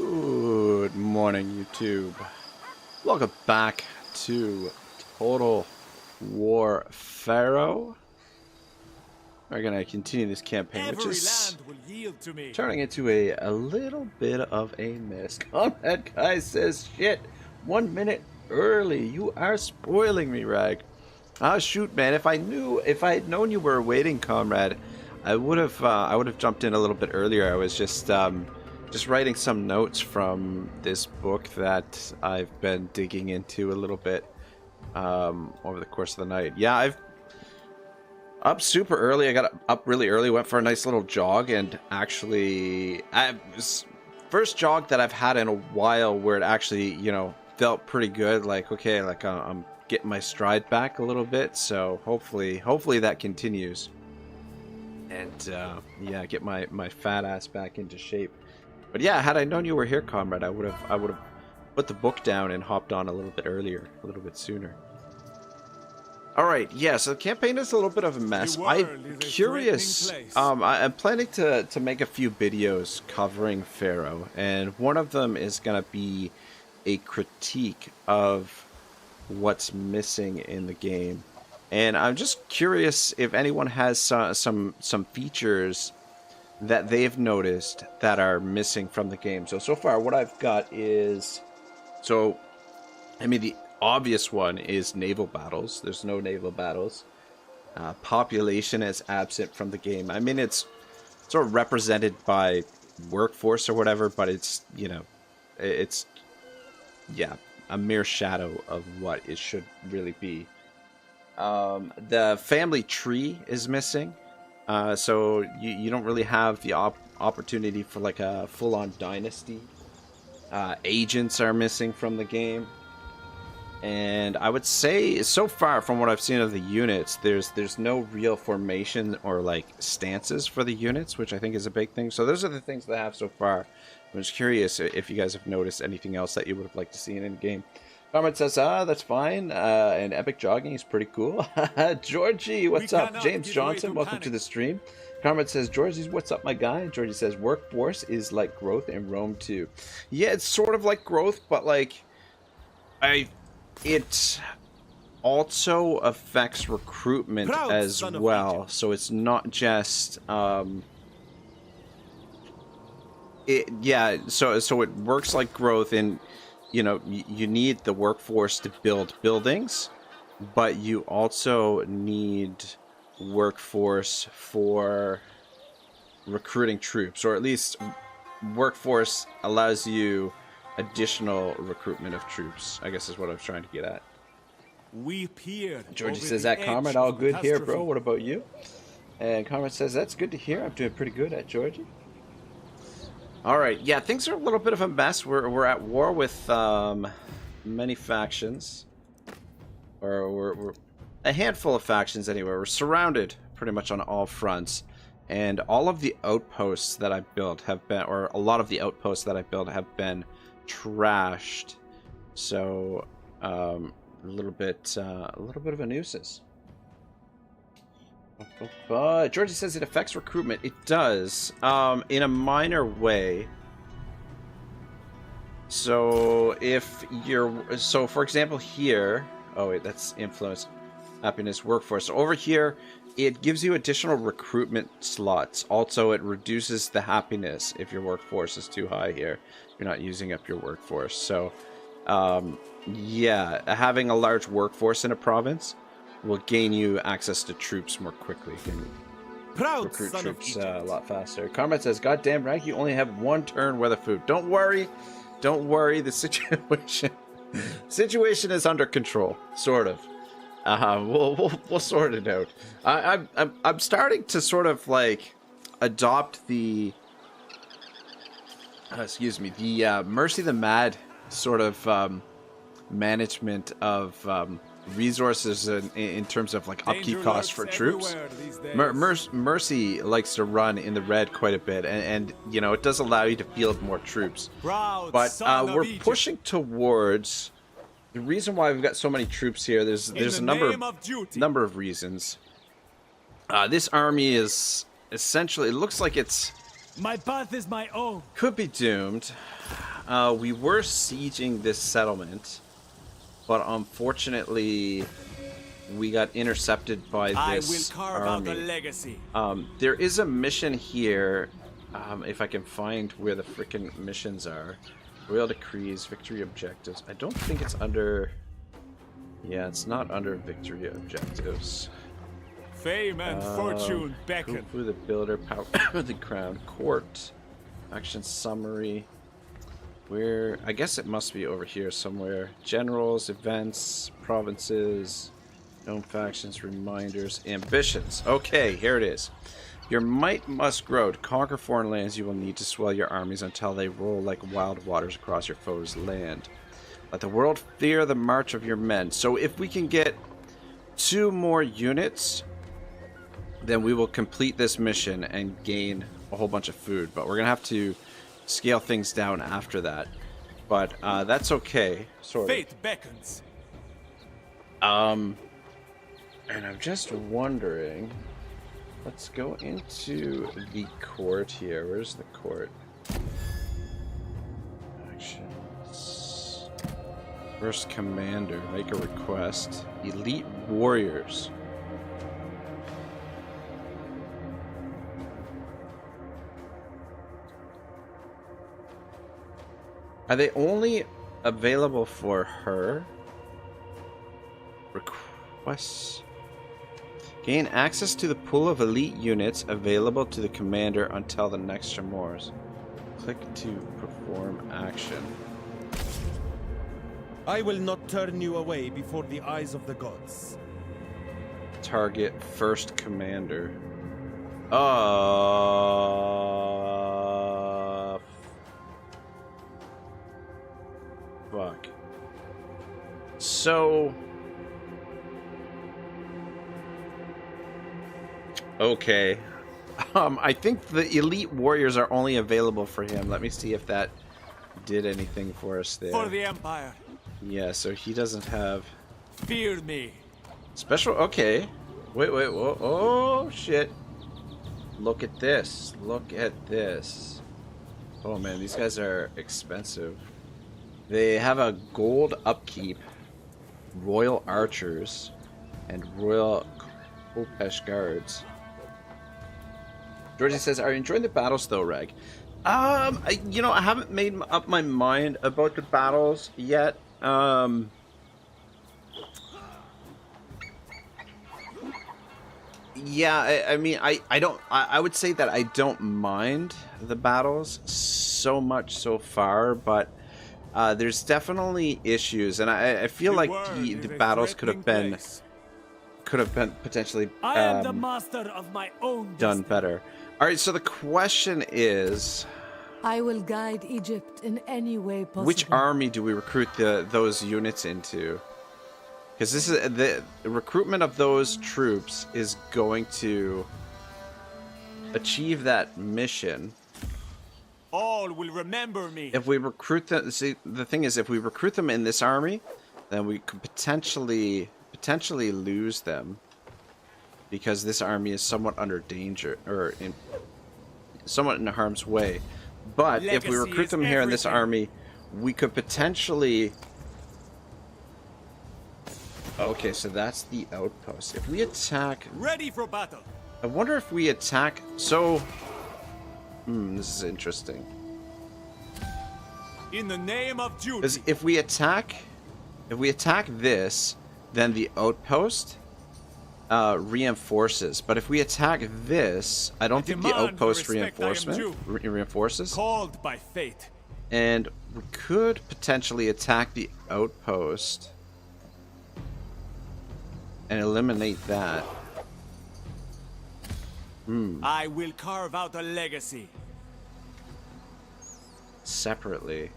Good morning, YouTube. Welcome back to Total War PHARAOH. We're gonna continue this campaign, which is turning into a little bit of a mess. Comrade Guy says, "Shit, 1 minute early. You are spoiling me, Rag." Ah, shoot, man. If I had known you were waiting, comrade, I would have jumped in a little bit earlier. I was just writing some notes from this book that I've been digging into a little bit over the course of the night. Yeah, I've up super early. I got up really early, went for a nice little jog, and actually, first jog that I've had in a while where it actually, felt pretty good. Like, okay, like I'm getting my stride back a little bit. So hopefully that continues, and yeah, get my fat ass back into shape. But yeah, had I known you were here, comrade, I would have put the book down and hopped on a little bit earlier, a little bit sooner. All right, yeah. So the campaign is a little bit of a mess. I'm curious. I'm planning to make a few videos covering PHARAOH, and one of them is gonna be a critique of what's missing in the game. And I'm just curious if anyone has some features that they've noticed that are missing from the game. So far what I've got is, the obvious one is naval battles. There's no naval battles. Population is absent from the game. I mean, it's sort of represented by workforce or whatever, but it's, it's, yeah, a mere shadow of what it should really be. The family tree is missing. So you don't really have the opportunity for like a full-on dynasty. Agents are missing from the game. And I would say, so far from what I've seen of the units, there's no real formation or like stances for the units, which I think is a big thing. So those are the things that I have so far. I'm just curious if you guys have noticed anything else that you would have liked to see in the game. Comrade says, that's fine. And epic jogging is pretty cool. Georgie, what's up? James Johnson, welcome to the stream. Comrade says, Georgie, what's up, my guy? Georgie says, workforce is like growth in Rome too. Yeah, it's sort of like growth, but like, it also affects recruitment as well. So it's not just, so it works like growth in, you need the workforce to build buildings, but you also need workforce for recruiting troops, or at least workforce allows you additional recruitment of troops, I guess is what I was trying to get at. Georgie says, that comrade, all good here, bro. What about you? And comrade says, that's good to hear. I'm doing pretty good at Georgie. All right, yeah, things are a little bit of a mess. We're at war with many factions, or we're a handful of factions anyway. We're surrounded pretty much on all fronts, and all of the outposts that I built have been, or a lot of the outposts that I built have been trashed. So a little bit of a nuisance. But Georgie says it affects recruitment. It does, in a minor way. So for example here, oh wait, that's influence, happiness, workforce. So over here, it gives you additional recruitment slots. Also, it reduces the happiness if your workforce is too high here. You're not using up your workforce. So, yeah, having a large workforce in a province will gain you access to troops more quickly. You can recruit troops a lot faster. Comrade says, "Goddamn, Rank, you only have one turn weather food. Don't worry. The situation is under control, sort of. We'll sort it out. I'm starting to sort of like adopt the the Mercy the Mad sort of management of resources in terms of like upkeep costs for troops. Mercy likes to run in the red quite a bit, and it does allow you to field more troops. But we're pushing towards. The reason why we've got so many troops here, there's a number of reasons. This army is essentially, it looks like it's My path is my own. could be doomed. we were sieging this settlement, but unfortunately we got intercepted by this army. There is a mission here, if I can find where the freaking missions are. Royal decrees, victory objectives. I don't think it's under... Yeah, it's not under victory objectives. Fame and fortune beckon. Who the builder, power of the crown, court, action summary. Where? I guess it must be over here somewhere. Generals, events, provinces, known factions, reminders, ambitions. Okay, here it is. Your might must grow. To conquer foreign lands, you will need to swell your armies until they roll like wild waters across your foe's land. Let the world fear the march of your men. So if we can get 2 more units, then we will complete this mission and gain a whole bunch of food. But we're going to have to scale things down after that. But that's okay, sort of. Fate beckons. And I'm just wondering... Let's go into the court here. Where's the court? Actions. First commander. Make a request. Elite warriors. Are they only available for her? Requests. Gain access to the pool of elite units available to the commander until the next Chamors. Click to perform action. I will not turn you away before the eyes of the gods. Target first commander. Fuck. So... Okay. I think the elite warriors are only available for him. Let me see if that did anything for us there. For the Empire. Yeah, so he doesn't have... Fear me. Special... Okay. Wait, whoa. Oh, shit. Look at this. Look at this. Oh, man, these guys are expensive. They have a gold upkeep, royal archers, and royal Kopesh guards. Georgie says, are you enjoying the battles though, Reg? You know, I haven't made up my mind about the battles yet. Yeah, I mean, I would say that I don't mind the battles so much so far, but there's definitely issues, and I feel like the battles could have been potentially I am the master of my own done better. All right, so the question is, I will guide Egypt in any way possible. which army do we recruit those units into? Because this is the recruitment of those troops is going to achieve that mission. All will remember me. If we recruit them, see, the thing is, if we recruit them in this army, then we could potentially lose them, because this army is somewhat under danger, or somewhat in harm's way. But if we recruit them here in this army, we could potentially... Okay, so that's the outpost. If we attack... Ready for battle. I wonder if we attack... So... this is interesting. In the name of duty. Because if we attack this, then the outpost reinforces. But if we attack this, I don't think the outpost reinforces. Called by fate. And we could potentially attack the outpost and eliminate that. I will carve out a legacy. Separately.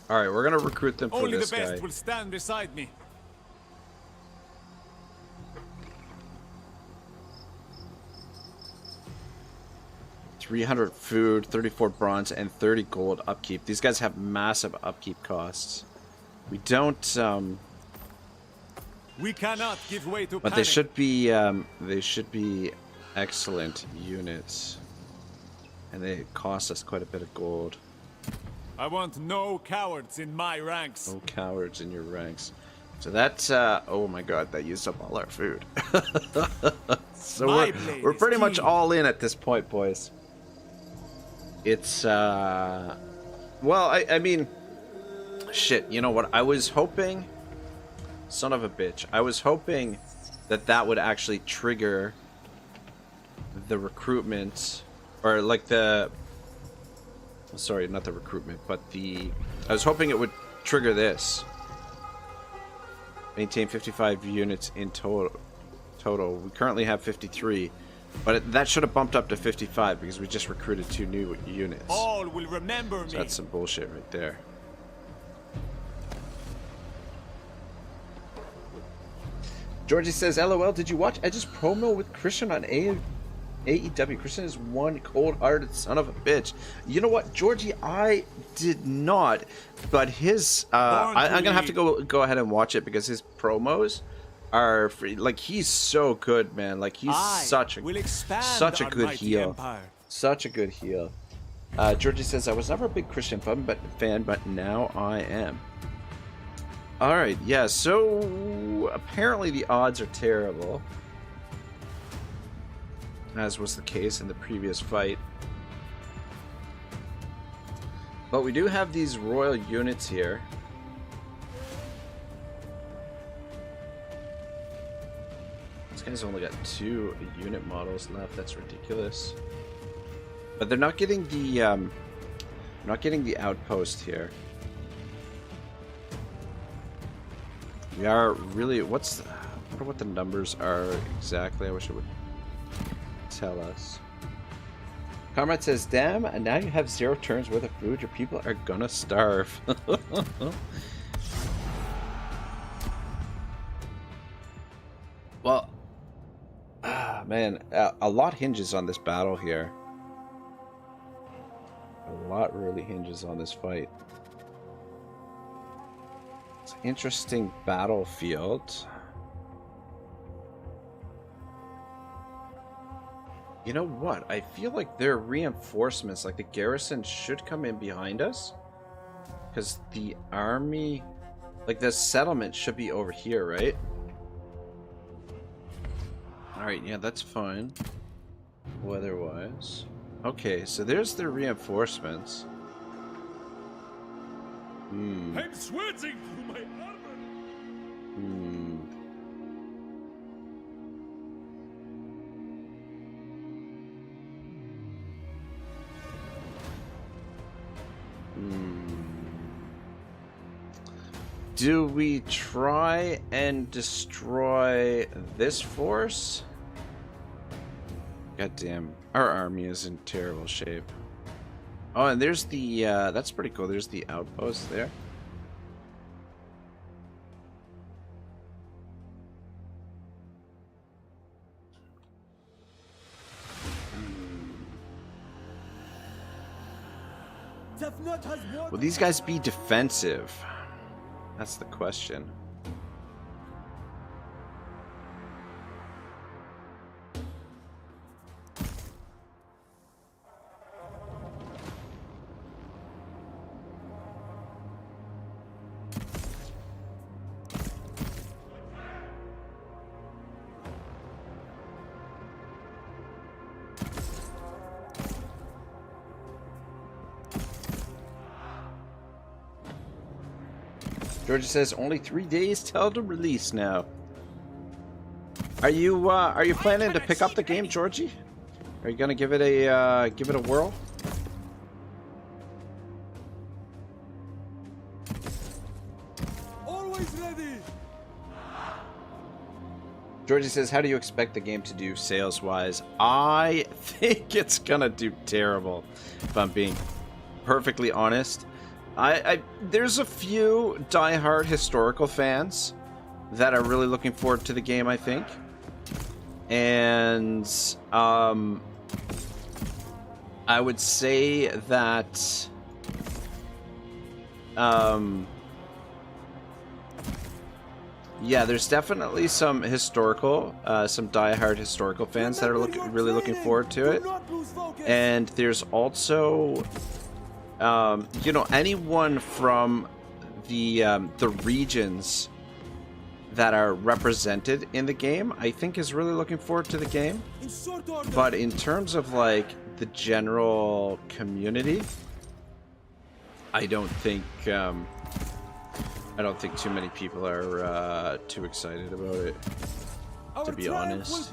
Alright, we're gonna recruit them for Only this the best guy. will stand beside me. $300 food, 34 bronze, and 30 gold upkeep. These guys have massive upkeep costs. We don't, We cannot give way to but panic. they should be excellent units. And they cost us quite a bit of gold. I want no cowards in my ranks. No cowards in your ranks. So that's, oh my god, that used up all our food. So we're pretty much all in at this point, boys. It's, well, I mean, shit, you know what? I was hoping, son of a bitch, I was hoping that that would actually trigger the recruitment, or like the, sorry, not the recruitment, but the, I was hoping it would trigger this. Maintain 55 units in total. We currently have 53, but that should have bumped up to 55 because we just recruited 2 new units. All will remember me. So that's some bullshit right there. Georgie says, LOL, did you watch Edge's promo with Christian on AEW? Christian is one cold-hearted son of a bitch. You know what, Georgie, I did not, but his I'm gonna have to go ahead and watch it because his promos are free. Like, he's so good, man. Like, he's such a good heel. Such a good heel. Georgie says, I was never a big Christian fan, but now I am. Alright, yeah, so apparently the odds are terrible, as was the case in the previous fight. But we do have these royal units here. This guy's only got 2 unit models left. That's ridiculous. But they're not getting the outpost here. We are really, I wonder what the numbers are exactly. I wish it would tell us. Comrade says, damn, and now you have 0 turns worth of food. Your people are gonna starve. Well, man, a lot hinges on this battle here. A lot really hinges on this fight. It's an interesting battlefield. You know what? I feel like their reinforcements, like the garrison, should come in behind us. Because the army, like the settlement should be over here, right? Alright, yeah, that's fine. Weather-wise. Okay, so there's their reinforcements. I'm sweating through my armor. Do we try and destroy this force? Goddamn, our army is in terrible shape. Oh, and there's the, that's pretty cool. There's the outpost there. Will these guys be defensive? That's the question. Georgia says only 3 days till the release now. Are you planning to pick up the game, Georgie? Are you gonna give it a whirl? Always ready. Georgie says, how do you expect the game to do sales-wise? I think it's gonna do terrible, if I'm being perfectly honest. There's a few die-hard historical fans that are really looking forward to the game, I think. And I would say that Yeah, there's definitely some historical, some diehard historical fans that are really looking forward to it. And there's also, you know, anyone from the regions that are represented in the game, I think is really looking forward to the game. But in terms of like the general community, I don't think too many people are too excited about it, to be honest.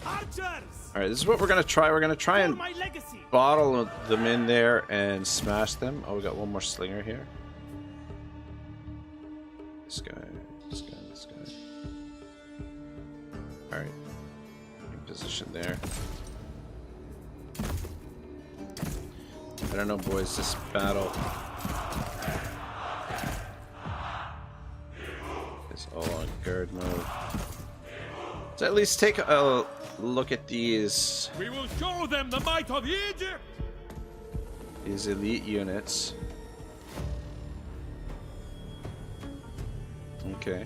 Alright, this is what we're gonna try. We're gonna try and bottle them in there and smash them. Oh, we got one more slinger here. This guy, this guy, this guy. Alright. In position there. I don't know, boys, this battle is all on guard mode. So at least take a look at these. We will show them the might of Egypt. These elite units. Okay.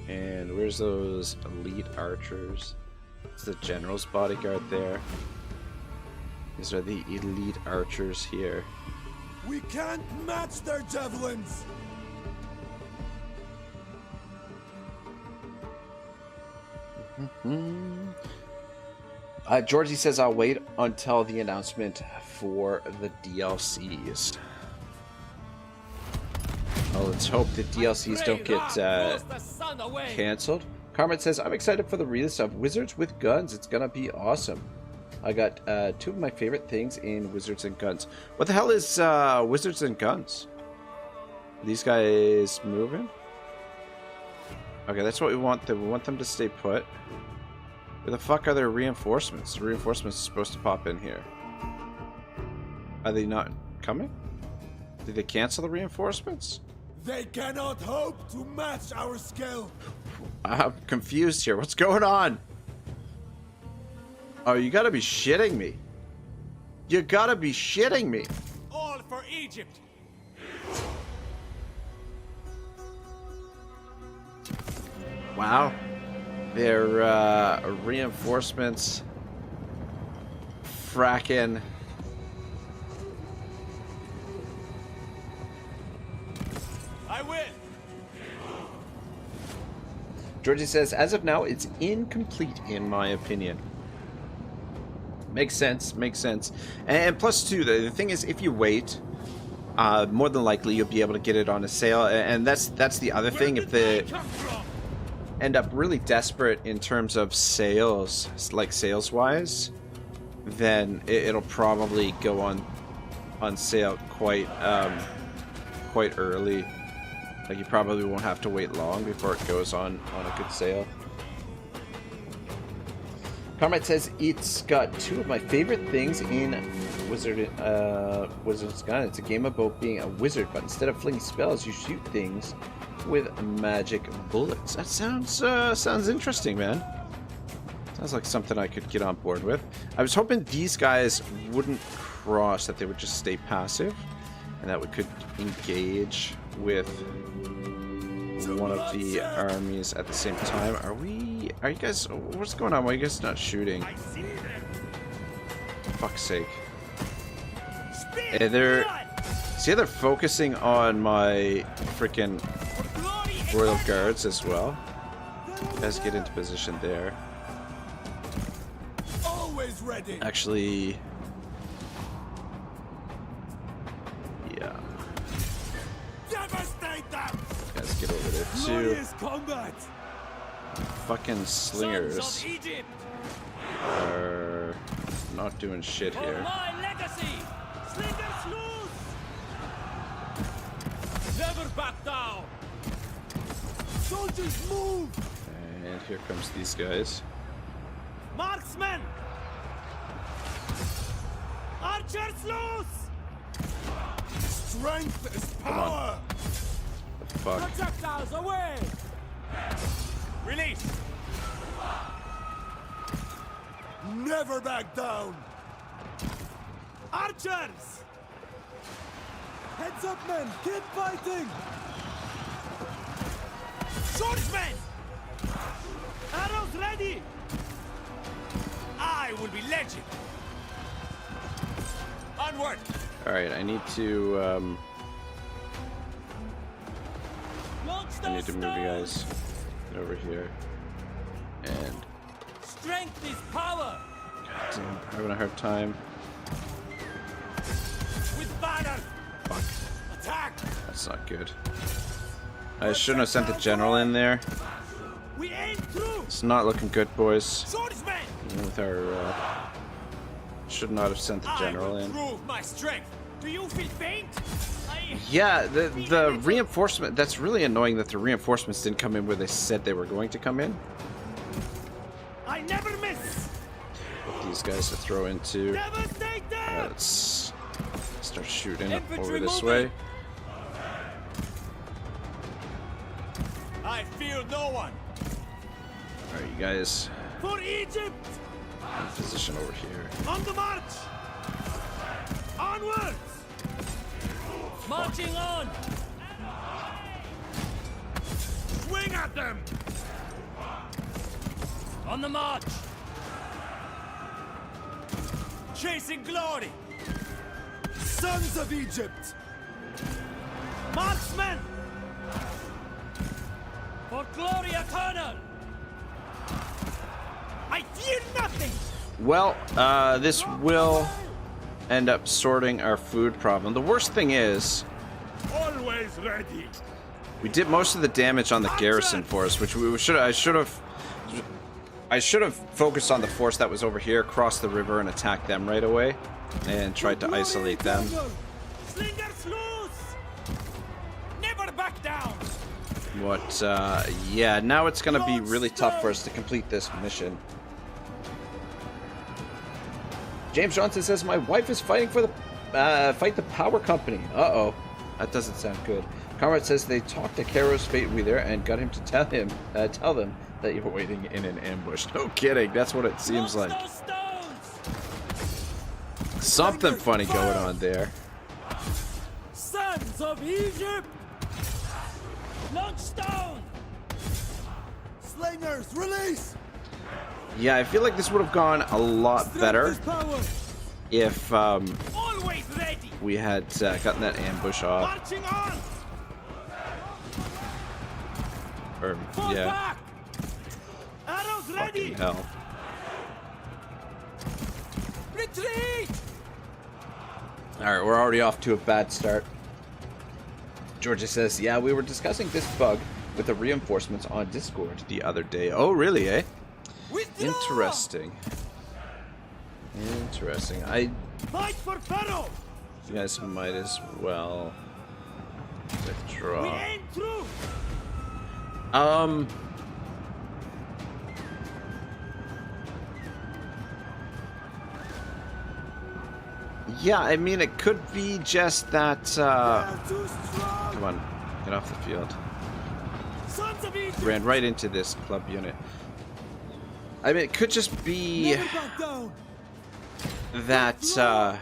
And where's those elite archers? It's the general's bodyguard there. These are the elite archers here. We can't match their javelins. Georgie says I'll wait until the announcement for the DLCs. Well, let's hope the DLCs don't get cancelled. Carmen says I'm excited for the release of Wizards with Guns. It's gonna be awesome. I got two of my favorite things in Wizards and Guns. What the hell is Wizards and Guns? Are these guys moving? Okay, that's what we want. We want them to stay put. Where the fuck are their reinforcements? The reinforcements are supposed to pop in here. Are they not coming? Did they cancel the reinforcements? They cannot hope to match our skill. I'm confused here. What's going on? Oh, you gotta be shitting me. You gotta be shitting me. All for Egypt. Wow. Their reinforcements fracking. I win. Georgie says, as of now, it's incomplete in my opinion. Makes sense, makes sense. And plus, too, the thing is, if you wait, more than likely you'll be able to get it on a sale. And that's the other thing. If they end up really desperate in terms of sales, like sales-wise, then it'll probably go on sale quite early. Like, you probably won't have to wait long before it goes on a good sale. Carmite says it's got two of my favorite things in Wizard's Gun. It's a game about being a wizard, but instead of flinging spells, you shoot things with magic bullets. That sounds interesting, man. Sounds like something I could get on board with. I was hoping these guys wouldn't cross, that they would just stay passive, and that we could engage with one of the armies at the same time. Are you guys, what's going on? Why are you guys not shooting? For fuck's sake. They're focusing on my freaking Royal Guards as well. You guys get into position there. Always ready. Actually, yeah. Devastate them. You guys get over there too. Glorious combat. Fucking slingers are not doing shit here. My legacy. Slingers loose. Never back down. Soldiers move. And here comes these guys. Marksmen. Archers loose. Strength is power. The fuck? Projectiles away. Release. Never back down. Archers. Heads up, men! Keep fighting! Swordsmen! Arrows ready! I will be legend! Onward! Alright, I need to move you guys over here. And Strength is power! damn, I'm having a hard time. With banner! Fuck. Attack! That's not good. I shouldn't have sent the general in there. We aim through! It's not looking good, boys. Swordsmen! With our should not have sent the general I will in. prove my strength. Do you feel faint? Yeah, the reinforcement. That's really annoying that the reinforcements didn't come in where they said they were going to come in. I never miss. These guys to throw into. Devastate them! Let's start shooting Infantry over this moving. way. I feel no one. All right, you guys For Egypt! in position over here. On the march! Onwards! Marching on! Swing at them! On the march! Chasing glory! Sons of Egypt! Marksmen! For glory eternal! I fear nothing! Well, this will end up sorting our food problem. The worst thing is, Always ready! we did most of the damage on the garrison force, which we should. I should have focused on the force that was over here, crossed the river, and attacked them right away, and tried to isolate them. Slingers loose! Never back down! But yeah, now it's gonna be really tough for us to complete this mission. James Johnson says my wife is fighting for the fight the power company. Uh-oh, that doesn't sound good. Comrade says they talked to Karo's fate wheeler and got him to tell them that you're waiting in an ambush. No kidding, that's what it seems like. Something funny going on there. Sons of Egypt! Launch stone! Slingers, release! Yeah, I feel like this would have gone a lot better if Always ready! we had gotten that ambush off. Marching on! Or Fall yeah, back! Arrows ready! fucking hell. Retreat! Alright, we're already off to a bad start. Georgia says, yeah, we were discussing this bug with the reinforcements on Discord the other day. Oh, really, eh? Withdraw! Interesting. Interesting. Fight for Pharaoh! You guys might as well We withdraw. aim through! Yeah, I mean, it could be just that, Too strong! come on, get off the field. Sons of Egypt! Ran right into this club unit. I mean, it could just be Never back down! that,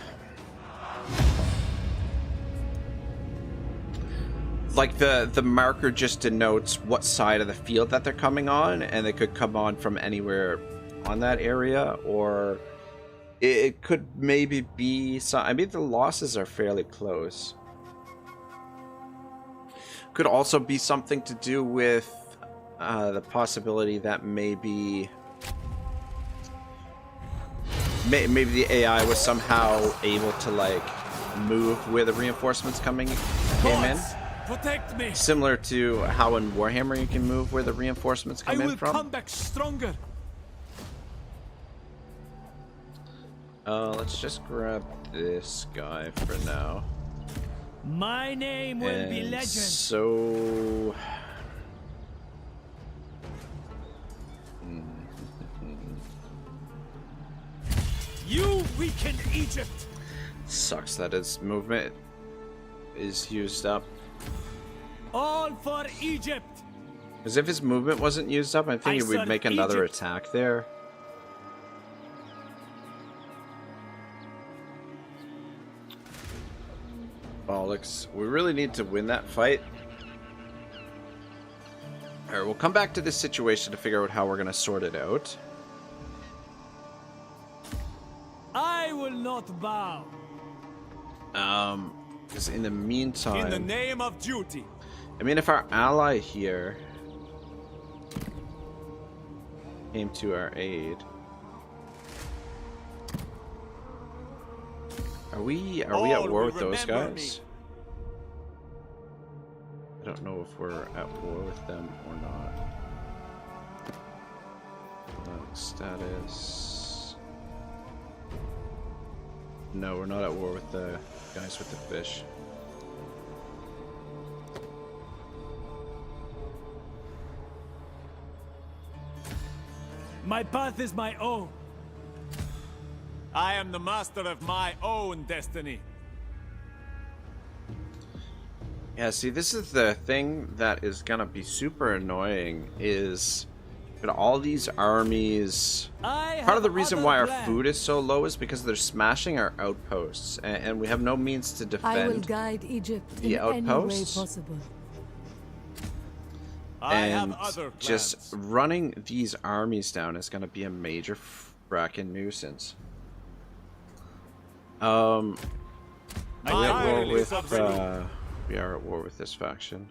like the marker just denotes what side of the field that they're coming on, and they could come on from anywhere on that area, or it could maybe be some. I mean, the losses are fairly close. Could also be something to do with the possibility that maybe the AI was somehow able to like move where the reinforcements came in. Gods, protect me! Similar to how in Warhammer you can move where the reinforcements I come will in from. come back stronger! Let's just grab this guy for now. My name will be And legend! so... You weakened Egypt! Sucks that his movement is used up. All for Egypt! Because if his movement wasn't used up, I think he would serve make another Egypt. attack there. Bollocks. We really need to win that fight. Alright, we'll come back to this situation to figure out how we're going to sort it out. I will not bow. Because in the meantime... In the name of duty. I mean, if our ally here came to our aid... Are we at war with those guys? I don't know if we're at war with them or not. Status. No, we're not at war with the guys with the fish. My path is my own. I am the master of my own destiny. Yeah, see, this is the thing that is gonna be super annoying, is all these armies... Part of the reason why our food is so low is because they're smashing our outposts, and we have no means to defend I will guide Egypt the in any way outposts. possible. And just running these armies down is gonna be a major frackin' nuisance. We are at war with this faction.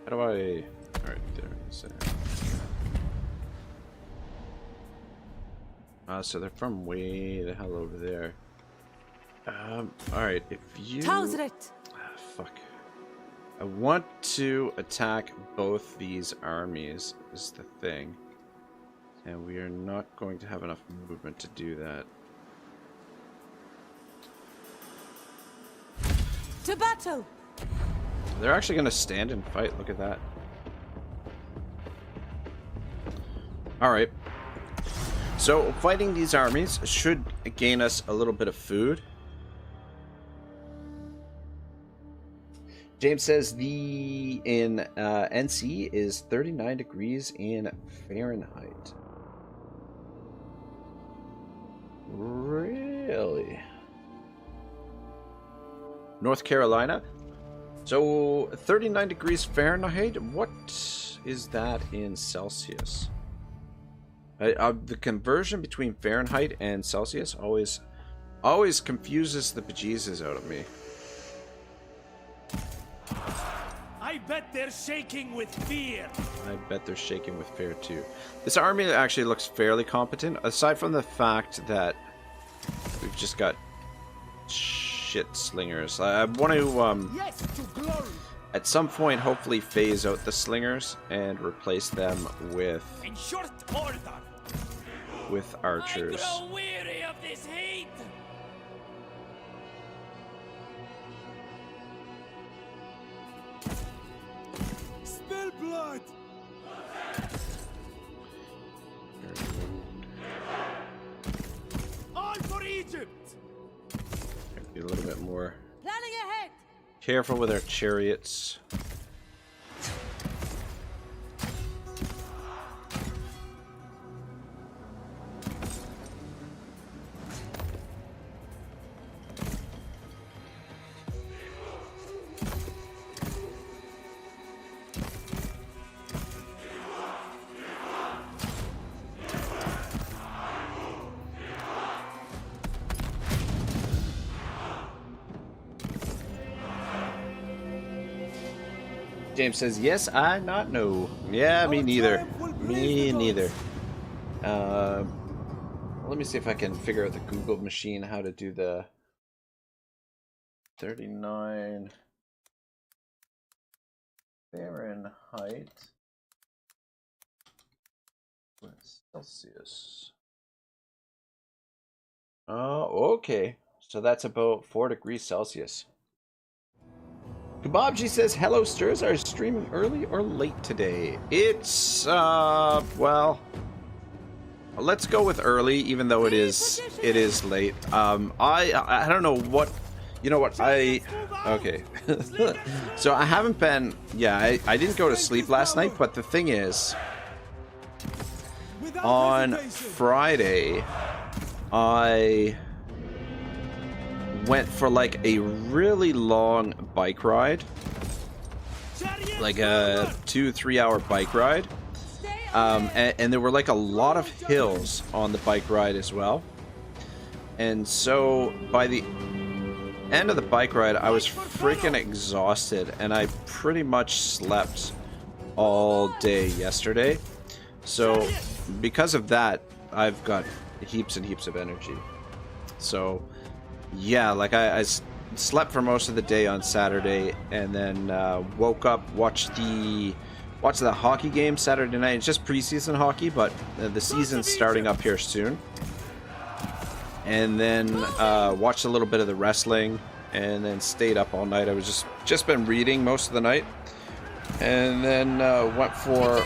How do I... Alright, there it is. So they're from way the hell over there. Alright, if you... Tausret! Fuck. I want to attack both these armies, is the thing. And we are not going to have enough movement to do that. To battle! They're actually going to stand and fight, look at that. Alright. So, fighting these armies should gain us a little bit of food. James says the in NC is 39 degrees in Fahrenheit. Really? North Carolina? So, 39 degrees Fahrenheit? What is that in Celsius? The conversion between Fahrenheit and Celsius always confuses the bejesus out of me. I bet they're shaking with fear. I bet they're shaking with fear too. This army actually looks fairly competent, aside from the fact that we've just got shit slingers. I want to Yes, to glory. at some point hopefully phase out the slingers and replace them with In short order. archers. I grow weary of this heat. Spill blood. All for Egypt. Be a little bit more Planning ahead! careful with our chariots. James says, yes, I not know. Yeah, me neither. Me neither. Let me see if I can figure out the Google machine how to do the 39 Fahrenheit with Celsius. Oh, okay. So that's about 4 degrees Celsius. Kebabji says, hello, Stirs. Are you streaming early or late today? It's, well, let's go with early, even though it is late. I don't know what, you know what, okay. So I haven't been, yeah, I didn't go to sleep last night, but the thing is, on Friday, I went for like a really long bike ride, like a 2-3 hour bike ride, and there were like a lot of hills on the bike ride as well, and so by the end of the bike ride I was freaking exhausted, and I pretty much slept all day yesterday. So because of that, I've got heaps and heaps of energy. So yeah, like I slept for most of the day on Saturday, and then woke up, watched the hockey game Saturday night. It's just preseason hockey, but the season's starting up here soon. And then watched a little bit of the wrestling, and then stayed up all night. I was just been reading most of the night, and then went for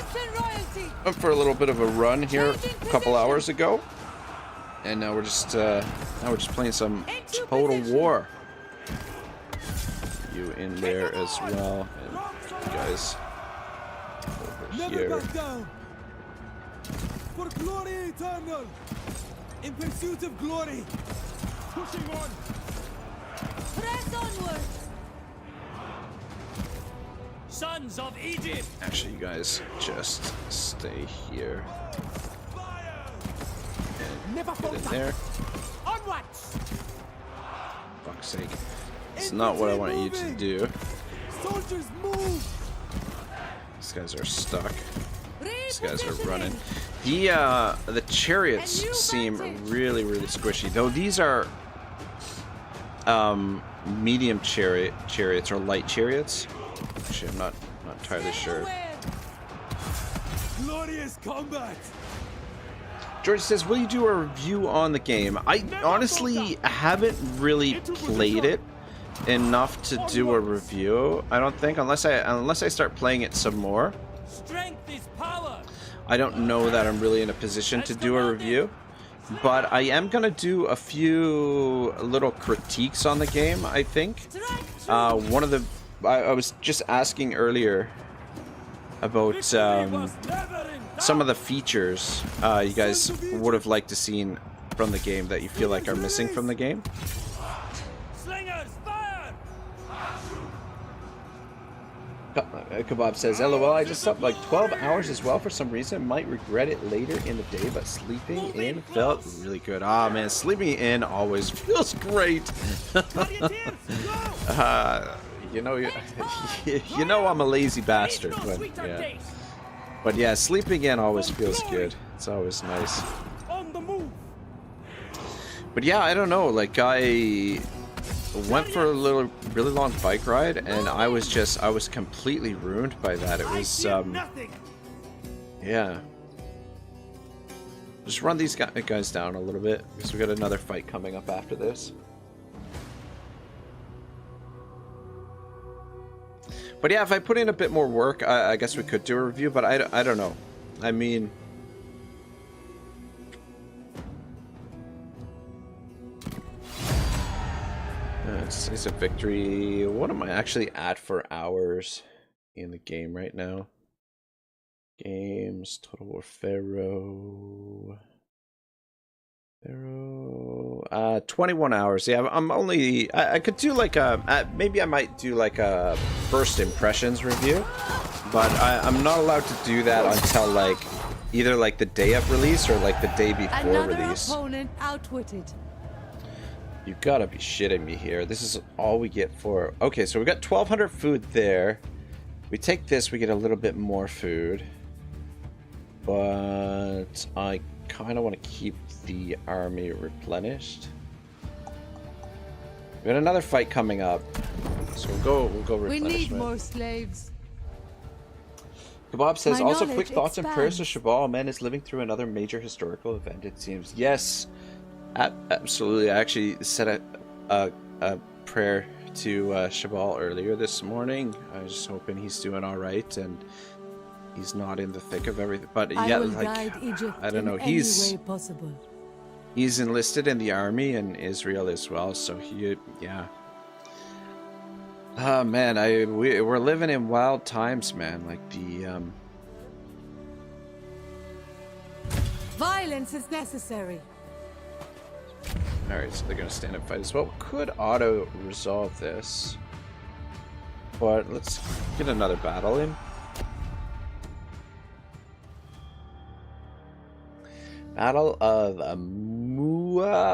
a little bit of a run here a couple hours ago, and now we're just playing some Total War. You in there as well, and you guys over here. For glory eternal, in pursuit of glory, pushing on. Press onwards. Sons of Egypt. Actually, you guys just stay here and get in there. Onwards. Fuck's sake. It's not what I want you to do. Soldiers move. These guys are stuck. These guys are running. The chariots seem really, really squishy. Though these are medium chariots or light chariots. Actually, I'm not entirely sure. Glorious combat. George says, will you do a review on the game? I honestly haven't really played it enough to do a review, I don't think, unless I start playing it some more. Strength is power. I don't know that I'm really in a position to do a review, but I am gonna do a few little critiques on the game, I think. One of the I was just asking earlier about some of the features you guys would have liked to seen from the game that you feel like are missing from the game. Slingers, fire! Kebab says, LOL, I just slept like 12 hours as well for some reason. Might regret it later in the day, but sleeping in felt really good. Ah, man, sleeping in always feels great. You know, you know I'm a lazy bastard, but yeah, sleeping in always feels good. It's always nice. But yeah, I don't know, like I went for a really long bike ride, and I was completely ruined by that. It was yeah. Just run these guys down a little bit, because we got another fight coming up after this. But yeah, if I put in a bit more work, I guess we could do a review, but I don't know. I mean, it's a victory. What am I actually at for hours in the game right now? Games, Total War PHARAOH. 21 hours. Yeah, I'm only. I could do like a. Maybe I might do like a first impressions review, but I'm not allowed to do that until like either like the day of release or like the day before release. Another opponent outwitted. You gotta be shitting me here. This is all we get for. Okay, so we got 1,200 food there. We take this, we get a little bit more food, but I kind of want to keep the army replenished. We got another fight coming up, so we'll go replenish. We need more slaves. Kebab says, My also quick thoughts and prayers to expands. Shabal. Man is living through another major historical event, it seems. Yes, absolutely. I actually said a prayer to Shabal earlier this morning. I was just hoping he's doing all right, and he's not in the thick of everything. But I yeah, will like guide Egypt I don't know. in any He's way possible. enlisted in the army in Israel as well. So yeah. Oh man, we're living in wild times, man. Like the Violence is necessary. All right, so they're gonna stand and fight as well. Could auto resolve this, but let's get another battle in. Battle of Muaua.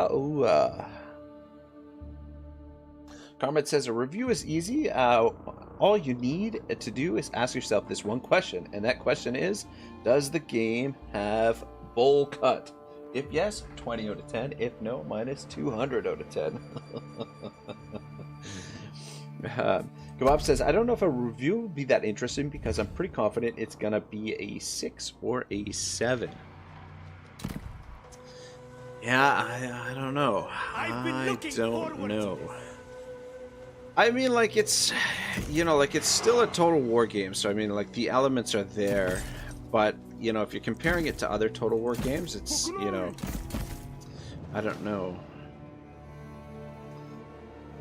Carmen says a review is easy. All you need to do is ask yourself this one question, and that question is: does the game have bowl cut? If yes, 20 out of 10. If no, minus 200 out of 10. Kebab says, I don't know if a review will be that interesting because I'm pretty confident it's going to be a 6 or a 7. Yeah, I don't know. I don't know. I mean, like, it's, you know, like, it's still a Total War game. So, I mean, like, the elements are there. But, you know, if you're comparing it to other Total War games, it's, you know, I don't know.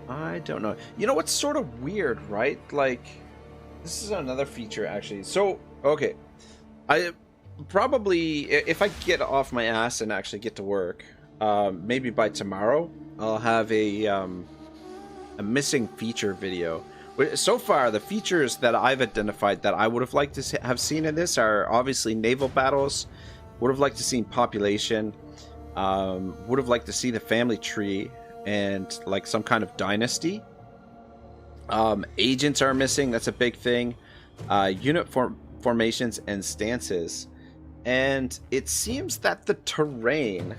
I don't know. You know what's sort of weird, right? Like, this is another feature, actually. So, okay. I probably, if I get off my ass and actually get to work, maybe by tomorrow, I'll have a missing feature video. So far, the features that I've identified that I would have liked to have seen in this are obviously naval battles, would have liked to see population, would have liked to see the family tree, and like some kind of dynasty. Agents are missing, that's a big thing. Unit formations and stances. And it seems that the terrain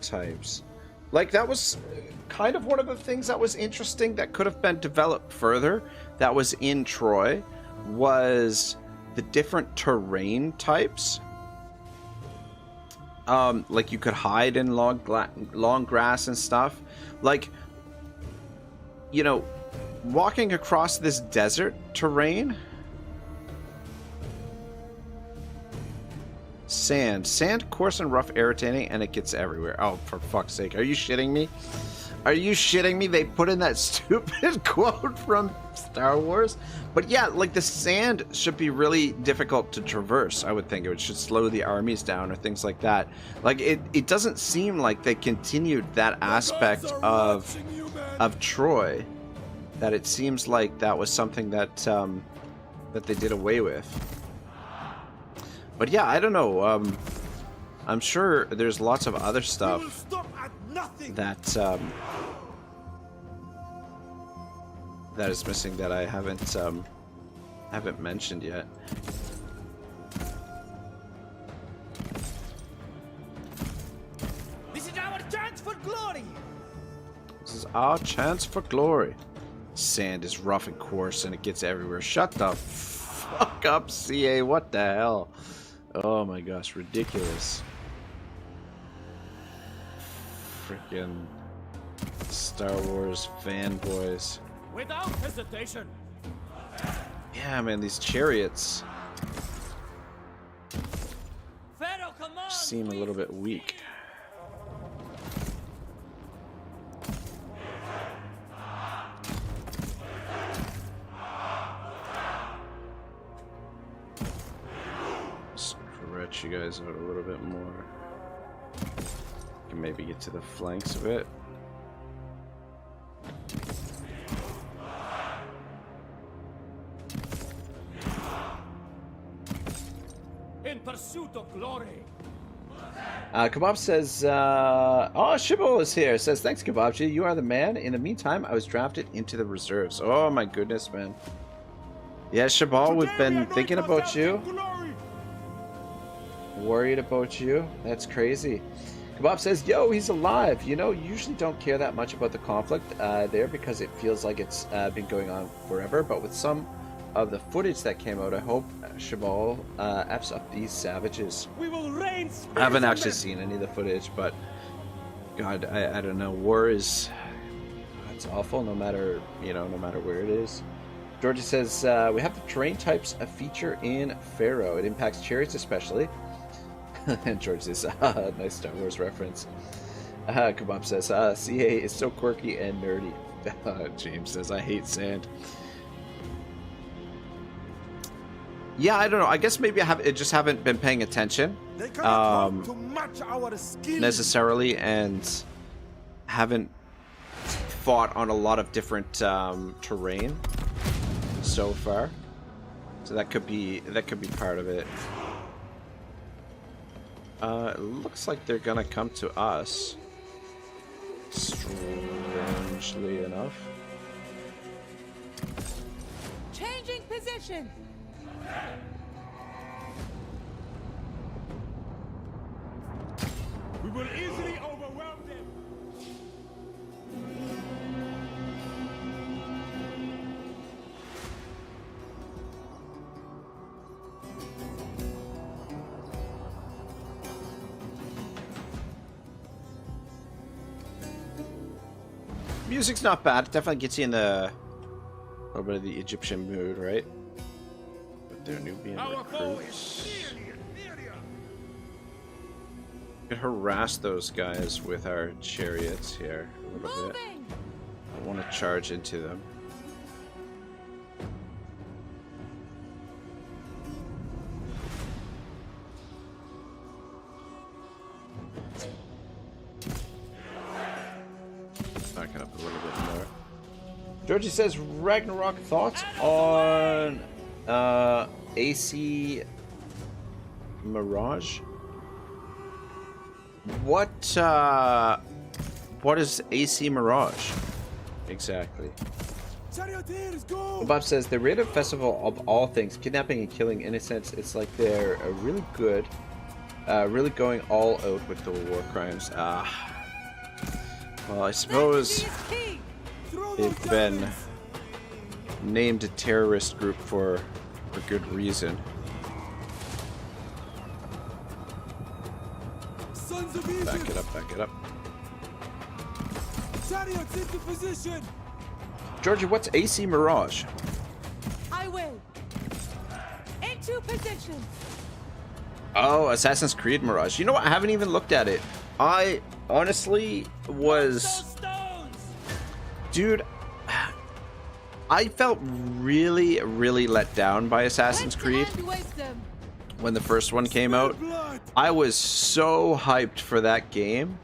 types, like, that was kind of one of the things that was interesting that could have been developed further, that was in Troy, was the different terrain types. Like, you could hide in long grass and stuff. Like, you know, walking across this desert terrain. Sand, coarse and rough, irritating, and it gets everywhere. Oh, for fuck's sake. Are you shitting me? Are you shitting me? They put in that stupid quote from Star Wars? But yeah, like, the sand should be really difficult to traverse, I would think. It should slow the armies down or things like that. Like, it doesn't seem like they continued that aspect of Troy. That it seems like that was something that that they did away with. But yeah, I don't know. I'm sure there's lots of other stuff that that is missing that I haven't mentioned yet. This is our chance for glory. This is our chance for glory. Sand is rough and coarse, and it gets everywhere. Shut the fuck up, CA. What the hell? Oh my gosh, ridiculous. Freaking Star Wars fanboys. Without hesitation. Yeah, man, these chariots Pharaoh commands. seem a little bit weak. Stretch you guys out a little bit more. Can maybe get to the flanks of it. In pursuit of glory. Kebab says, oh, Shibbo is here. Says, thanks, Kebabji. You are the man. In the meantime, I was drafted into the reserves. Oh, my goodness, man. Yeah, Shabal, we've been thinking about you. Worried about you. That's crazy. Kebab says, yo, he's alive. You know, you usually don't care that much about the conflict there because it feels like it's been going on forever. But with some of the footage that came out, I hope Shabal F's up these savages. We will reign. I haven't actually seen any of the footage, but God, I don't know. War is, it's awful no matter, you know, no matter where it is. Georgie says, we have the terrain types a feature in Pharaoh. It impacts chariots especially. And George says, nice Star Wars reference. Kebab says, CA is so quirky and nerdy. James says, I hate sand. Yeah, I don't know. I guess maybe I just haven't been paying attention necessarily, and haven't fought on a lot of different terrain so far. So that could be part of it. It looks like they're gonna come to us. Strangely enough. Changing position. We will easily overwhelm them. Music's not bad. It definitely gets you in the little bit of the Egyptian mood, right? But they're Nubian recruits. We could harass those guys with our chariots here a little bit. I want to charge into them. Back it up a little bit more. Georgie says, Ragnarok, thoughts on AC Mirage? What is AC Mirage exactly? Bob says, the rate of festival of all things, kidnapping and killing innocents, it's like they're really good, really going all out with the war crimes. Well, I suppose they've been named a terrorist group for good reason. Back it up, back it up. Chariots into position. Georgie, what's AC Mirage? I will. Into position. Oh, Assassin's Creed Mirage. You know what? I haven't even looked at it. I honestly was... Dude, I felt really, really let down by Assassin's Creed when the first one came out. I was so hyped for that game,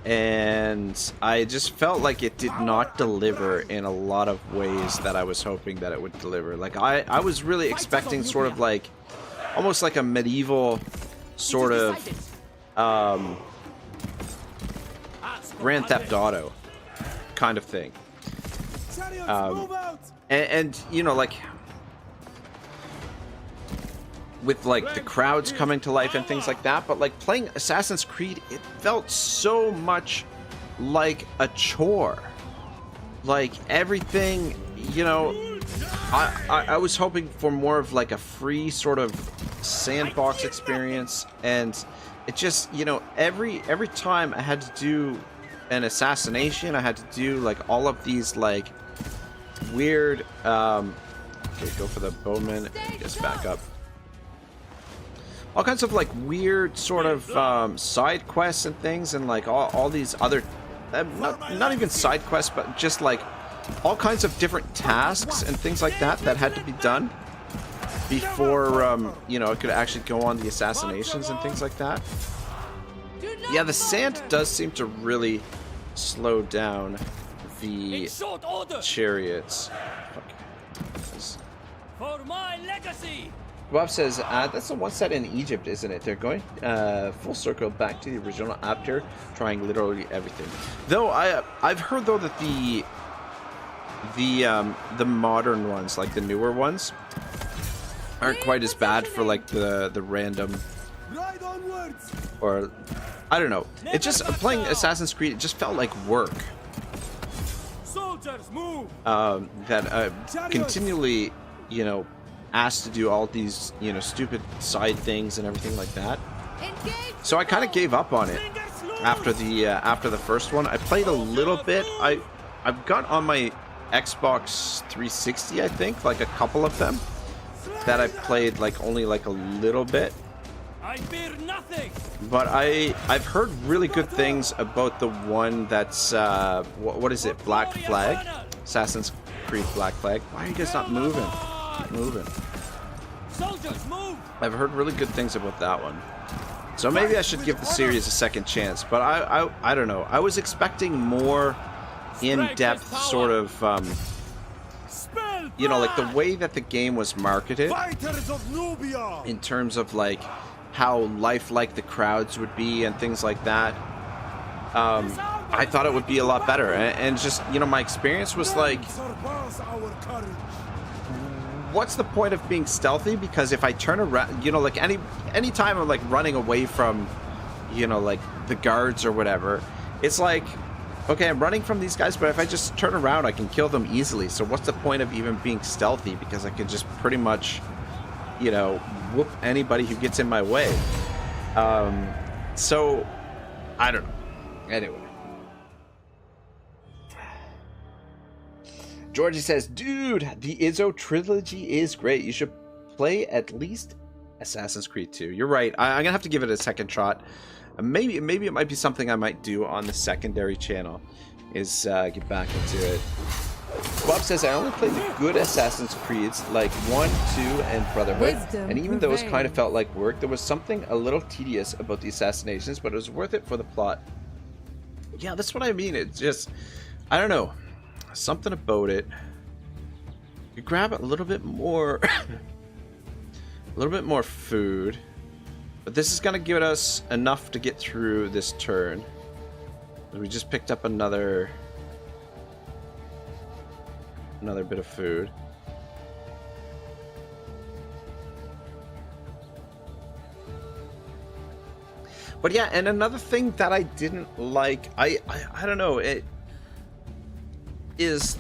and I just felt like it did not deliver in a lot of ways that I was hoping that it would deliver. Like, I was really expecting sort of like, almost like a medieval sort of Grand Theft Auto kind of thing. And you know, like, with like the crowds coming to life and things like that, but like playing Assassin's Creed, it felt so much like a chore. Like everything, you know, I was hoping for more of like a free sort of sandbox experience, and it just, you know, every time I had to do an assassination, I had to do like all of these like weird okay, go for the bowman and just back up. All kinds of like weird sort of side quests and things, and like all these other not even side quests, but just like all kinds of different tasks and things like that that had to be done before you know, it could actually go on the assassinations and things like that. Yeah, the sand does seem to really slow down the chariots. For my legacy. Bob says, that's the one set in Egypt, isn't it? They're going full circle back to the original after trying literally everything. Though I've heard though that the modern ones, like the newer ones, aren't quite as bad for like the random, or I don't know. It just, playing Assassin's Creed, it just felt like work. Soldiers, move. That continually, you know, asked to do all these, you know, stupid side things and everything like that. So I kind of gave up on it after the first one. I played a little bit. I've got on my Xbox 360, I think, like a couple of them that I played like only like a little bit. I fear nothing. But I've heard really good things about the one that's what is it? Black Flag, Assassin's Creed Black Flag. Why are you guys not moving? Keep moving. Soldiers, move. I've heard really good things about that one. So maybe I should give the series a second chance. But I don't know. I was expecting more in-depth sort of, you know, like the way that the game was marketed in terms of like how lifelike the crowds would be and things like that. I thought it would be a lot better. And just, you know, my experience was like, what's the point of being stealthy? Because if I turn around, you know, like any time I'm like running away from, you know, like the guards or whatever, it's like, okay, I'm running from these guys, but if I just turn around, I can kill them easily. So what's the point of even being stealthy? Because I can just pretty much, you know, whoop anybody who gets in my way. So I don't know. Anyway. Georgie says, dude, the Izzo trilogy is great. You should play at least Assassin's Creed 2. You're right. I'm going to have to give it a second shot. Maybe it might be something I might do on the secondary channel, is get back into it. Bob says, I only played the good Assassin's Creeds, like 1, 2, and Brotherhood. And even those kind of felt like work. There was something a little tedious about the assassinations, but it was worth it for the plot. Yeah, that's what I mean. It's just, I don't know. Something about it. You grab a little bit more food, but this is gonna give us enough to get through this turn. We just picked up another bit of food. But yeah, and another thing that I didn't like, I don't know, it is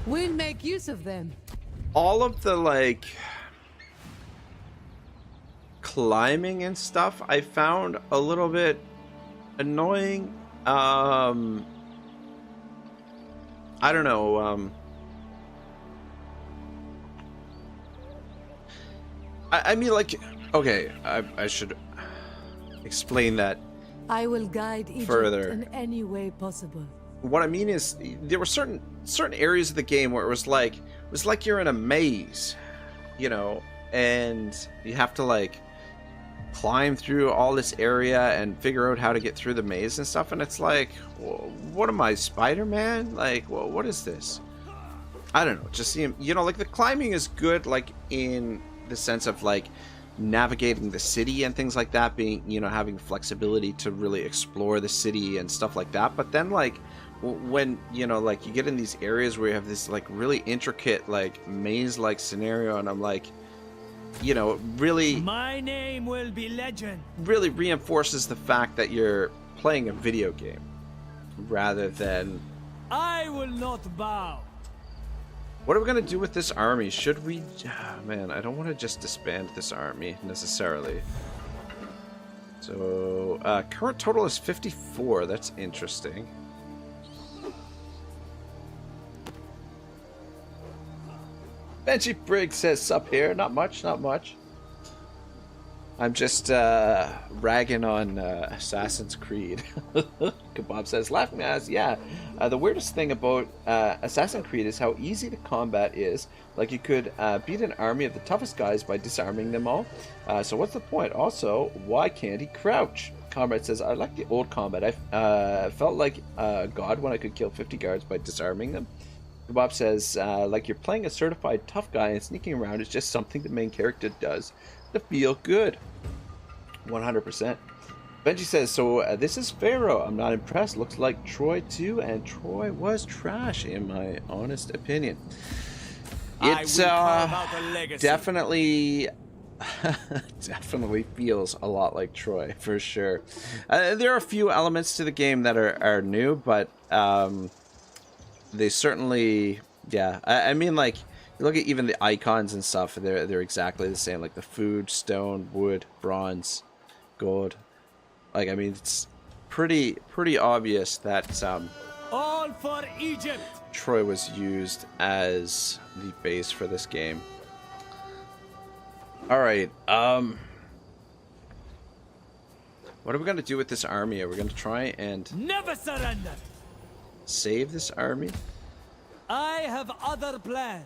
We'll make use of them. all of the like climbing and stuff I found a little bit annoying. I don't know. I mean, like, okay, I should explain that I will guide Egypt further. in any way possible. What I mean is, there were certain areas of the game where it was like you're in a maze, you know, and you have to like climb through all this area and figure out how to get through the maze and stuff. And it's like, what am I, Spider-Man? Like, what is this? I don't know. Just seem, you know, like the climbing is good, like in the sense of like navigating the city and things like that, being, you know, having flexibility to really explore the city and stuff like that. But then like when, you know, like you get in these areas where you have this like really intricate like maze like scenario, and I'm like, you know, it really, My name will be legend. really reinforces the fact that you're playing a video game rather than, I will not bow. what are we going to do with this army? Should we, man, I don't want to just disband this army necessarily. So current total is 54. That's interesting. Benji Briggs says, sup here. Not much, not much. I'm just ragging on Assassin's Creed. Kebab says, laughing ass, yeah. The weirdest thing about Assassin's Creed is how easy the combat is. Like, you could beat an army of the toughest guys by disarming them all. So what's the point? Also, why can't he crouch? Comrade says, I like the old combat. I felt like God when I could kill 50 guards by disarming them. Kebab says, like you're playing a certified tough guy and sneaking around is just something the main character does to feel good. 100%. Benji says, so this is Pharaoh. I'm not impressed. Looks like Troy too, and Troy was trash in my honest opinion. It's definitely definitely feels a lot like Troy for sure. There are a few elements to the game that are new, but they certainly, yeah. I mean, like, you look at even the icons and stuff, they're exactly the same. Like the food, stone, wood, bronze, gold. Like, I mean, it's pretty obvious that All for Egypt. Troy was used as the base for this game. Alright, what are we going to do with this army? Are we going to try and Never surrender. save this army? I have other plans.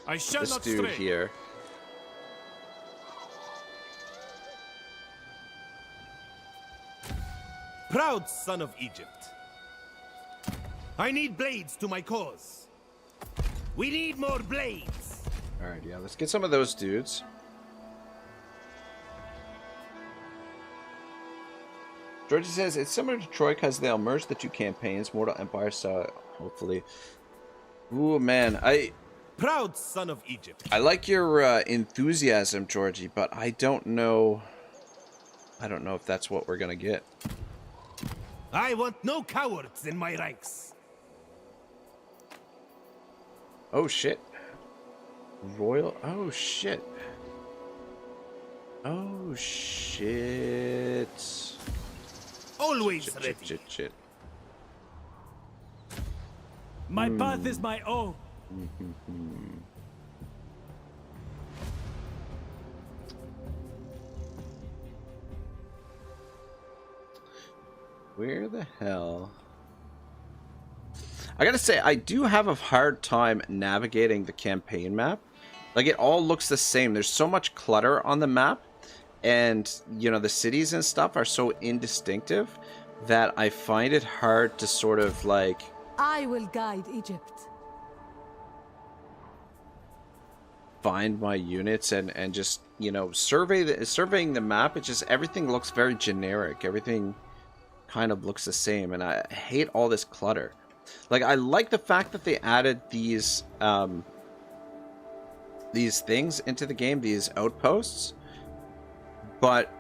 I shall This not dude stray. here. Proud son of Egypt. I need blades to my cause. We need more blades. Alright, yeah, let's get some of those dudes. Georgie says, it's similar to Troy because they'll merge the two campaigns, Mortal Empire style, hopefully. Ooh, man, Proud son of Egypt. I like your enthusiasm, Georgie, but I don't know if that's what we're gonna get. I want no cowards in my ranks. Oh, shit. Royal, oh, shit. Oh, shit. Always Shit, ready. shit, shit, shit. My path is my own. Where the hell? I gotta say, I do have a hard time navigating the campaign map. Like, it all looks the same. There's so much clutter on the map. And, you know, the cities and stuff are so indistinctive that I find it hard to sort of, like, I will guide Egypt. find my units and just, you know, surveying the map. It just, everything looks very generic. Everything kind of looks the same, and I hate all this clutter. Like, I like the fact that they added these things into the game, these outposts, but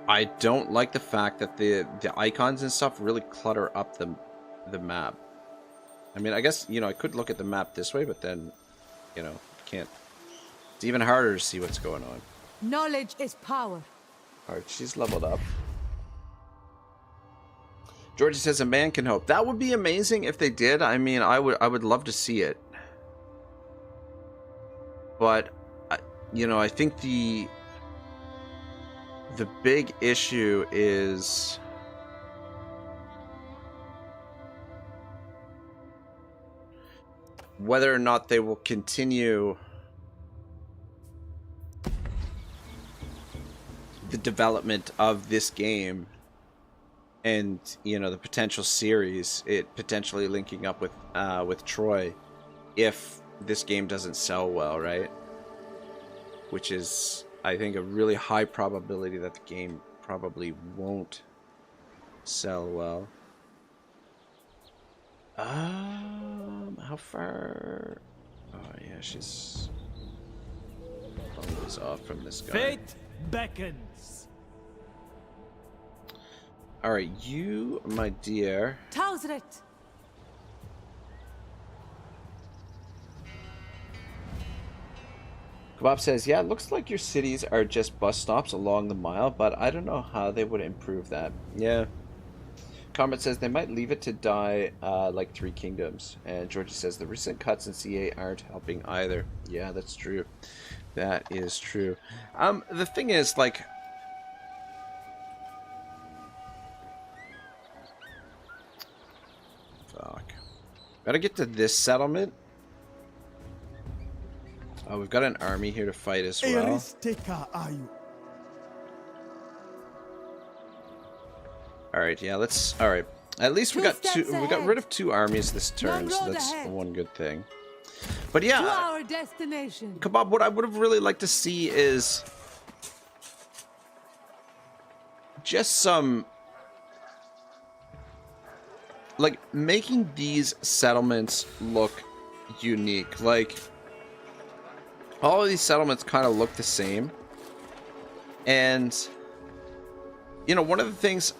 I don't like the fact that the icons and stuff really clutter up the map. I mean, I guess, you know, I could look at the map this way, but then, you know, can't. It's even harder to see what's going on. Knowledge is power. Alright, she's leveled up. Georgie says a man can hope. That would be amazing if they did. I mean, I would love to see it. But, you know, I think the big issue is whether or not they will continue the development of this game and, you know, the potential series, it potentially linking up with Troy if this game doesn't sell well, right? Which is, I think, a really high probability that the game probably won't sell well. How far? Oh yeah, she's a ways off from this guy. Fate beckons. All right, you, my dear. Tausret. Kebab says, yeah, it looks like your cities are just bus stops along the mile, but I don't know how they would improve that. Yeah. Comrade says they might leave it to die like Three Kingdoms. And Georgie says the recent cuts in CA aren't helping either. Yeah, that's true. That is true. The thing is, like, fuck. Gotta get to this settlement. Oh, we've got an army here to fight as well. Alright, yeah, let's... Alright. At least we got two... We got rid of 2 armies this turn, so that's one good thing. But To yeah, our destination. Kebab, what I would have really liked to see is... just some... like, making these settlements look unique. Like... all of these settlements kind of look the same. And, you know, one of the things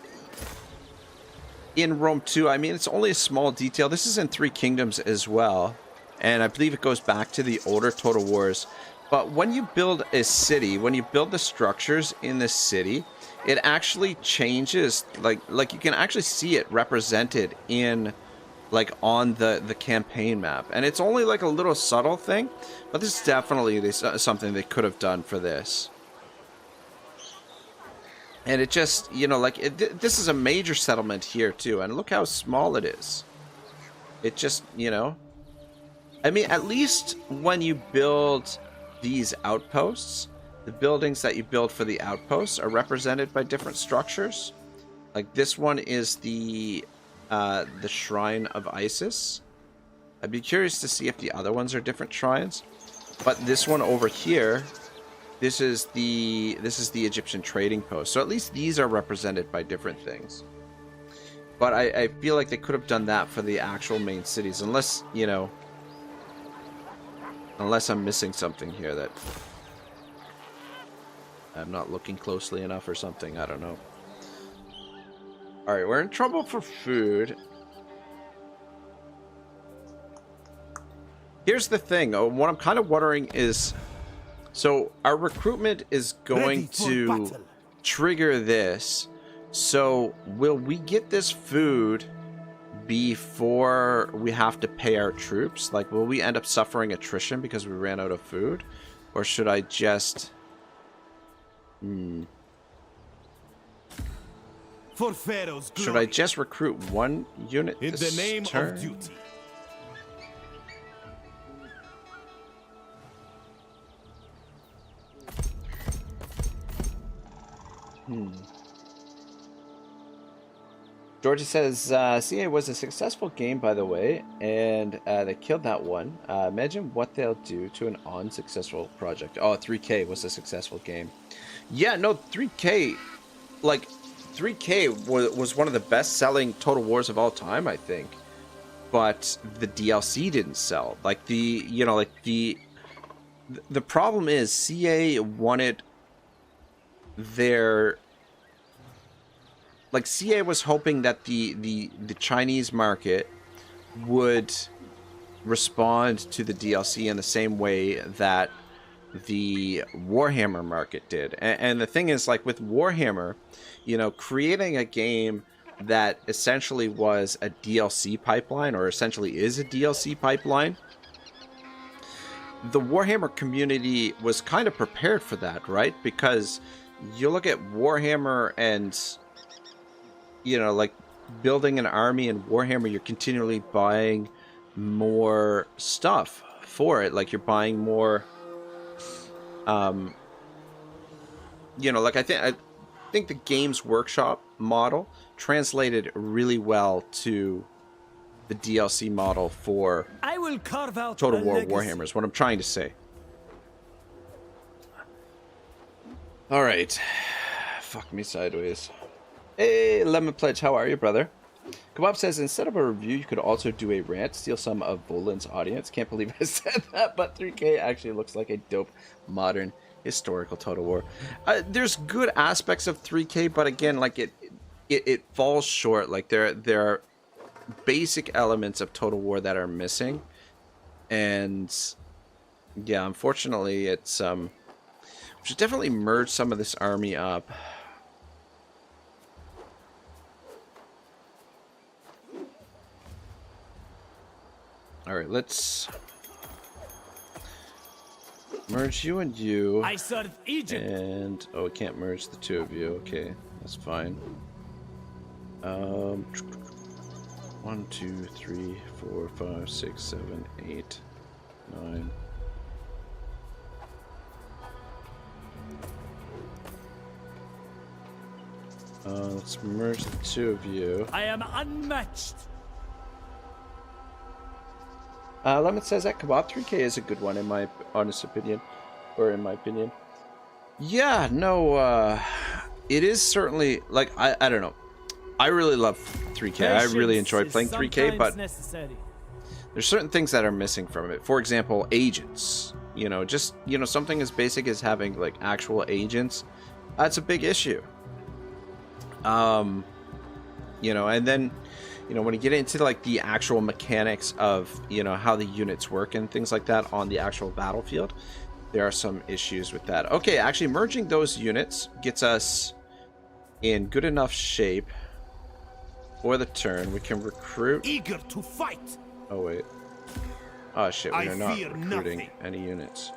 in Rome 2, I mean, it's only a small detail. This is in Three Kingdoms as well. And I believe it goes back to the older Total Wars. But when you build a city, when you build the structures in this city, it actually changes, like you can actually see it represented in, like, on the campaign map. And it's only like a little subtle thing, but this is definitely something they could have done for this. And it just, you know, like, this is a major settlement here too, and look how small it is. It just, you know, I mean, at least when you build these outposts, the buildings that you build for the outposts are represented by different structures. Like this one is the Shrine of Isis. I'd be curious to see if the other ones are different shrines. But this one over here, this is the Egyptian trading post. So at least these are represented by different things. But I feel like they could have done that for the actual main cities, unless, you know, unless I'm missing something here that I'm not looking closely enough or something. I don't know. Alright, we're in trouble for food. Here's the thing. What I'm kind of wondering is, so our recruitment is going to trigger this. So will we get this food before we have to pay our troops? Like, will we end up suffering attrition because we ran out of food? Or should I just... For Pharaoh's glory. Should I just recruit one unit in this the name turn? of duty? Georgia says, CA was a successful game, by the way, and they killed that one. Imagine what they'll do to an unsuccessful project. Oh, 3K was a successful game. Yeah, no, 3K, like, 3K was one of the best-selling Total Wars of all time, I think. But the DLC didn't sell. Like, you know, like, the problem is CA wanted their... Like, CA was hoping that the Chinese market would respond to the DLC in the same way that the Warhammer market did. And the thing is, like, with Warhammer, you know, creating a game that essentially was a DLC pipeline, or essentially is a DLC pipeline, the Warhammer community was kind of prepared for that, right? Because you look at Warhammer and... you know, like, building an army in Warhammer, you're continually buying more stuff for it. Like, you're buying more, you know, like, I think the Games Workshop model translated really well to the DLC model for I will carve out Total War legacy. Warhammer is what I'm trying to say. All right. Fuck me sideways. Hey, Lemon Pledge, how are you, brother? Kebab says, instead of a review, you could also do a rant, steal some of Volan's audience. Can't believe I said that, but 3K actually looks like a dope, modern, historical Total War. There's good aspects of 3K, but again, like, it falls short. Like, there are basic elements of Total War that are missing. And, yeah, unfortunately, it's, we should definitely merge some of this army up. Alright, let's merge you and you. I serve Egypt. And, oh, we can't merge the two of you. Okay, that's fine. 1, 2, 3, 4, 5, 6, 7, 8, 9. Let's merge the two of you. I am unmatched. Lemon says that Kebab 3K is a good one, in my honest opinion. Or in my opinion. Yeah, no, it is certainly, like, I don't know. I really love 3K. I really enjoy playing 3K, but there's certain things that are missing from it. For example, agents. You know, just, you know, something as basic as having, like, actual agents. That's a big issue. You know, and then... you know, when you get into, like, the actual mechanics of, you know, how the units work and things like that on the actual battlefield, there are some issues with that. Okay, actually, merging those units gets us in good enough shape for the turn. We can recruit. Eager to fight. Oh wait. Oh shit, we I are not fear recruiting nothing. any units.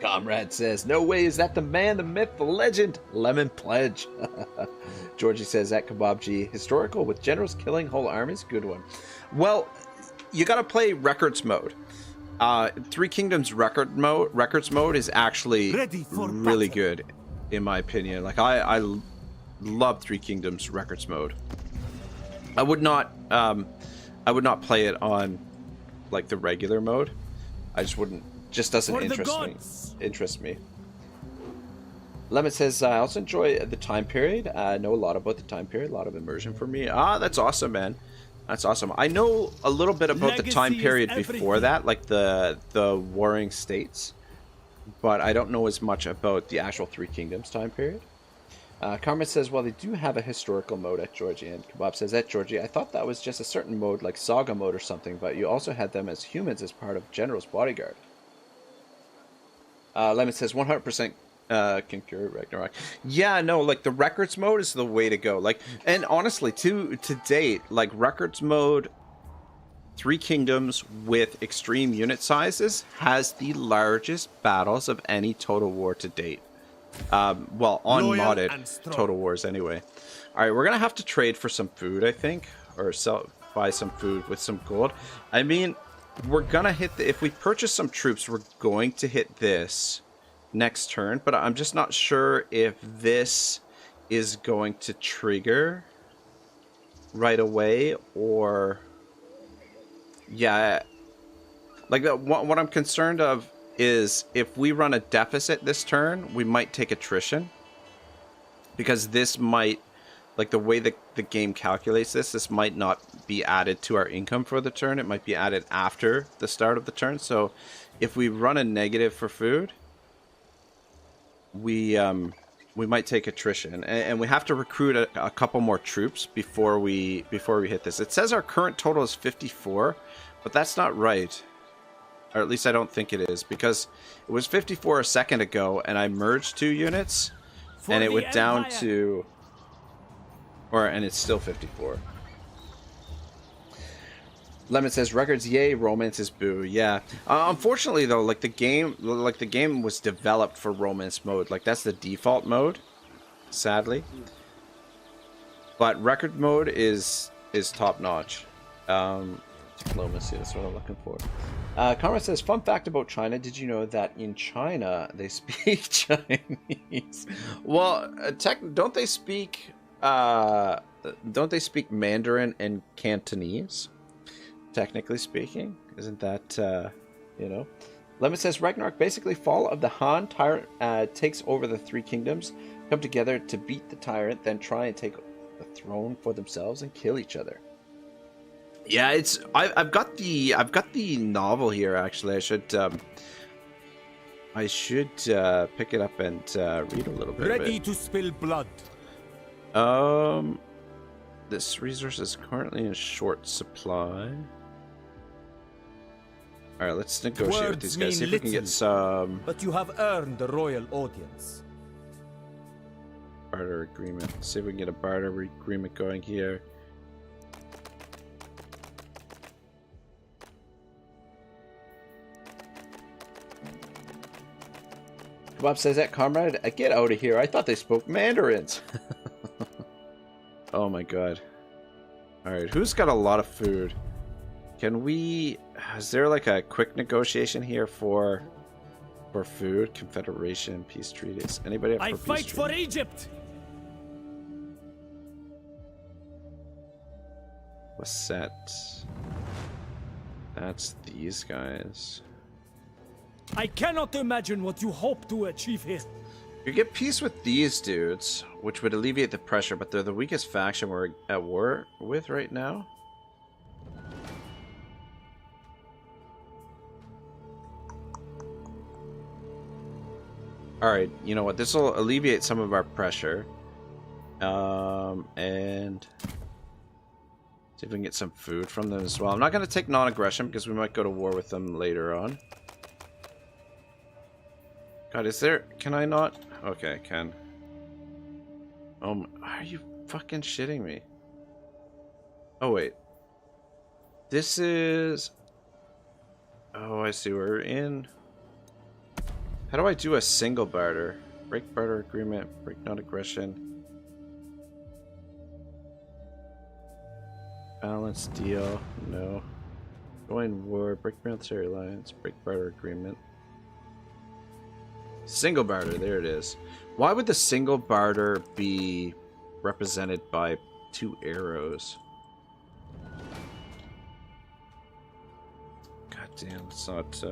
Comrade says, no way, is that the man, the myth, the legend? Lemon Pledge. Georgie says, that Kebabji, historical with generals killing whole armies? Good one. Well, you gotta play records mode. Three Kingdoms records mode is actually really good, in my opinion. Like, I love Three Kingdoms records mode. I would not play it on, like, the regular mode. I just wouldn't. Just doesn't interest me. Lemon says, I also enjoy the time period. I know a lot about the time period. A lot of immersion for me. Ah, that's awesome, man. That's awesome. I know a little bit about the time period before that, like the Warring States. But I don't know as much about the actual Three Kingdoms time period. Carmen says, well, they do have a historical mode at Georgie. And Kebab says, at Georgie, I thought that was just a certain mode, like Saga mode or something. But you also had them as humans as part of General's Bodyguard. Lemon says 100% concur Ragnarok. Yeah, no, like the records mode is the way to go. Like, and honestly, to date, like records mode, Three Kingdoms with extreme unit sizes has the largest battles of any Total War to date. Well, unmodded Total Wars anyway. All right, we're gonna have to trade for some food, I think, or buy some food with some gold. I mean, we're gonna hit if we purchase some troops, we're going to hit this next turn, but I'm just not sure if this is going to trigger right away or yeah, like what I'm concerned of is if we run a deficit this turn, we might take attrition because this might, like the way that the game calculates this might not be added to our income for the turn. It might be added after the start of the turn. So if we run a negative for food, we might take attrition. And we have to recruit a couple more troops before we hit this. It says our current total is 54, but that's not right. Or at least I don't think it is, because it was 54 a second ago and I merged 2 units and it went down to... and it's still 54. Lemon says records yay, romance is boo. Yeah. Unfortunately though, like the game was developed for romance mode. Like that's the default mode, sadly. But record mode is top notch. Diplomacy, that's what I'm looking for. Karma says, fun fact about China, did you know that in China they speak Chinese? Well, don't they speak Mandarin and Cantonese? Technically speaking, isn't that you know? Lemon says Ragnarok, basically fall of the Han tyrant takes over the Three Kingdoms, come together to beat the tyrant, then try and take the throne for themselves and kill each other. Yeah, it's I've got the novel here actually. I should pick it up and read a little bit. Ready to spill blood. This resource is currently in short supply. All right, let's negotiate with these guys. See if we can get some. But you have earned the royal audience. Barter agreement. See if we can get a barter agreement going here. Bob says that, comrade. Get out of here. I thought they spoke Mandarins. Oh my god. Alright, who's got a lot of food? Can we... Is there like a quick negotiation here for food? Confederation, peace treaties. Anybody have for peace treaties? For Egypt! What's that? That's these guys. I cannot imagine what you hope to achieve here. You get peace with these dudes, which would alleviate the pressure, but they're the weakest faction we're at war with right now. Alright, you know what? This will alleviate some of our pressure. And see if we can get some food from them as well. I'm not going to take non-aggression because we might go to war with them later on. God, is there... Can I not? Okay, I can. Are you fucking shitting me? Oh, wait. This is... Oh, I see. We're in... How do I do a single barter? Break barter agreement. Break non-aggression. Balance deal. No. Join war. Break military alliance. Break barter agreement. Single barter. There it is. Why would the single barter be represented by 2 arrows? God damn, it's not...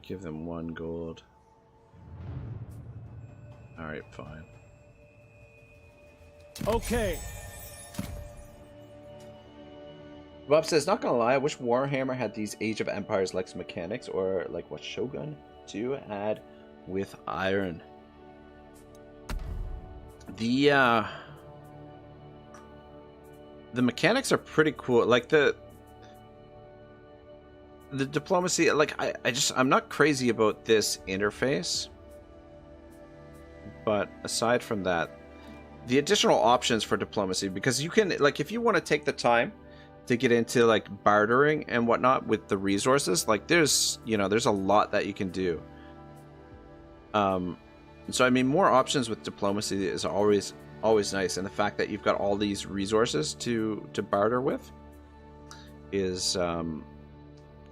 Give them 1 gold. Alright, fine. Okay. Bob says, not gonna lie, I wish Warhammer had these Age of Empires like mechanics, or like what Shogun 2 had with Iron. The mechanics are pretty cool. Like the diplomacy, like I'm not crazy about this interface, but aside from that, the additional options for diplomacy, because you can, like, if you want to take the time to get into like bartering and whatnot with the resources, like there's a lot that you can do. So I mean, more options with diplomacy is always nice, and the fact that you've got all these resources to barter with is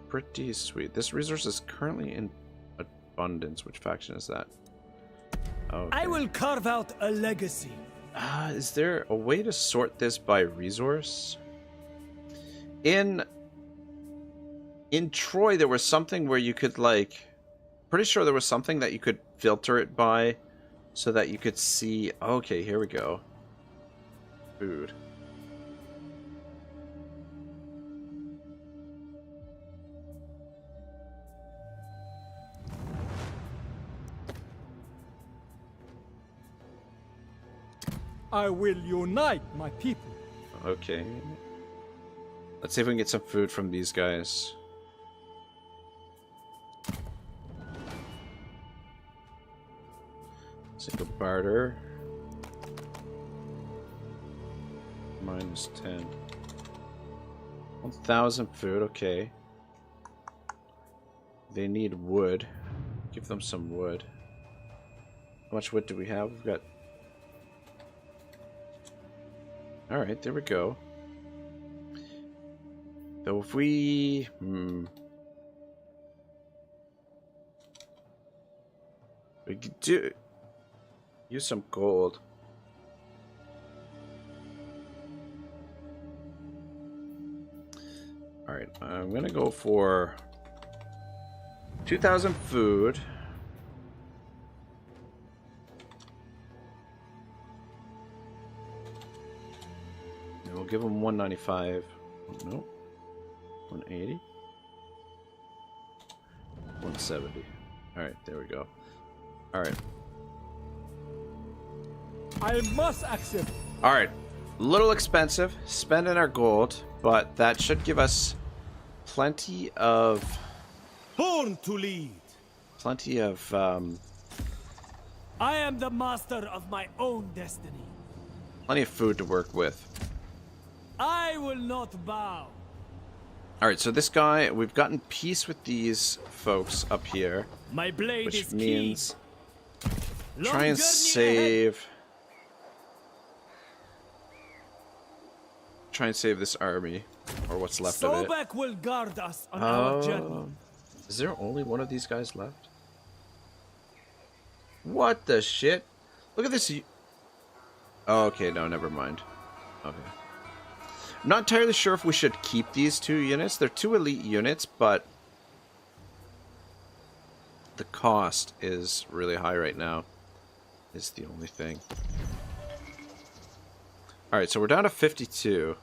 pretty sweet. This resource is currently in abundance. Which faction is that? Okay. I will carve out a legacy. Is there a way to sort this by resource? In Troy, there was something where you could, like, pretty sure there was something that you could filter it by, so that you could see. Okay, here we go. Food. I will unite my people. Okay. Let's see if we can get some food from these guys. Single barter. Minus 10. 1,000 food, okay. They need wood. Give them some wood. How much wood do we have? We've got... Alright, there we go. So if we... We could do... Use some gold. Alright, I'm gonna go for 2,000 food. And we'll give them 195. Nope. 180. 170. Alright, there we go. Alright. I must accept. Alright. Little expensive. Spending our gold, but that should give us plenty of... Born to lead. Plenty of, I am the master of my own destiny. plenty of food to work with. I will not bow. Alright, so this guy, we've gotten peace with these folks up here. My blade Which is means key. try and save... Try and save this army, or what's left of it. Sobek will guard us on our journey. Is there only one of these guys left? What the shit? Look at this. Oh, okay, no, never mind. Okay. I'm not entirely sure if we should keep these 2 units. They're 2 elite units, but the cost is really high right now. Is the only thing. Alright, so we're down to 52.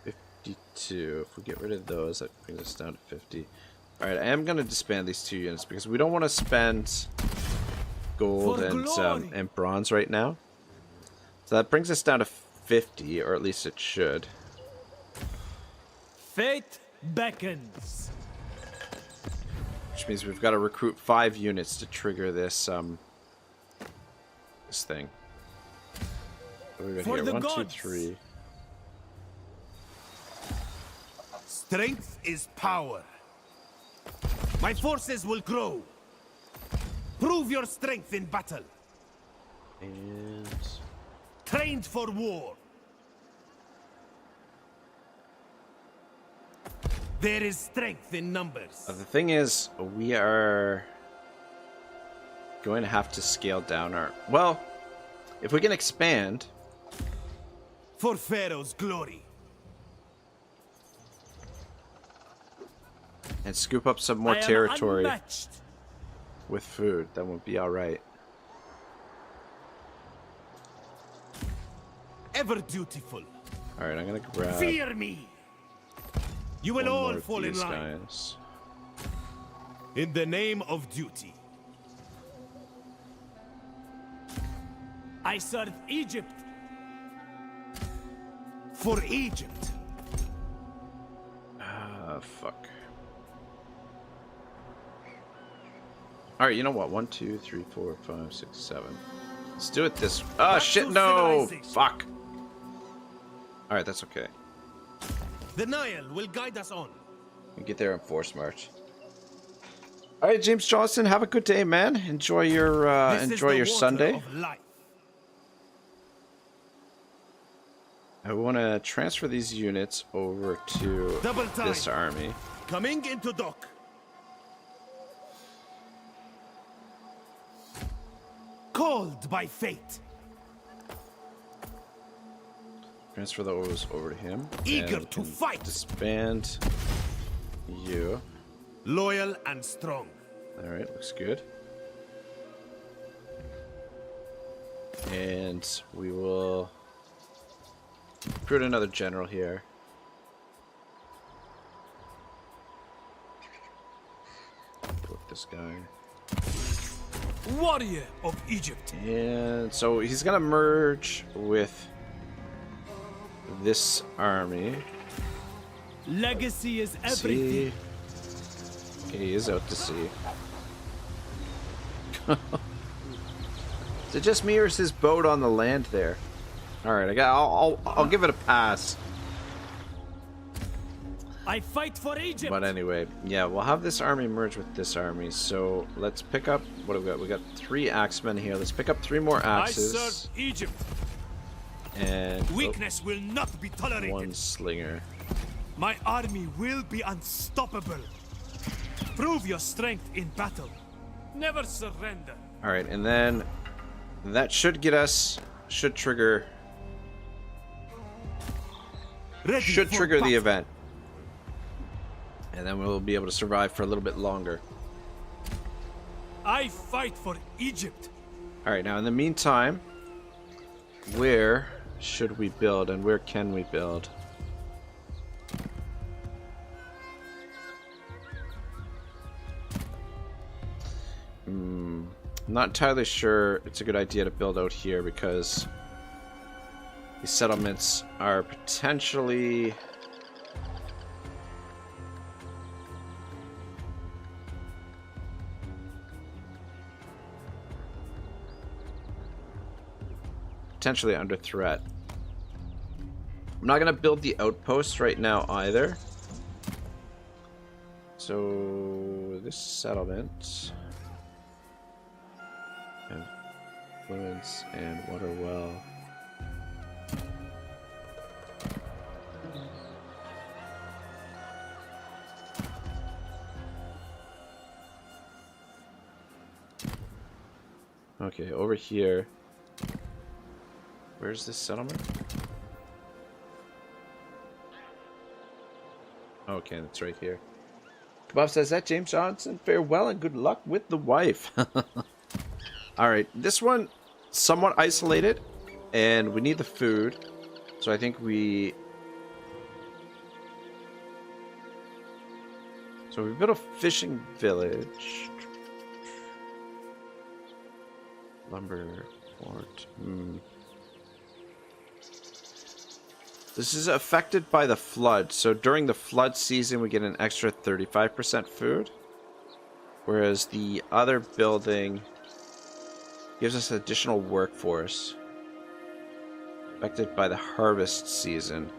52. If we get rid of those, that brings us down to 50. Alright, I am going to disband these 2 units because we don't want to spend gold and bronze right now. So that brings us down to 50, or at least it should. Fate beckons. Which means we've got to recruit 5 units to trigger this this thing. What do we got For here? the 1, 2, gods. 3. Strength is power. My forces will grow. Prove your strength in battle. And Trained for war. There is strength in numbers. the thing is, we are going to have to scale down our... Well, if we can expand... For Pharaoh's glory. and scoop up some more I am territory unmatched. with food, that would be alright. Ever dutiful. Alright, I'm gonna grab Fear me. You will one all more of fall in these line. guys. In the name of duty. I serve Egypt. For Egypt. Ah, fuck. Alright, you know what? 1, 2, 3, 4, 5, 6, 7. Let's do it this... Ah, shit, to no! civilization. Fuck! Alright, that's okay. The Nile will guide us on. We get there in force march. Alright, James Johnson, have a good day, man. Enjoy your This is enjoy the your water Sunday. of life. I want to transfer these units over to Double time. this army. Coming into dock. Called by fate. Transfer those over to him. Eager and we to can fight. Disband you. Loyal and strong. Alright, looks good. And we will recruit another general here. Put this guy. Warrior of Egypt. And so he's gonna merge with this army. Legacy is See? everything. Okay, he is out to sea. Is it just me or is his boat on the land there? All right, I'll give it a pass. I fight for Egypt. But anyway, yeah, we'll have this army merge with this army. So let's pick up. What do we got? We got 3 axemen here. Let's pick up 3 more I axes serve Egypt. and Weakness will not be tolerated. 1 slinger. My army will be unstoppable. Prove your strength in battle. Never surrender. All right, and then that should get us. Should trigger. Ready Should for trigger the battle. event. And then we'll be able to survive for a little bit longer. I fight for Egypt. Alright, now in the meantime, where should we build and where can we build? I'm not entirely sure it's a good idea to build out here because these settlements are potentially... potentially under threat. I'm not gonna build the outposts right now either. So this settlement, influence and water well. Okay, over here. Where's this settlement? Okay, that's right here. Kebab says that, James Johnson. Farewell and good luck with the wife. Alright, this one somewhat isolated, and we need the food. So I think we... So we built a fishing village. Lumber, port. This is affected by the flood. So during the flood season, we get an extra 35% food. Whereas the other building gives us additional workforce. Affected by the harvest season.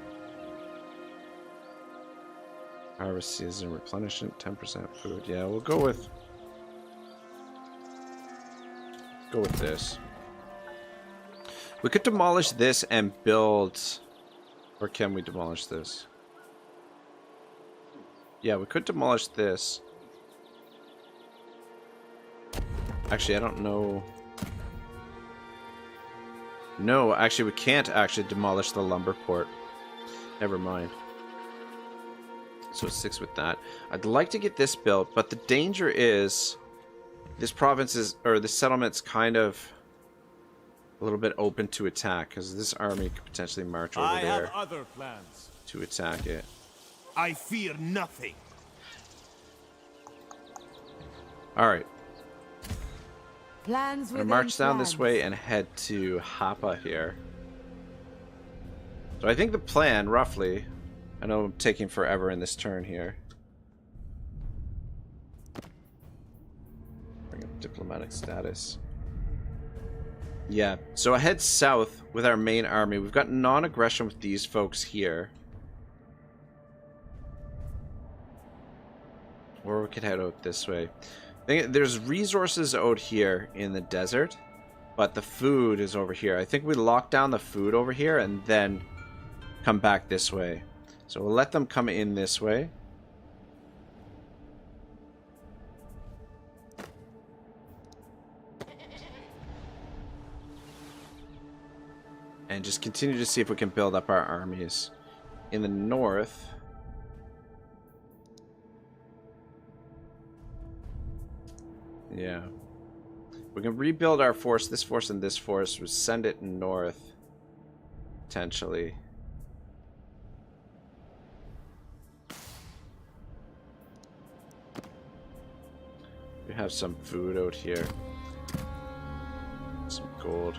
Harvest season, replenishment, 10% food. Yeah, we'll go with this. We could demolish this and build... Or can we demolish this? Yeah, we could demolish this. Actually, I don't know. No, actually, we can't actually demolish the lumber port. Never mind. So it sticks with that. I'd like to get this built, but the danger is this province is, or this settlement's kind of a little bit open to attack, because this army could potentially march over I there have other plans. to attack it. I fear nothing. Alright, Plans I'm going within to march down plans. this way and head to Hapa here. So I think the plan, roughly... I know I'm taking forever in this turn here. Bring up diplomatic status. Yeah, so I head south with our main army. We've got non-aggression with these folks here. Or we could head out this way. There's resources out here in the desert, but the food is over here. I think we lock down the food over here and then come back this way. So we'll let them come in this way. And just continue to see if we can build up our armies. In the north... Yeah. We can rebuild our force, this force and this force. We'll send it north. Potentially. We have some food out here. Some gold.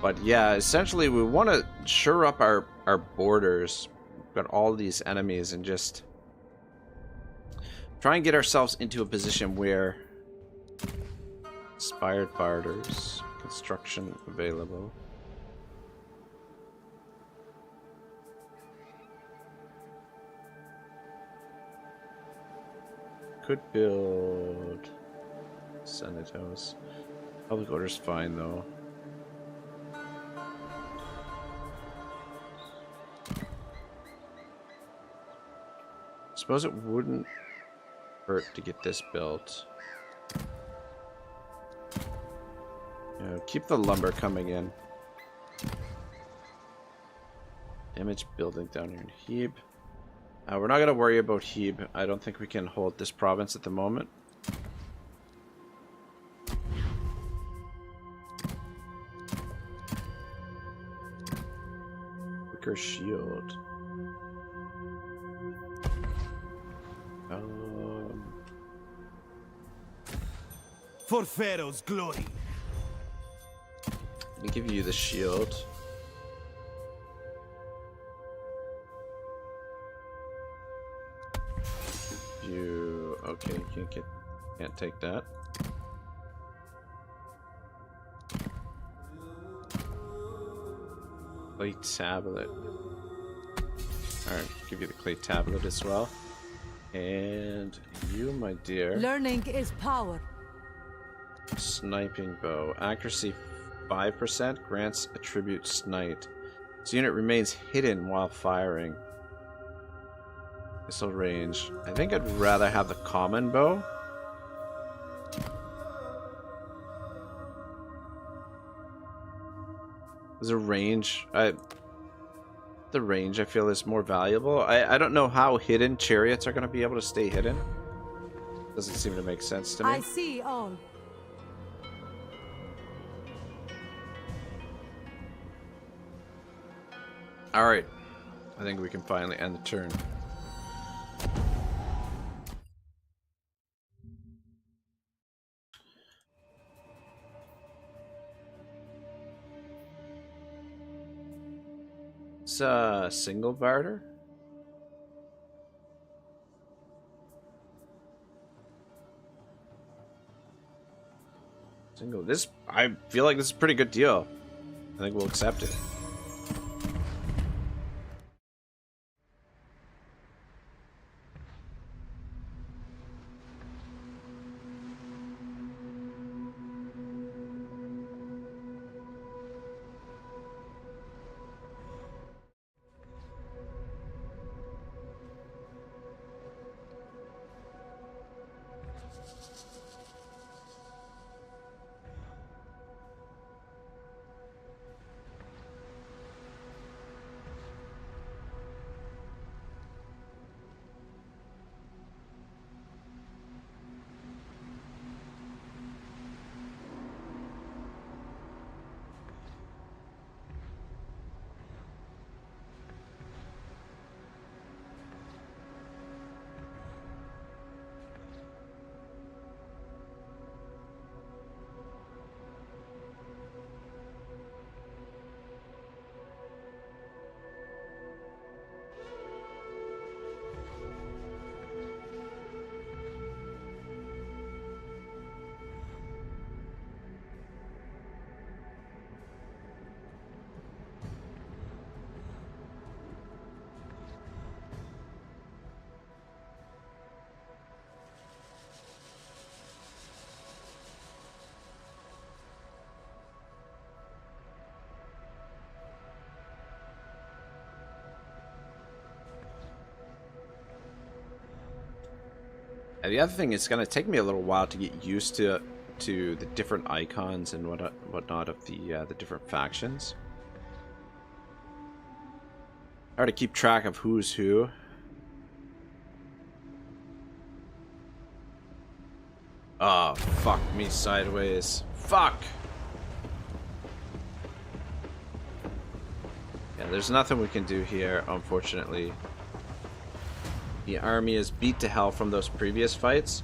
But yeah, essentially we want to shore up our borders. We've got all these enemies and just try and get ourselves into a position where inspired barters, construction available. Could build Senate House. Public order's fine though. Suppose it wouldn't hurt to get this built. Yeah, keep the lumber coming in. Damage building down here in Heb. We're not going to worry about Heb. I don't think we can hold this province at the moment. Wicker shield. For Pharaoh's glory. Let me give you the shield. You okay? You can't take that. Clay tablet. All right, give you the clay tablet as well. And you, my dear. Learning is power. Sniping bow. Accuracy 5%. Grants attribute snipe. This unit remains hidden while firing. Missile range. I think I'd rather have the common bow. There's a range. The range I feel is more valuable. I don't know how hidden chariots are going to be able to stay hidden. Doesn't seem to make sense to me. I see all. Alright. I think we can finally end the turn. It's single barter. Single. This, I feel like this is a pretty good deal. I think we'll accept it. And the other thing, it's going to take me a little while to get used to the different icons and whatnot of the different factions. Hard to keep track of who's who. Oh, fuck me sideways. Fuck! Yeah, there's nothing we can do here, unfortunately. The army is beat to hell from those previous fights.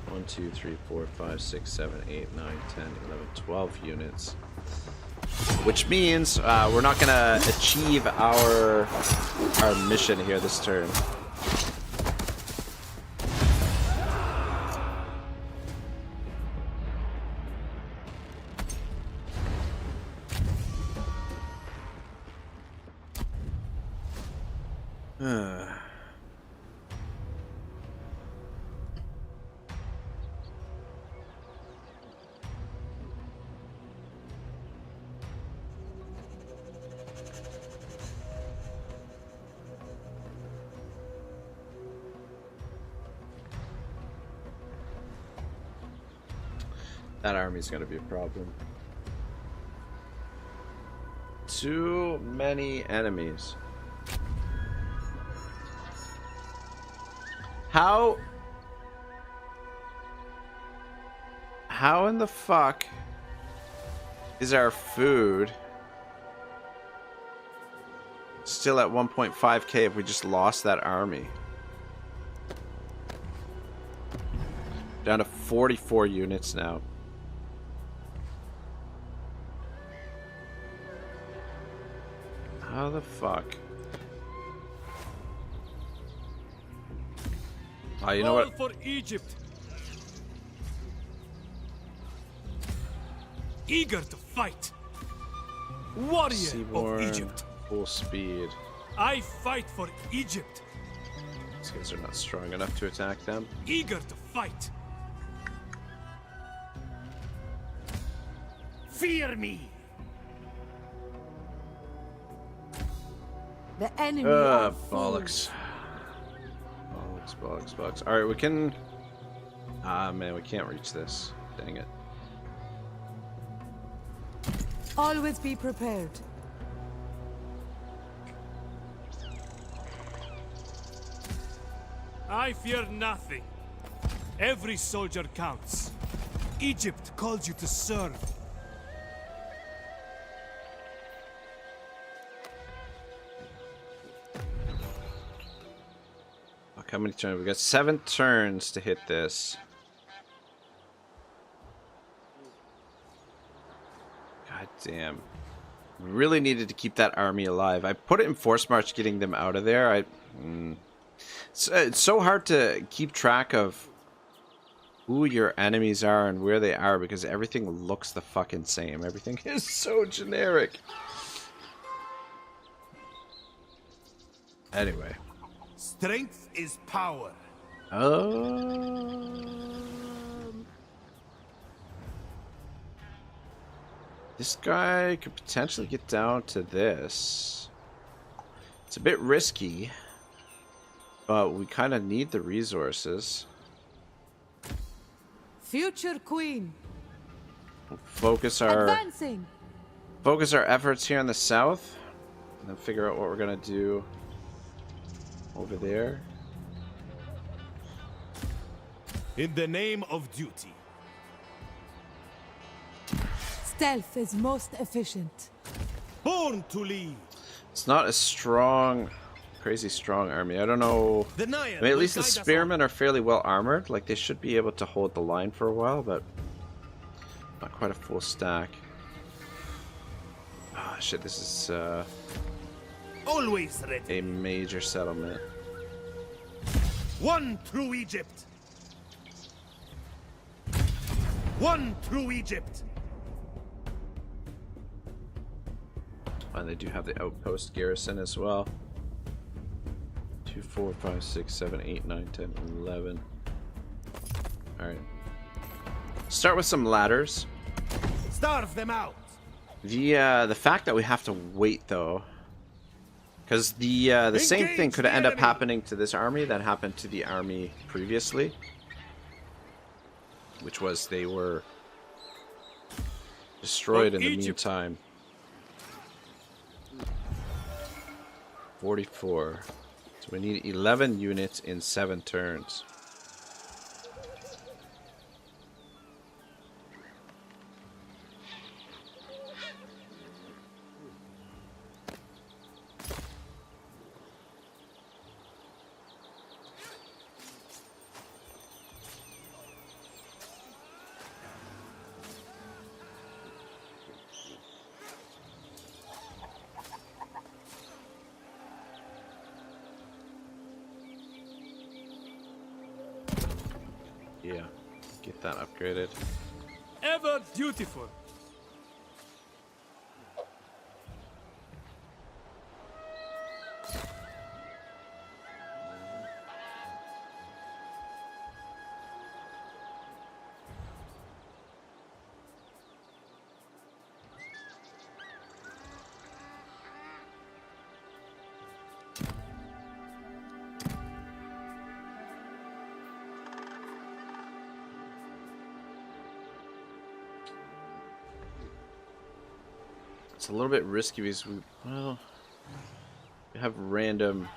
1, 2, 3, 4, 5, 6, 7, 8, 9, 10, 11, 12 units. Which means we're not going to achieve our mission here this turn. That army's gonna be a problem. Too many enemies. How in the fuck is our food still at 1.5k if we just lost that army? Down to 44 units now. How the fuck? Oh, you know what? For Egypt. Eager to fight. Warrior Seaborn, of Egypt. full speed. I fight for Egypt. These guys are not strong enough to attack them. Eager to fight. Fear me. The enemy are bollocks. fools. Bollocks. Alright, we can... Ah, man, we can't reach this. Dang it. Always be prepared. I fear nothing. Every soldier counts. Egypt calls you to serve. Fuck, how many turns? We got 7 turns to hit this. God damn. Really needed to keep that army alive. I put it in force march, getting them out of there. It's so hard to keep track of who your enemies are and where they are because everything looks the fucking same. Everything is so generic. Anyway. Strength is power. This guy could potentially get down to this. It's a bit risky, but we kind of need the resources. Future queen. Focus Advancing. our efforts here in the south, and then figure out what we're gonna do over there. In the name of duty. Stealth is most efficient. Born to lead. It's not a strong, crazy strong army. I don't know. The I Nyan mean, at will least the guide us spearmen are fairly well armored. Like, they should be able to hold the line for a while, but not quite a full stack. Ah, shit, this is on. Always ready. a major settlement. One through Egypt. One through Egypt. And they do have the outpost garrison as well. 2, 4, 5, 6, 7, 8, 9, 10, 11. Alright. Start with some ladders. Starve them out. The fact that we have to wait though, because the same thing Engage could the end up enemy. happening to this army that happened to the army previously, which was they were destroyed in the Egypt. meantime. 44. So we need 11 units in 7 turns. Yeah, get that upgraded. Ever dutiful. It's a little bit risky because we have random.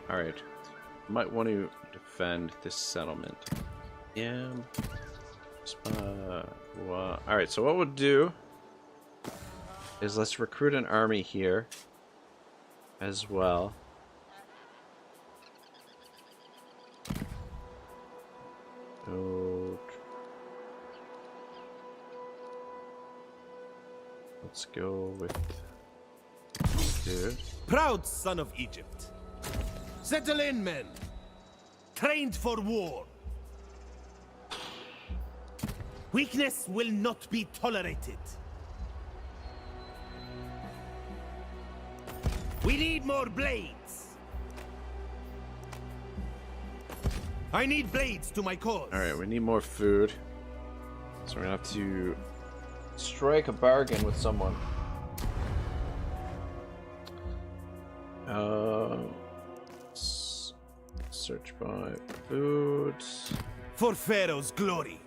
All right, might want to defend this settlement. Yeah. All right, so what we'll do is let's recruit an army here as well. So let's go with this dude. Proud son of Egypt. Settle in, men. Trained for war. Weakness will not be tolerated. We need more blades. I need blades to my cause. All right, we need more food, so we're gonna have to strike a bargain with someone. Search by food. For Pharaoh's glory.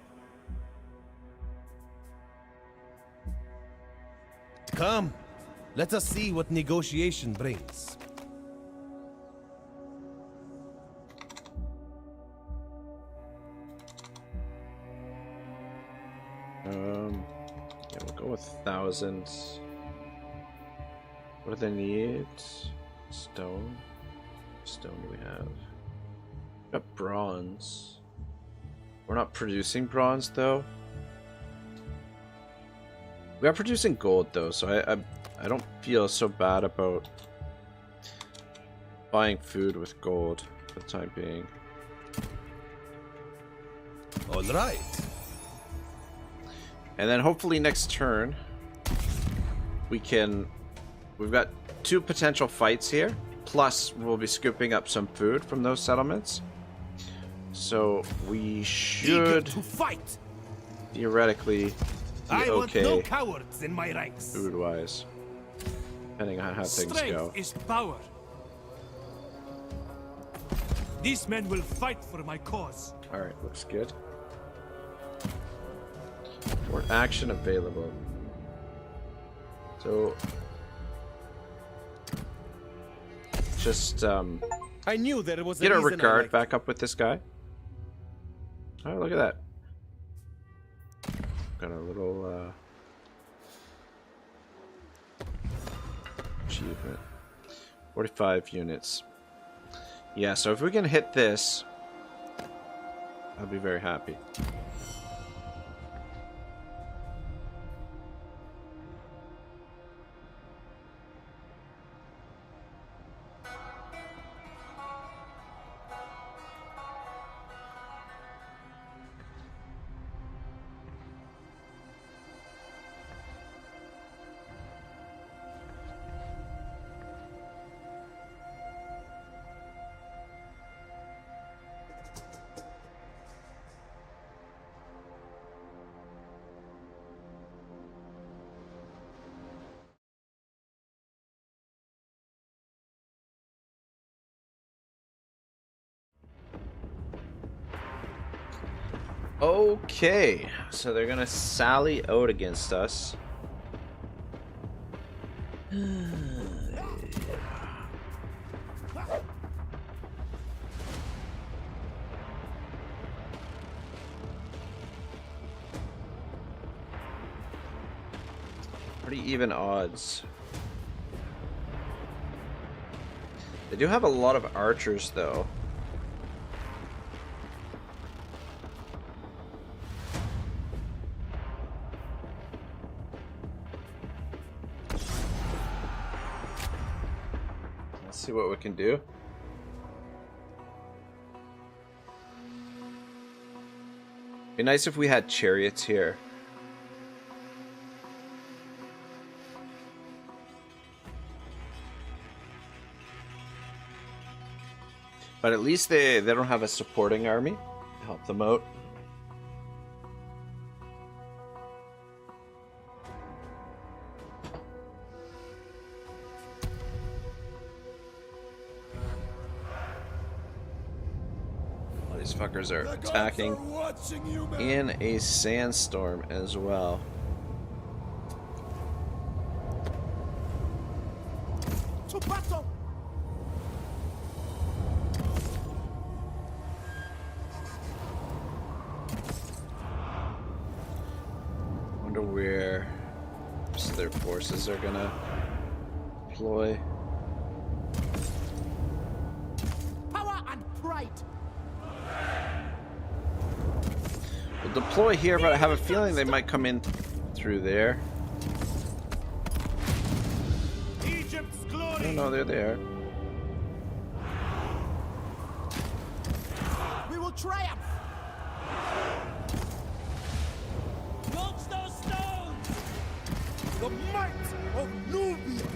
Come, let us see what negotiation brings. Yeah, we'll go with 1,000. What do they need? Stone. Stone do we have? We got bronze. We're not producing bronze though. We are producing gold though, so I don't feel so bad about buying food with gold for the time being. All right. And then hopefully next turn we've got 2 potential fights here, plus we'll be scooping up some food from those settlements. So we should to fight. theoretically be I want okay no cowards in my ranks. food-wise, depending on how things go. Strength is power. These men will fight for my cause. Alright, looks good. For action available. So just I knew there was get a our reason I regard liked back up with this guy. Oh, look at that. Got a little achievement. 45 units. Yeah, so if we can hit this, I'll be very happy. Okay, so they're gonna sally out against us. Pretty even odds. They do have a lot of archers, though. Let's see what we can do. Be nice if we had chariots here. But at least they don't have a supporting army to help them out. All these fuckers are attacking in a sandstorm as well. To battle. Wonder where their forces are gonna deploy. Power and pride. We'll deploy here, but I have a feeling they might come in through there. Egypt's glory. Oh no, they're there. We will triumph. Launch those stones. The might of Nubia.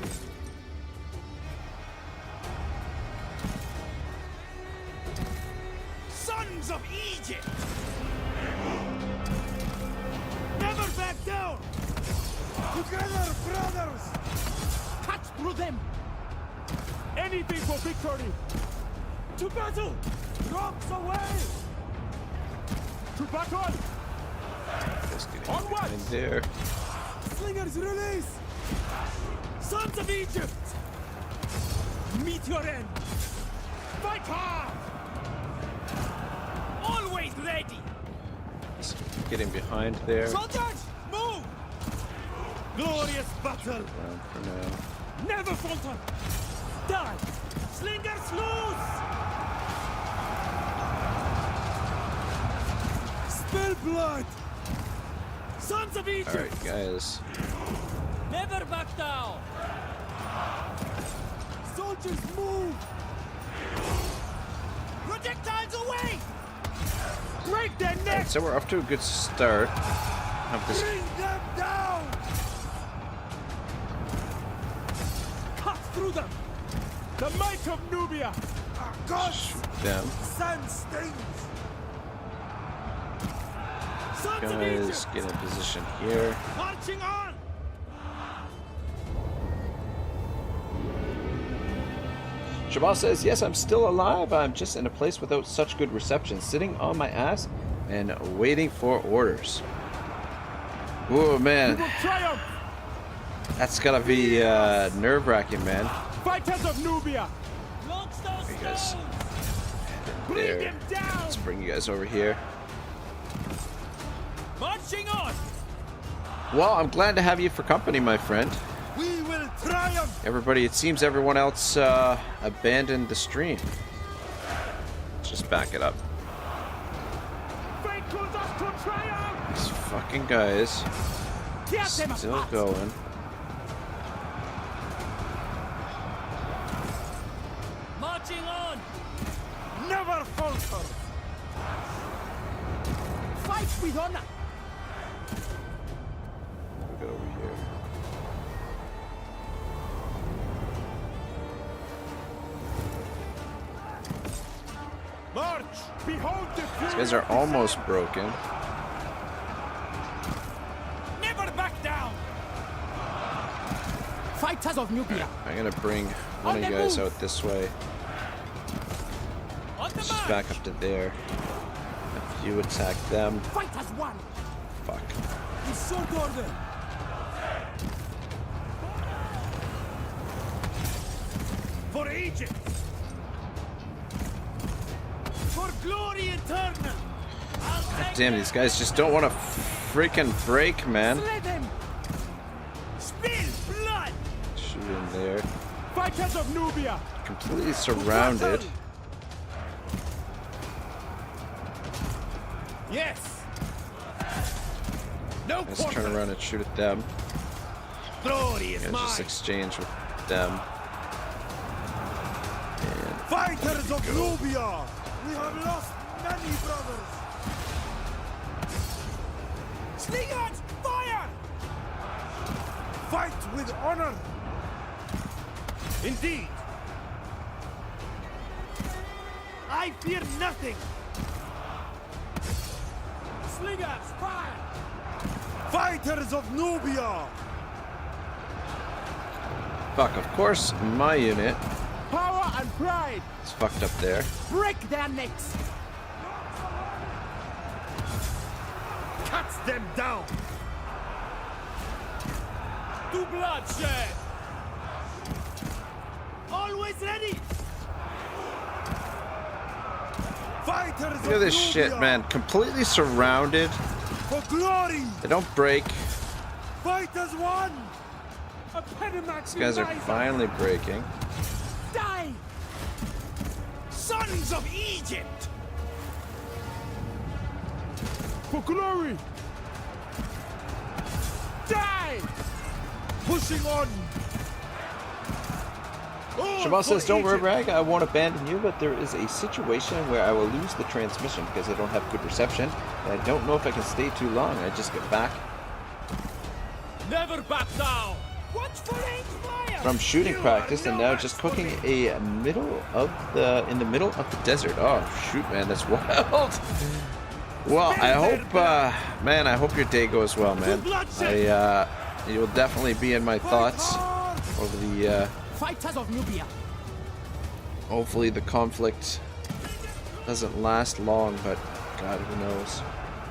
Sons of Egypt. Never back down. Together, brothers. Cut through them. Anything for victory! To battle. Drops away. To battle! Just getting Onward! in there. Slingers, release! Sons of Egypt! Meet your end! Fight hard! Always ready! Just getting behind there. Soldiers, move! Glorious battle. Around for now. Never falter! Die! Slingers loose! Spill blood! Sons of Egypt! Alright, guys. Never back down! Soldiers move! Projectiles away! Break their Alright, necks! so we're off to a good start. Of this Bring them down! Cut through them! The might of Nubia! Our gods! shoot them. Sun stings! Sons of Guys, Egypt! get in position here. Marching on! Shabal says, yes, I'm still alive. I'm just in a place without such good reception, sitting on my ass and waiting for orders. Whoa, man. Triumph! That's gotta be nerve-wracking, man. Fighters of Nubia! Launch those There you guys. stones! There. Bring them down! Let's bring you guys over here. Marching on! Well, I'm glad to have you for company, my friend. We will triumph! Everybody, it seems everyone else abandoned the stream. Let's just back it up. Fate calls us to triumph! These fucking guys Tear them still apart! going. Marching on! Never falter! Fight with honor! We'll get over here. March! Behold the These guys are almost broken. Never back down! Fighters of Nubia! I'm gonna bring one of you guys out this way. On the Just march! back up to there. If you attack them, Fighters one! fuck. In short order! For Egypt! For glory eternal! God damn, these guys just don't want to freaking break, man. Slay them! Spill blood! Shoot in there. Fighters of Nubia! Completely surrounded. Yes! No Let's turn around and shoot at them. Glory is Guys, just exchange with them. And Fighters of Nubia! We have lost many brothers! Slingers, fire! Fight with honor! Indeed! I fear nothing! Slingers, fire! Fighters of Nubia! fuck, of course, my unit Power and pride! is fucked up there. Break their necks! Cuts them down. To bloodshed! Always ready! Fighters Look at of this Nubia! shit, man. Completely surrounded. For glory! They don't break. Fighters one! A Pedimax These guys are finally breaking. Die! Sons of Egypt! For glory! Die! Pushing on! Shabal says, don't worry, Rag, I won't abandon you, but there is a situation where I will lose the transmission because I don't have good reception, and I don't know if I can stay too long. I just get back Never back down! Watch for range fire! from shooting practice and now just cooking in the middle of the desert. Oh, shoot, man, that's wild. Well, I hope, man, I hope your day goes well, man. You'll definitely be in my thoughts over the, Fighters of Nubia! hopefully the conflict doesn't last long, but God, who knows.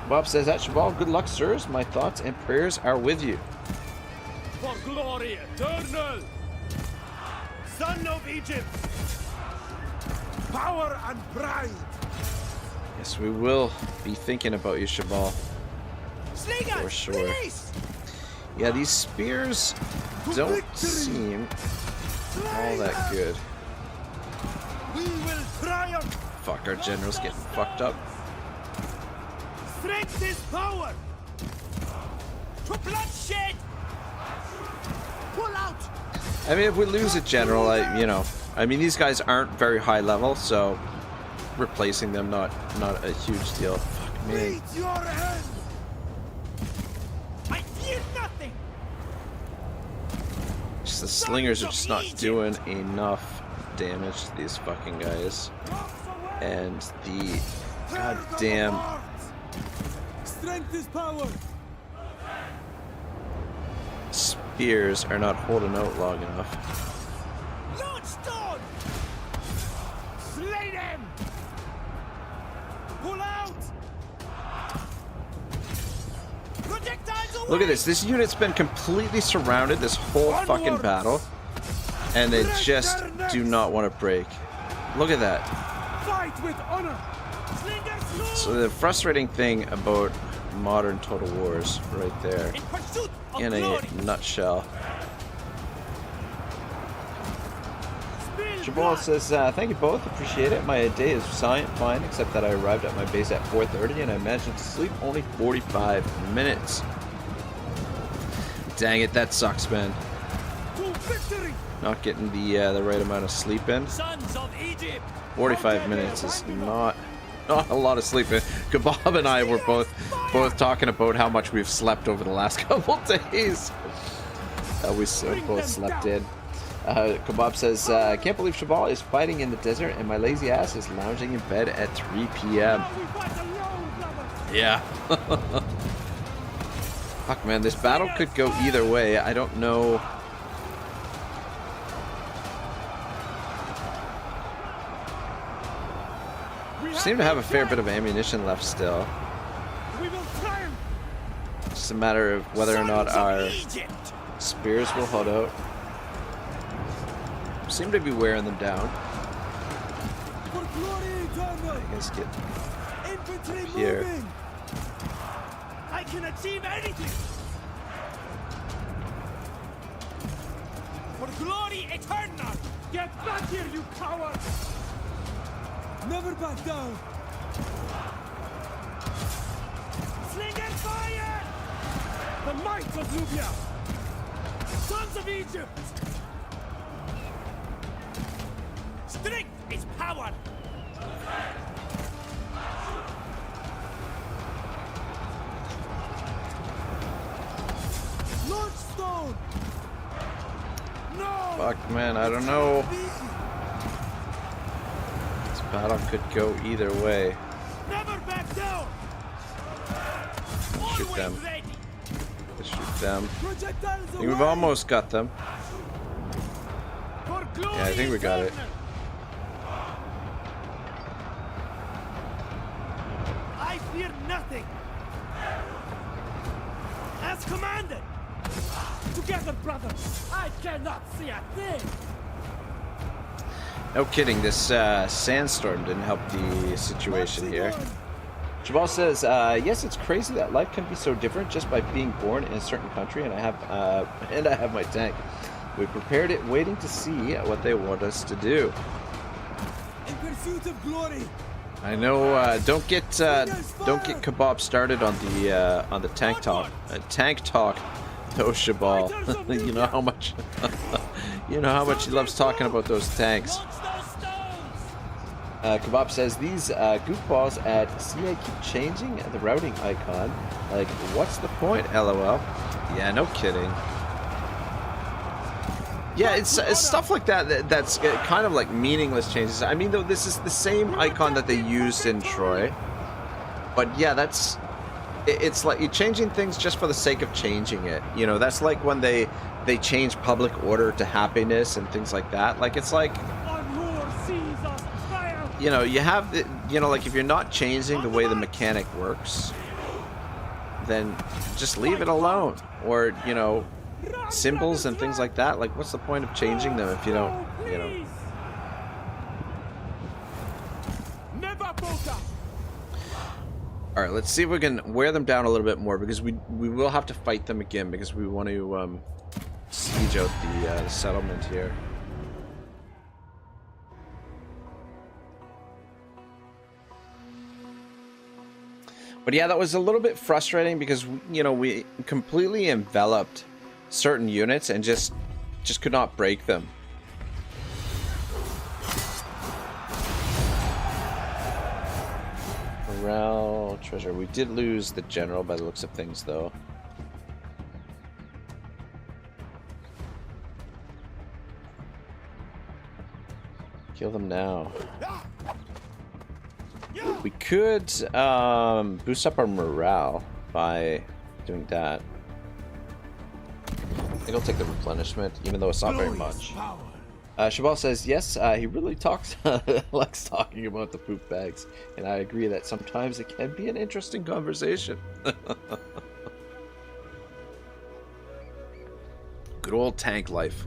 Bob says, at Shabal, good luck, sirs. My thoughts and prayers are with you. For glory eternal! Son of Egypt. Power and pride! Yes, we will be thinking about you, Shabal. Slingers, For sure. release! Yeah, these spears don't seem all that good. We will triumph. Fuck, our general's getting fucked up. Strength is power. To bloodshed. Pull out. I mean, if we lose a general, I mean, these guys aren't very high level, so replacing them not a huge deal. Fuck me. Meet your end. I fear nothing. Just the slingers are just not doing enough damage to these fucking guys, and the goddamn Strength is power. spears are not holding out long enough. Launch stone. Slay them. Pull out. Projectiles away. Look at this. This unit's been completely surrounded this whole fucking battle, and they just do not want to break. Look at that. Fight with honor. So the frustrating thing about modern Total Wars, right there, In pursuit of in glory. a nutshell. Spill Jabal blood. says, thank you both, appreciate it. My day is fine, except that I arrived at my base at 4:30 and I managed to sleep only 45 minutes. Dang it, that sucks, man. To victory. Not getting the right amount of sleep in. Sons of Egypt. 45 minutes is not a lot of sleep. Kebab and I were both talking about how much we've slept over the last couple days. We both slept in. Kebab says, I can't believe Shabal is fighting in the desert and my lazy ass is lounging in bed at 3 p.m. Now we fight alone, brothers. Yeah. Fuck, man, this battle could go either way. I don't know. Seem to have a fair bit of ammunition left still. We will triumph. It's just a matter of whether or not Sons of our Egypt. spears will hold out. Seem to be wearing them down. For glory eternal. I guess get Infantry here. moving. I can achieve anything. For glory eternal. Get back here, you cowards. Never back down. Slinger fire. The might of Nubia. Sons of Egypt. Strength is power. Launch stone. No. Fuck, man, I don't know. This battle could go either way. Never back down. Shoot Always them. ready. Let's shoot them. Projectiles I think away. we've almost got them. For glory Yeah, I think we got it. eternal. I fear nothing. As commanded. Together, brothers. I cannot see a thing. No kidding, this sandstorm didn't help the situation here. Jabal says, yes, it's crazy that life can be so different just by being born in a certain country, and I have my tank. We prepared it, waiting to see what they want us to do. In pursuit of glory. I know. Don't get Kebab started on the tank talk. Tank talk. Those Shabal. You know how much. You know how much he loves talking about those tanks. Launch those stones. Kebab says these goofballs at CA keep changing the routing icon. Like, what's the point? LOL. Yeah, no kidding. Yeah, it's stuff like that that's kind of like meaningless changes. I mean, though, this is the same icon that they used in Troy. But yeah, it's like you're changing things just for the sake of changing it. You know, that's like when they change public order to happiness and things like that. Like, it's like, you know, you have the, you know, like if you're not changing the way the mechanic works, then just leave it alone. Or, you know, symbols and things like that. Like, what's the point of changing them if you don't, you know? All right, let's see if we can wear them down a little bit more, because we will have to fight them again, because we want to siege out the settlement here. But yeah, that was a little bit frustrating because, you know, we completely enveloped certain units and just could not break them. Morale, treasure. We did lose the general by the looks of things, though. Kill them now. We could boost up our morale by doing that. I think I'll take the replenishment, even though it's not very much. Shabal says, yes, he really likes talking about the poop bags, and I agree that sometimes it can be an interesting conversation. Good old tank life.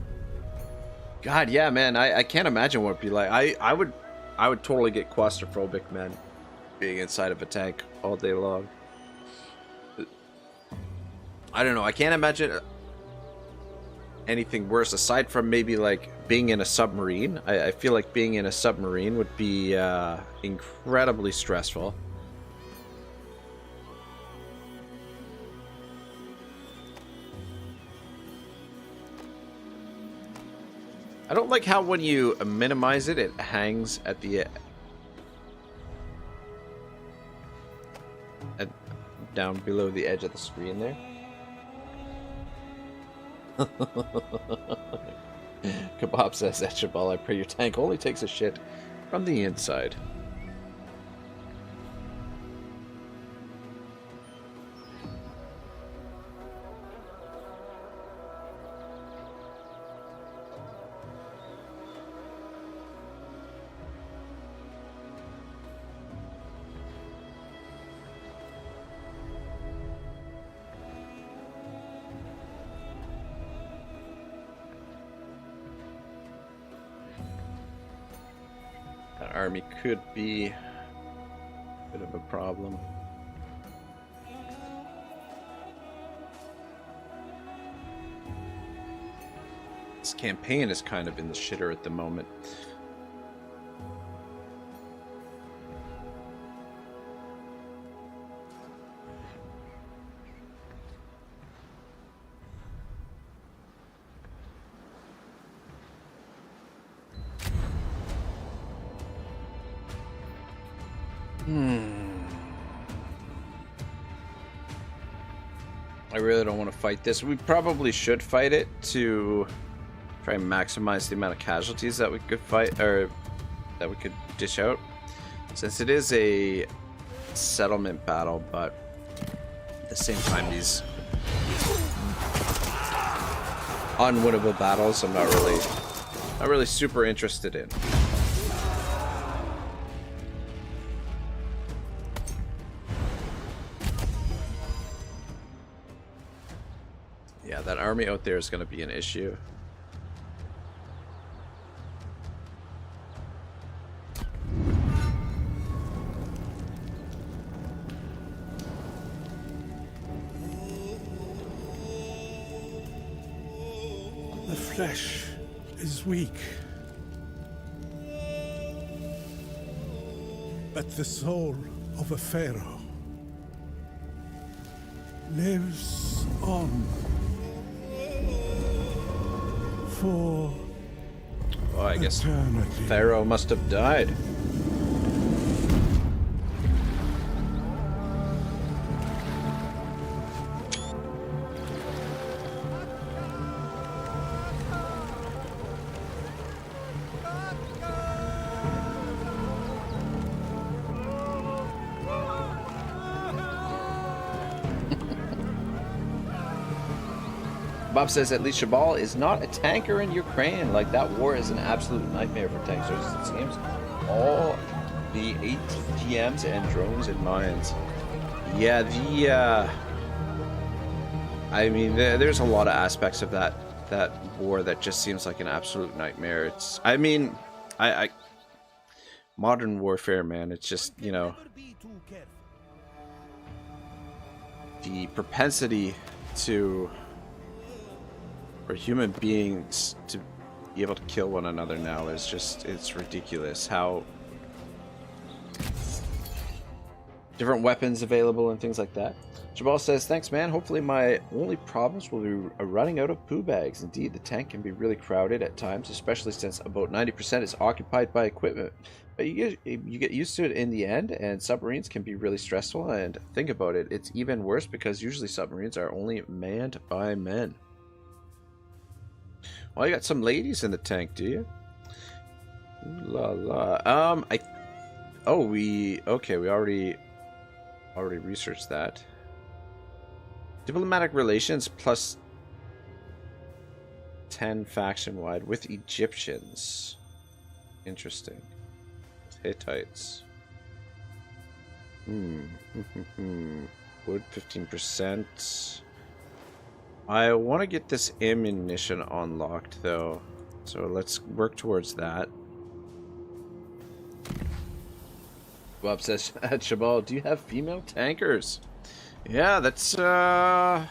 God, yeah, man, I can't imagine what it'd be like. I would totally get claustrophobic, man, being inside of a tank all day long. I don't know, I can't imagine anything worse aside from maybe like being in a submarine. I feel like being in a submarine would be incredibly stressful. I don't like how when you minimize it, it hangs at the down below the edge of the screen there. Kebab says, Etchabal, I pray your tank only takes a shit from the inside. Army could be a bit of a problem. This campaign is kind of in the shitter at the moment. I really don't want to fight this. We probably should fight it to try and maximize the amount of casualties that we could fight, or that we could dish out, since it is a settlement battle. But at the same time, these unwinnable battles, I'm not really super interested in. Yeah, that army out there is going to be an issue. The flesh is weak, but the soul of a pharaoh lives on. For oh, I guess eternity. Pharaoh must have died. Bob says at least Shabal is not a tanker in Ukraine. Like, that war is an absolute nightmare for tanks. It seems all the ATGMs and drones and mines. Yeah, I mean, there's a lot of aspects of that war that just seems like an absolute nightmare. It's, I mean, I modern warfare, man. It's just, you know, the propensity for human beings to be able to kill one another now is just, it's ridiculous how different weapons available and things like that. Jabal says, thanks man, hopefully my only problems will be running out of poo bags. Indeed, the tank can be really crowded at times, especially since about 90% is occupied by equipment. But you get used to it in the end, and submarines can be really stressful, and think about it, it's even worse because usually submarines are only manned by men. Well, you got some ladies in the tank, do you? Ooh la la. We already researched that. Diplomatic relations plus 10 faction wide with Egyptians. Interesting. Hittites. Wood 15%. I want to get this ammunition unlocked though, so let's work towards that. Bob says, Shabal, do you have female tankers? Yeah, that's, you know.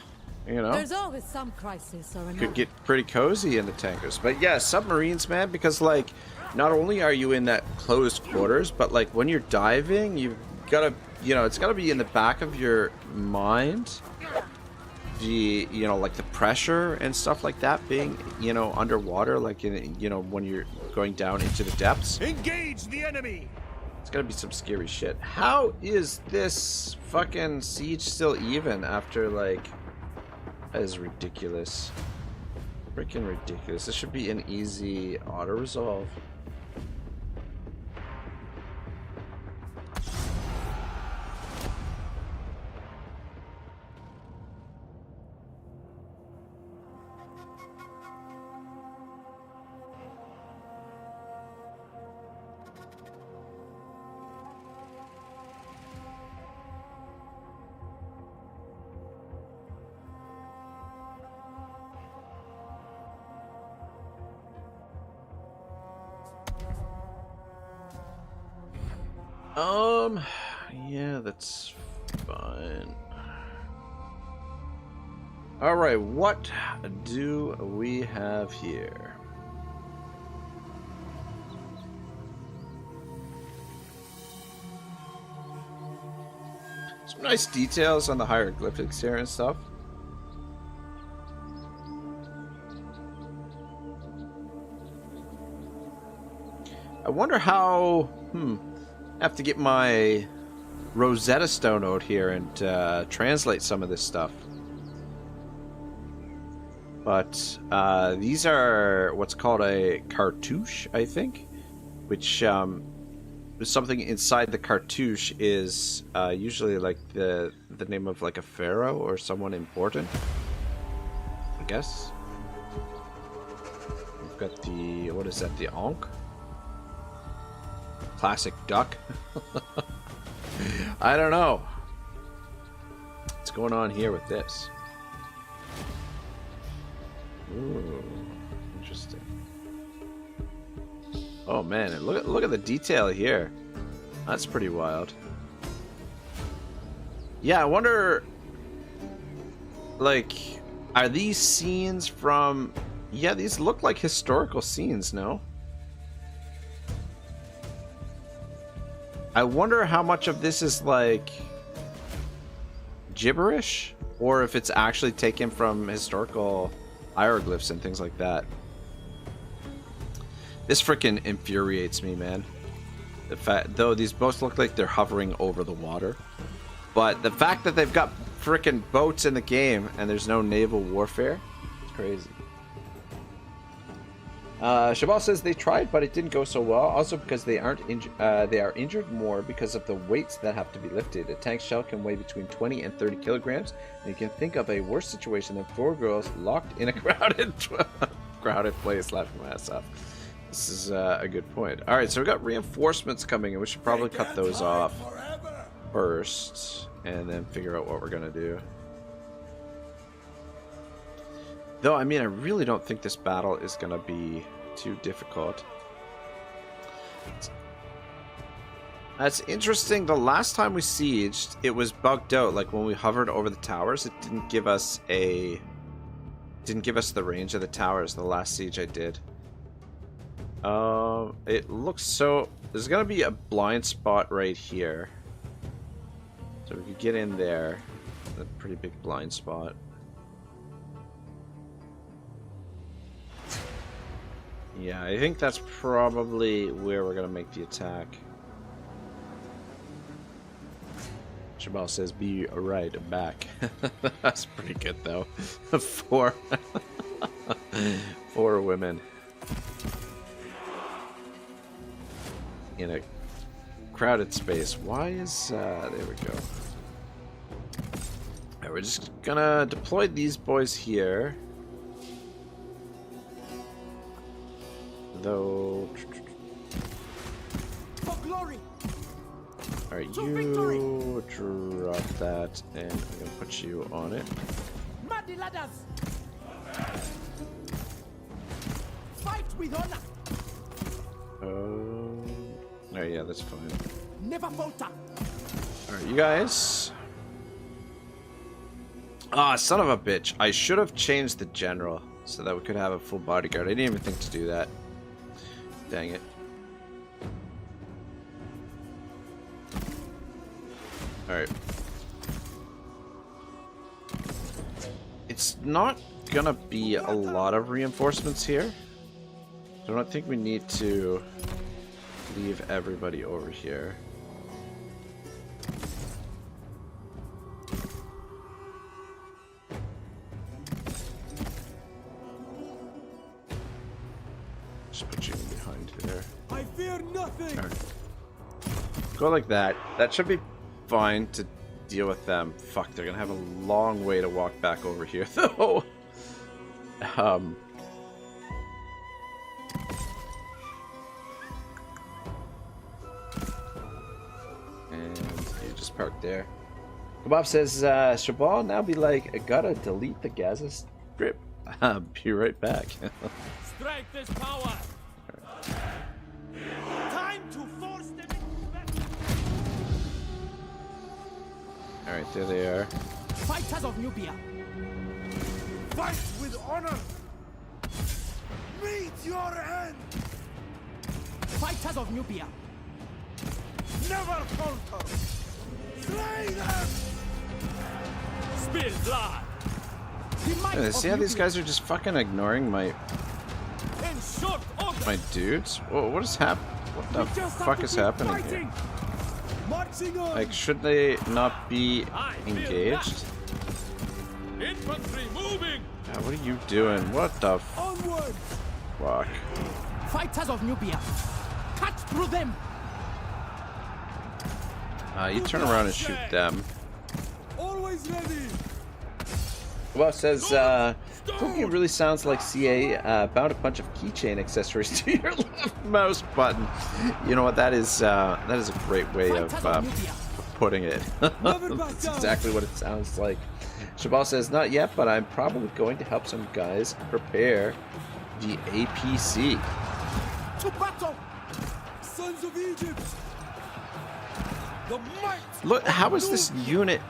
There's always some crisis or another. Could get pretty cozy in the tankers. But yeah, submarines, man, because, like, not only are you in that closed quarters, but, like, when you're diving, you've got to, you know, it's got to be in the back of your mind. The, you know, like, the pressure and stuff like that being, you know, underwater, like, in, you know, when you're going down into the depths. Engage the enemy! It's gotta be some scary shit. How is this fucking siege still even after, like... That is ridiculous. Freaking ridiculous. This should be an easy auto-resolve. Yeah, that's fine. Alright, what do we have here? Some nice details on the hieroglyphics here and stuff. I wonder how... I have to get my Rosetta Stone out here and translate some of this stuff. But these are what's called a cartouche, I think, which something inside the cartouche is usually like the name of like a pharaoh or someone important, I guess. We've got the, what is that, the Ankh? Classic duck. I don't know. What's going on here with this? Ooh, interesting. Oh man, and look at the detail here. That's pretty wild. Yeah, I wonder, like, are these scenes from... Yeah, these look like historical scenes, no? I wonder how much of this is like gibberish, or if it's actually taken from historical hieroglyphs and things like that. This freaking infuriates me, man. The fact, though these boats look like they're hovering over the water, but the fact that they've got freaking boats in the game and there's no naval warfare, it's crazy. Shabal says they tried, but it didn't go so well. Also, because they are injured more because of the weights that have to be lifted. A tank shell can weigh between 20 and 30 kilograms, and you can think of a worse situation than 4 girls locked in a crowded place. Laughing my ass off. This is a good point. All right, so we got reinforcements coming, and we should probably cut those off first, and then figure out what we're gonna do. Though, I mean, I really don't think this battle is going to be too difficult. That's interesting. The last time we sieged, it was bugged out. Like, when we hovered over the towers, it didn't give us the range of the towers the last siege I did. It looks so... There's going to be a blind spot right here. So we could get in there. A pretty big blind spot. Yeah, I think that's probably where we're gonna make the attack. Shabal says, "Be right back." That's pretty good though. Four women in a crowded space. Why is there we go. Alright, we're just gonna deploy these boys here. Though, For glory. alright, To you victory. drop that, and I'm gonna put you on it. Muddy ladders. Fight with honor. Oh yeah, that's fine. Never falter. Alright, you guys. Ah, son of a bitch. I should have changed the general so that we could have a full bodyguard. I didn't even think to do that. Dang it. Alright. It's not gonna be a lot of reinforcements here. I don't think we need to leave everybody over here. Just put you in behind there. I fear nothing. Alright. Go like that. That should be fine to deal with them. Fuck, they're gonna have a long way to walk back over here, though. And you just park there. Kebab says, Shabal now be like, I gotta delete the Gaza Strip. Be right back. Strike this power. Time to force them into battle. Alright, there they are. Fighters of Nubia. Fight with honor. Meet your end. Fighters of Nubia. Never falter. Slay them. Spill blood. The might Yeah, of see how these Nubia. guys are just fucking ignoring my In short order. dudes? Whoa, what is happening? What the We just have fuck to is keep happening here? fighting. Marching on. Like, should they not be I feel engaged? Infantry moving. God, what are you doing? What the Onward. fuck? Fighters of Nubia. Cut through them. You turn around and shoot them. Always ready. Well, it says, Cookie really sounds like CA bound a bunch of keychain accessories to your left mouse button. You know what? That is a great way of Fighters of Nubia. putting it. Never back That's down. exactly what it sounds like. Shabal says, not yet, but I'm probably going to help some guys prepare the APC. To battle. Sons of Egypt. The might. Look, how of is this Nubia. unit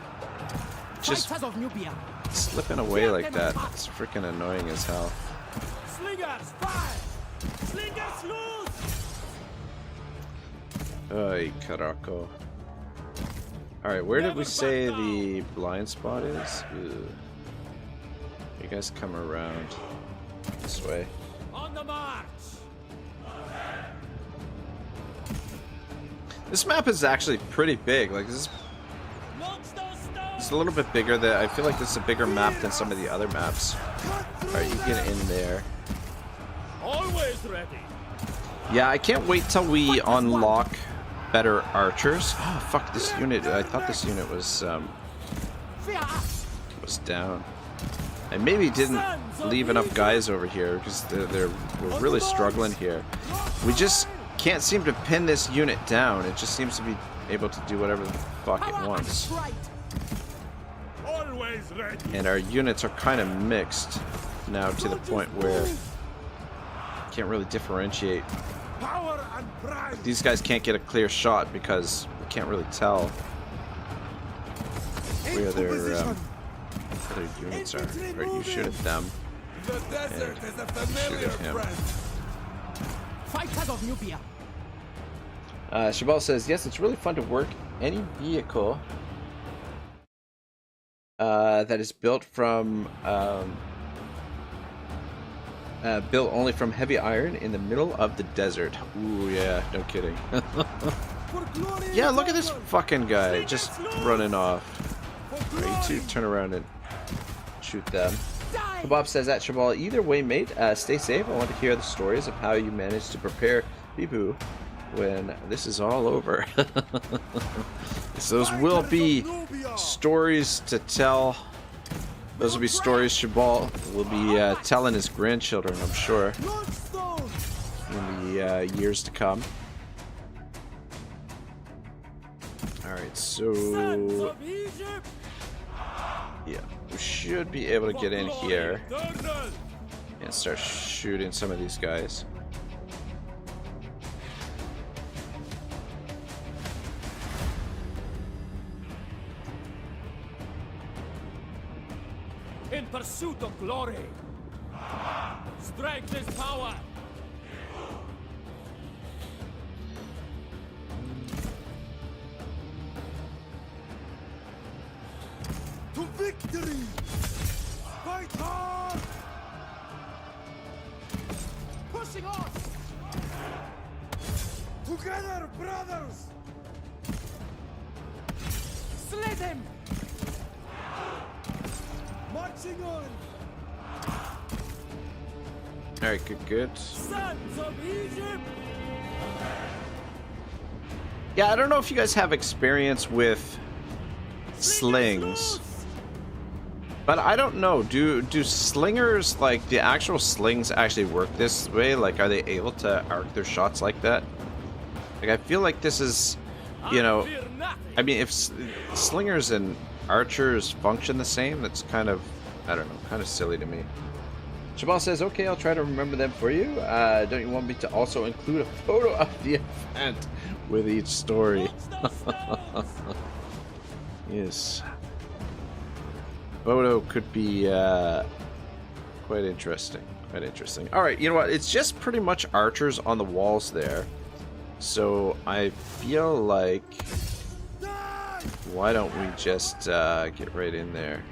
just Fighters of Nubia. slipping away like that? It's freaking annoying as hell. Slingers, fire. Slingers loose. Ay, caraco. Alright, where did we say the blind spot is? Ugh. You guys come around this way. On the march. This map is actually pretty big. Like, this is it's a little bit bigger. I feel like this is a bigger map than some of the other maps. Alright, you get in there. Always ready. Yeah, I can't wait till we unlock better archers. Oh, fuck, this unit. I thought this unit was Fear us. down. I maybe didn't leave enough guys over here because we're really struggling here. We just can't seem to pin this unit down. It just seems to be able to do whatever the fuck it Power wants. and right. Always ready. And our units are kind of mixed now to the point where can't really differentiate. Power and pride. These guys can't get a clear shot because we can't really tell where their units are. Right, you shoot at them. The desert is a shoot familiar at him. friend. Fighters of Nubia. Shabal says, yes, it's really fun to work any vehicle that is built from built only from heavy iron in the middle of the desert. Ooh, yeah, no kidding. Yeah, look at this fucking guy just running off. Alright, you two turn around and shoot them. Kebab says at Shabal, either way, mate, stay safe. I want to hear the stories of how you managed to prepare Bibu when this is all over. So those will be stories to tell. Those will be stories Shabal will be telling his grandchildren, I'm sure, in the years to come. Alright, so yeah, we should be able to get in here and start shooting some of these guys. In pursuit of glory. Strength is power. To victory! Fight hard! Pushing on! Together, brothers! Slay them! Marching on! Alright, good. Sons of Egypt! Yeah, I don't know if you guys have experience with slings, but I don't know. Do slingers, like the actual slings, actually work this way? Like, are they able to arc their shots like that? Like, I feel like this is, you know, I mean, if slingers and archers function the same, that's kind of, I don't know, kind of silly to me. Shabal says, okay, I'll try to remember them for you. Don't you want me to also include a photo of the event with each story? Yes. Photo could be quite interesting. Quite interesting. Alright, you know what? It's just pretty much archers on the walls there. So I feel like, why don't we just get right in there?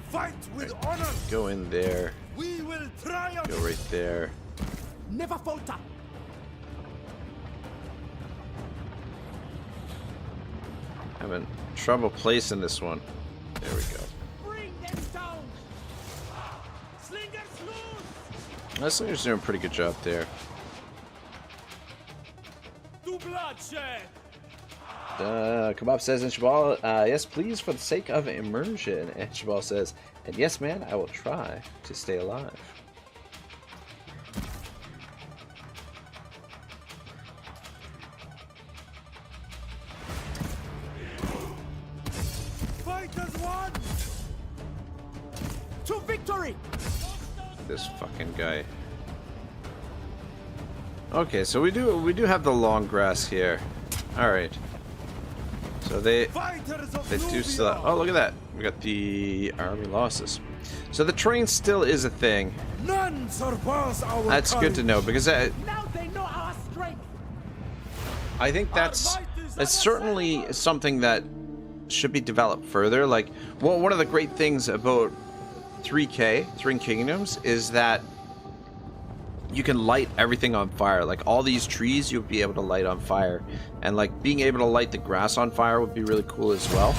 Fight with honor! Go in there. We will triumph! Go right there. Never falter! Having trouble placing this one. There we go. Bring them down! Slingers loose! That slinger's doing a pretty good job there. To bloodshed. Kebab says, and Shabal, yes, please, for the sake of immersion. And Shabal says, and yes, man, I will try to stay alive. Fight as one! To victory! This fucking guy. Okay, so we do have the long grass here. All right. So they do still. Oh, look at that. We got the army losses. So the train still is a thing. None surpass our That's good to know, because now they know our strength. I think that's certainly something that should be developed further. Like, well, one of the great things about 3K, Three Kingdoms, is that you can light everything on fire. Like, all these trees you'll be able to light on fire, and like being able to light the grass on fire would be really cool as well.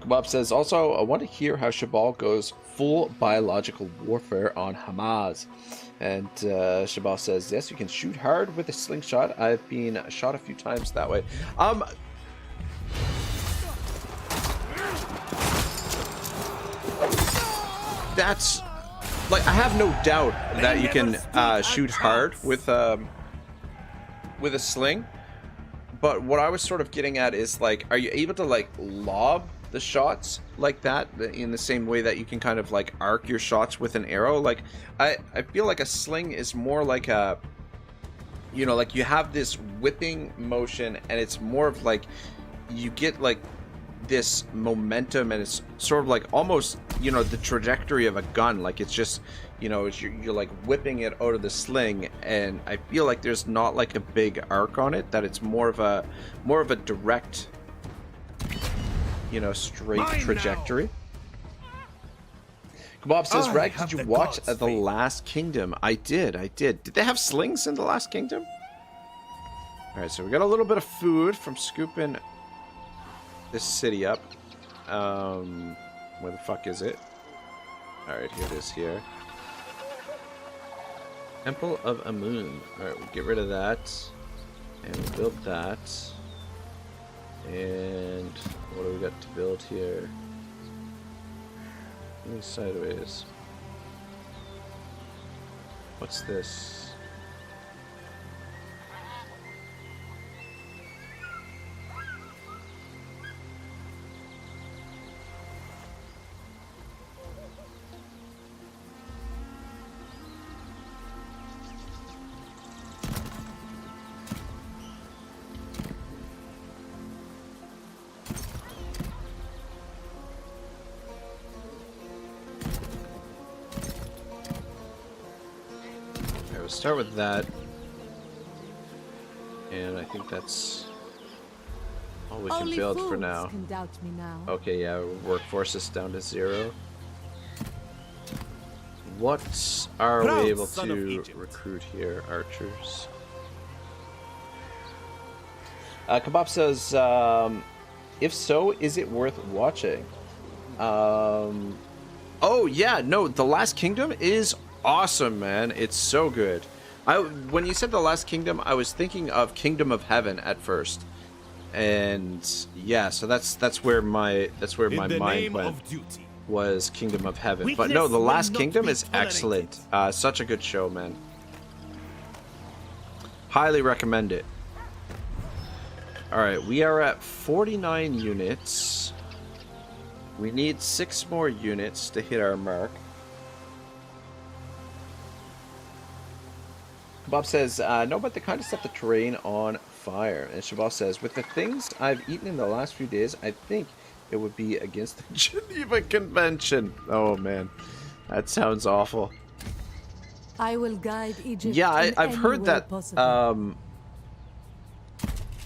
Kebab says, also, I want to hear how Shabal goes full biological warfare on Hamas. And Shabal says, yes, you can shoot hard with a slingshot. I've been shot a few times that way. That's, like, I have no doubt that you can shoot hard with a sling. But what I was sort of getting at is, like, are you able to, like, lob the shots like that in the same way that you can kind of, like, arc your shots with an arrow? Like, I feel like a sling is more like a, you know, like, you have this whipping motion, and it's more of, like, you get, like, this momentum, and it's sort of like almost, you know, the trajectory of a gun. Like, it's just, you know, you're like whipping it out of the sling, and I feel like there's not like a big arc on it, that it's more of a direct, you know, straight trajectory. Kebab says, Rag, did you watch The Last Kingdom? I did. Did they have slings in The Last Kingdom? Alright, so we got a little bit of food from scooping this city up. Where the fuck is it? Alright, here it is here. Temple of Amun. Alright, we'll get rid of that. And we'll build that. And what do we got to build here? Sideways. What's this? We'll start with that, and I think that's all we can build for now. Can doubt me now. Okay, yeah, workforce is down to 0. What are we able to recruit here? Archers. Kebab says, if so, is it worth watching? Oh yeah, no, The Last Kingdom is awesome, man. It's so good. When you said The Last Kingdom, I was thinking of Kingdom of Heaven at first, and yeah, so that's where my mind went. Was Kingdom of Heaven, but no, The Last Kingdom is excellent. Such a good show, man. Highly recommend it. All right, we are at 49 units. We need 6 more units to hit our mark. Bob says, no, but they kind of set the terrain on fire. And Shabal says, with the things I've eaten in the last few days, I think it would be against the Geneva Convention. Oh, man. That sounds awful. I will guide Egypt. Yeah, I've heard that,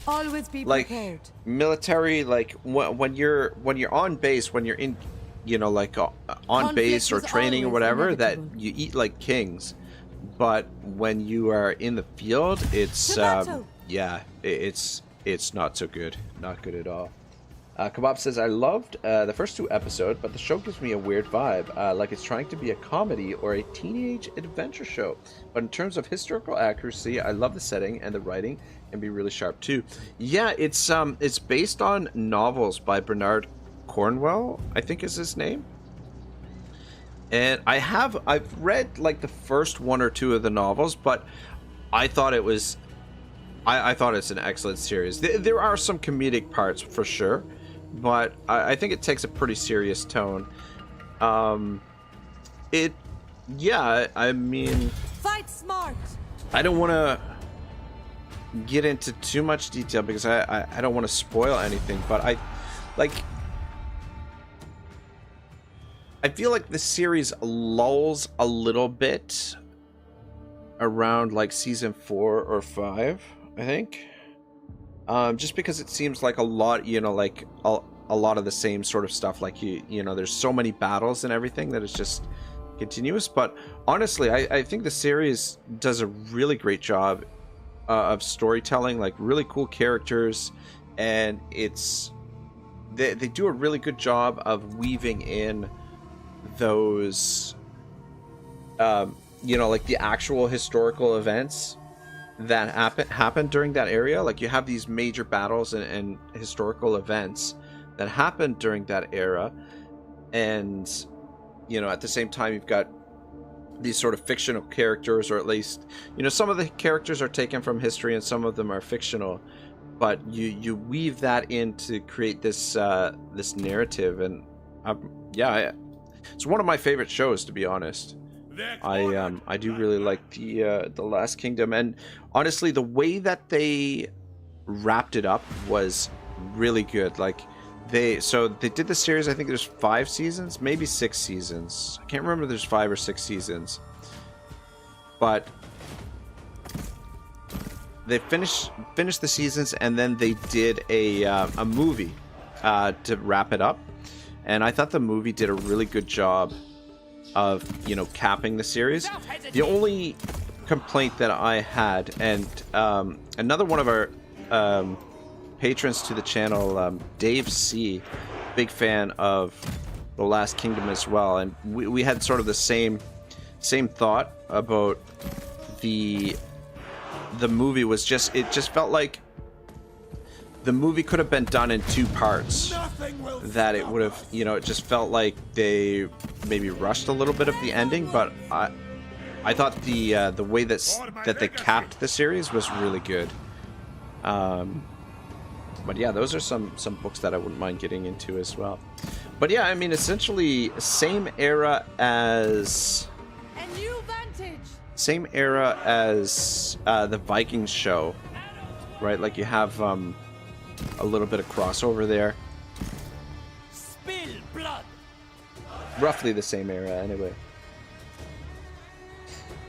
always be like, prepared. Military, like, when you're on base, when you're in, you know, like, on base or training or whatever, that you eat like kings. But when you are in the field, it's yeah, it's not so good, not good at all. Kebab says, I loved the first 2 episodes, but the show gives me a weird vibe, like it's trying to be a comedy or a teenage adventure show. But in terms of historical accuracy, I love the setting, and the writing can be really sharp too. Yeah, it's based on novels by Bernard Cornwell, I think is his name. And I've read like the first 1 or 2 of the novels, but I thought it was, I thought it's an excellent series. There are some comedic parts for sure, but I think it takes a pretty serious tone. Yeah, I mean, Fight smart. I don't want to get into too much detail because I don't want to spoil anything, but I feel like the series lulls a little bit around like season 4 or 5, I think. Just because it seems like a lot, you know, like a lot of the same sort of stuff. Like you know, there's so many battles and everything that it's just continuous. But honestly, I think the series does a really great job of storytelling, like really cool characters, and they do a really good job of weaving in those you know, like the actual historical events that happened during that area. Like you have these major battles and historical events that happened during that era, and you know, at the same time you've got these sort of fictional characters, or at least, you know, some of the characters are taken from history and some of them are fictional, but you weave that in to create this this narrative. And yeah, it's one of my favorite shows, to be honest. I do really like the Last Kingdom, and honestly, the way that they wrapped it up was really good. Like they did the series. I think there's 5 seasons, maybe 6 seasons. I can't remember if there's 5 or 6 seasons. But they finished the seasons, and then they did a movie to wrap it up. And I thought the movie did a really good job of, you know, capping the series. The only complaint that I had, and another one of our patrons to the channel, Dave C, big fan of The Last Kingdom as well, and we had sort of the same thought about the movie. Was just, it just felt like the movie could have been done in 2 parts. That it would have, you know, it just felt like they maybe rushed a little bit of the ending, but I thought the way that they capped the series was really good. But yeah, those are some books that I wouldn't mind getting into as well. But yeah, I mean, essentially same era as the Vikings show, right? Like you have a little bit of crossover there. Spill blood. Roughly the same era, anyway.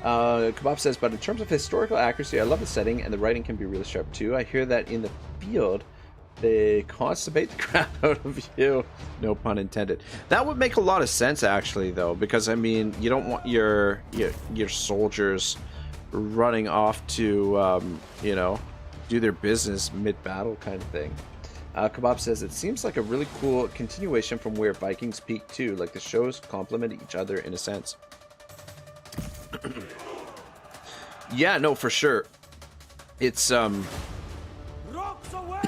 Kebab says, but in terms of historical accuracy, I love the setting, and the writing can be really sharp too. I hear that in the field, they constipate the crap out of you. No pun intended. That would make a lot of sense, actually, though, because I mean, you don't want your soldiers running off to, you know, do their business mid-battle kind of thing. Kebab says, it seems like a really cool continuation from where Vikings peaked too. Like the shows complement each other in a sense. Yeah, no, for sure. It's Rocks away.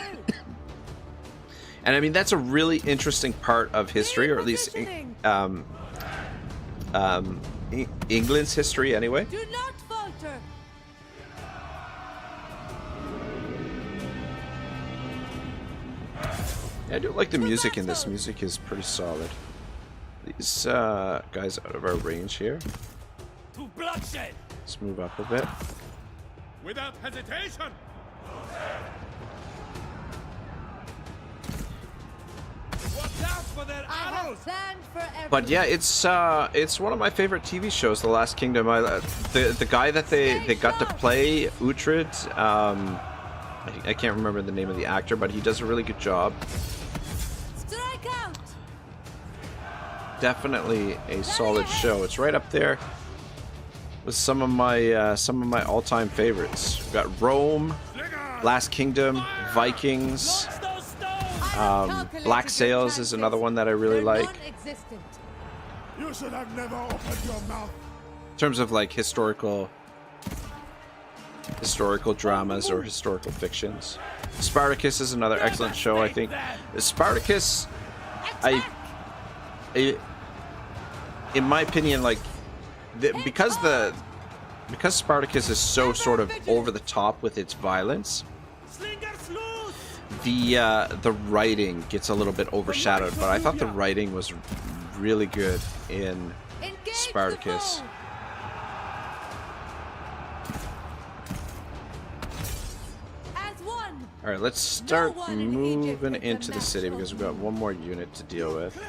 and I mean, that's a really interesting part of history, or at least England's history anyway. Do not falter. I do like the music in this. Music is pretty solid. These guys out of our range here. To bloodshed. Let's move up a bit. Without hesitation! Watch out for their arrows. But yeah, it's one of my favorite TV shows, The Last Kingdom. The guy that they got to play Uhtred, I can't remember the name of the actor, but he does a really good job. Strike out. Definitely a solid show. It's right up there with some of my all-time favorites. We've got Rome, Last Kingdom, Vikings. Black Sails is another one that I really like. You should have never opened your mouth. In terms of like historical dramas or historical fictions. Spartacus is another excellent show, I think. Spartacus, in my opinion, like because Spartacus is so sort of over the top with its violence, the writing gets a little bit overshadowed, but I thought the writing was really good in Spartacus. Alright, let's start moving into the city because we've got one more unit to deal with.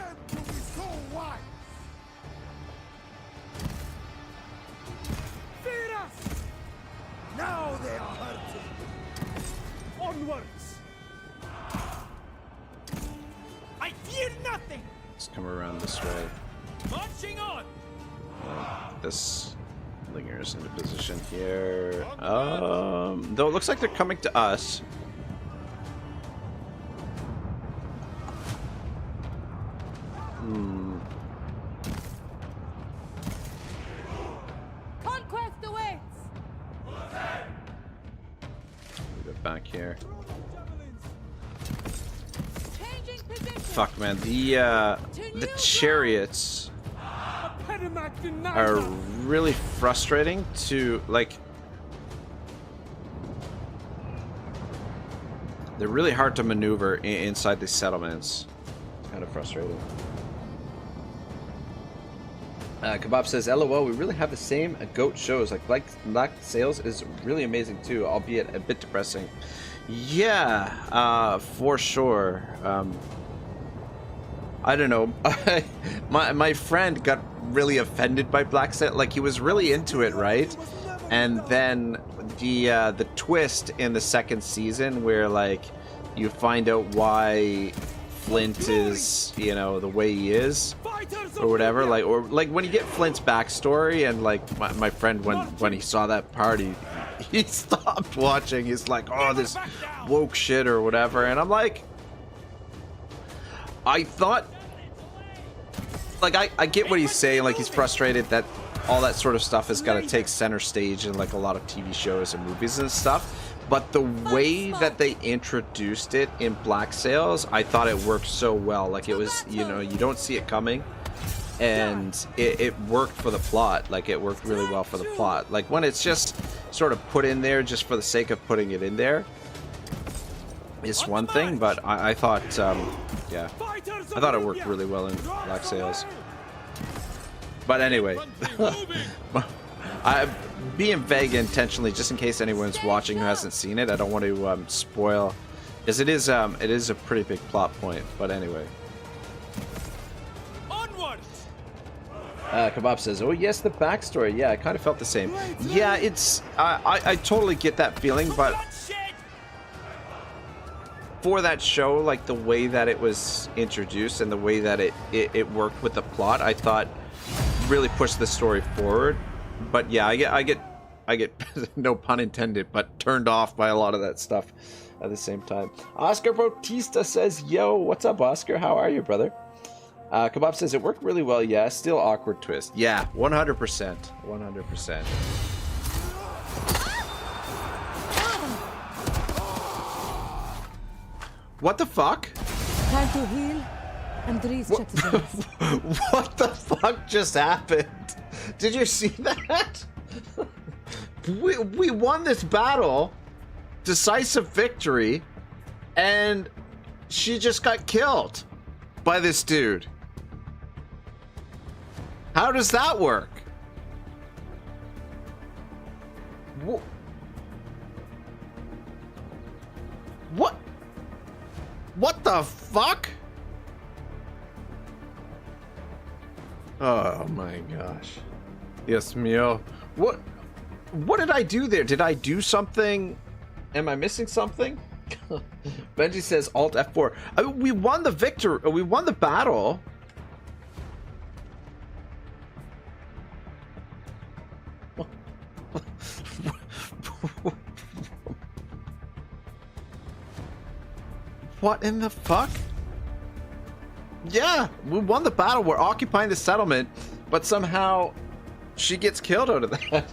Now they are hurting. Onwards. I fear nothing. Let's come around this way. Marching on. This lingers into position here. Though it looks like they're coming to us. Conquest awaits. Move it back here. Changing position. Fuck, man. The chariots are really frustrating to, like, they're really hard to maneuver inside these settlements. It's kind of frustrating. Kebab says, LOL, we really have the same goat shows. Like Black Sails is really amazing too, albeit a bit depressing. Yeah, for sure. I don't know. my friend got really offended by Black Sails. Like, he was really into it, right? And then the twist in the second season where, like, you find out why Flint is, you know, the way he is or whatever, like, or like when you get Flint's backstory, and like my friend, when he saw that party, he stopped watching. He's like, oh, this woke shit or whatever. And I'm like, I thought, like, I get what he's saying. Like, he's frustrated that all that sort of stuff has got to take center stage in like a lot of TV shows and movies and stuff. But the way that they introduced it in Black Sails, I thought it worked so well. Like, it was, you know, you don't see it coming, and it worked for the plot. Like, it worked really well for the plot. Like, when it's just sort of put in there just for the sake of putting it in there, it's one thing. But I thought, yeah, I thought it worked really well in Black Sails. But anyway, I'm being vague intentionally, just in case anyone's watching who hasn't seen it. I don't want to spoil, because it is a pretty big plot point. But anyway, Kebab says, "Oh yes, the backstory. Yeah, I kind of felt the same. Yeah, it's I totally get that feeling, but for that show, like the way that it was introduced and the way that it worked with the plot, I thought really pushed the story forward. But yeah, I get no pun intended, but turned off by a lot of that stuff at the same time." Oscar Bautista says, "Yo, what's up, Oscar? How are you, brother?" Kebab says, "It worked really well. Yeah, still awkward twist. Yeah, 100%, 100%." What the fuck? Time to heal. Andres checks his eyes. What the fuck just happened? Did you see that? We won this battle, decisive victory, and she just got killed by this dude. How does that work? What? What the fuck? Oh my gosh. Yes, Mio. What did I do there? Did I do something? Am I missing something? Benji says Alt F4. I mean, we won the victory. We won the battle. What in the fuck? Yeah, we won the battle. We're occupying the settlement, but somehow she gets killed out of that.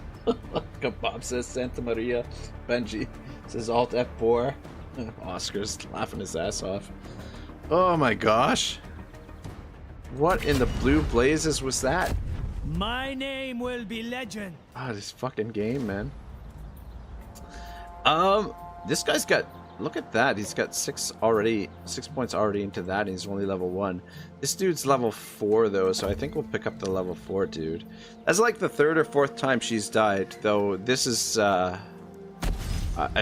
Kebab says Santa Maria. Benji says Alt F4. Oscar's laughing his ass off. Oh my gosh. What in the blue blazes was that? My name will be legend. Ah, this fucking game, man. This guy's got, look at that. He's got 6 points already into that, and he's only level 1. This dude's level 4 though, so I think we'll pick up the level 4 dude. That's like the 3rd or 4th time she's died, though. This is I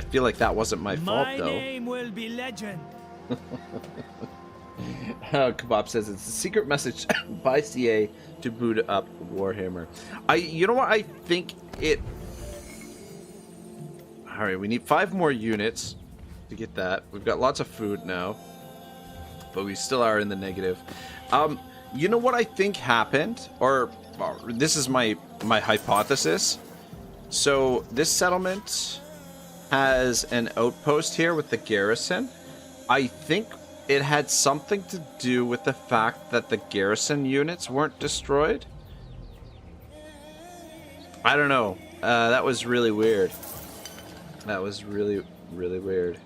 feel like that wasn't my fault though. My name will be legend. Kebab says it's a secret message by CA to boot up Warhammer. You know what? I think it. All right, we need 5 more units to get that. We've got lots of food now, but we still are in the negative. You know what I think happened, or this is my hypothesis. So this settlement has an outpost here with the garrison. I think it had something to do with the fact that the garrison units weren't destroyed. I don't know. That was really weird. That was really, really weird.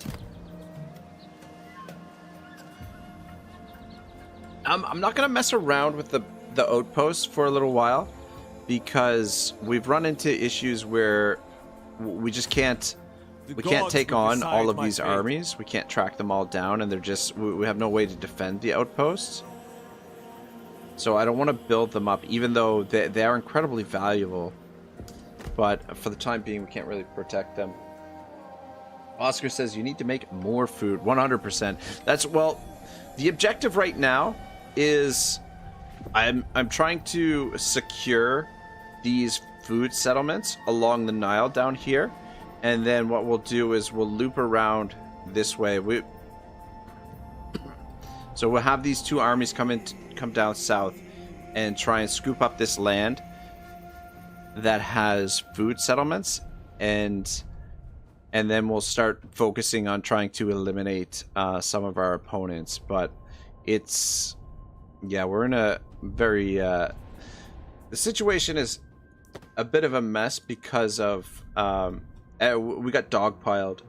I'm not gonna mess around with the outposts for a little while, because we've run into issues where we just can't. We can't take on all of these armies. We can't track them all down, and they're just, we have no way to defend the outposts. So I don't want to build them up, even though they are incredibly valuable. But for the time being, we can't really protect them. Oscar says you need to make more food. 100%. That's, well, the objective right now is I'm trying to secure these food settlements along the Nile down here, and then what we'll do is we'll loop around this way. So we'll have these two armies come down south and try and scoop up this land that has food settlements, and then we'll start focusing on trying to eliminate some of our opponents. But it's, yeah, we're in a very the situation is a bit of a mess because of we got dogpiled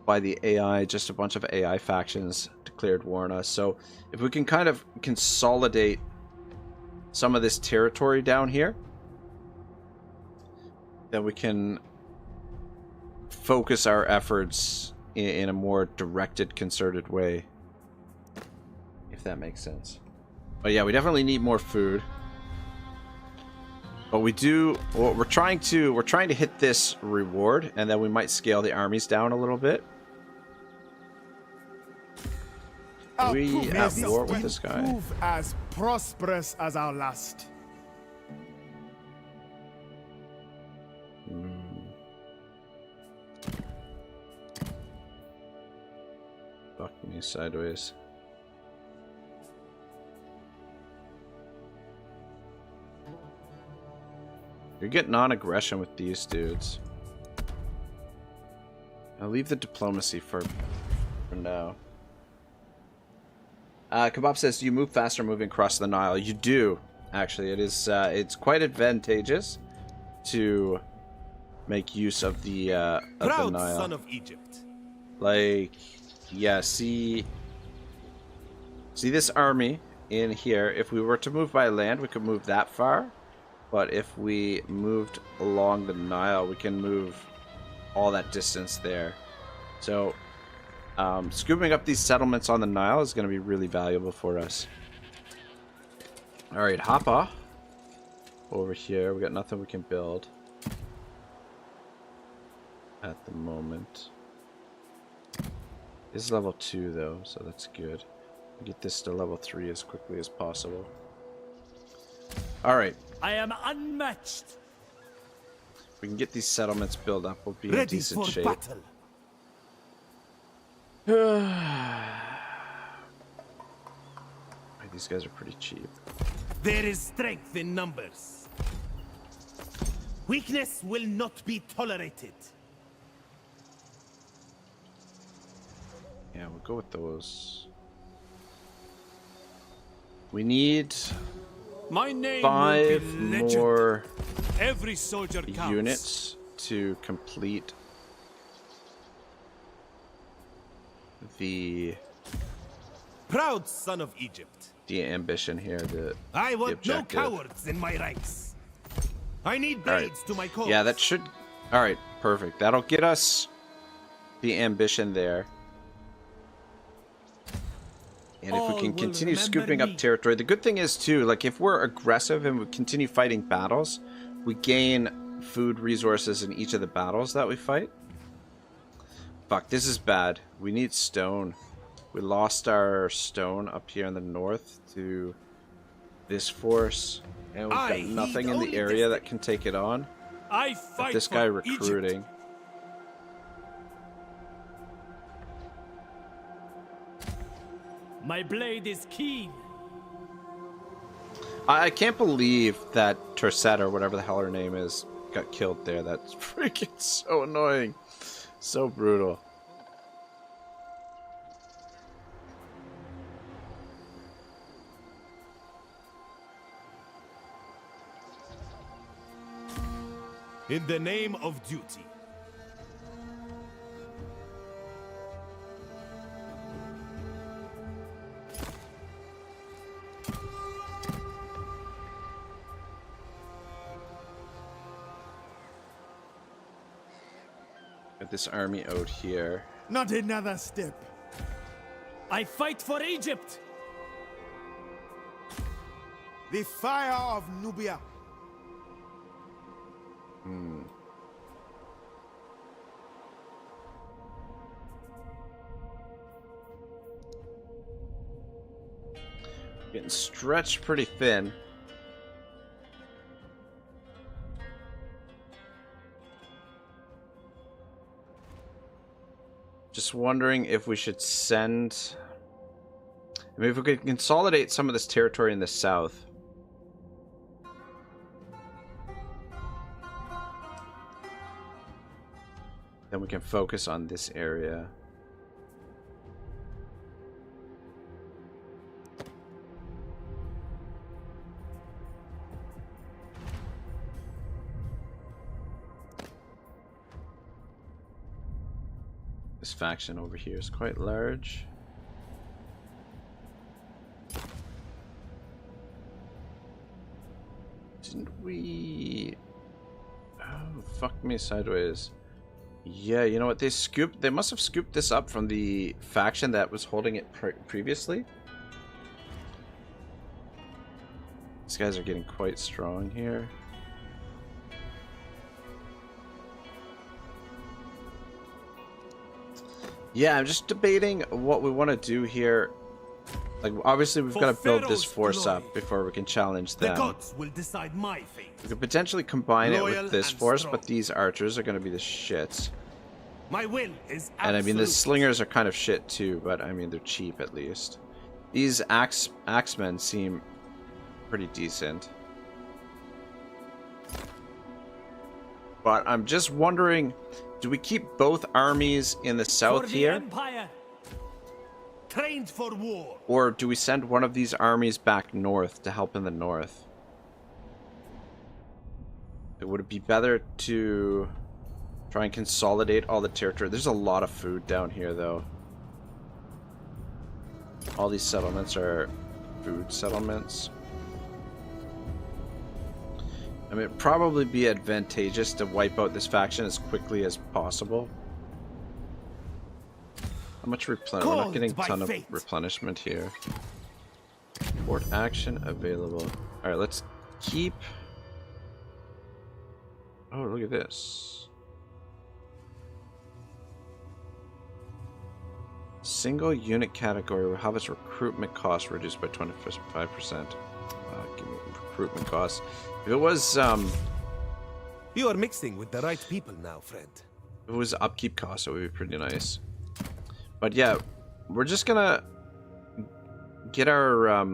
by the AI. Just a bunch of AI factions declared war on us. So if we can kind of consolidate some of this territory down here, then we can focus our efforts in a more directed, concerted way, if that makes sense. But yeah, we definitely need more food. But we do, well, we're trying to hit this reward, and then we might scale the armies down a little bit. Are we at war with this guy? Prove as prosperous as our last. Fuck me sideways. You're getting on aggression with these dudes. I'll leave the diplomacy for now. Kebab says, do you move faster moving across the Nile? You do, actually. It is it's quite advantageous to make use of the Proud Nile. son of Egypt. Like, yeah, see this army in here. If we were to move by land, we could move that far. But if we moved along the Nile, we can move all that distance there. So, scooping up these settlements on the Nile is going to be really valuable for us. Alright, Hapa. Over here, we got nothing we can build at the moment. This is level 2 though, so that's good. Get this to level 3 as quickly as possible. Alright. I am unmatched. If we can get these settlements built up, we'll be in Ready decent for shape. battle. These guys are pretty cheap. There is strength in numbers. Weakness will not be tolerated. Yeah, we'll go with those. We need My name 5 will be legend. more Every soldier counts. units to complete the Proud son of Egypt. ambition here. I want no objective. cowards in my ranks. I need All right. blades to my cause. Yeah, that should. All right, perfect. That'll get us the ambition there. And if we All can will continue remember scooping up me. territory, the good thing is too, like if we're aggressive and we continue fighting battles, we gain food resources in each of the battles that we fight. Fuck, this is bad. We need stone. We lost our stone up here in the north to this force, and we've got nothing in the area that can take it on. I With fight this for guy Egypt. recruiting. My blade is keen. I can't believe that Tausret, or whatever the hell her name is, got killed there. That's freaking so annoying. So brutal. In the name of duty. Got this army out here. Not another step. I fight for Egypt. The fire of Nubia. Getting stretched pretty thin. Just wondering if we should send... I mean, if we could consolidate some of this territory in the south. Then we can focus on this area. This faction over here is quite large. Didn't we... Oh, fuck me sideways. Yeah, you know what? They must have scooped this up from the faction that was holding it previously. These guys are getting quite strong here. Yeah, I'm just debating what we want to do here. Like, obviously, we've got to build this force up before we can challenge them. The gods will decide my fate. We could potentially combine it Loyal with this and force, strong. but these archers are going to be the shits. My will is absolute. And I mean, the slingers are kind of shit too, but I mean, they're cheap at least. These axemen seem pretty decent. But I'm just wondering, do we keep both armies in the south here? Empire. Trained for war. Or do we send one of these armies back north to help in the north? Would it be better to try and consolidate all the territory? There's a lot of food down here, though. All these settlements are food settlements. I mean, it'd probably be advantageous to wipe out this faction as quickly as possible. How much replenishment? We're not getting a ton of replenishment here. Port action available. Alright, let's keep... Oh, look at this. Single unit category will have its recruitment cost reduced by 25%. Give me recruitment costs. If it was, You are mixing with the right people now, friend. if it was upkeep costs, it would be pretty nice. But yeah, we're just gonna get our,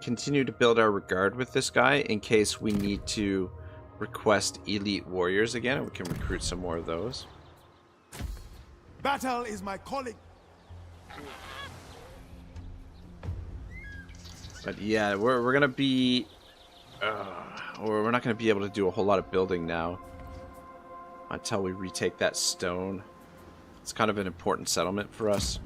continue to build our regard with this guy in case we need to request elite warriors again, and we can recruit some more of those. Battle is my calling. But yeah, we're gonna be, or we're not gonna be able to do a whole lot of building now until we retake that stone. It's kind of an important settlement for us.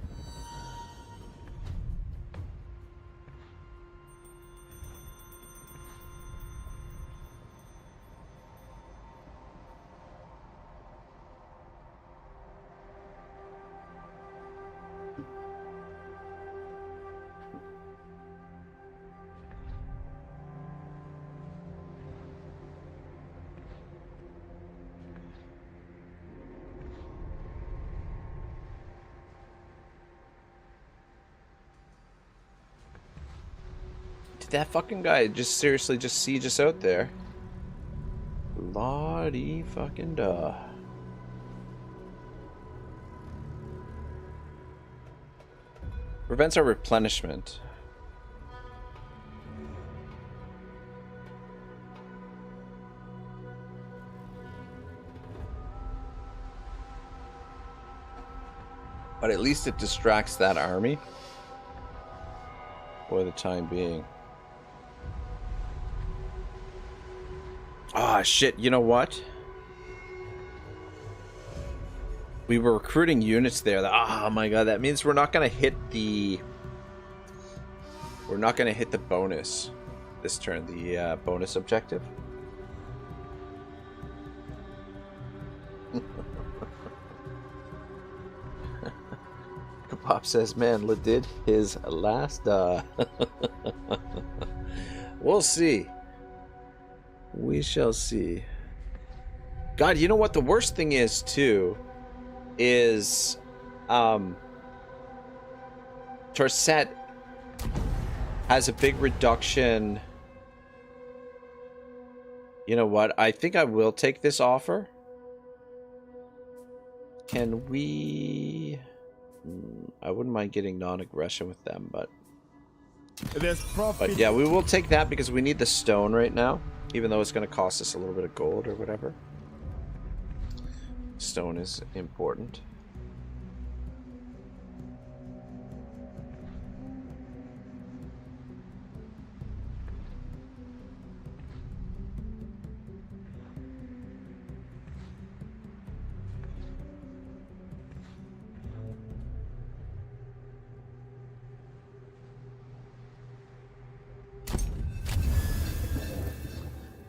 That fucking guy just seriously just siege us out there. Lottie fucking duh. Prevents our replenishment. But at least it distracts that army for the time being. Ah, shit, you know what? We were recruiting units there. Oh my god, that means we're not gonna hit the... We're not gonna hit the bonus this turn, the bonus objective. Pop says, man, did his last... We'll see. We shall see. God, you know what the worst thing is too Tousret has a big reduction. You know what? I think I will take this offer. Can we... I wouldn't mind getting non-aggression with them, but... There's profit. But yeah, we will take that because we need the stone right now. Even though it's going to cost us a little bit of gold or whatever. Stone is important.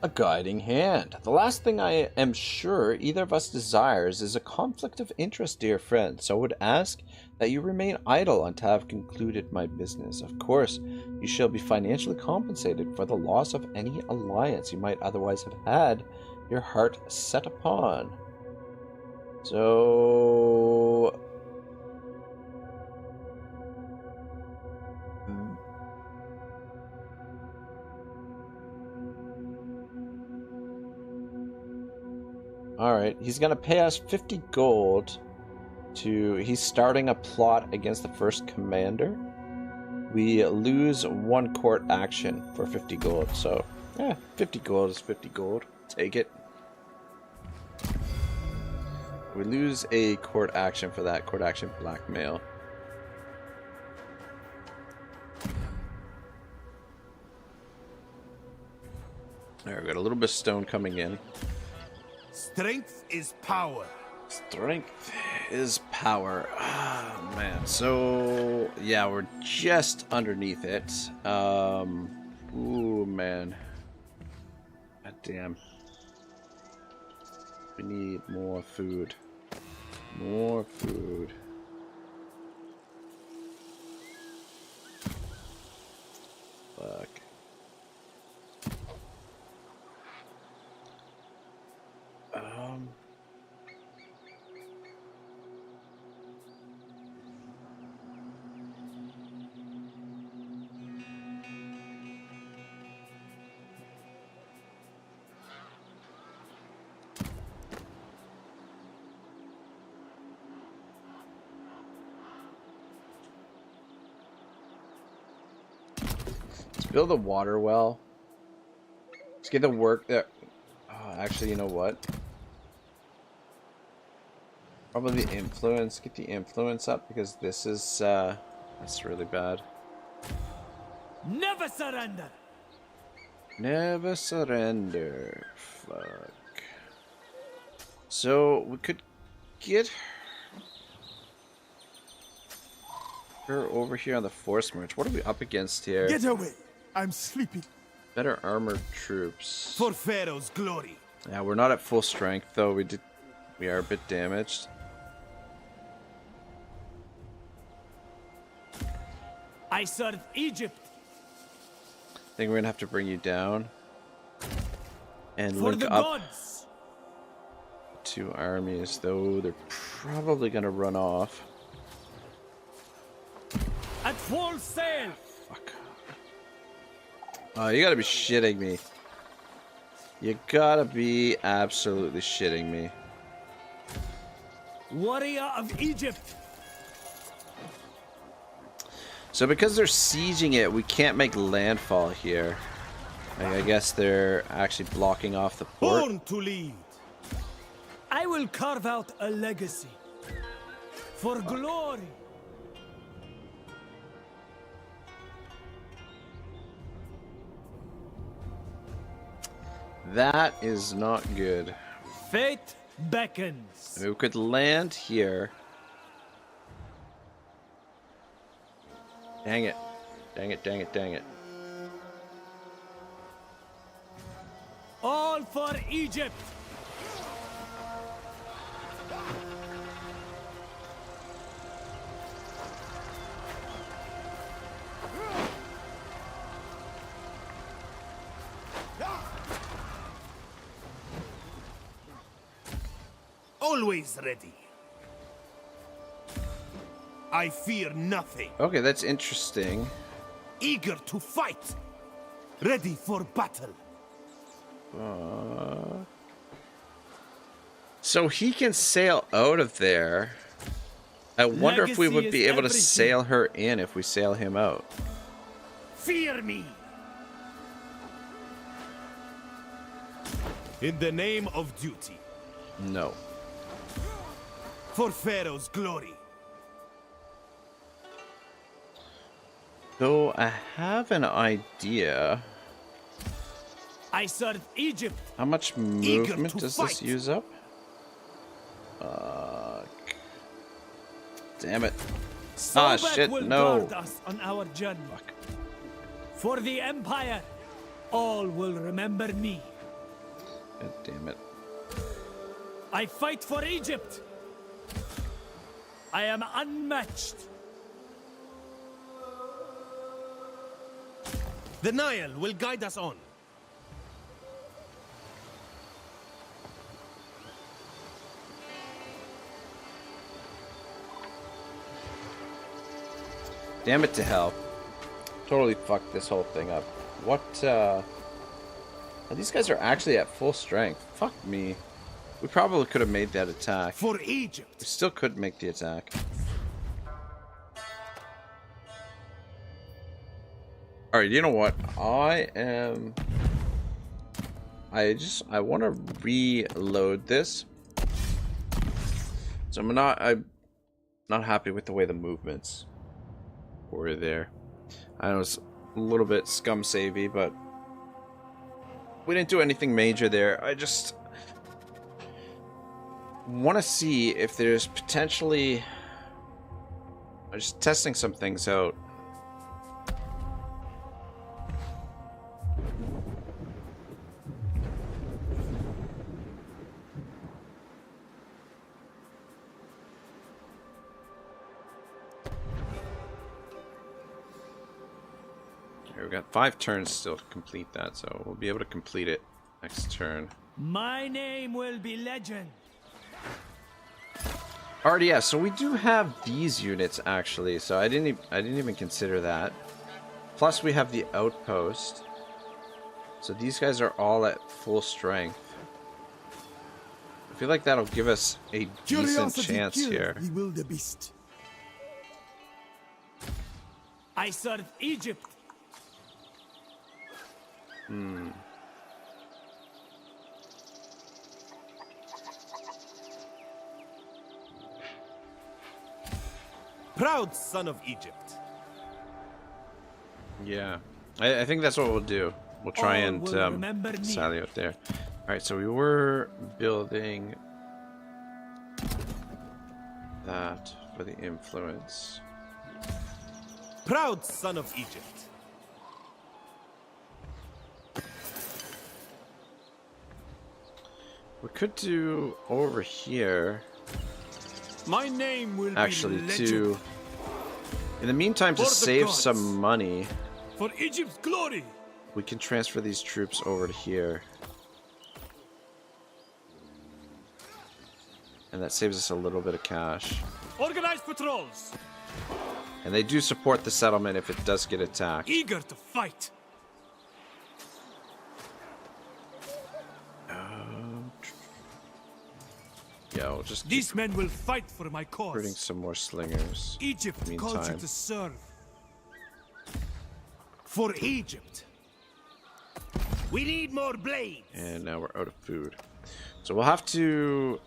A guiding hand. The last thing I am sure either of us desires is a conflict of interest, dear friend, so I would ask that you remain idle until I have concluded my business. Of course, you shall be financially compensated for the loss of any alliance you might otherwise have had your heart set upon. So... Alright, he's gonna pay us 50 gold to... He's starting a plot against the first commander. We lose 1 court action for 50 gold, so... Yeah, 50 gold is 50 gold. Take it. We lose a court action for that. Court action blackmail. Alright, we got a little bit of stone coming in. Strength is power. Strength is power. Ah, man. So, yeah, we're just underneath it. Ooh, man. God damn. We need more food. More food. Fuck. Let's build a water well. Let's get the work there. Oh, actually, you know what? Probably the influence. Get the influence up because this is that's really bad. Never surrender. Never surrender. Fuck. So we could get her over here on the force merge. What are we up against here? Get away. I'm sleeping. Better armored troops. For Pharaoh's glory. Yeah, we're not at full strength though. We are a bit damaged. I serve Egypt. I think we're gonna have to bring you down and For link the up gods. 2 armies, though they're probably gonna run off. At full sail. Fuck. Oh, you gotta be shitting me. You gotta be absolutely shitting me. Warrior of Egypt. So because they're sieging it, we can't make landfall here. I guess they're actually blocking off the port. Born to lead. I will carve out a legacy. For glory. That is not good. Fate beckons. I mean, we could land here. Dang it. Dang it, dang it, dang it. All for Egypt. Always ready. I fear nothing. Okay, that's interesting. eager to fight, ready for battle. So he can sail out of there. I wonder if we Legacy would be is able to everything. sail her in if we sail him out. Fear me! In the name of duty, No. for Pharaoh's glory. Though I have an idea. I served Egypt. How much Eager movement to does fight. this use up? Damn it. Ah, Sobek shit, will no. guard us on our journey. Fuck. For the Empire, all will remember me. God damn it. I fight for Egypt. I am unmatched. The Nile will guide us on. Damn it to hell. Totally fucked this whole thing up. What, oh, these guys are actually at full strength. Fuck me. We probably could have made that attack. For Egypt. We still could make the attack. Alright, you know what? I want to reload this. So I'm not happy with the way the movements were there. I know it's a little bit scum savvy, but we didn't do anything major there. I just want to see if there's potentially... I'm just testing some things out. Here, we got 5 turns still to complete that, so we'll be able to complete it next turn. My name will be legend. Alright, yeah, so we do have these units actually, so I didn't even consider that. Plus we have the outpost. So these guys are all at full strength. I feel like that'll give us a decent Curiosity chance killed here. the wildebeest. I served Egypt. Proud son of Egypt. Yeah, I think that's what we'll do. We'll try All and will remember me. sally out there. Alright, so we were building that for the influence. Proud son of Egypt. We could do over here, My name will actually, be legend. to... In the meantime, to For the save gods. some money, For Egypt's glory. we can transfer these troops over to here. And that saves us a little bit of cash. Organize patrols. And they do support the settlement if it does get attacked. Eager to fight. Yeah, we'll just keep These men will fight for my recruiting cause. some more slingers. Egypt calls you Meantime. to serve. For Egypt. We need more blades. And now we're out of food. So we'll have to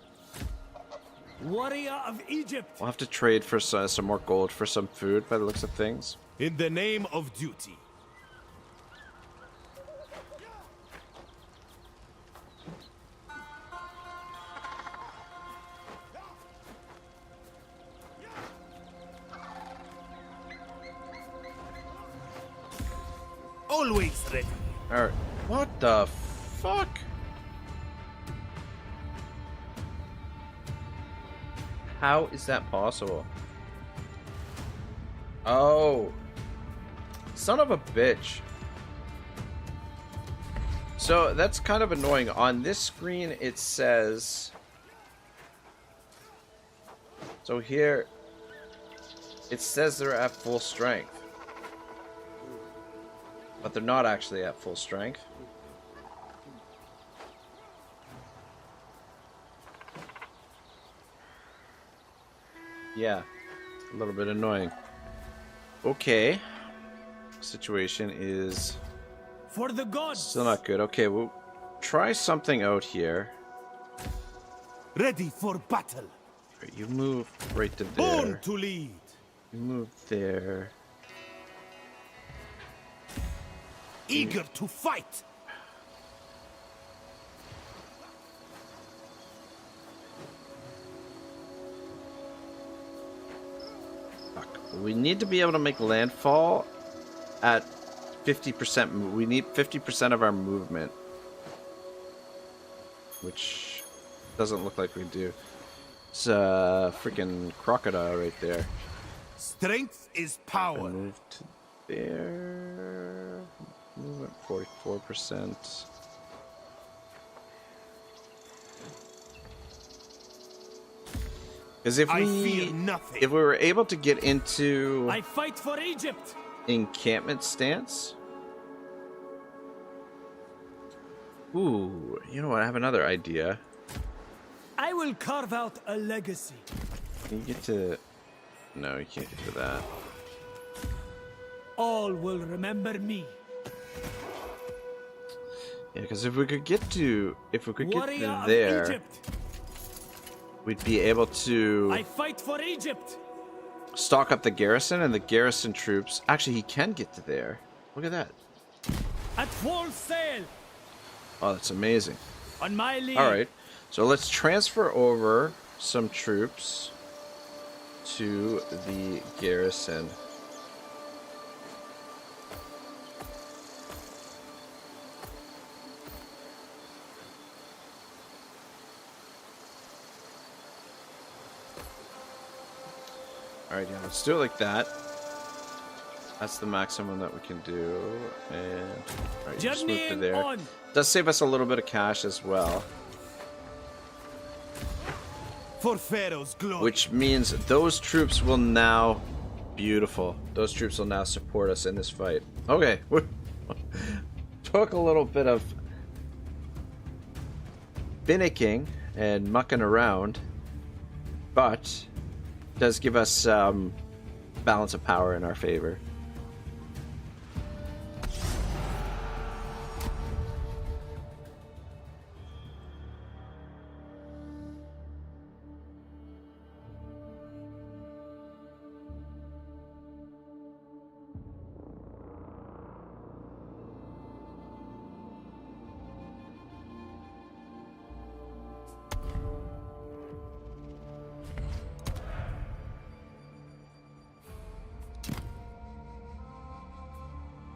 Warrior of Egypt. trade for some more gold for some food by the looks of things. In the name of duty. Always ready. Alright. What the fuck? How is that possible? Oh. Son of a bitch. So that's kind of annoying. On this screen it says... So here... It says they're at full strength. But they're not actually at full strength. Yeah, a little bit annoying. Okay. Situation is For the gods. still not good. Okay, we'll try something out here. Ready for battle. Right, you move right to Born there. to lead. You move there. Eager to fight. Fuck. We need to be able to make landfall at 50%. We need 50% of our movement. Which doesn't look like we do. It's a freaking crocodile right there. Strength is power. Move to there. Movement 44%. Because if I we fear nothing. if we were able to get into I fight for Egypt. encampment stance. Ooh, you know what? I have another idea. I will carve out a legacy. Can you get to? No, you can't get to that. All will remember me. Yeah, because if we could get to Warrior to of there, Egypt. we'd be able to I fight for Egypt. stock up the garrison, and the garrison troops. Actually, he can get to there. Look at that. At full sail. Oh, that's amazing. On my lead. All right, so let's transfer over some troops to the garrison. All right, yeah, let's do it like that. That's the maximum that we can do. And all right, you just move to Journeying there. on. Does save us a little bit of cash as well, For Pharaoh's glory. which means those troops will now beautiful. Those troops will now support us in this fight. Okay, took a little bit of finicking and mucking around, but does give us balance of power in our favor.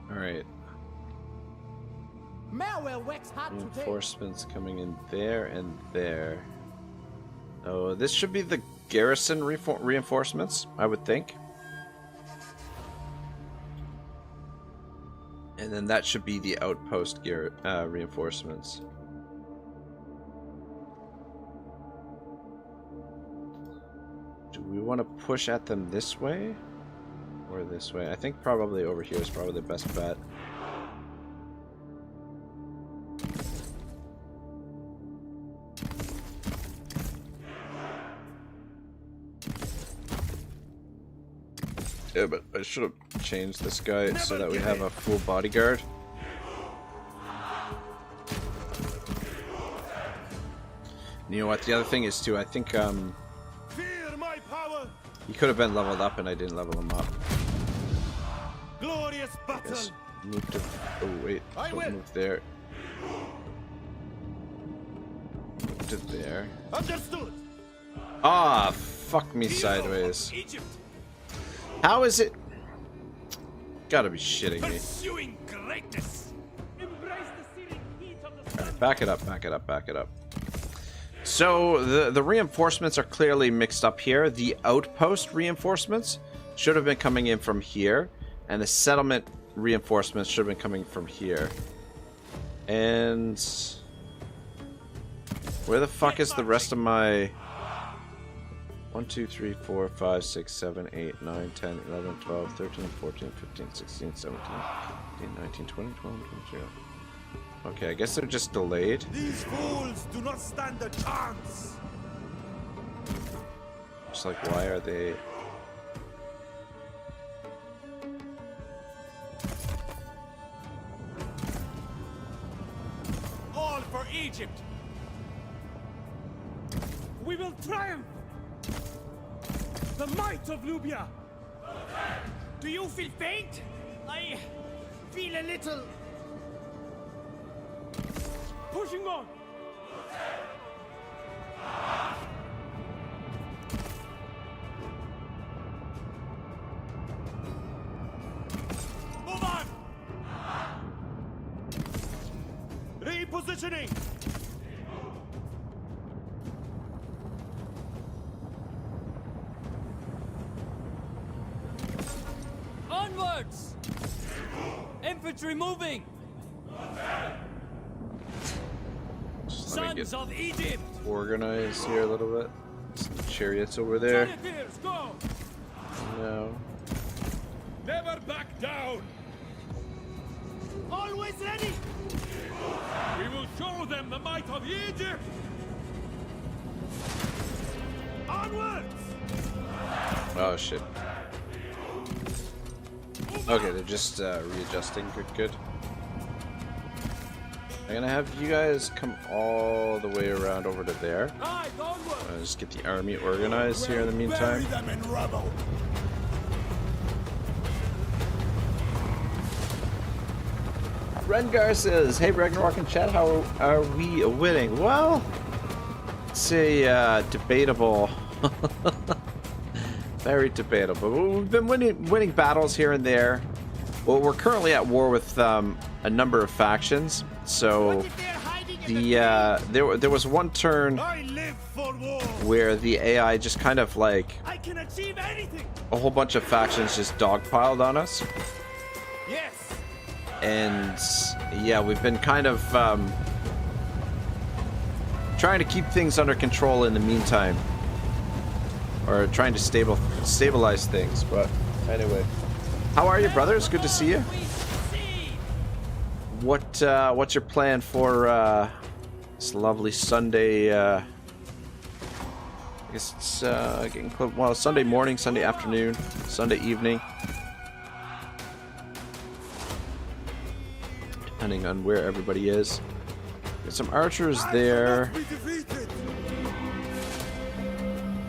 Alright, reinforcements coming in there and there. Oh, this should be the garrison reinforcements, I would think. And then that should be the outpost reinforcements. Do we want to push at them this way? Or this way? I think probably over here is probably the best bet. Yeah, but I should have changed this guy so that we have a full bodyguard. And you know what? The other thing is too, I think Fear my power. he could have been leveled up and I didn't level him up. Glorious battle. Yes. Move to. Oh wait, I don't will. move there. Move to there. Understood. Ah, fuck me sideways. Egypt. How is it? Gotta be shitting me. Pursuing greatness. Embrace the searing heat of the sun. Alright, back it up, back it up, back it up. So the reinforcements are clearly mixed up here. The outpost reinforcements should have been coming in from here, and the settlement reinforcements should have been coming from here. And where the fuck is the rest of my... 1, 2, 3, 4, 5, 6, 7, 8, 9, 10, 11, 12, 13, 14, 15, 16, 17, 18, 19, 20, 21, 22. Okay, I guess they're just delayed. These fools do not stand a chance. Just like, why are they... All for Egypt! We will triumph! The might of Nubia! Do you feel faint? I feel a little... Pushing on! Move on! Repositioning! Onwards! Infantry moving! Just let me Sons get of Egypt! organized here a little bit. Some chariots over there. Charioteers, go! No. Never back down! Always ready! We will show them the might of Egypt! Onwards! Oh shit. Okay, they're just readjusting. Good, good. I'm gonna have you guys come all the way around over to there. Aye, onward! Just get the army organized here in the meantime. Bury them in rubble. Rengar says, "Hey Ragnarok and chat, how are we winning?" Well, it's a debatable, very debatable. We've been winning battles here and there. Well, we're currently at war with a number of factions. So there was one turn I live for war. where the AI just kind of like I can achieve anything! a whole bunch of factions just dogpiled on us. Yes! And yeah, we've been kind of trying to keep things under control in the meantime, or trying to stabilize things. But anyway, how are you, brothers? Good to see you. What's your plan for this lovely Sunday? I guess it's getting close. Well, Sunday morning, Sunday afternoon, Sunday evening. Depending on where everybody is. Got some archers there.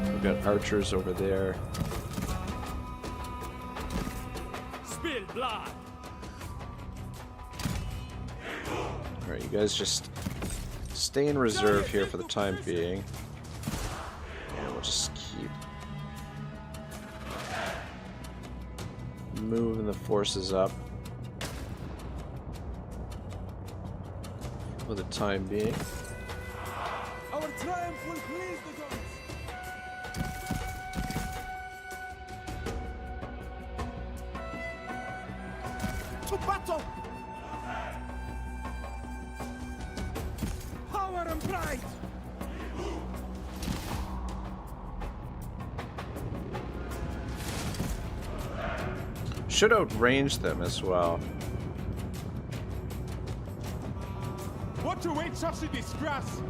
We've got archers over there. Spill blood! Alright, you guys just stay in reserve here for the time being. And we'll just keep moving the forces up for the time being. Our triumph will please the gods. To battle! Power and pride. Should outrange them as well. What to wait such a disgrace?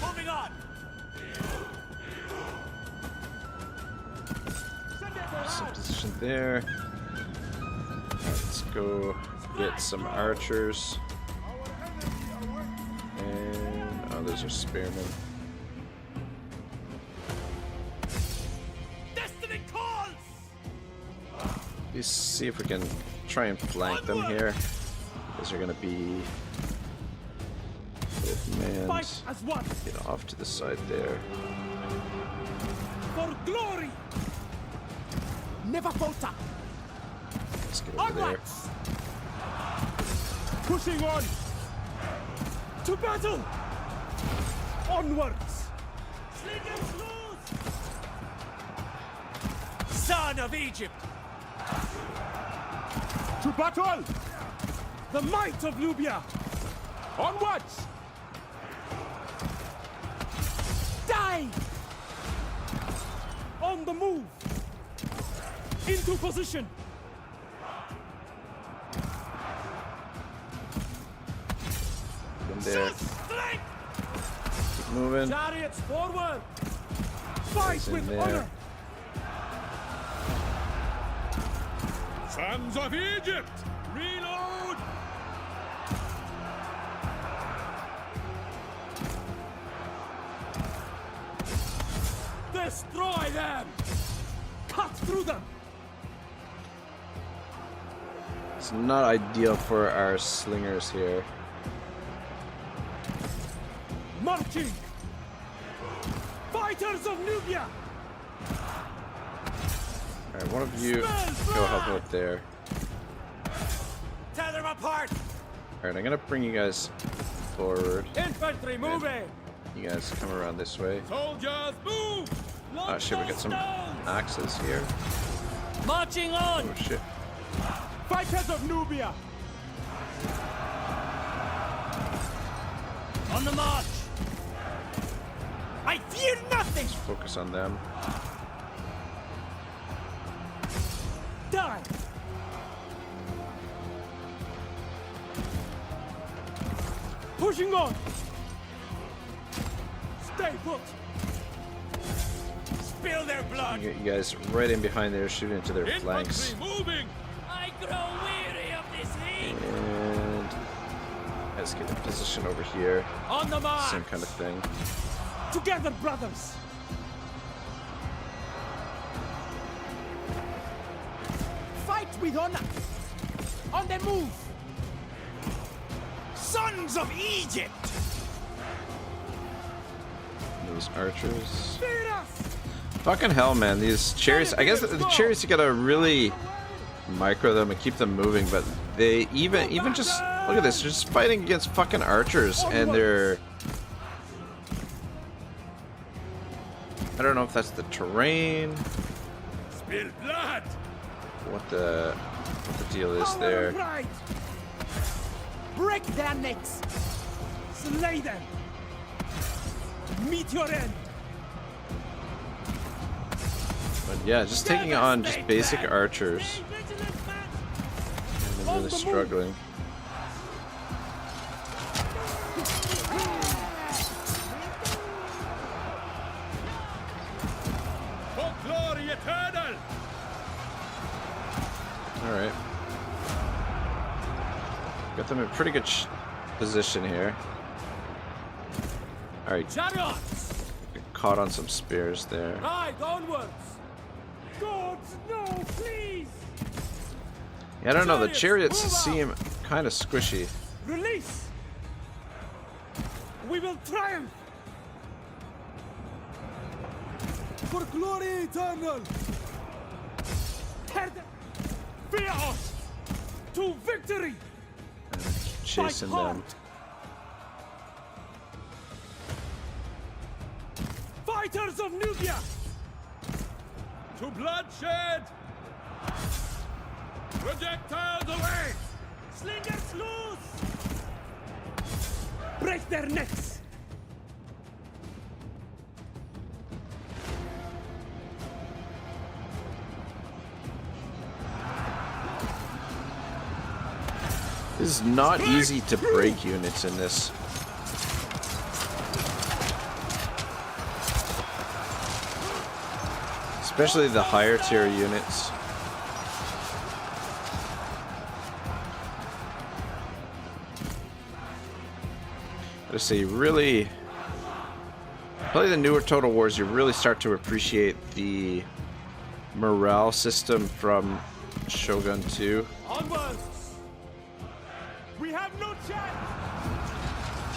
Moving on! Some position there. Let's go get some archers. And oh, those are spearmen. Destiny calls! Let's see if we can try and flank them here. These are gonna be both manned. Fight as one! Get off to the side there. For glory! Never falter! Let's get over there. Pushing on! To battle! Onwards! Slingers loose! Son of Egypt! To battle! The might of Nubia! Onwards! Die! On the move! Into position! From there. Keep moving. Chariots forward! Fight in with there. honor! Sons of Egypt! Reload! Destroy them! Cut through them! It's not ideal for our slingers here. Marching! Fighters of Nubia! Alright, one of you go help out there. Tear them apart! Alright, I'm gonna bring you guys forward. Infantry moving! You guys come around this way. Soldiers, move! Oh shit, we got some axes here. Marching on! Oh shit. Fighters of Nubia! On the march! I fear nothing! Focus on them. Die! Pushing on! Stay put! Spill their blood! You guys right in behind there, shooting into their flanks. Infantry moving! I grow weary of this heat! And let's get a position over here. On the march! Same kind of thing. Together, brothers! Fight with honor! On the move! Sons of Egypt! These archers. Fear us! Fucking hell, man. These chariots. I guess the chariots, you gotta really micro them and keep them moving, but they even just look at this. They're just fighting against fucking archers, and they're. I don't know if that's the terrain. Spill blood! What the deal is there. Right. Break their necks! Slay them! Meet your end! But yeah, just taking on just basic archers. And they're really struggling. For glory eternal! Alright. Got them in pretty good position here. Alright, Chariots! caught on some spears there. Ride onwards! Gods, no, please! Yeah, I don't know, the chariots seem kind of squishy. Release! We will triumph! For glory eternal! Tear them! Pharos! To victory! Chasing Fight them. hard. Fighters of Nubia! To bloodshed! Projectiles away! Slingers loose! Break their necks! This is not easy to break units in this. Especially the higher tier units. I say really play the newer Total Wars, you really start to appreciate the morale system from Shogun 2. Onwards! We have no chance!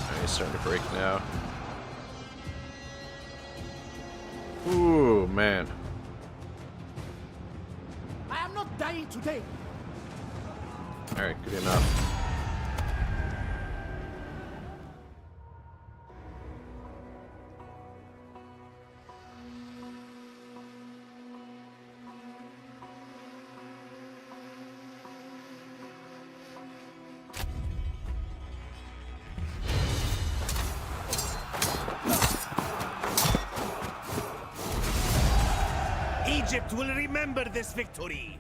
Alright, he's starting to break now. Ooh, man. I am not dying today! Alright, good enough. Egypt will remember this victory.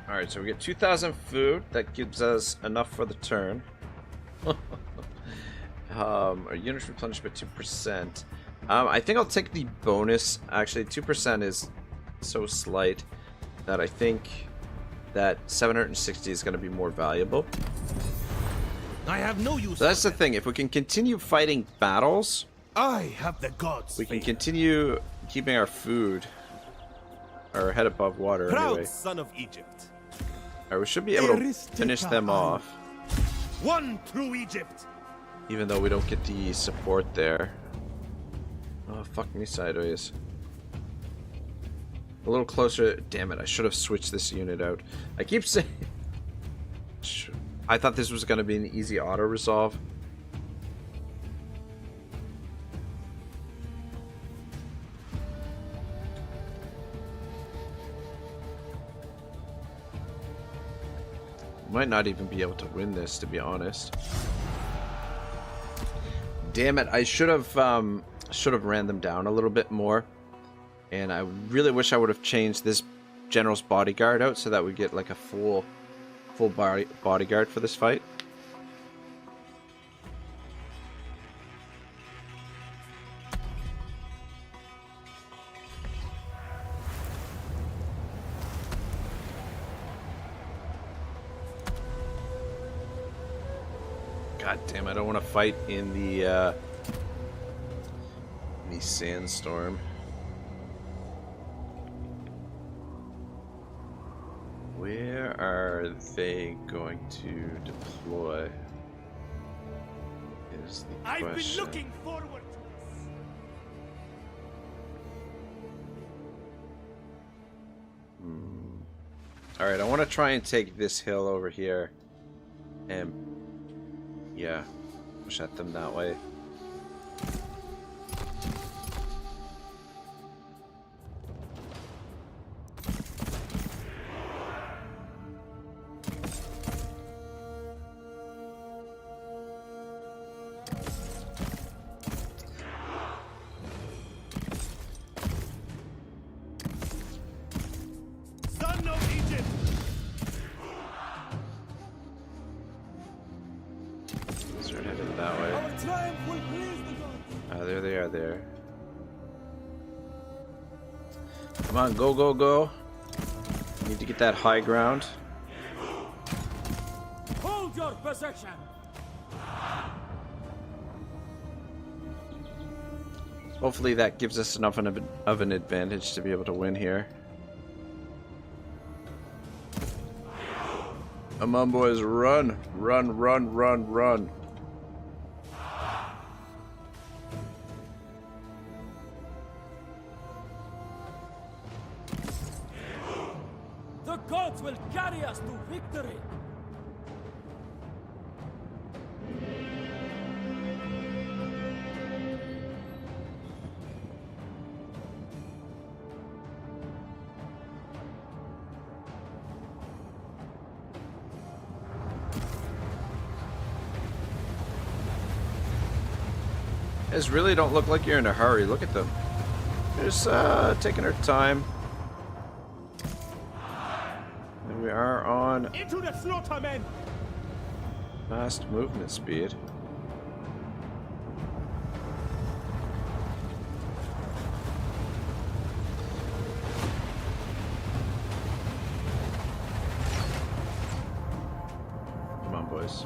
Alright, so we get 2,000 food. That gives us enough for the turn. Our units replenished by 2%. I think I'll take the bonus. Actually, 2% is so slight that I think that 760 is going to be more valuable. I have no use. So that's for the thing. If we can continue fighting battles, I have the gods. we can favor. continue keeping our food, our head above water Proud anyway. son of Egypt. Alright, we should be able to finish them off, One true Egypt. even though we don't get the support there. Oh, fuck me sideways. A little closer. Damn it, I should have switched this unit out. I keep saying... I thought this was going to be an easy auto-resolve. Might not even be able to win this, to be honest. Damn it! I should have ran them down a little bit more, and I really wish I would have changed this general's bodyguard out so that we get like a full bodyguard for this fight. God damn, I don't want to fight in the sandstorm. Where are they going to deploy? Is the I've been question. looking forward to this. Alright, I want to try and take this hill over here. And yeah, push at them that way. Son of Egypt. Start heading that way. Our triumph will please the gods. Ah, there they are there. Come on, go, go, go. Need to get that high ground. Hold your position. Hopefully that gives us enough of an advantage to be able to win here. Come on, boys, run! Run, run, run, run! The gods will carry us to victory. Guys really don't look like you're in a hurry. Look at them. They're just taking their time. And we are on Into the slaughter, men. fast movement speed. Come on, boys.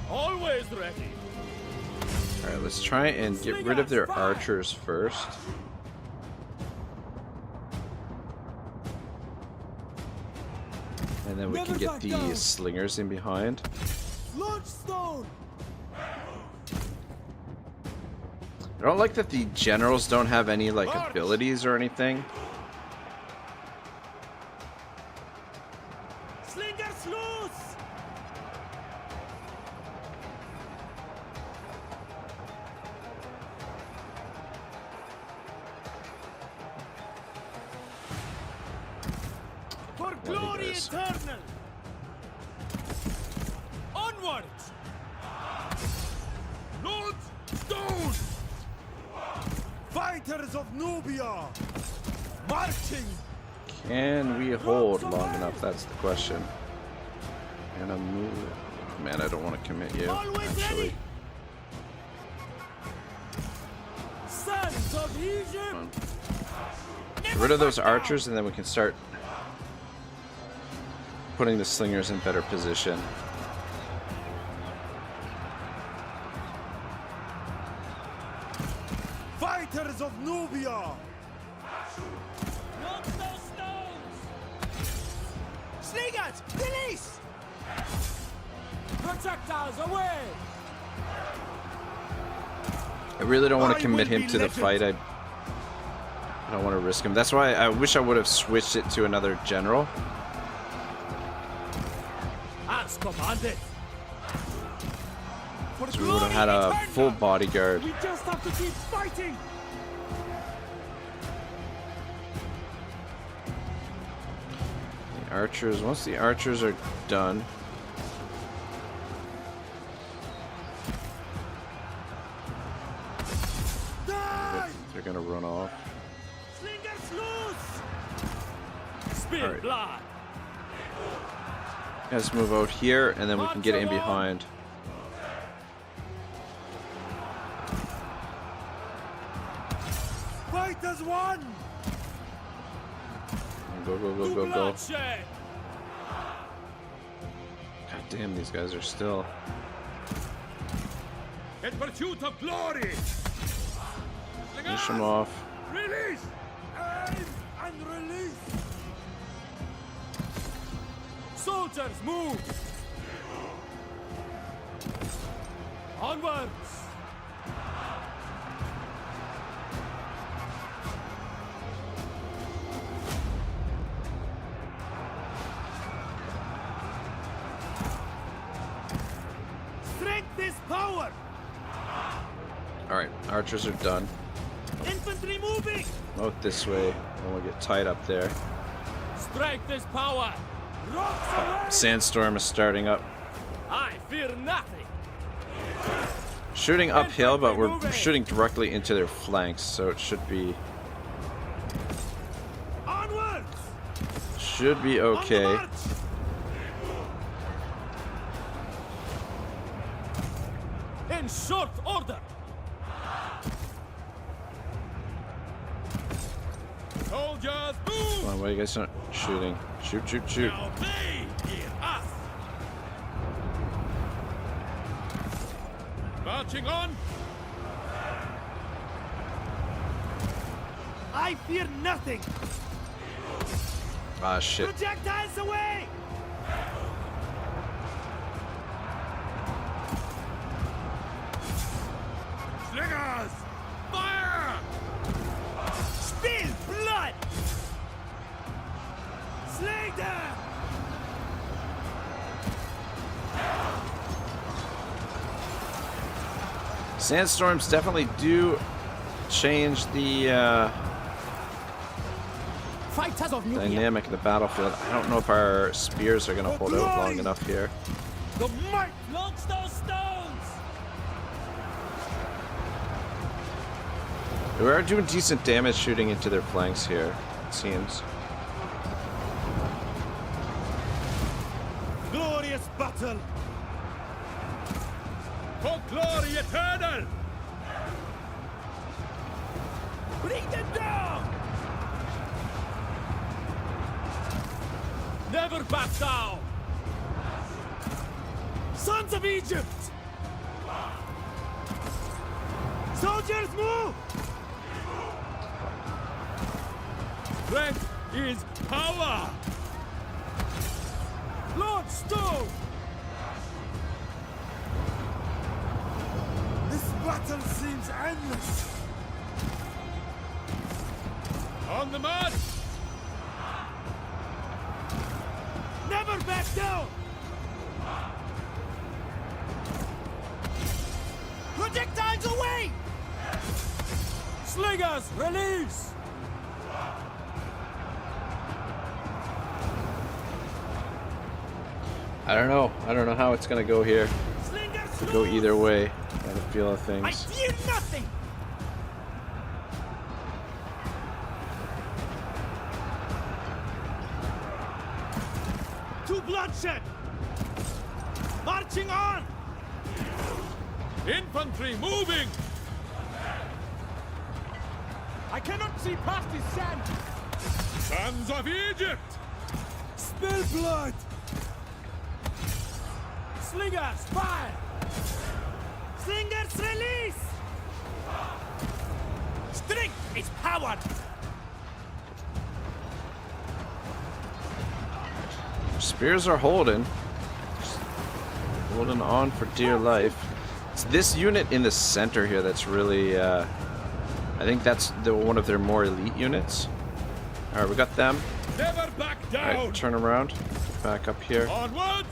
Always ready. Alright, let's try and get rid of their archers first. And then we can Never get back the down. slingers in behind. Launch stone. I don't like that the generals don't have any like abilities or anything. Slingers loose. There he Glory goes. eternal! Onwards! Lord Stone! Fighters of Nubia! Marching! Can we hold long enough? That's the question. And I'm move. Man, I don't want to commit you. Actually, Sons of Egypt! get rid of those archers, and then we can start putting the slingers in better position. Fighters of Nubia! Knock those stones! Slingers! Release! Projectiles away! I really don't want to I commit will him be to the legend. fight. I don't want to risk him. That's why I wish I would have switched it to another general. As commanded! For So we would have had glory a eternal! full bodyguard. We just have to keep fighting! The archers, once the archers are done, Die! they're gonna run off. Slingers loose! Spill Alright. blood! Let's move out here, and then we can get in behind. Fighters won! Go, go, go, To go, go. bloodshed! God damn, these guys are still. In pursuit of glory! Finish them off. Release! Aim and release! Soldiers, move! Onwards! Strength is power! Alright, archers are done. Infantry moving! Out this way. Then we'll get tied up there. Strength is power! Rocks away! Sandstorm is starting up. I fear nothing! Shooting uphill, but we're shooting directly into their flanks, so it should be Onwards! okay. On the march! In short order! Soldiers, Come move! on, why are you guys not shooting? Shoot, shoot, shoot. Now they hear us! Marching on! I fear nothing! Ah, shit. Projectiles away! Slingers! Fire! Spill blood! Slay them! Sandstorms definitely do change the Fighters of Nubia! dynamic of the battlefield. I don't know if our spears are going to hold out long enough here. The might! Launch those stones! We are doing decent damage shooting into their flanks here, it seems. Glorious battle! For glory eternal! Bring them down! Never back down! Sons of Egypt! Soldiers, move! Strength is power! Lord Stone! This battle seems endless. On the march! Never back down! Projectiles away! Slingers, release! I don't know. I don't know how it's gonna go here. Could go either way. By the feel of I things. fear nothing. To bloodshed. Marching on. Infantry moving! I cannot see past his sand. Sons of Egypt! Spill blood! Slingers, fire! Slingers, release. Strength is power. Spears are holding. Just holding on for dear life. It's this unit in the center here that's really, I think that's one of their more elite units. Alright, we got them. Never back down! Alright, turn around. Back up here. Onwards!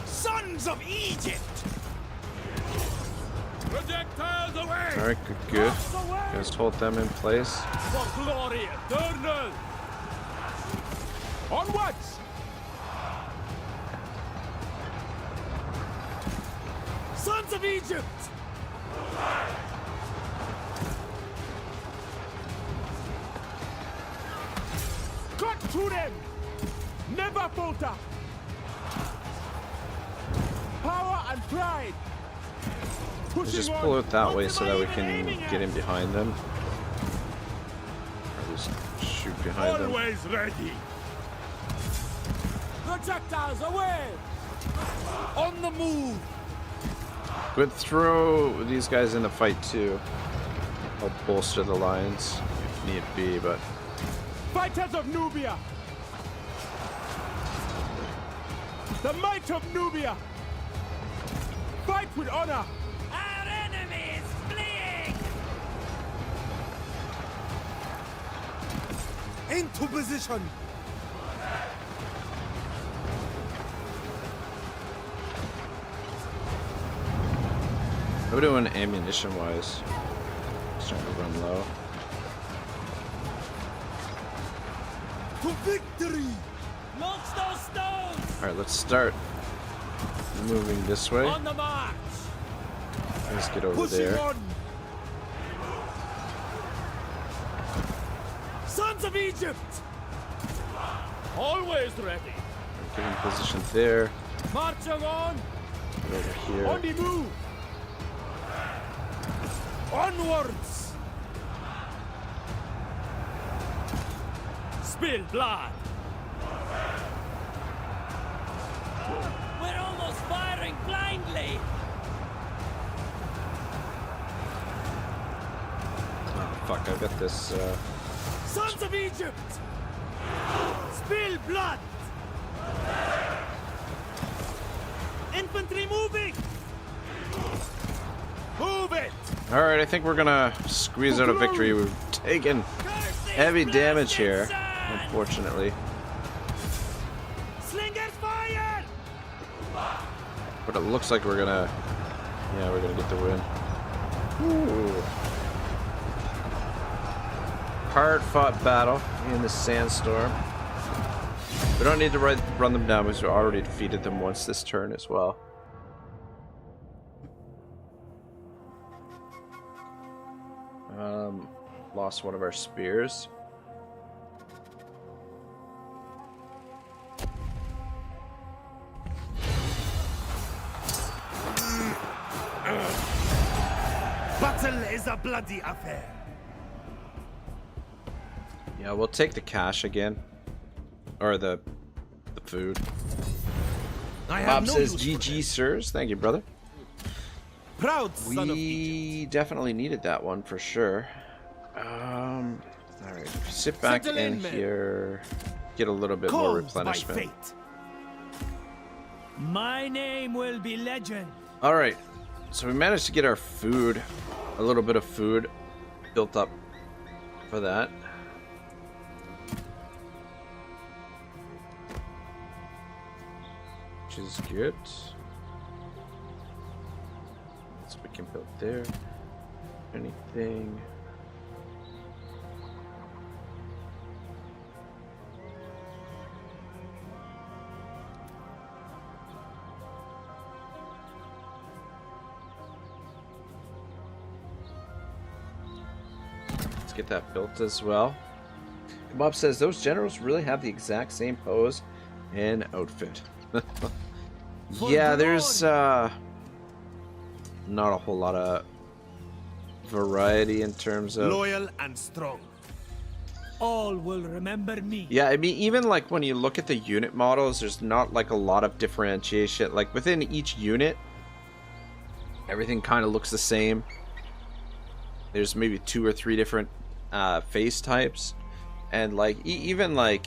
Sons of Egypt. Projectiles away! Alright, good. Just hold them in place. For glory eternal! Onwards! Sons of Egypt. Cut through them. Never falter. Power and pride. Let's just pull it that way so that we can get in behind them. Or just shoot behind them. Always ready! Projectiles away! On the move. Could throw these guys in the fight too. Help bolster the lines if need be, but Fighters of Nubia. The might of Nubia. Fight with honor. Our enemy is fleeing! Into position! how are we doing ammunition wise? Starting to run low. To victory! Launch those stones! Alright, let's start moving this way. On the march! Let's get over Pushing there. on! Sons of Egypt. Always ready! Get in position there. Marching on! Get over On here. the move. Onwards. Spill blood! We're almost firing blindly! Oh, fuck, I've got this. Sons of Egypt. Spill blood. Infantry moving. Move it. Alright, I think we're gonna squeeze out a victory. We've taken heavy damage here, unfortunately. Slingers fire. But it looks like we're gonna... yeah, we're gonna get the win. Ooh. Hard-fought battle in the sandstorm. We don't need to run them down because we already defeated them once this turn as well. Lost one of our spears. Battle is a bloody affair. Yeah, we'll take the cash again. Or the food. I Bob have no says, use for GG, them. sirs. Thank you, brother. Proud son of Egypt. We definitely needed that one for sure. Alright, sit back Settle in in, men. here. Get a little bit more Caused by replenishment. fate. My name will be legend. Alright, so we managed to get our food, a little bit of food built up for that. Which is good. So we can build there. Anything. get that built as well. Bob says those generals really have the exact same pose and outfit. Yeah, there's not a whole lot of variety in terms of Loyal and strong. All will remember me. yeah, I mean, even like when you look at the unit models, there's not like a lot of differentiation. Like within each unit, everything kind of looks the same. There's maybe 2 or 3 different face types, and like even like,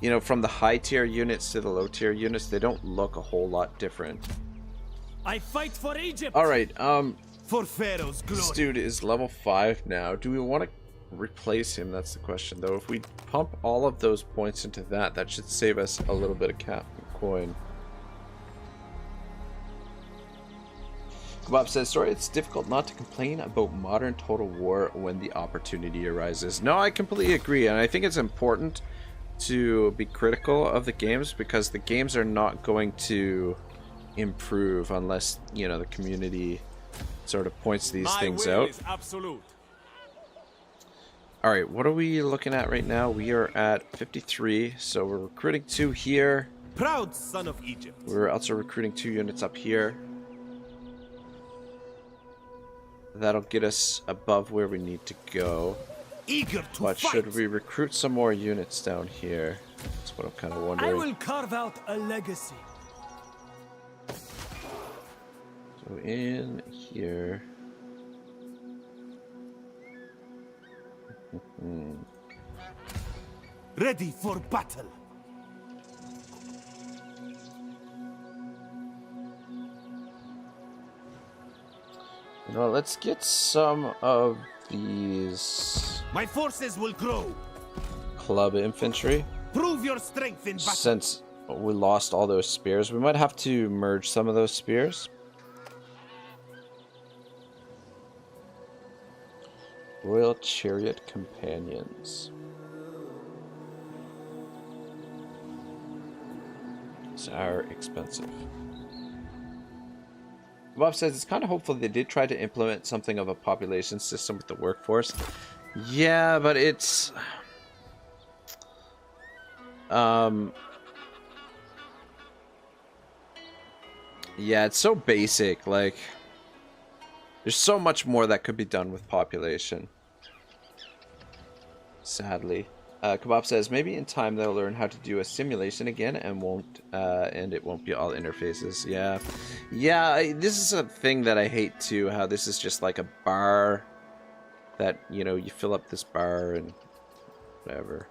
you know, from the high tier units to the low tier units, they don't look a whole lot different. I fight for Egypt. All right, For Pharaoh's glory. this dude is level 5 now. Do we want to replace him? That's the question, though. If we pump all of those points into that, that should save us a little bit of coin. Bob says, sorry, it's difficult not to complain about modern Total War when the opportunity arises. No, I completely agree, and I think it's important to be critical of the games, because the games are not going to improve unless, you know, the community sort of points these things out. Is absolute. Alright, what are we looking at right now? We are at 53, so we're recruiting 2 here. Proud son of Egypt. We're also recruiting 2 units up here. That'll get us above where we need to go. Eager to But fight. should we recruit some more units down here? That's what I'm kind of I wondering. will carve out a legacy. So in here. Ready for battle. You know, let's get some of these My forces will grow. club infantry. Prove your strength in battle. Since we lost all those spears, we might have to merge some of those spears. Royal Chariot Companions. These are expensive. Bob says it's kind of hopeful they did try to implement something of a population system with the workforce. Yeah, but it's... yeah, it's so basic. Like, there's so much more that could be done with population. Sadly. Kebab says maybe in time they'll learn how to do a simulation again and it won't be all interfaces. Yeah, this is a thing that I hate too. How this is just like a bar that, you know, you fill up this bar and whatever.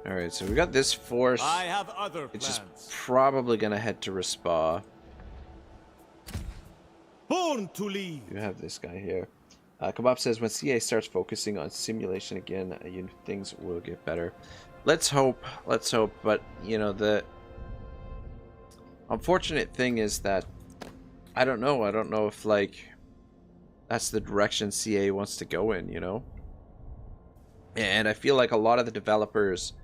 All right, so we got this force. I have other It's just plans. probably gonna head to Respa. Born to lead. You have this guy here. Kebab says when CA starts focusing on simulation again, things will get better. Let's hope. Let's hope. But you know, the unfortunate thing is that I don't know. I don't know if like that's the direction CA wants to go in. You know, and I feel like a lot of the developers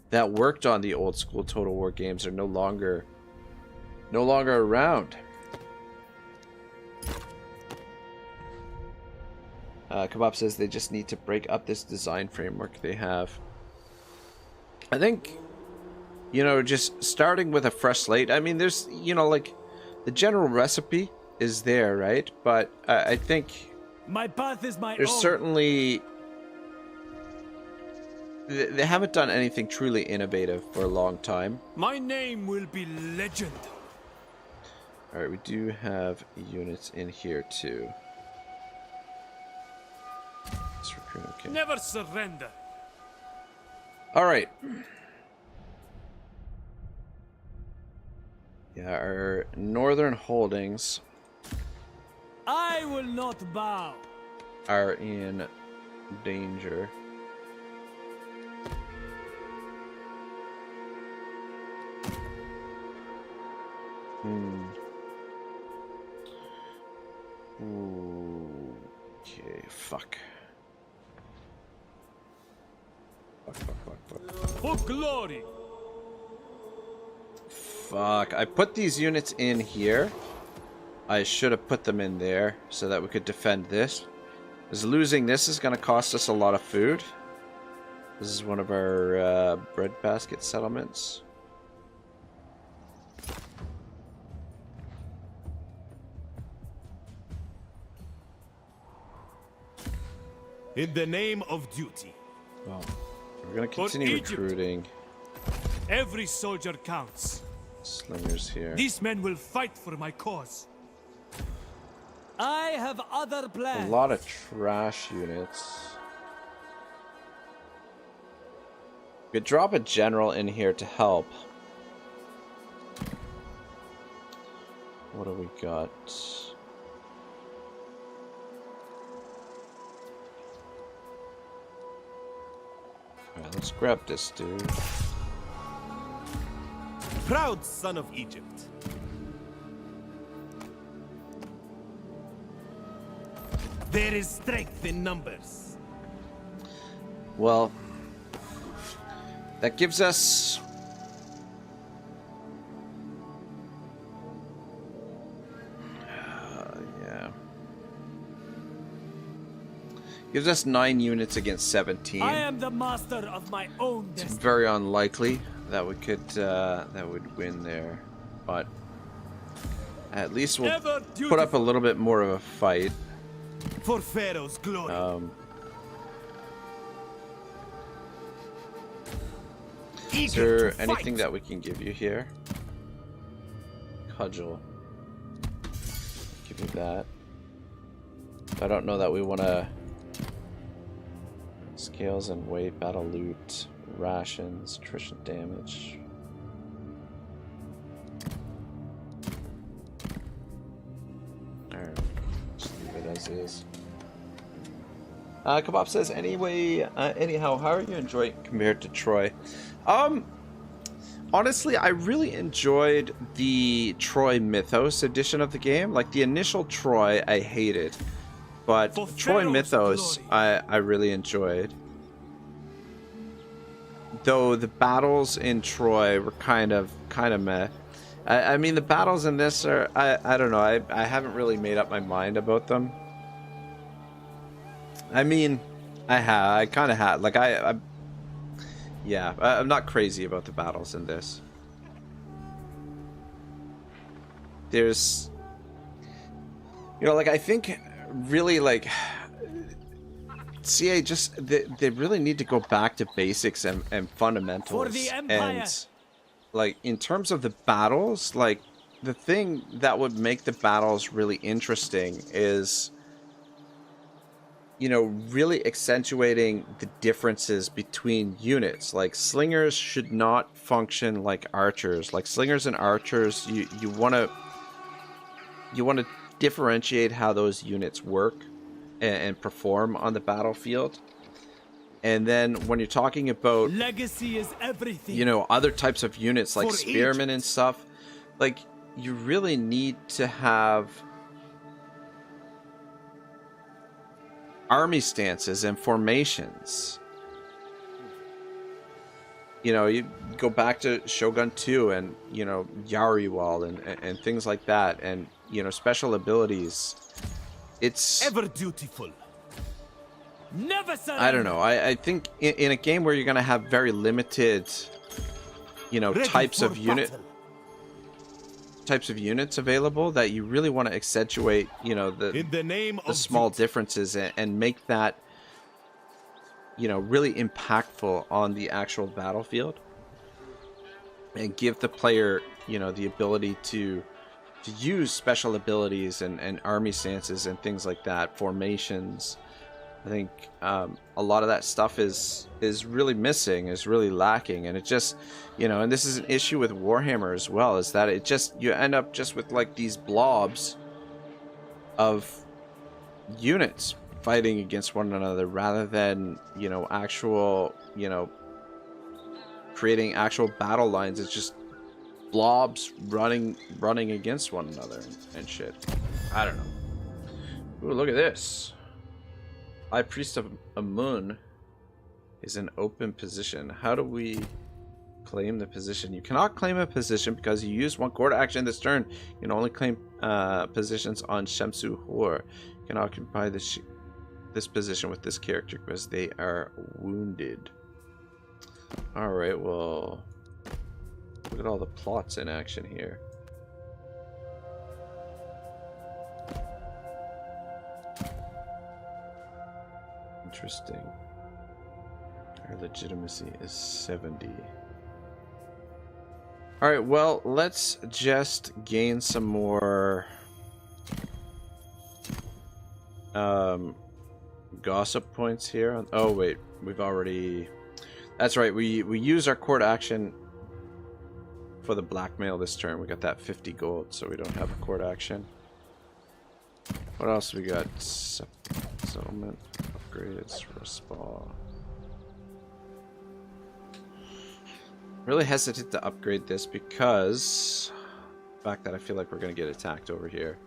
that worked on the old school Total War games are no longer around. Kebab says they just need to break up this design framework they have. I think, you know, just starting with a fresh slate. I mean, there's, you know, like the general recipe is there, right? But I think My path is my there's own. certainly they haven't done anything truly innovative for a long time. My name will be legend. All right, we do have units in here too. Let's recruit, okay. Never surrender. All right. Yeah, our northern holdings I will not bow. are in danger. Ooh, okay, fuck. Fuck. For glory. Fuck. I put these units in here. I should have put them in there so that we could defend this. Because losing this is going to cost us a lot of food. This is one of our breadbasket settlements. In the name of duty. Well, we're going to continue recruiting. Every soldier counts. Slingers here. These men will fight for my cause. I have other A plans. lot of trash units. We could drop a general in here to help. What do we got? Alright, let's grab this dude. Proud son of Egypt. There is strength in numbers. Well, that gives us yeah. Gives us 9 units against 17. I am the master of my own It's destiny. very unlikely that we could that would win there, but at least we'll put up a little bit more of a fight. For Pharaoh's glory. Is there anything that we can give you here? Cudgel. Give you that. I don't know that we want to. Scales and weight, battle loot, rations, attrition damage. Alright, just leave it as is. Kebab says, anyhow, how are you enjoying compared to Troy? Honestly, I really enjoyed the Troy Mythos edition of the game. Like, the initial Troy, I hated. But Troy Mythos, I really enjoyed. Though the battles in Troy were kind of meh. I mean, the battles in this are, I don't know, I haven't really made up my mind about them. I mean, I kind of had, like, yeah, I'm not crazy about the battles in this. There's, you know, like, I think really, like, CA just, they really need to go back to basics and fundamentals. For the Empire. And, like, in terms of the battles, like, the thing that would make the battles really interesting is, you know, really accentuating the differences between units. Like, slingers should not function like archers. Like, slingers and archers, you want to differentiate how those units work and perform on the battlefield. And then when you're talking about Legacy is everything. you know, other types of units like For spearmen and stuff, like, you really need to have army stances and formations. You know, you go back to Shogun 2 and, you know, Yariwal and things like that, and, you know, special abilities. It's Ever dutiful. Never surrender. I don't know. I think in a game where you're going to have very limited, you know, Ready types for of battle. units available, that you really want to accentuate, you know, In the name the of small duty. differences and make that, you know, really impactful on the actual battlefield, and give the player, you know, the ability to use special abilities and army stances and things like that, formations. I think a lot of that stuff is really missing, is really lacking, and it just, you know, and this is an issue with Warhammer as well, is that it just, you end up just with like these blobs of units fighting against one another, rather than, you know, actual, you know, creating actual battle lines. It's just blobs running against one another and shit. I don't know. Ooh, look at this. High Priest of Amun is in open position. How do we claim the position? You cannot claim a position because you use one court action this turn. You can only claim positions on Shemsu Hor. You can occupy this position with this character because they are wounded. Alright, well, look at all the plots in action here. Interesting. Our legitimacy is 70. Alright, well, let's just gain some more gossip points here. Oh wait, we've already... That's right, we use our court action for the blackmail this turn. We got that 50 gold, so we don't have a court action. What else we got? Settlement, upgrades for a spa. Really hesitant to upgrade this because the fact that I feel like we're going to get attacked over here.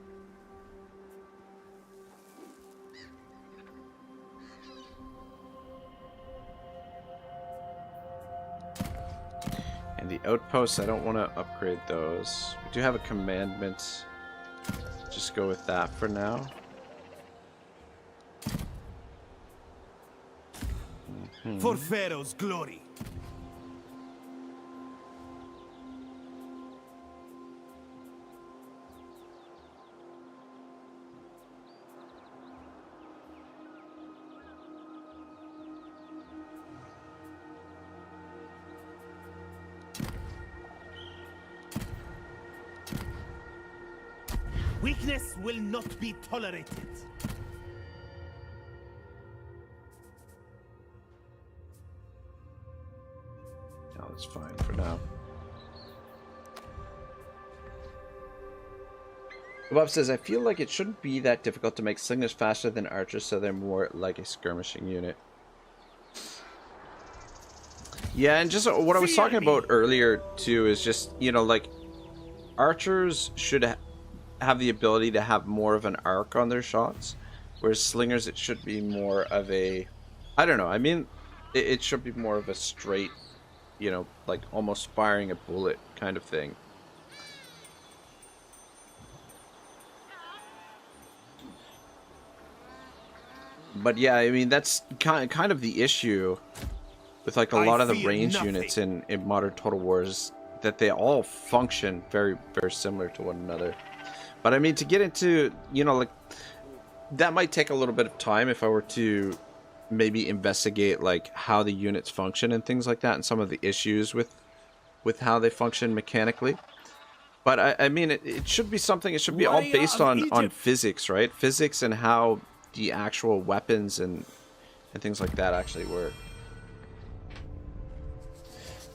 And the outposts, I don't want to upgrade those. We do have a commandment. Just go with that for now. For Pharaoh's glory. Weakness will not be tolerated. No, that's fine for now. Bob says, I feel like it shouldn't be that difficult to make slingers faster than archers, so they're more like a skirmishing unit. Yeah, and just what I was talking about earlier too is just, you know, like archers should have the ability to have more of an arc on their shots, whereas slingers, it should be more of a, I don't know, I mean, it should be more of a straight, you know, like almost firing a bullet kind of thing. But yeah, I mean, that's kind of the issue with like a lot of the range units in modern Total Wars, that they all function very, very similar to one another. But I mean, to get into, you know, like, that might take a little bit of time if I were to maybe investigate like how the units function and things like that, and some of the issues with how they function mechanically. But I mean, it should be something, it should be all based on physics, right? Physics and how the actual weapons and things like that actually work.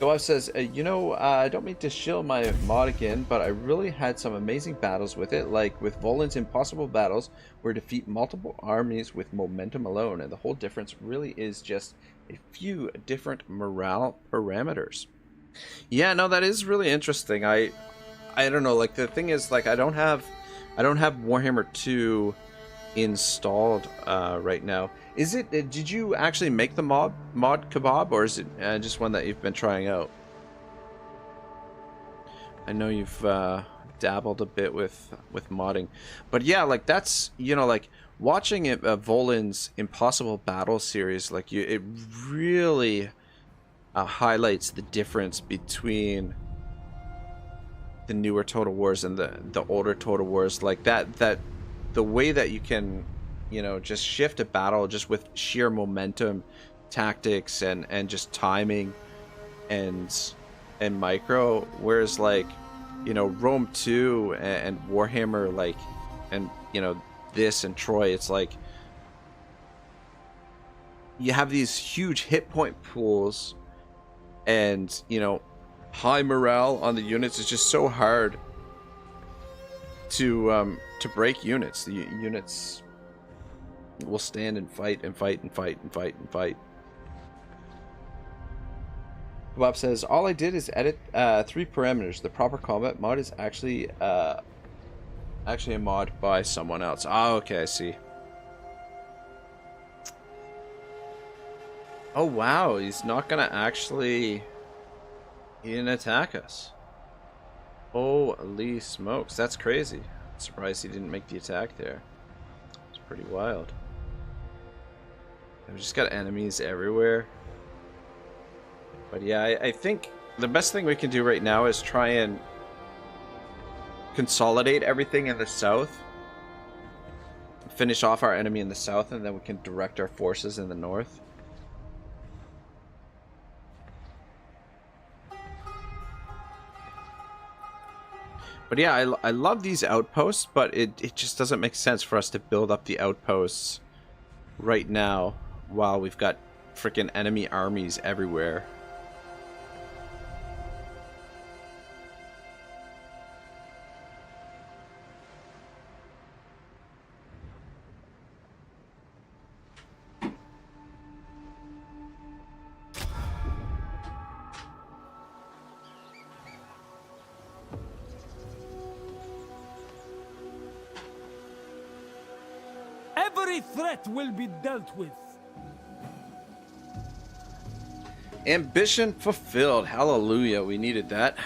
Goab says, you know, I don't mean to shill my mod again, but I really had some amazing battles with it, like with Volan's impossible battles, where defeat multiple armies with momentum alone, and the whole difference really is just a few different morale parameters. Yeah, no, that is really interesting. I don't know, like the thing is, like I don't have Warhammer 2 installed right now. Is it, did you actually make the mod Kebab, or is it just one that you've been trying out? I know you've dabbled a bit with modding, but yeah, like that's, you know, like watching it, Volan's Impossible Battle series, like it really highlights the difference between the newer Total Wars and the older Total Wars, like that the way that you can, you know, just shift a battle just with sheer momentum, tactics, and just timing and micro, whereas like, you know, Rome 2 and Warhammer, like, and you know, this and Troy, it's like you have these huge hit point pools, and you know, high morale on the units. It's just so hard to break units. The units will stand and fight and fight and fight and fight and fight. Bob says, all I did is edit 3 parameters. The proper combat mod is actually a mod by someone else. Oh, okay, I see. Oh wow, he's not gonna actually, he didn't attack us. Holy smokes, that's crazy. Surprised he didn't make the attack there. It's pretty wild. I've just got enemies everywhere. But yeah, I think the best thing we can do right now is try and consolidate everything in the south. Finish off our enemy in the south, and then we can direct our forces in the north. But yeah, I love these outposts, but it just doesn't make sense for us to build up the outposts right now while we've got freaking enemy armies everywhere. Every threat will be dealt with. Ambition fulfilled. Hallelujah. We needed that.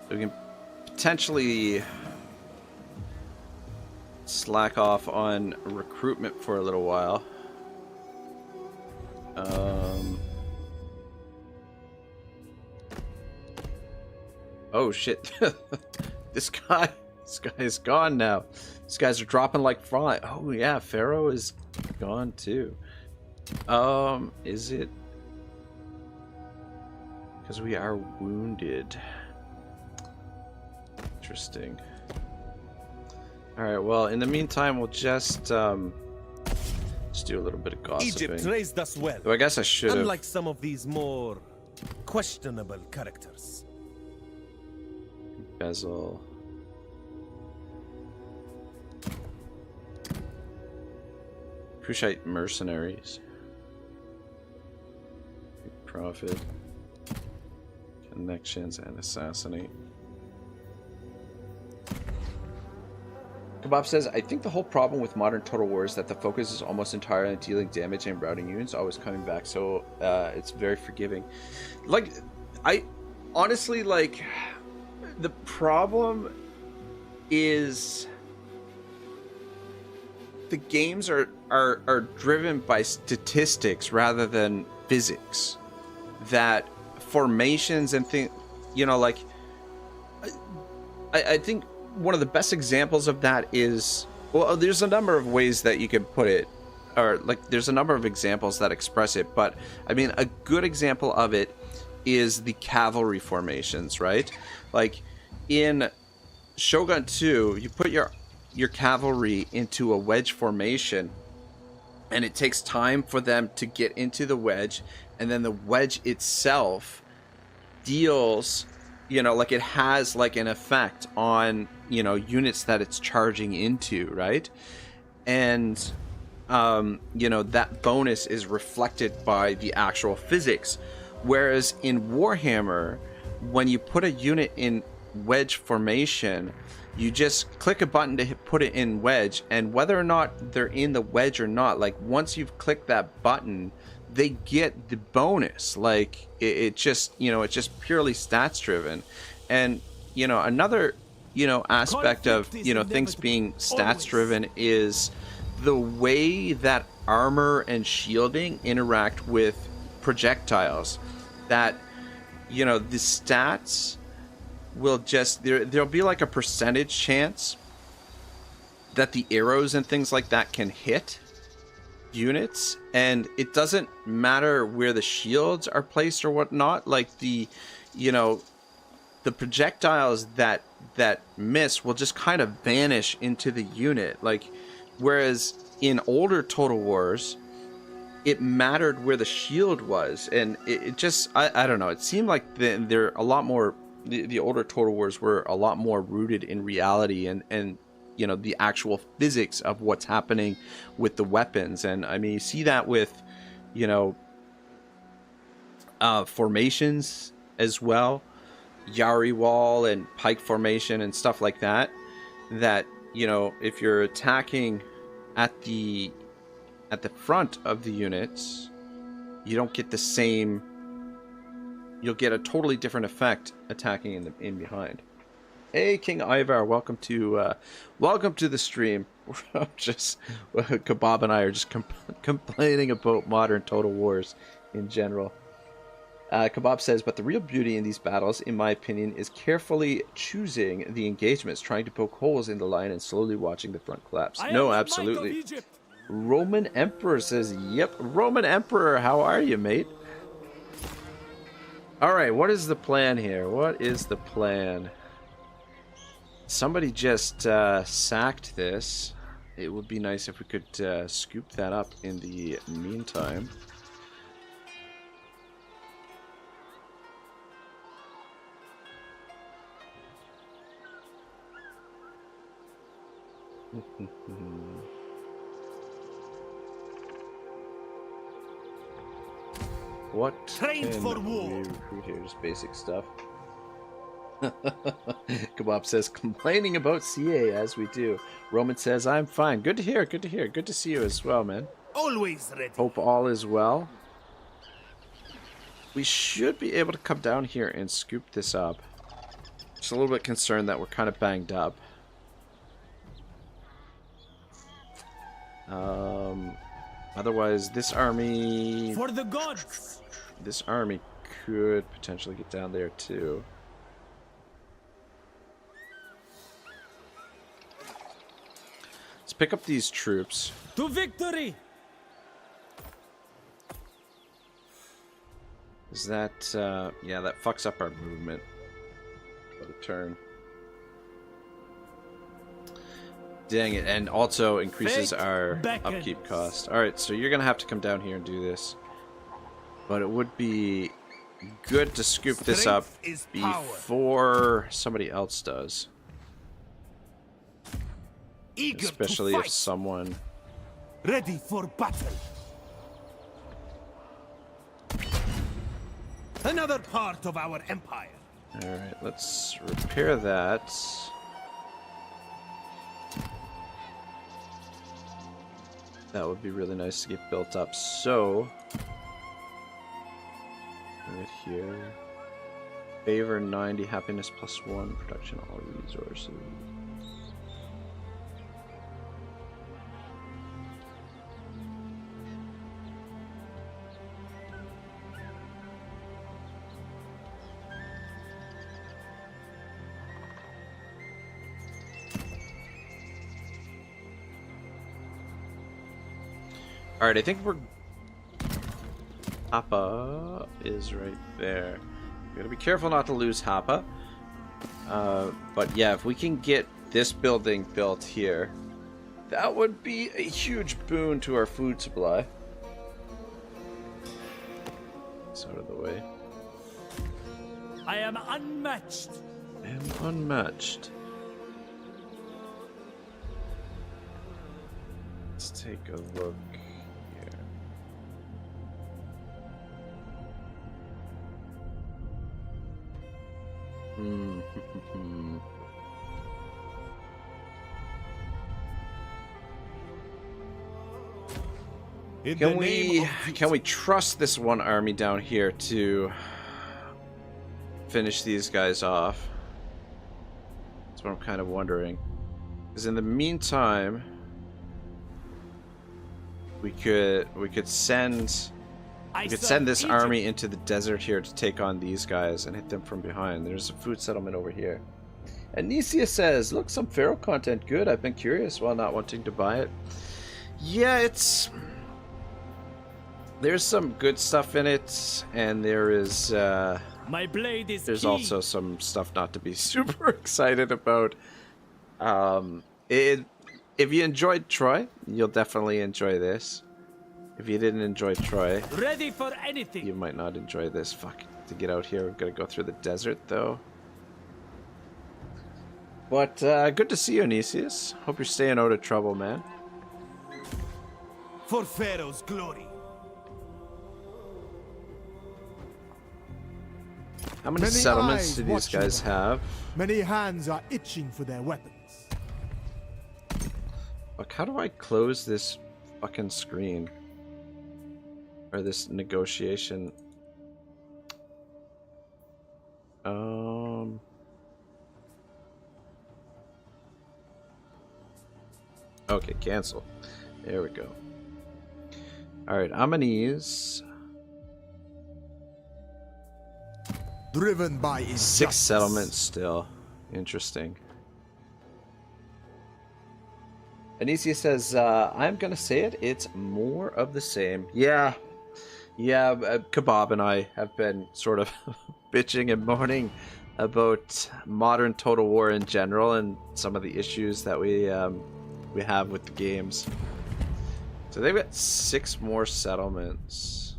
So we can potentially slack off on recruitment for a little while. Oh shit. This guy is gone now. These guys are dropping like flies. Oh yeah, Pharaoh is gone too. Is it? Because we are wounded. Interesting. Alright, well, in the meantime, we'll just do a little bit of gossiping. Egypt raised us well. So I guess I should have... Unlike some of these more questionable characters. Bezel. Kushite mercenaries. Profit. Connections and assassinate. Kebab says, I think the whole problem with modern Total War is that the focus is almost entirely on dealing damage and routing units, always coming back, so it's very forgiving. Like, I honestly, like, the problem is the games are driven by statistics rather than physics. That formations and things, you know, like, I think one of the best examples of that is, well, there's a number of ways that you can put it, or like there's a number of examples that express it, but I mean a good example of it is the cavalry formations, right? Like in Shogun 2, you put your cavalry into a wedge formation, and it takes time for them to get into the wedge, and then the wedge itself deals, you know, like it has like an effect on, you know, units that it's charging into, right? And you know, that bonus is reflected by the actual physics, whereas in Warhammer, when you put a unit in wedge formation, you just click a button to put it in wedge, and whether or not they're in the wedge or not, like once you've clicked that button, they get the bonus. Like it just, you know, it's just purely stats driven. And you know, another, you know, aspect of, you know, things being stats driven is the way that armor and shielding interact with projectiles. That, you know, the stats will just, there'll be like a percentage chance that the arrows and things like that can hit units, and it doesn't matter where the shields are placed or whatnot. Like the, you know, the projectiles that miss will just kind of vanish into the unit. Like, whereas in older Total Wars, it mattered where the shield was, and it just, I don't know, it seemed like they're a lot more, the older Total Wars were a lot more rooted in reality and you know, the actual physics of what's happening with the weapons. And I mean, you see that with, you know, formations as well, Yari Wall and Pike Formation and stuff like that, that, you know, if you're attacking at the front of the units, you don't get the same, you'll get a totally different effect attacking in behind. Hey, King Ivar, welcome to the stream. Just Kebab and I are just complaining about modern Total Wars in general. Kebab says, but the real beauty in these battles, in my opinion, is carefully choosing the engagements, trying to poke holes in the line and slowly watching the front collapse. No, absolutely. Roman Emperor says, yep. Roman Emperor, how are you, mate? Alright, what is the plan here? What is the plan? Somebody just sacked this. It would be nice if we could scoop that up in the meantime. What Trained can for war. we recruit here? Just basic stuff. Kebab says, complaining about CA as we do. Roman says, I'm fine. Good to hear, good to hear. Good to see you as well, man. Always ready. Hope all is well. We should be able to come down here and scoop this up. Just a little bit concerned that we're kind of banged up. Otherwise, this army... For the gods! This army could potentially get down there too. Let's pick up these troops. To victory! Is that, yeah, that fucks up our movement for the turn. Dang it, and also increases our upkeep cost. Alright, so you're gonna have to come down here and do this. But it would be good to scoop this up before somebody else does. Especially if someone... Ready for battle. Another part of our empire. Alright, let's repair that. That would be really nice to get built up. So, right here. Favor 90, happiness +1, production all resources. Alright, I think we're... Hapa is right there. We gotta be careful not to lose Hapa. But yeah, if we can get this building built here, that would be a huge boon to our food supply. It's out of the way. I am unmatched. I am unmatched. Let's take a look. Can we trust this one army down here to finish these guys off? That's what I'm kind of wondering. Because in the meantime, we could send this army into the desert here to take on these guys and hit them from behind. There's a food settlement over here. And Nisia says, look, some Pharaoh content good. I've been curious while not wanting to buy it. Yeah, there's some good stuff in it, and there is my blade is there's key. also some stuff not to be super excited about. If you enjoyed Troy, you'll definitely enjoy this. If you didn't enjoy Troy, ready for anything. You might not enjoy this. Fuck, to get out here, we've got to go through the desert, though. But good to see you, Nisius. Hope you're staying out of trouble, man. For Pharaoh's glory. How many settlements do these guys have? Many hands are itching for their weapons. Fuck, how do I close this fucking screen? Or this negotiation? Okay, cancel. There we go. Alright, Amanese. Driven by injustice. 6 settlements still. Interesting. Anicia says, I'm gonna say it, it's more of the same. Yeah. Yeah, Kebab and I have been sort of bitching and moaning about modern Total War in general and some of the issues that we have with the games. So they've got 6 more settlements.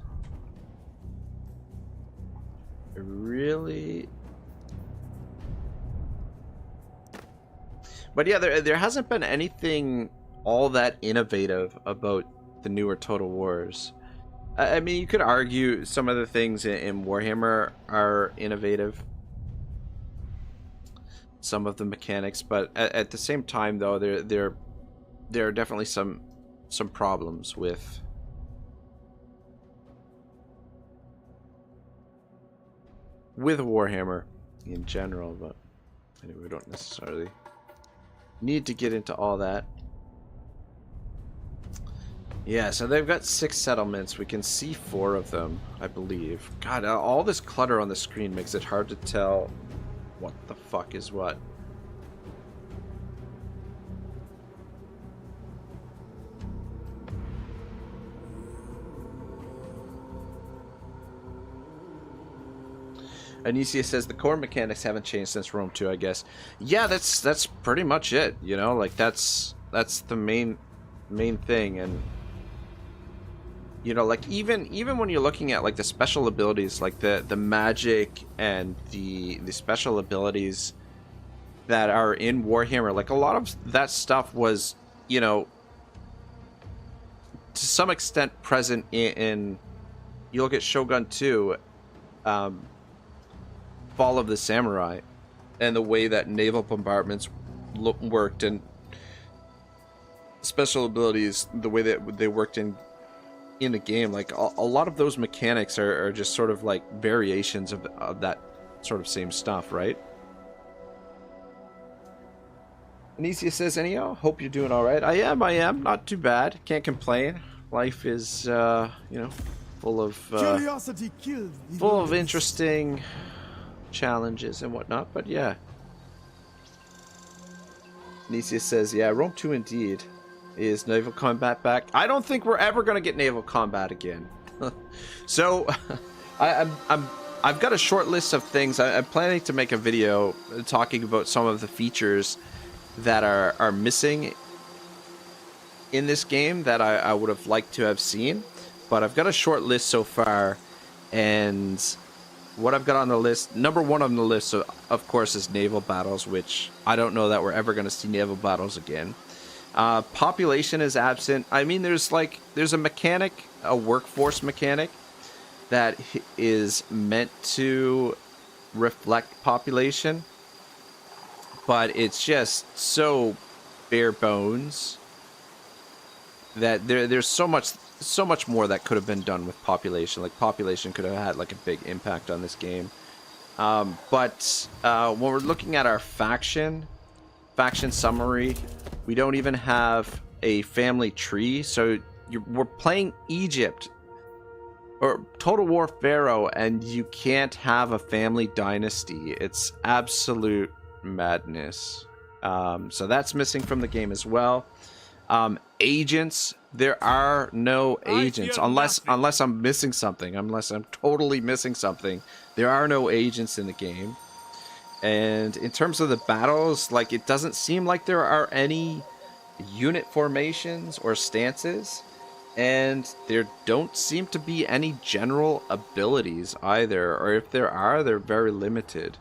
Really? But yeah, there hasn't been anything all that innovative about the newer Total Wars. I mean, you could argue some of the things in Warhammer are innovative. Some of the mechanics, but at the same time, though, there are definitely some problems with Warhammer in general. But anyway, we don't necessarily need to get into all that. Yeah, so they've got 6 settlements. We can see 4 of them, I believe. God, all this clutter on the screen makes it hard to tell what the fuck is what. Anicia says the core mechanics haven't changed since Rome 2, I guess. Yeah, that's pretty much it, you know? Like that's the main thing. And you know, like even when you're looking at like the special abilities, like the magic and the special abilities that are in Warhammer, like a lot of that stuff was, you know, to some extent present in you look at Shogun 2, Fall of the Samurai, and the way that naval bombardments worked, and special abilities, the way that they worked in the game. Like a lot of those mechanics are just sort of like variations of that sort of same stuff, right? Anicia says, anyhow, hope you're doing all right. I am not too bad, can't complain. Life is you know, full of interesting challenges and whatnot, but yeah. Anicia says, yeah, Rome 2 indeed. Is naval combat back? I don't think we're ever going to get naval combat again. So, I've got a short list of things. I'm planning to make a video talking about some of the features that are missing in this game that I would have liked to have seen. But I've got a short list so far, and what I've got on the list, number 1 on the list, of course, is naval battles, which I don't know that we're ever going to see naval battles again. Population is absent. I mean, there's a mechanic, a workforce mechanic, that is meant to reflect population, but it's just so bare bones that there's so much more that could have been done with population. Like, population could have had like a big impact on this game. But when we're looking at our faction summary, we don't even have a family tree. So we're playing Egypt or Total War Pharaoh, and you can't have a family dynasty. It's absolute madness. So that's missing from the game as well. Agents, there are no agents unless I'm missing something. Unless I'm totally missing something, there are no agents in the game. And in terms of the battles, like, it doesn't seem like there are any unit formations or stances, and there don't seem to be any general abilities either, or if there are, they're very limited.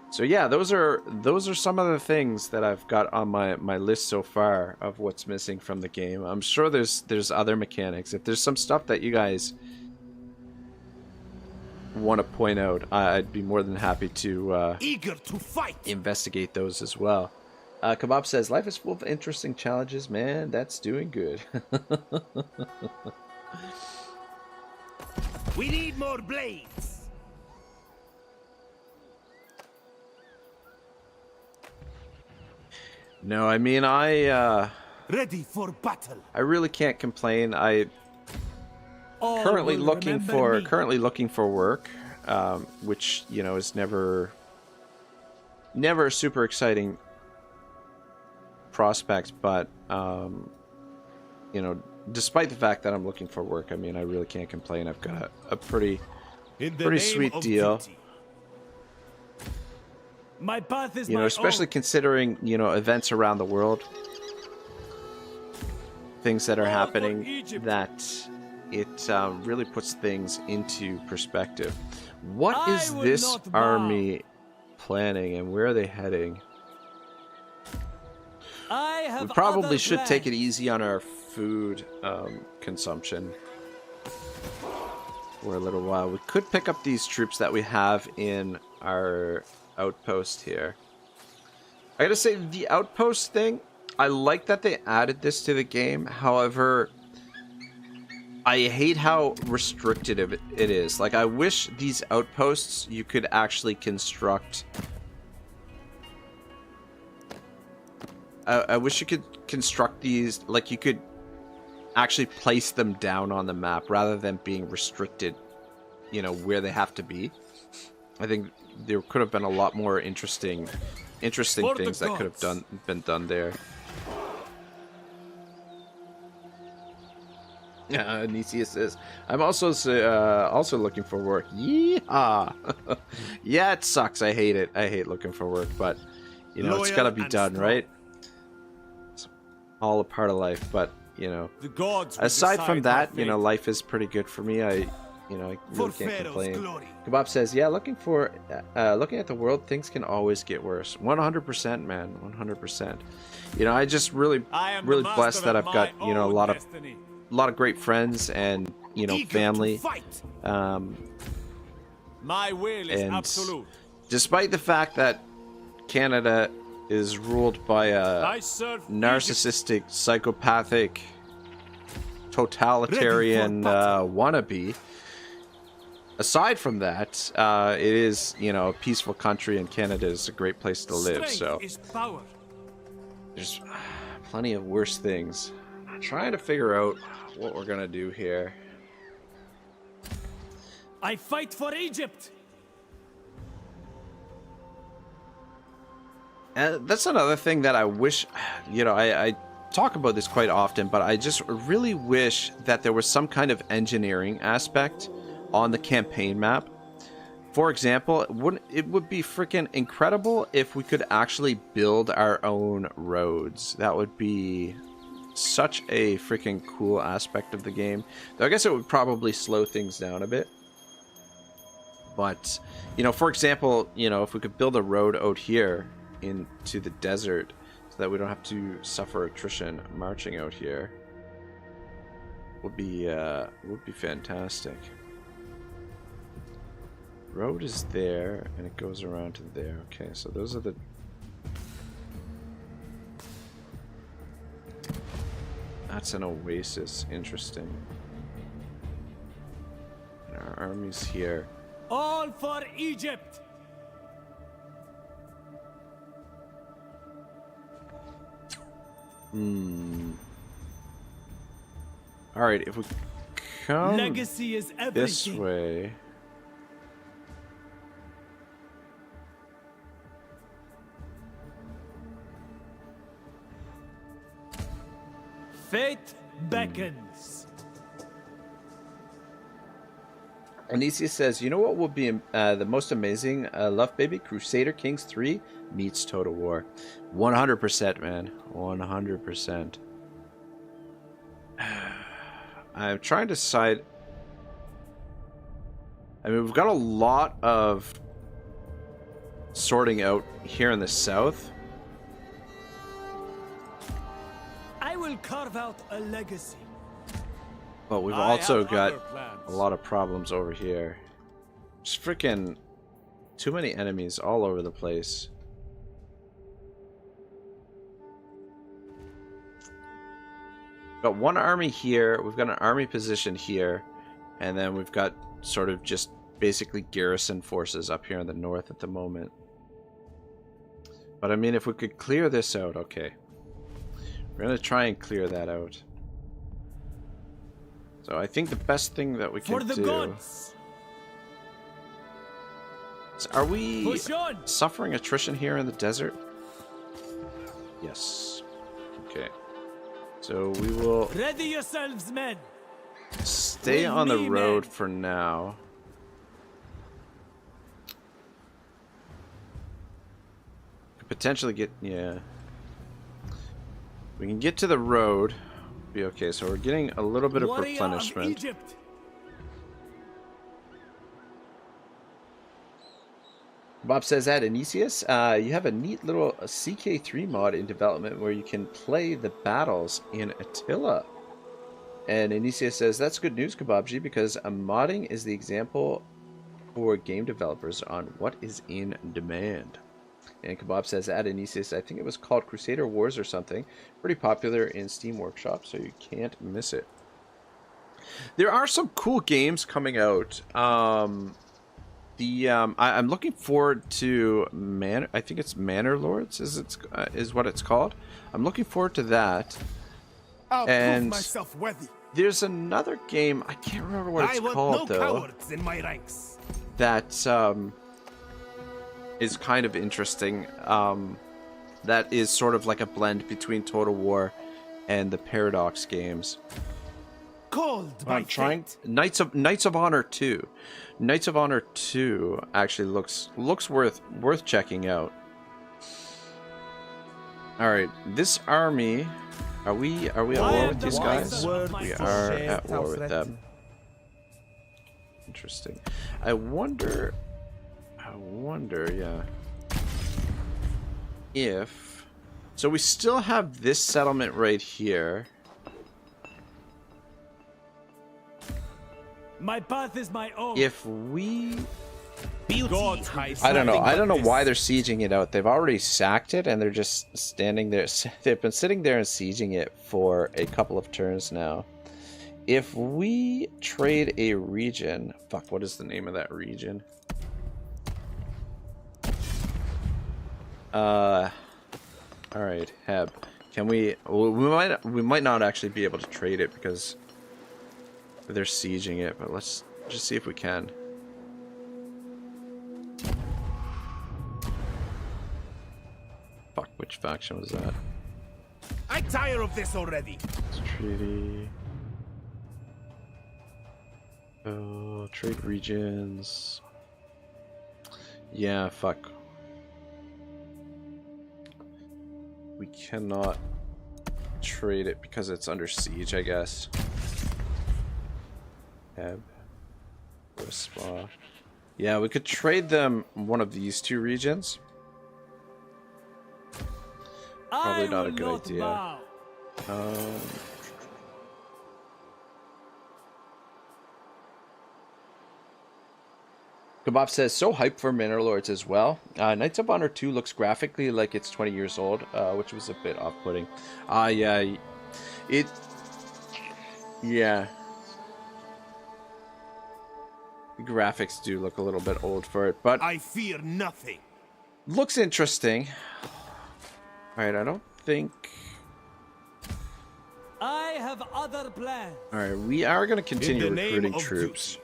So yeah, those are some of the things that I've got on my list so far of what's missing from the game. I'm sure there's other mechanics. If there's some stuff that you guys want to point out, I'd be more than happy to eager to fight, investigate those as well. Kebab says, life is full of interesting challenges, man. That's doing good. We need more blades. No, I mean, I Ready for battle. really can't complain. I All currently will looking remember me. for work, which, you know, is never a super exciting prospect, but you know, despite the fact that I'm looking for work, I mean, I really can't complain. I've got a pretty sweet deal. Duty. My path is You know, my especially own. considering, you know, events around the world, things that are All for happening, Egypt. that it really puts things into perspective. What I is will this not bow. army planning, and where are they heading? I have We probably other should take it plans. easy on our food consumption for a little while. We could pick up these troops that we have in our outpost here. I gotta say, the outpost thing, I like that they added this to the game. However, I hate how restricted it is. Like, I wish these outposts you could actually construct. I wish you could construct these, like you could actually place them down on the map rather than being restricted, you know, where they have to be. I think there could have been a lot more interesting For the things that could have gods. been done there. Yeah, Nicias says, I'm also looking for work. Yeehaw! Yeah, it sucks. I hate it. I hate looking for work, but you know, it's Loyal gotta be and done, strong. right? It's all a part of life, but you know, The gods will aside from decide my that, you know, fate. life is pretty good for me. I really For can't Pharaoh's complain. glory. Kebab says, yeah, looking at the world, things can always get worse. 100%, man, 100%. You know, I just really I am the blessed master that of I've got, my you know, a own lot of destiny. great friends and, you know, Eager to family. fight. My will is And absolute. despite the fact that Canada is ruled by a I serve narcissistic, psychopathic, totalitarian wannabe, aside from that, it is, you know, a peaceful country, and Canada is a great place to live. Strength So is power. there's plenty of worse things. I'm trying to figure out what we're gonna do here. I fight for Egypt. And that's another thing that I wish, you know, I talk about this quite often, but I just really wish that there was some kind of engineering aspect on the campaign map. For example, it would be freaking incredible if we could actually build our own roads. That would be such a freaking cool aspect of the game. Though I guess it would probably slow things down a bit. But, you know, for example, you know, if we could build a road out here into the desert so that we don't have to suffer attrition marching out here, would be fantastic. Road is there and it goes around to there. Okay, so those are the that's an oasis. Interesting. And our army's here. All for Egypt. Alright, if we come Legacy is this everything. way. Fate beckons. Anicia says, you know what would be the most amazing Love Baby? Crusader Kings 3 meets Total War. 100%, man. 100%. I'm trying to decide. I mean, we've got a lot of sorting out here in the south. I will carve out a legacy. But we've I also have got other plans. a lot of problems over here. Just freaking too many enemies all over the place. Got one army here, we've got an army position here, and then we've got sort of just basically garrison forces up here in the north at the moment. But I mean, if we could clear this out, okay. We're gonna try and clear that out. So I think the best thing that we can do... gods! Are we Push on! suffering attrition here in the desert? Yes. Okay. So we will Ready yourselves, men! stay With on the me, road men. for now. Could potentially get... yeah. We can get to the road. Be okay, so we're getting a little bit of Warrior replenishment. Of Egypt. Bob says that, Anicius, you have a neat little CK3 mod in development where you can play the battles in Attila. And Anicius says, that's good news, Kebabji, because modding is the example for game developers on what is in demand. And Kebab says, at Anicius, I think it was called Crusader Wars or something. Pretty popular in Steam Workshop, so you can't miss it. There are some cool games coming out. I'm looking forward to I think it's Manor Lords is what it's called. I'm looking forward to that. I'll and prove myself worthy. There's another game, I can't remember what it's called though. Cowards in my ranks. That is kind of interesting. That is sort of like a blend between Total War and the Paradox games. Called by I'm trying. Knights of Honor 2. Knights of Honor 2 actually looks worth checking out. All right, this army. Are we at war with these guys? We are at war with them. Interesting. I wonder. Yeah. If so, we still have this settlement right here. My path is my own. If we... Beauty. I don't know. I don't know why they're sieging it out. They've already sacked it, and they're just standing there. They've been sitting there and sieging it for a couple of turns now. If we trade a region... Fuck, what is the name of that region? Alright, Heb. Can we... Well, we might not actually be able to trade it because they're sieging it, but let's just see if we can. Fuck, which faction was that? I'm tired of this already. Treaty. Oh, trade regions. Yeah, fuck. We cannot trade it because it's under siege, I guess. Heb. Spa. Yeah, we could trade them one of these two regions. Probably not a good idea. Kebab says, so hyped for Manor Lords as well. Knights of Honor 2 looks graphically like it's 20 years old, which was a bit off-putting. Yeah. Yeah. The graphics do look a little bit old for it, but... I fear nothing. Looks interesting. Alright, I don't think... I have other plans. Alright, we are going to continue recruiting troops.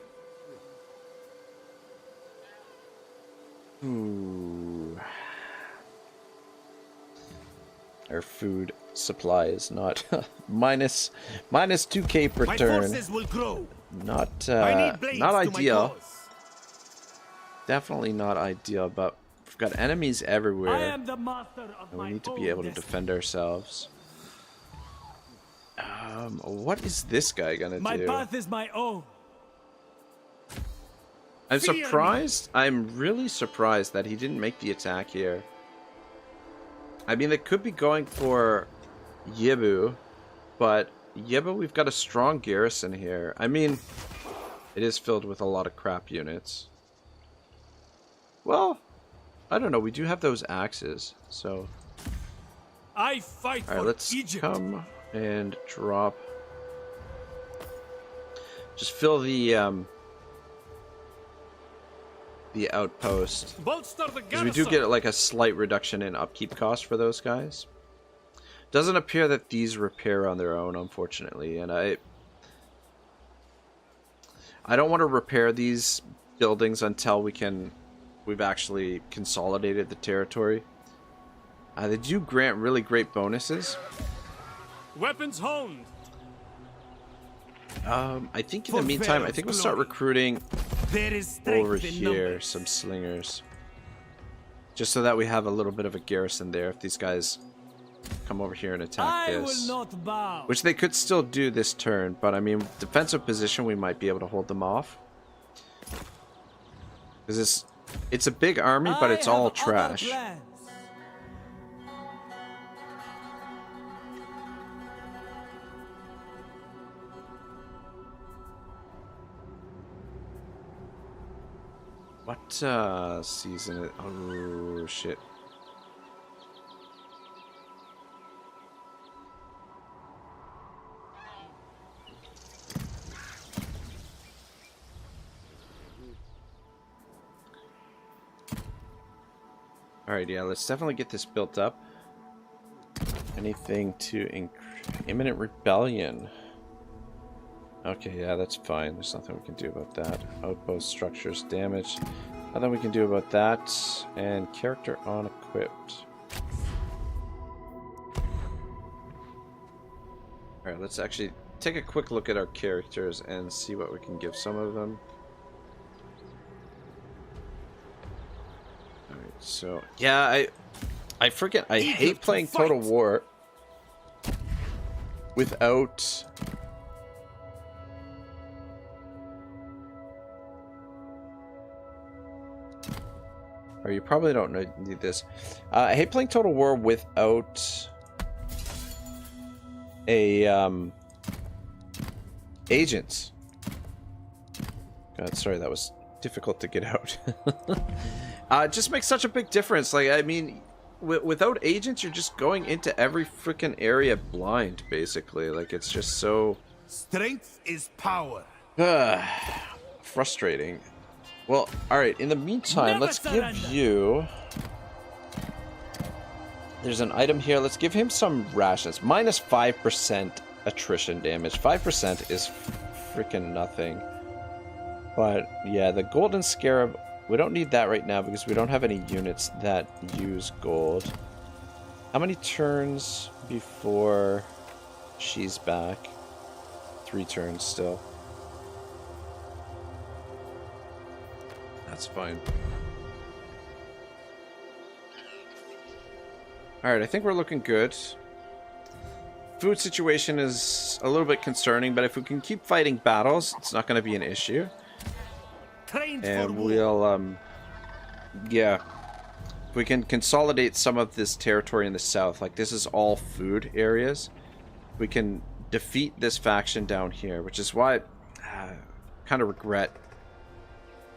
Ooh. Our food supply is not minus 2k per my turn. forces will grow. Not not ideal. Definitely not ideal, but we've got enemies everywhere. I am the master of and my we need to own be able to destiny. defend ourselves. What is this guy gonna My do? path is my own. I'm surprised. I'm really surprised that he didn't make the attack here. I mean, they could be going for Yebu, but Yebu, we've got a strong garrison here. I mean, it is filled with a lot of crap units. Well, I don't know. We do have those axes, so... I fight Alright, for let's Egypt. come and drop... Just fill the, the outpost. Bolster the Because we do get like a slight reduction in upkeep cost for those guys. Doesn't appear that these repair on their own, unfortunately, and I don't want to repair these buildings until we've actually consolidated the territory. They do grant really great bonuses. Weapons honed. I think in the meantime, I think we'll start recruiting over here some slingers. Just so that we have a little bit of a garrison there if these guys come over here and attack this. will not bow. Which they could still do this turn, but I mean, defensive position, we might be able to hold them off. Because it's a big army, but it's all trash. What season? Oh shit! All right, yeah, let's definitely get this built up. Anything to imminent rebellion? Okay, yeah, that's fine. There's nothing we can do about that. Outpost structures damaged. Nothing we can do about that. And character unequipped. Alright, let's actually take a quick look at our characters and see what we can give some of them. Alright, so... yeah, I hate playing Total War without... or you probably don't need this. I hate playing Total War without a agents. God, sorry, that was difficult to get out. It just makes such a big difference. Like, I mean, without agents, you're just going into every freaking area blind, basically. Like, it's just so... strength is power. Frustrating. Well, alright, in the meantime, let's give you... there's an item here. Let's give him some rations. Minus 5% attrition damage. 5% is freaking nothing. But, yeah, the Golden Scarab, we don't need that right now because we don't have any units that use gold. How many turns before she's back? 3 turns still. That's fine. Alright, I think we're looking good. Food situation is a little bit concerning, but if we can keep fighting battles, it's not going to be an issue. And we'll, yeah. If we can consolidate some of this territory in the south, like this is all food areas, we can defeat this faction down here, which is why I kind of regret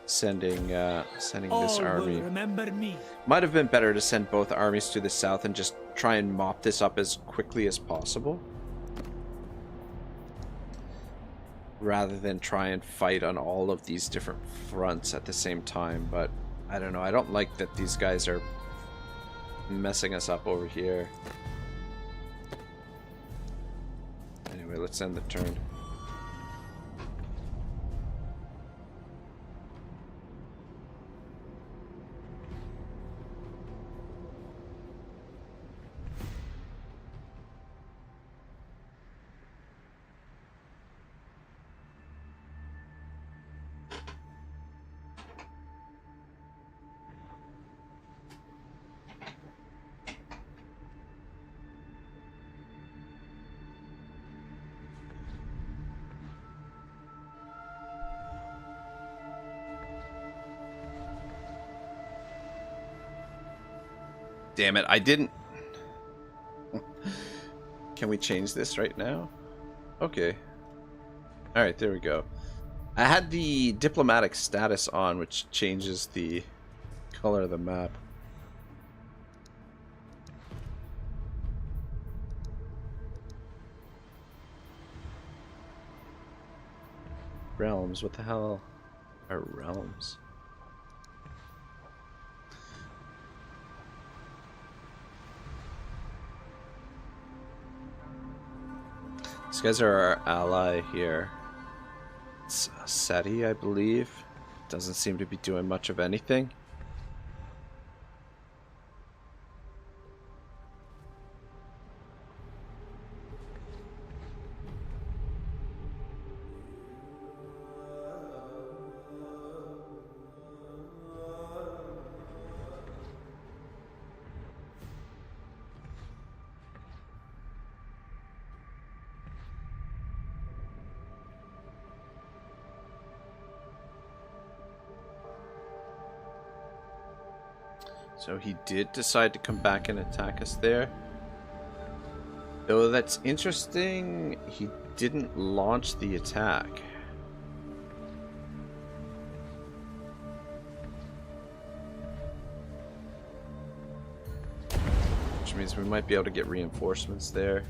sending this army. Remember me. Might have been better to send both armies to the south and just try and mop this up as quickly as possible, rather than try and fight on all of these different fronts at the same time. But I don't know, I don't like that these guys are messing us up over here. Anyway, let's end the turn. Damn it, I didn't... Can we change this right now? Okay. Alright, there we go. I had the diplomatic status on, which changes the color of the map. Realms, what the hell are realms? These guys are our ally here. It's Seti, I believe. Doesn't seem to be doing much of anything. So he did decide to come back and attack us there. Though that's interesting, he didn't launch the attack. Which means we might be able to get reinforcements there.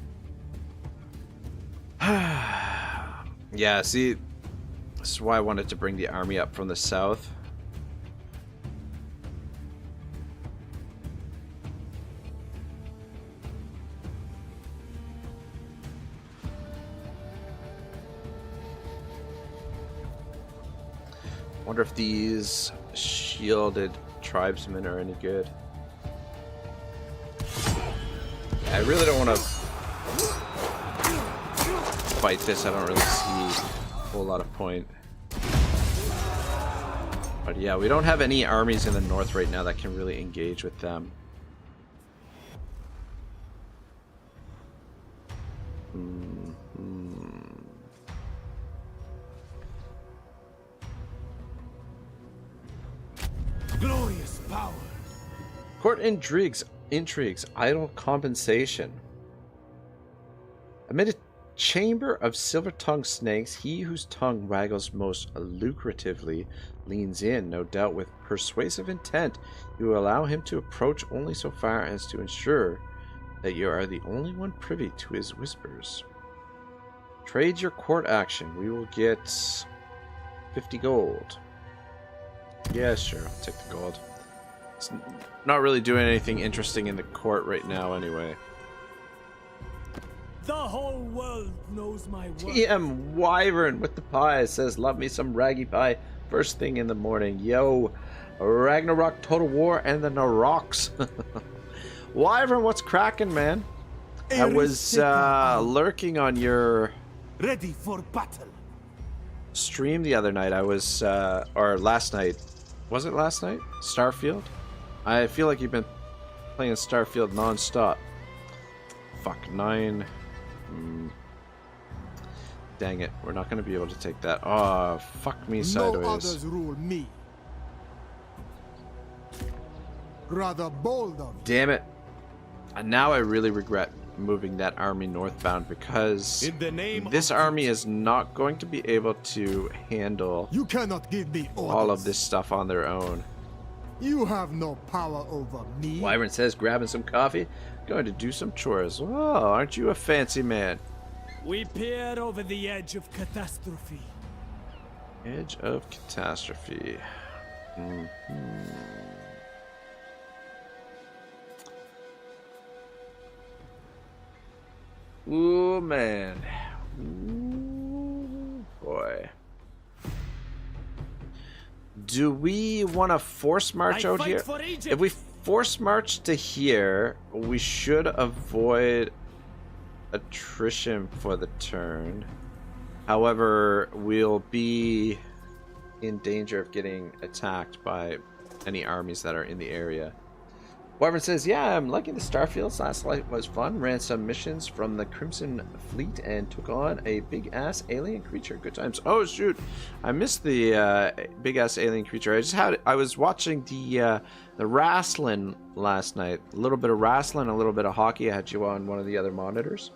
Yeah, see, this is why I wanted to bring the army up from the south. Wonder if these shielded tribesmen are any good. I really don't want to fight this. I don't really see a whole lot of point. But yeah, we don't have any armies in the north right now that can really engage with them. Glorious power. Court intrigues, idle compensation. Amid a chamber of silver-tongued snakes, he whose tongue waggles most lucratively leans in, no doubt with persuasive intent. You will allow him to approach only so far as to ensure that you are the only one privy to his whispers. Trade your court action. We will get 50 gold. Yeah, sure. I'll take the gold. It's not really doing anything interesting in the court right now anyway. The whole world knows my work. TM Wyvern with the pie says, love me some raggy pie first thing in the morning. Yo, Ragnarok, Total War, and the Naroks. Wyvern, what's cracking, man? I was lurking on your Ready for battle. stream the other night. I was, or last night. Was it last night? Starfield? I feel like you've been playing Starfield non-stop. Fuck, 9. Dang it, we're not going to be able to take that. Oh, fuck me sideways. No others rule me. Rather bold of you. Damn it. And now I really regret moving that army northbound because In the name this of army is not going to be able to handle You cannot give me orders. all of this stuff on their own. You have no power over me. Wyvern says, grabbing some coffee, going to do some chores. Oh, aren't you a fancy man? We peer over the edge of catastrophe. Edge of catastrophe. Ooh, man. Ooh, boy. Do we want to force march I out fight here? for Egypt. If we force march to here, we should avoid attrition for the turn. However, we'll be in danger of getting attacked by any armies that are in the area. Wyvern says, yeah, I'm liking the Starfields. Last night was fun. Ran some missions from the Crimson Fleet and took on a big-ass alien creature. Good times. Oh, shoot. I missed the big-ass alien creature. I was watching the wrestling last night. A little bit of wrestling, a little bit of hockey. I had you on one of the other monitors.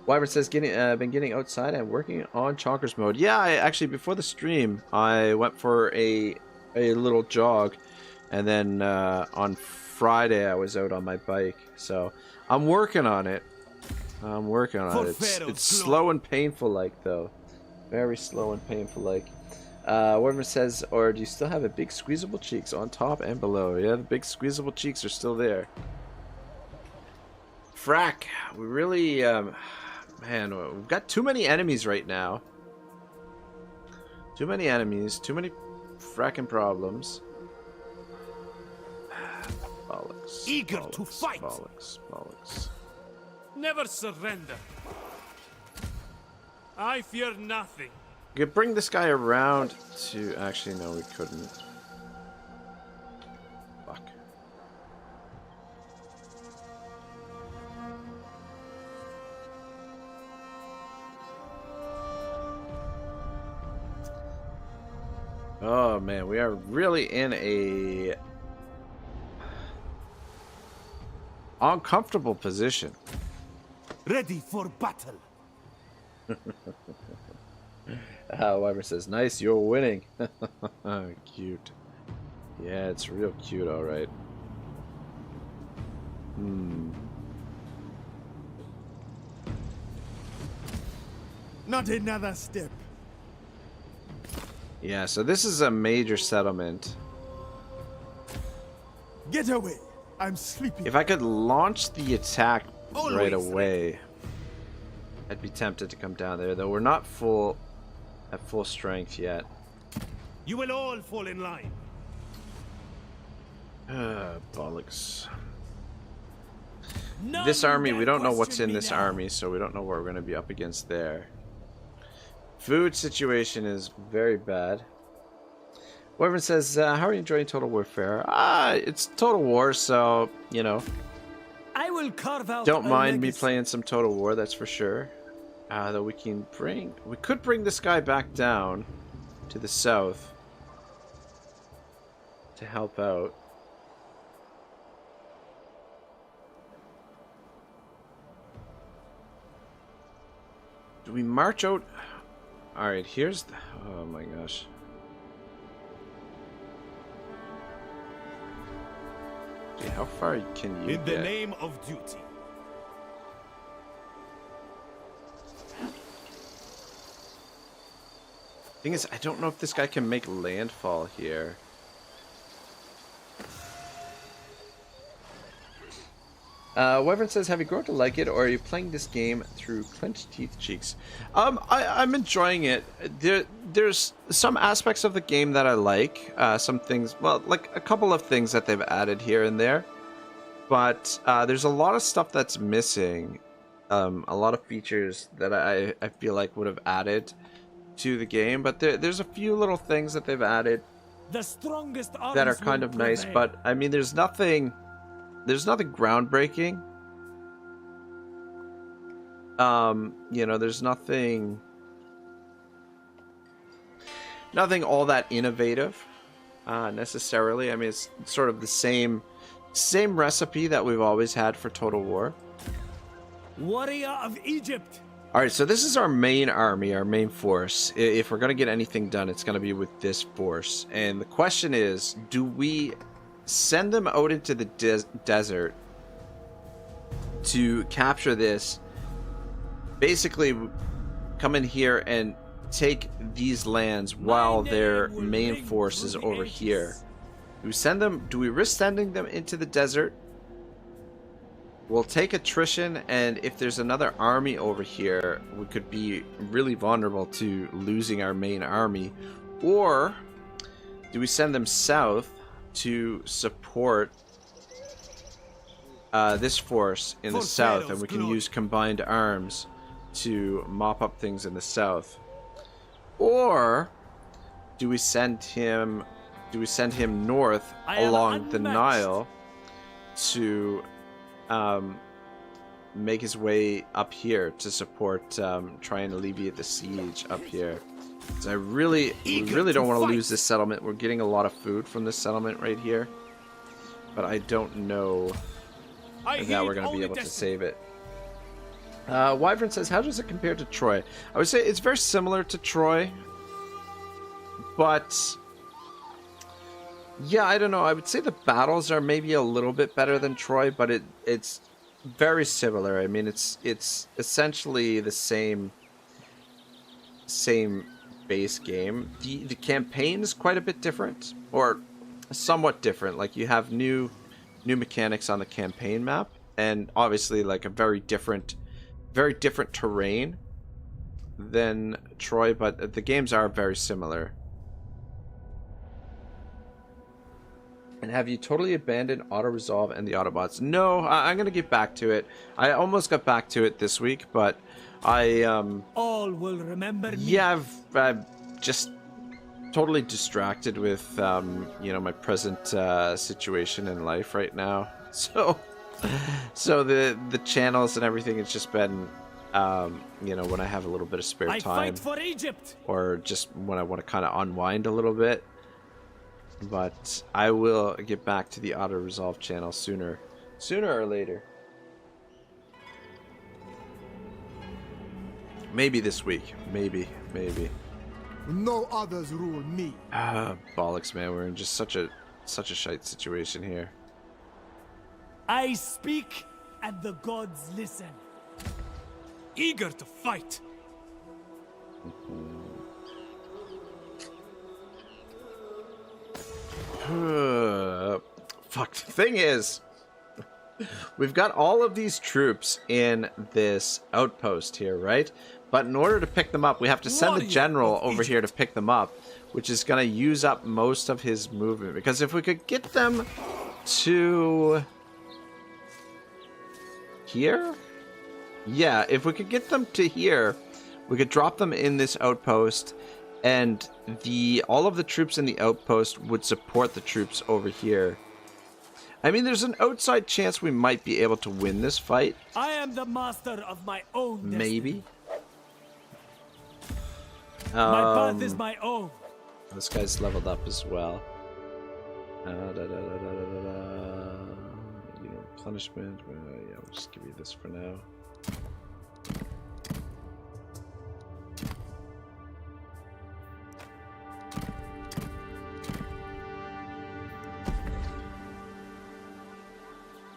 Wyvern says, been getting outside and working on chonkers mode. Yeah, actually, before the stream, I went for a little jog. And then on Friday, I was out on my bike. So I'm working on it. It's slow and painful like, though. Very slow and painful like. Wyvern says, or do you still have a big squeezable cheeks on top and below? Yeah, the big squeezable cheeks are still there. Frack, we really Man, we've got too many enemies right now. Too many enemies, too many fracking problems. Bollocks. Eager bollocks, to fight. Bollocks, bollocks. Never surrender. I fear nothing. We could bring this guy around to... Actually, no, we couldn't. Fuck. Oh, man, we are really in a... uncomfortable position. Ready for battle. Wyvern says, nice, you're winning. Cute. Yeah, it's real cute, alright. Not another step. Yeah, so this is a major settlement. Get away. I'm sleepy. If I could launch the attack Always right away, I'd be tempted to come down there, though we're not at full strength yet. You will all fall in line. Bollocks. None This army, we dare don't know what's question in me this now. army, so we don't know what we're going to be up against there. Food situation is very bad. Wyvern says, how are you enjoying Total Warfare? It's Total War, so, you know, I will carve out don't a mind me legacy. playing some Total War, that's for sure. Though we could bring this guy back down to the south to help out. Do we march out? Alright, here's the... Oh my gosh. Gee, how far can you In the get? name of duty. Thing is, I don't know if this guy can make landfall here. Wyvern says, have you grown to like it, or are you playing this game through clenched teeth cheeks? I'm enjoying it. There's some aspects of the game that I like. Some things, well, like a couple of things that they've added here and there. But there's a lot of stuff that's missing. A lot of features that I feel like would have added to the game. But there's a few little things that they've added The strongest that are kind of nice. But, I mean, there's nothing groundbreaking. You know, there's nothing all that innovative necessarily. I mean, it's sort of the same recipe that we've always had for Total War. Warrior of Egypt. All right, so this is our main army, our main force. If we're going to get anything done, it's going to be with this force. And the question is, do we send them out into the desert to capture this, basically come in here and take these lands while their main force is over here? Do we risk sending them into the desert? We'll take attrition, and if there's another army over here, we could be really vulnerable to losing our main army. Or do we send them south to support this force in the south, and we can use combined arms to mop up things in the south? Or do we send him north along the Nile to make his way up here to support, try and alleviate the siege up here? So I really don't want to lose this settlement. We're getting a lot of food from this settlement right here, but I don't know that we're going to be able to save it. Wyvern says, how does it compare to Troy? I would say it's very similar to Troy, but yeah, I don't know. I would say the battles are maybe a little bit better than Troy, but it's very similar. I mean, it's essentially the same base game. The campaign is quite a bit different, or somewhat different. Like, you have new mechanics on the campaign map, and obviously like a very different very different terrain than Troy, but the games are very similar. And have you totally abandoned auto-resolve and the Autobots? No, I'm going to get back to it. I almost got back to it this week, but I... All will remember me. Yeah, I'm just totally distracted with, you know, my present situation in life right now. So the channels and everything, it's just been, you know, when I have a little bit of spare time. Fight for Egypt. Or just when I want to kind of unwind a little bit. But I will get back to the auto-resolve channel sooner or later. Maybe this week. Maybe. No others rule me. Bollocks, man. We're in just such a shite situation here. I speak and the gods listen. Eager to fight. Fuck, the thing is, we've got all of these troops in this outpost here, right? But in order to pick them up, we have to send the general over here to pick them up, which is going to use up most of his movement. Because if we could get them to here? Yeah, if we could get them to here, we could drop them in this outpost, and all of the troops in the outpost would support the troops over here. I mean, there's an outside chance we might be able to win this fight. I am the master of my own destiny. Maybe. My path is my own. This guy's leveled up as well. Replenishment. Yeah, we'll just give you this for now.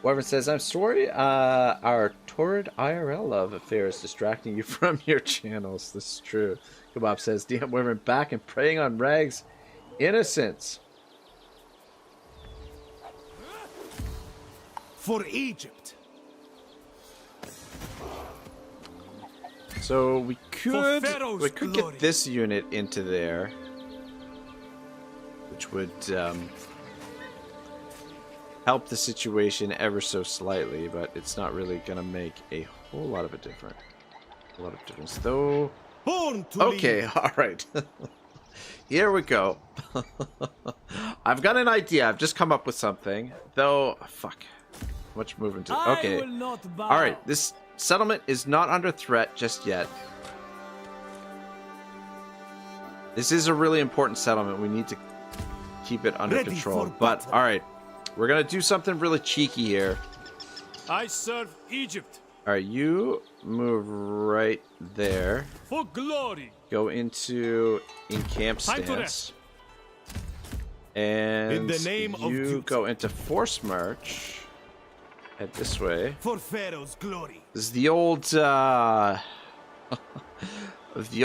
Wyvern says, I'm sorry, our torrid IRL love affair is distracting you from your channels. This is true. Kebab says, DM Wyvern back and preying on Rag's innocence. For Egypt. So we could glory. get this unit into there, which would help the situation ever so slightly, but it's not really gonna make a whole lot of a difference. Though. Born to Okay, lead. all right. Here we go. I've got an idea. I've just come up with something. Though, fuck. Much movement to. Okay. I will not bow. All right. This settlement is not under threat just yet. This is a really important settlement. We need to keep it under Ready control. for But battle. all right, we're gonna do something really cheeky here. I serve Egypt All right, you move right there. for glory. Go into camp Time to stance. rest. And In the name of you duty. go into force march. Head this way. For Pharaoh's glory. This is the old the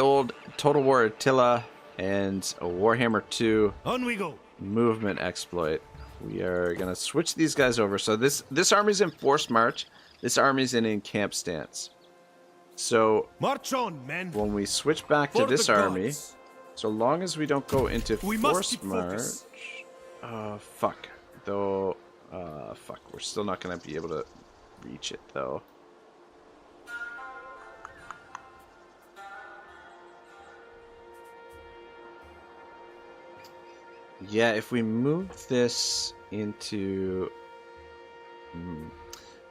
old Total War Attila and a Warhammer 2 On we go. movement exploit. We are gonna switch these guys over. So this army's in force march. This army's in camp stance. So March on, men. when we switch back to For this the army, gods. so long as we don't go into We must force keep march. focus. Fuck. Though, fuck. We're still not gonna be able to reach it though. Yeah, if we move this into...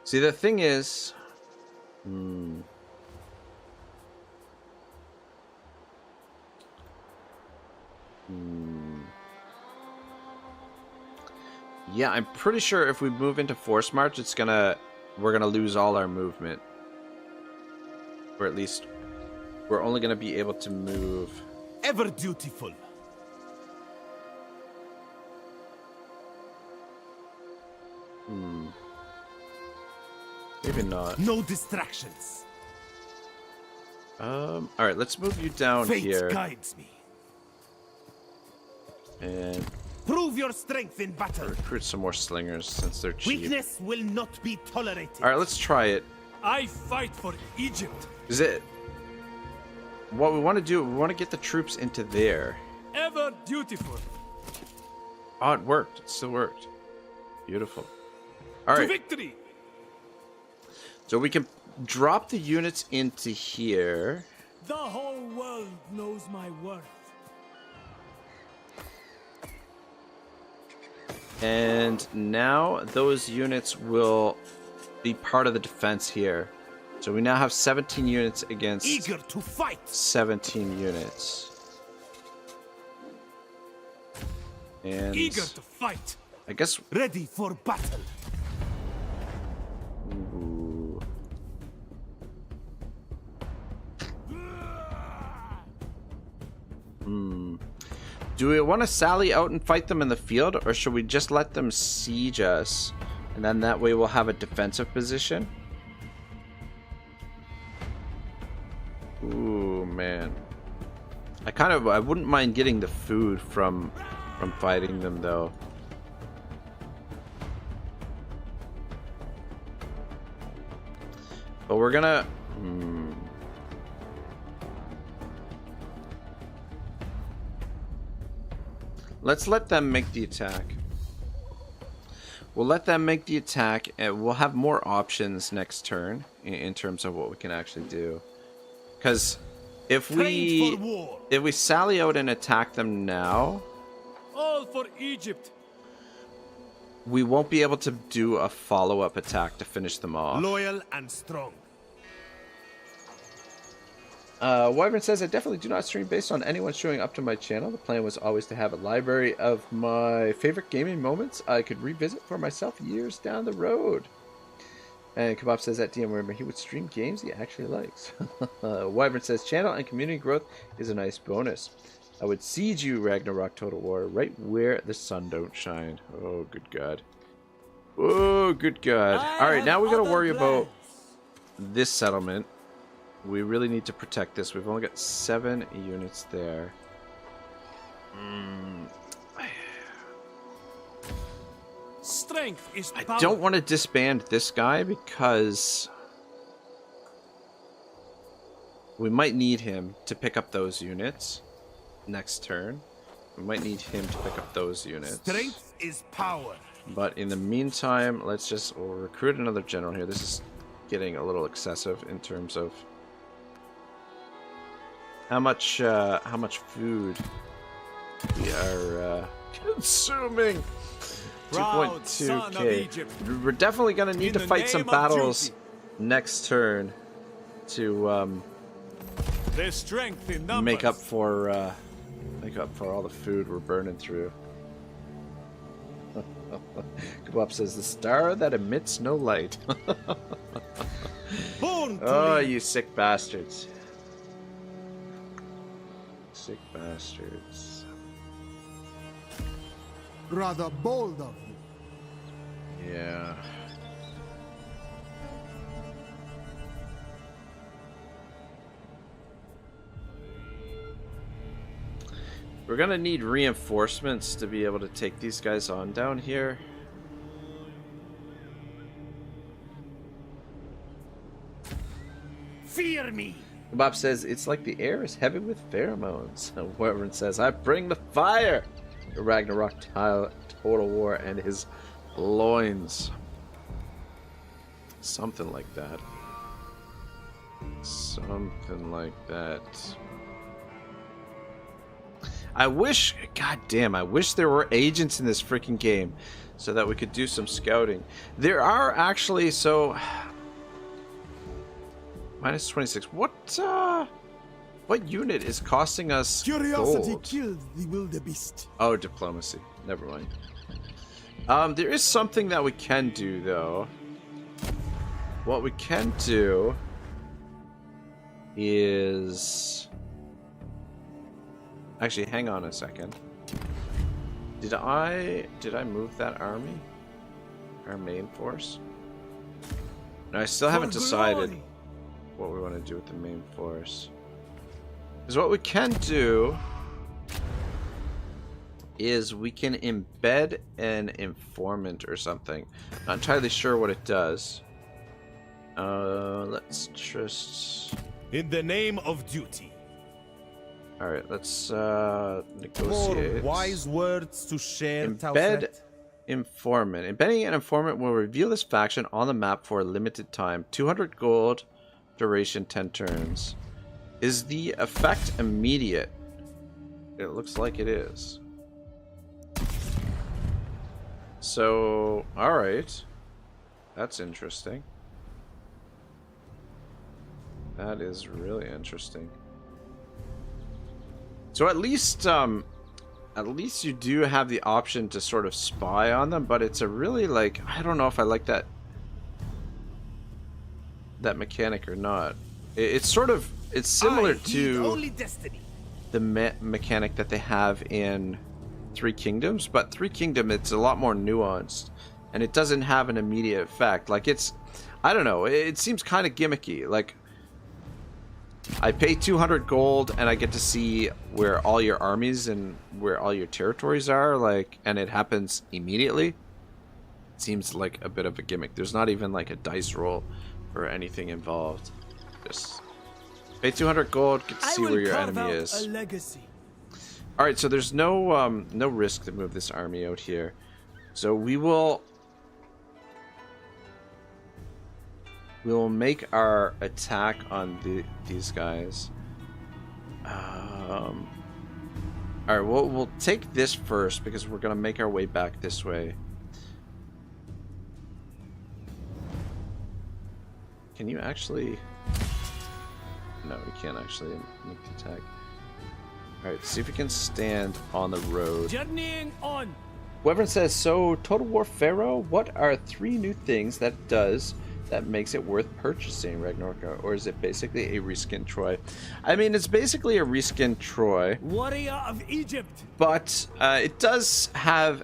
See, the thing is... Yeah, I'm pretty sure if we move into force march, we're gonna lose all our movement. Or at least we're only gonna be able to move... Ever dutiful. Maybe not. No distractions. Alright, let's move you down Fate here. guides me. And Prove your strength in battle. recruit some more slingers since they're cheap. Weakness will not be tolerated. Alright, let's try it. I fight for Egypt. Is it... What we want to do, we want to get the troops into there. Ever dutiful. Oh, it worked. It still worked. Beautiful. To Alright. victory. So we can drop the units into here. The whole world knows my worth. And now those units will be part of the defense here. So we now have 17 units against Eager to fight. 17 units. And Eager to fight. I guess... Ready for battle. Ooh. Do we want to sally out and fight them in the field, or should we just let them siege us? And then that way we'll have a defensive position? Ooh, man. I wouldn't mind getting the food from fighting them, though. But we're gonna... Let's let them make the attack. We'll let them make the attack, and we'll have more options next turn in terms of what we can actually do. Because if we sally out and attack them now, All for Egypt. we won't be able to do a follow-up attack to finish them off. Loyal and strong. Wyvern says, I definitely do not stream based on anyone showing up to my channel. The plan was always to have a library of my favorite gaming moments I could revisit for myself years down the road. And Kebab says that DM remember he would stream games he actually likes. Wyvern says, channel and community growth is a nice bonus. I would siege you, Ragnarok Total War, right where the sun don't shine. Oh, good God. Oh, good God. Alright, now we gotta worry about this settlement. We really need to protect this. We've only got 7 units there. Strength is power. I don't want to disband this guy because we might need him to pick up those units next turn. We might need him to pick up those units. Strength is power. But in the meantime, we'll recruit another general here. This is getting a little excessive in terms of how much food we are consuming. Proud son of 2.2k. Egypt. We're definitely gonna need to In the fight some name of battles duty. next turn to There's strength in numbers. make up for all the food we're burning through. Kebab says the star that emits no light. Born to Oh, lead. you sick bastards. Sick bastards. Rather bold of you. Yeah. We're gonna need reinforcements to be able to take these guys on down here. Fear me. Bob says it's like the air is heavy with pheromones. Wyvern says I bring the fire. Ragnarok Total War and his loins. Something like that. Something like that. I wish, goddamn, I wish there were agents in this freaking game so that we could do some scouting. There are actually, so minus 26. What unit is costing us Curiosity gold? killed the wildebeest. Oh, diplomacy. Never mind. There is something that we can do, though. What we can do is... Actually, hang on a second. Did I move that army? Our main force? No, I still haven't decided what we want to do with the main force. Because what we can do is we can embed an informant or something. Not entirely sure what it does. Let's just... In the name of duty. Alright, let's More negotiate. wise words to share, Embed Tausret. informant. Embedding an informant will reveal this faction on the map for a limited time. 200 gold, duration 10 turns. Is the effect immediate? It looks like it is. So, alright. That's interesting. That is really interesting. So at least you do have the option to sort of spy on them, but it's a really, like, I don't know if I like that mechanic or not. It's sort of, it's similar to only destiny. the mechanic that they have in Three Kingdoms, but Three Kingdom, it's a lot more nuanced, and it doesn't have an immediate effect. Like, it's, I don't know, it seems kind of gimmicky. Like, I pay 200 gold and I get to see where all your armies and where all your territories are, like, and it happens immediately. It seems like a bit of a gimmick. There's not even like a dice roll or anything involved. Just pay 200 gold, get to see where your enemy is. All right, so there's no no risk to move this army out here. So we will make our attack on these guys. All right, we'll take this first because we're gonna make our way back this way. Can you actually? No, we can't actually make the attack. All right, see if we can stand on the road. Journeying on. Wyvern says, so Total War PHARAOH, what are 3 new things that does that makes it worth purchasing, Ragnarok? Or is it basically a reskin Troy? I mean, it's basically a reskin Troy. Warrior of Egypt. But it does have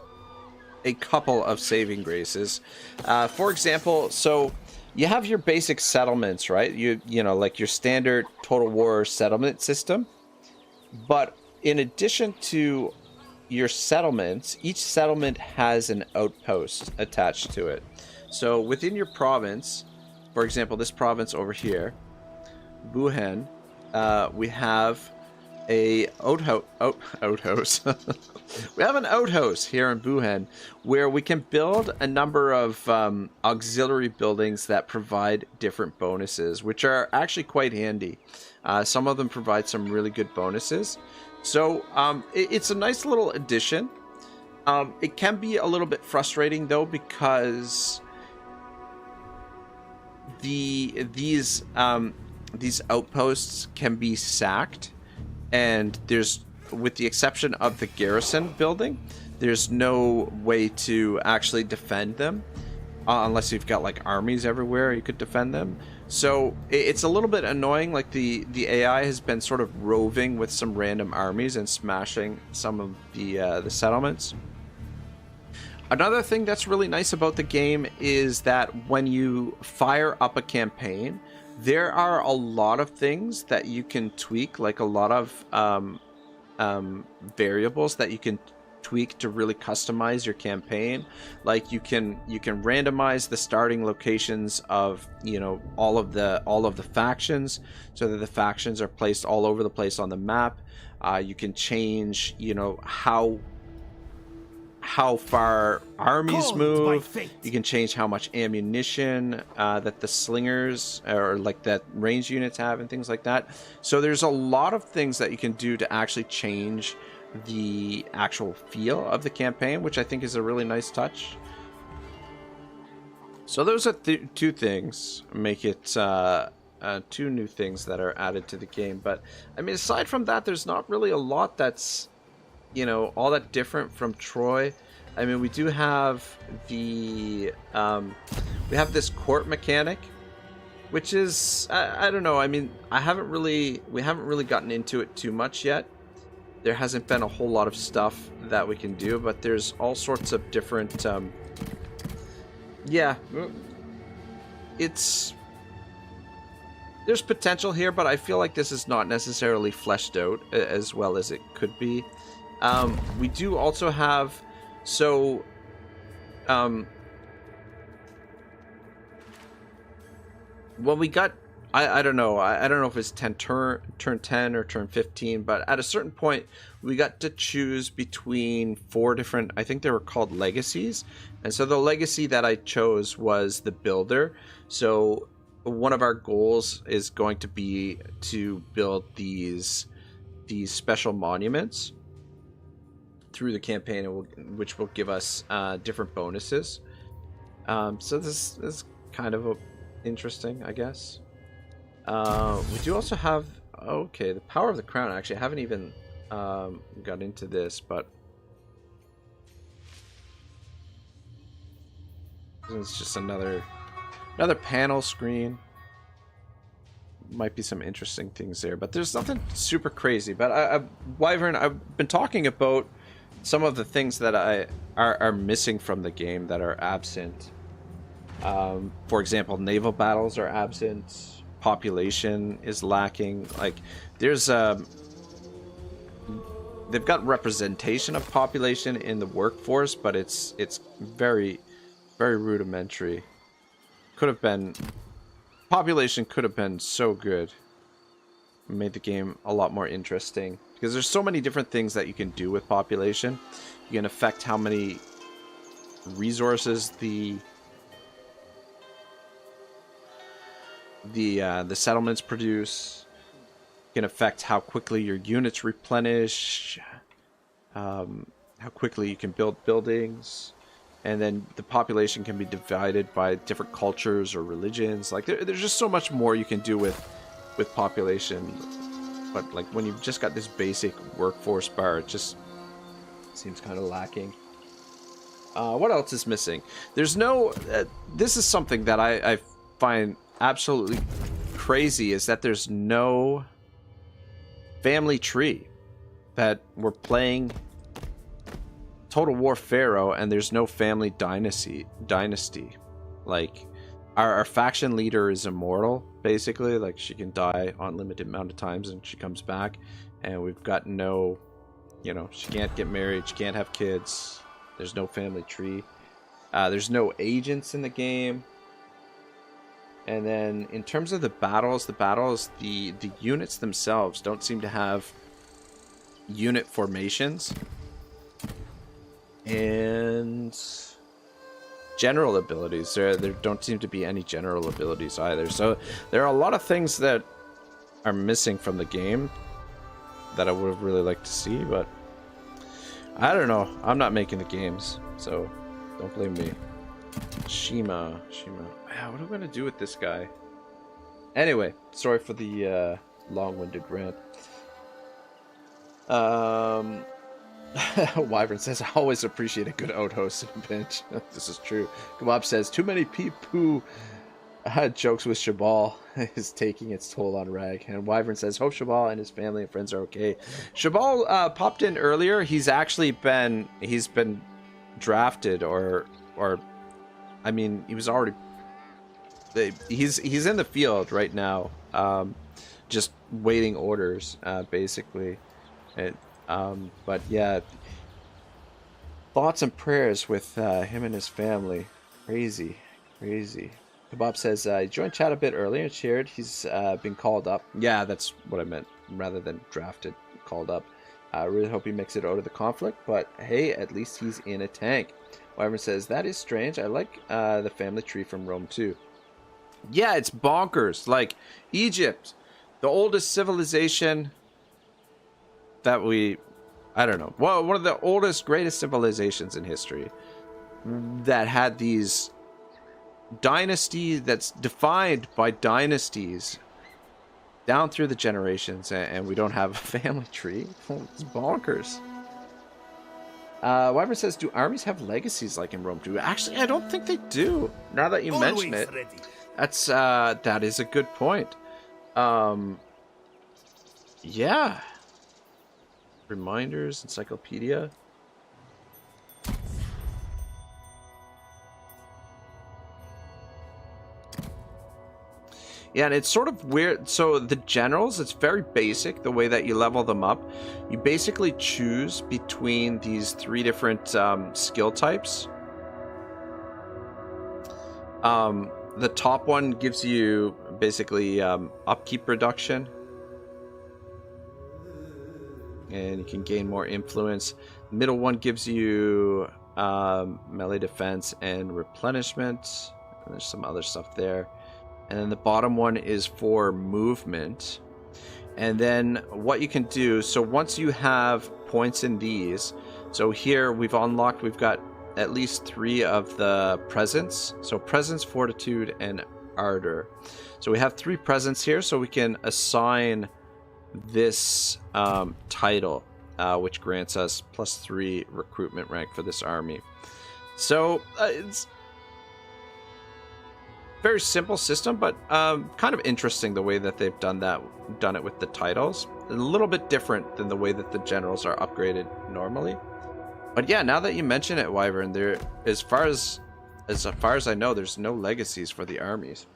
a couple of saving graces. For example, so you have your basic settlements, right? You know, like your standard Total War settlement system. But in addition to your settlements, each settlement has an outpost attached to it. So within your province, for example, this province over here, Buhen, we have a outhouse. We have an outhouse here in Buhen where we can build a number of auxiliary buildings that provide different bonuses, which are actually quite handy. Some of them provide some really good bonuses. So it's a nice little addition. It can be a little bit frustrating though, because these outposts can be sacked, and there's, with the exception of the garrison building, there's no way to actually defend them unless you've got like armies everywhere you could defend them. So it's a little bit annoying. Like the AI has been sort of roving with some random armies and smashing some of the settlements. Another thing that's really nice about the game is that when you fire up a campaign, there are a lot of things that you can tweak, like a lot of variables that you can tweak to really customize your campaign. Like you can randomize the starting locations of, you know, all of the factions, so that the factions are placed all over the place on the map. You can change, you know, how far armies move. You can change how much ammunition that the slingers or like that range units have and things like that. So there's a lot of things that you can do to actually change the actual feel of the campaign, which I think is a really nice touch. So those are two things make it 2 new things that are added to the game. But I mean, aside from that, there's not really a lot that's, you know, all that different from Troy. I mean, we do have the we have this court mechanic, which is I don't know. I mean, we haven't really gotten into it too much yet. There hasn't been a whole lot of stuff that we can do, but there's all sorts of different yeah, there's potential here, but I feel like this is not necessarily fleshed out as well as it could be. We do also have, so well, we got, I don't know. I don't know if it's turn 10 or turn 15, but at a certain point, we got to choose between 4 different, I think they were called legacies. And so the legacy that I chose was the builder. So one of our goals is going to be to build these special monuments through the campaign, which will give us different bonuses. So this is kind of interesting, I guess. We do also have, okay, the power of the crown. Actually, I haven't even got into this, but it's just another panel screen. Might be some interesting things there, but there's nothing super crazy. But Wyvern, I've been talking about some of the things that are missing from the game, that are absent. For example, naval battles are absent. Population is lacking. Like, there's they've got representation of population in the workforce, but it's very, very rudimentary. Could have been, population could have been so good. Made the game a lot more interesting, because there's so many different things that you can do with population. You can affect how many resources the settlements produce. Can affect how quickly your units replenish, how quickly you can build buildings, and then the population can be divided by different cultures or religions. Like, there's just so much more you can do with population. But like, when you've just got this basic workforce bar, it just seems kind of lacking. What else is missing? There's no this is something that I find absolutely crazy, is that there's no family tree. That we're playing Total War Pharaoh and there's no family dynasty. Like, our faction leader is immortal, basically. Like, she can die unlimited amount of times and she comes back, and we've got no, you know, she can't get married, she can't have kids. There's no family tree. There's no agents in the game. And then in terms of the battles, the units themselves don't seem to have unit formations. And general abilities, there don't seem to be any general abilities either. So there are a lot of things that are missing from the game that I would have really liked to see, but I don't know. I'm not making the games, so don't blame me. Shima. Yeah, what am I gonna do with this guy? Anyway, sorry for the long-winded rant. Wyvern says, I always appreciate a good outhost in a pinch. This is true. Kebab says, too many pee-poo jokes with Shabal is taking its toll on Rag. And Wyvern says, hope Shabal and his family and friends are okay. Shabal popped in earlier. He's been drafted, or I mean, he was already, he's in the field right now, just waiting orders, basically. But yeah, thoughts and prayers with him and his family. Crazy. Kebab says, he joined chat a bit earlier and shared he's been called up. Yeah, that's what I meant, rather than drafted, called up. I really hope he makes it out of the conflict, but hey, at least he's in a tank. Wyvern says, that is strange. I like the family tree from Rome too. Yeah, it's bonkers. Like, Egypt, the oldest civilization that I don't know. Well, one of the oldest, greatest civilizations in history that had these dynasties, that's defined by dynasties down through the generations, and we don't have a family tree. It's bonkers. Wyvern says, do armies have legacies like in Rome too? Actually, I don't think they do. Now that you mention it, that is a good point. Yeah. Reminders, encyclopedia. Yeah, and it's sort of weird. So the generals, it's very basic, the way that you level them up. You basically choose between these 3 different skill types. The top one gives you basically upkeep reduction. And you can gain more influence. The middle one gives you melee defense and replenishment. And there's some other stuff there. And then the bottom one is for movement. And then what you can do, so once you have points in these, so here we've got at least 3 of the presence. So presence, fortitude, and ardor. So we have 3 presence here, so we can assign this title, which grants us +3 recruitment rank for this army. So it's very simple system, but kind of interesting the way that they've done it with the titles. A little bit different than the way that the generals are upgraded normally. But yeah, now that you mention it, Wyvern, there, as far as I know, there's no legacies for the armies.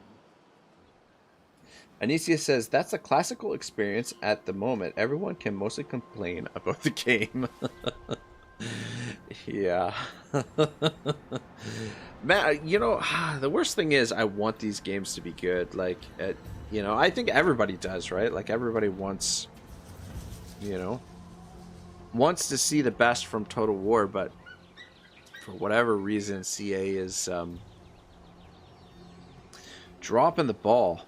Anicia says, that's a classical experience at the moment. Everyone can mostly complain about the game. Yeah. Man, you know, the worst thing is I want these games to be good. Like, you know, I think everybody does, right? Like, everybody wants, you know, wants to see the best from Total War, but for whatever reason, CA is dropping the ball.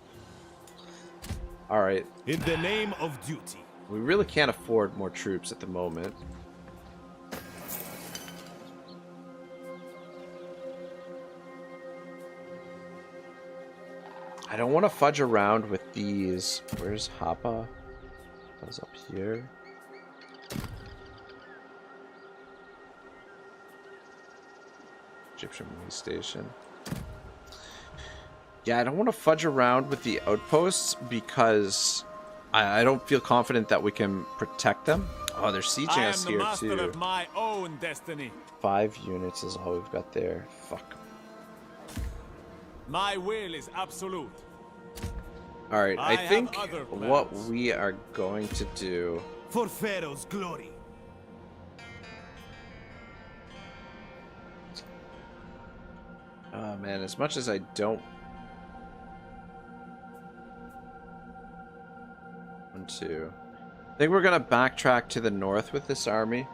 All right. In the name of duty. We really can't afford more troops at the moment. I don't want to fudge around with these. Where's Hapa? That's up here. Egyptian Marine Station. Yeah, I don't want to fudge around with the outposts because I don't feel confident that we can protect them. Oh, they're sieging us here too. Of my own destiny. 5 units is all we've got there. Fuck. My will is absolute. Alright, I think have other what plans. we are going to do... For Pharaoh's glory. Oh man, as much as I don't want to... I think we're going to backtrack to the north with this army.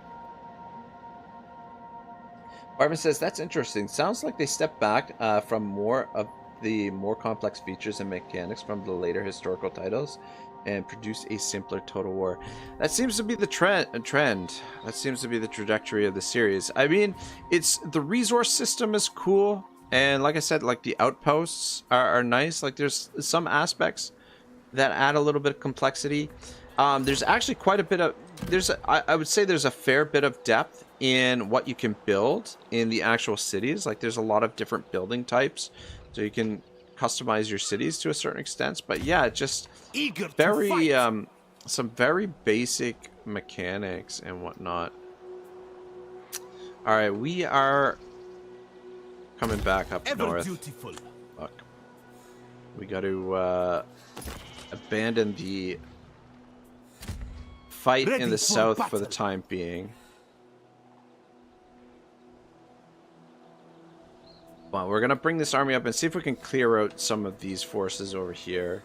Marvin says, that's interesting. Sounds like they stepped back from more of the more complex features and mechanics from the later historical titles and produced a simpler Total War. That seems to be the trend. That seems to be the trajectory of the series. I mean, it's the resource system is cool, and like I said, like the outposts are nice. Like there's some aspects that add a little bit of complexity. There's actually quite a bit of I would say there's a fair bit of depth in what you can build in the actual cities. Like there's a lot of different building types, so you can customize your cities to a certain extent. But yeah, just very some very basic mechanics and whatnot. All right, we are coming back up north. Dutiful. Fuck. We got to abandon the fight in the south for the time being. Well, we're gonna bring this army up and see if we can clear out some of these forces over here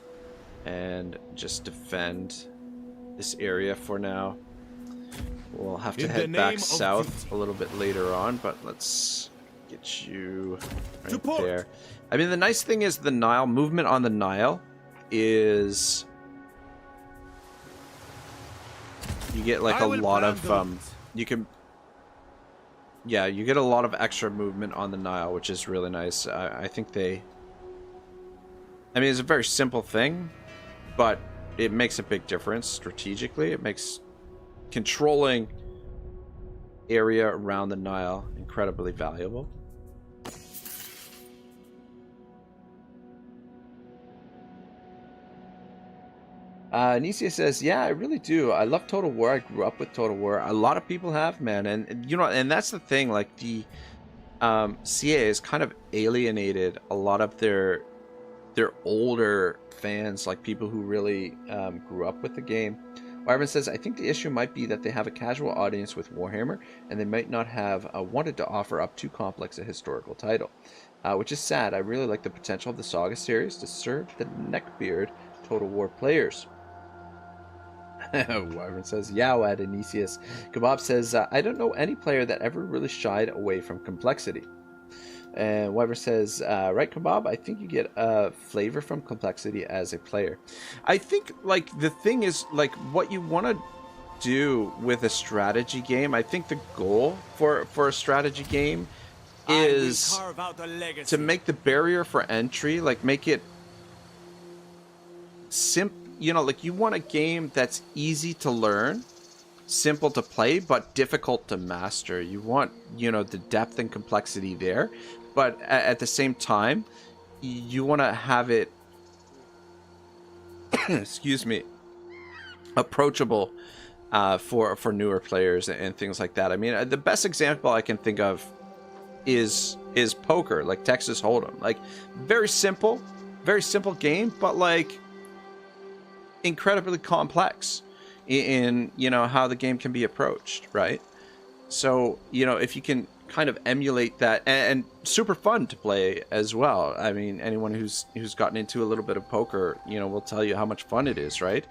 and just defend this area for now. We'll have to head back south a little bit later on, but let's get you right there. I mean, the nice thing is the Nile movement on the Nile is you get like a lot of you can. Yeah, you get a lot of extra movement on the Nile, which is really nice. I think they... I mean, it's a very simple thing, but it makes a big difference strategically. It makes controlling area around the Nile incredibly valuable. Anicia says, yeah, I really do. I love Total War. I grew up with Total War. A lot of people have, man. And you know, and that's the thing, like the CA has kind of alienated a lot of their older fans, like people who really grew up with the game. Wyvern says, I think the issue might be that they have a casual audience with Warhammer, and they might not have wanted to offer up too complex a historical title. Which is sad. I really like the potential of the Saga series to serve the neckbeard Total War players. Wyvern says, Yow, Anisius. Kebab says, I don't know any player that ever really shied away from complexity. And Wyvern says, right, Kebab, I think you get a flavor from complexity as a player. I think, like, the thing is, like, what you want to do with a strategy game, I think the goal for a strategy game is to make the barrier for entry, like, make it simple. You know, like, you want a game that's easy to learn, simple to play, but difficult to master. You want, you know, the depth and complexity there, but at the same time, you want to have it, excuse me, approachable for newer players and things like that. I mean, the best example I can think of is poker, like Texas Hold'em. Like, very simple game, but like incredibly complex in, you know, how the game can be approached, right? So, you know, if you can kind of emulate that, and super fun to play as well. I mean, anyone who's gotten into a little bit of poker, you know, will tell you how much fun it is, right?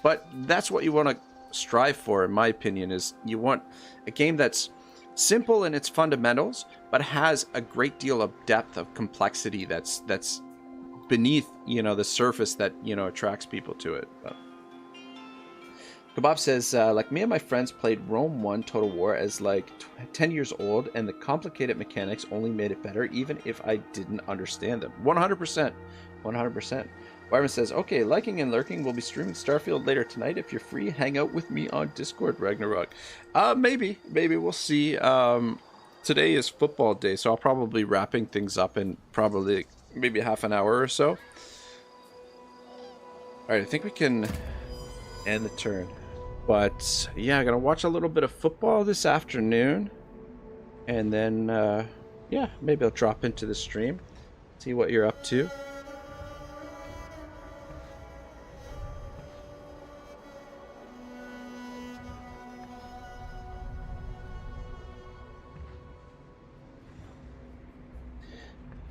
But that's what you want to strive for, in my opinion, is you want a game that's simple in its fundamentals, but has a great deal of depth of complexity that's beneath, you know, the surface that, you know, attracts people to it. But Kebab says, like, me and my friends played Rome 1 Total War as like 10 years old, and the complicated mechanics only made it better, even if I didn't understand them. 100%. 100%. Wyvern says, okay, liking and lurking, will be streaming Starfield later tonight. If you're free, hang out with me on Discord, Ragnarok. Maybe we'll see. Today is football day, so I'll probably wrapping things up in probably maybe half an hour or so. Alright, I think we can end the turn. But yeah, I'm gonna watch a little bit of football this afternoon, and then yeah, maybe I'll drop into the stream, see what you're up to.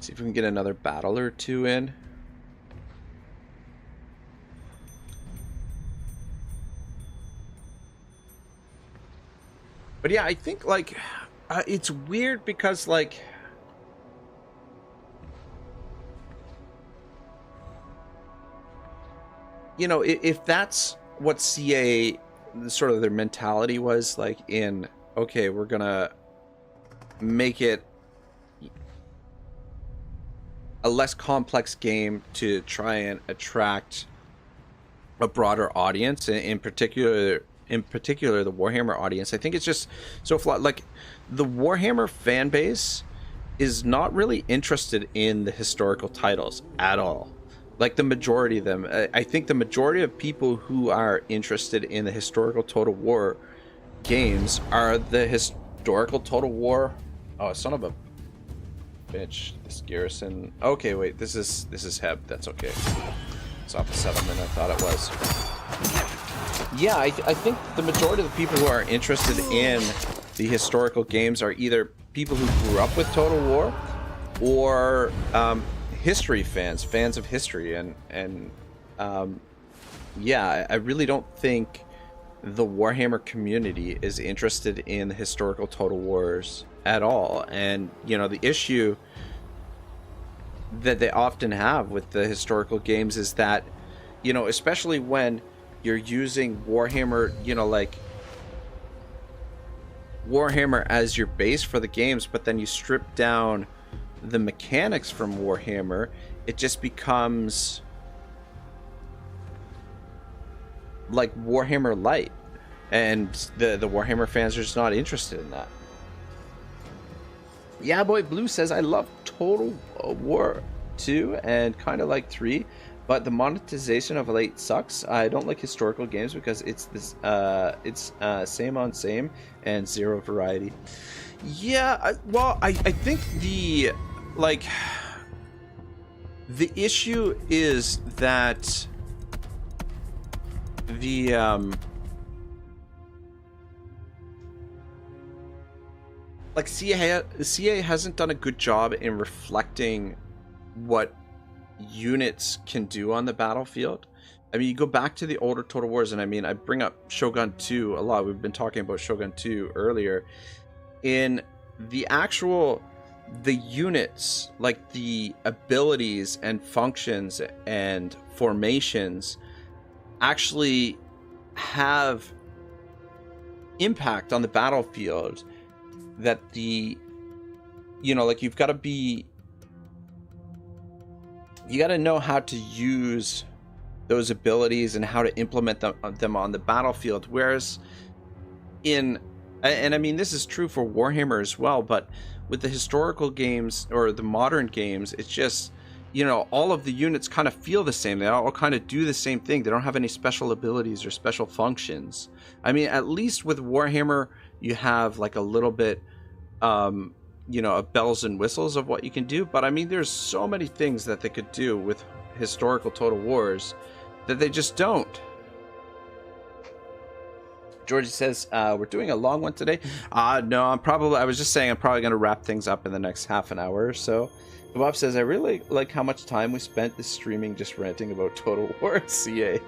See if we can get another battle or two in. But yeah, I think, like, it's weird because, like, you know, if that's what CA, sort of their mentality was, like, in, okay, we're gonna make it a less complex game to try and attract a broader audience, in particular the Warhammer audience. I think it's just so flat. Like, the Warhammer fan base is not really interested in the historical titles at all. Like, the majority of them, I think the majority of people who are interested in the historical Total War games are the historical Total War. Oh, son of a bitch! This garrison. Okay, wait. This is Heb. That's okay. It's off the settlement. I thought it was. Yeah, I think the majority of the people who are interested in the historical games are either people who grew up with Total War, or history fans of history, and yeah, I really don't think the Warhammer community is interested in the historical Total Wars at all. And, you know, the issue that they often have with the historical games is that, you know, especially when you're using Warhammer, you know, like Warhammer as your base for the games, but then you strip down the mechanics from Warhammer, it just becomes like Warhammer Light, and the Warhammer fans are just not interested in that. Yeah, Boy Blue says, I love Total War 2 and kind of like 3, but the monetization of 8 sucks. I don't like historical games because it's this same on same and zero variety. Yeah, well, I think the issue is that the like CA hasn't done a good job in reflecting what units can do on the battlefield. I mean, you go back to the older Total Wars, and I mean, I bring up Shogun 2 a lot. We've been talking about Shogun 2 earlier. In the units, like the abilities and functions and formations, actually have impact on the battlefield. That like you got to know how to use those abilities and how to implement them on the battlefield. Whereas and I mean, this is true for Warhammer as well, but with the historical games or the modern games, it's just, all of the units kind of feel the same. They all kind of do the same thing. They don't have any special abilities or special functions. I mean, at least with Warhammer, you have like a little bit, of bells and whistles of what you can do. But I mean, there's so many things that they could do with historical Total Wars that they just don't. Georgie says, we're doing a long one today. No, I was just saying I'm probably going to wrap things up in the next half an hour or so. Bob says, I really like how much time we spent this streaming just ranting about Total War CA.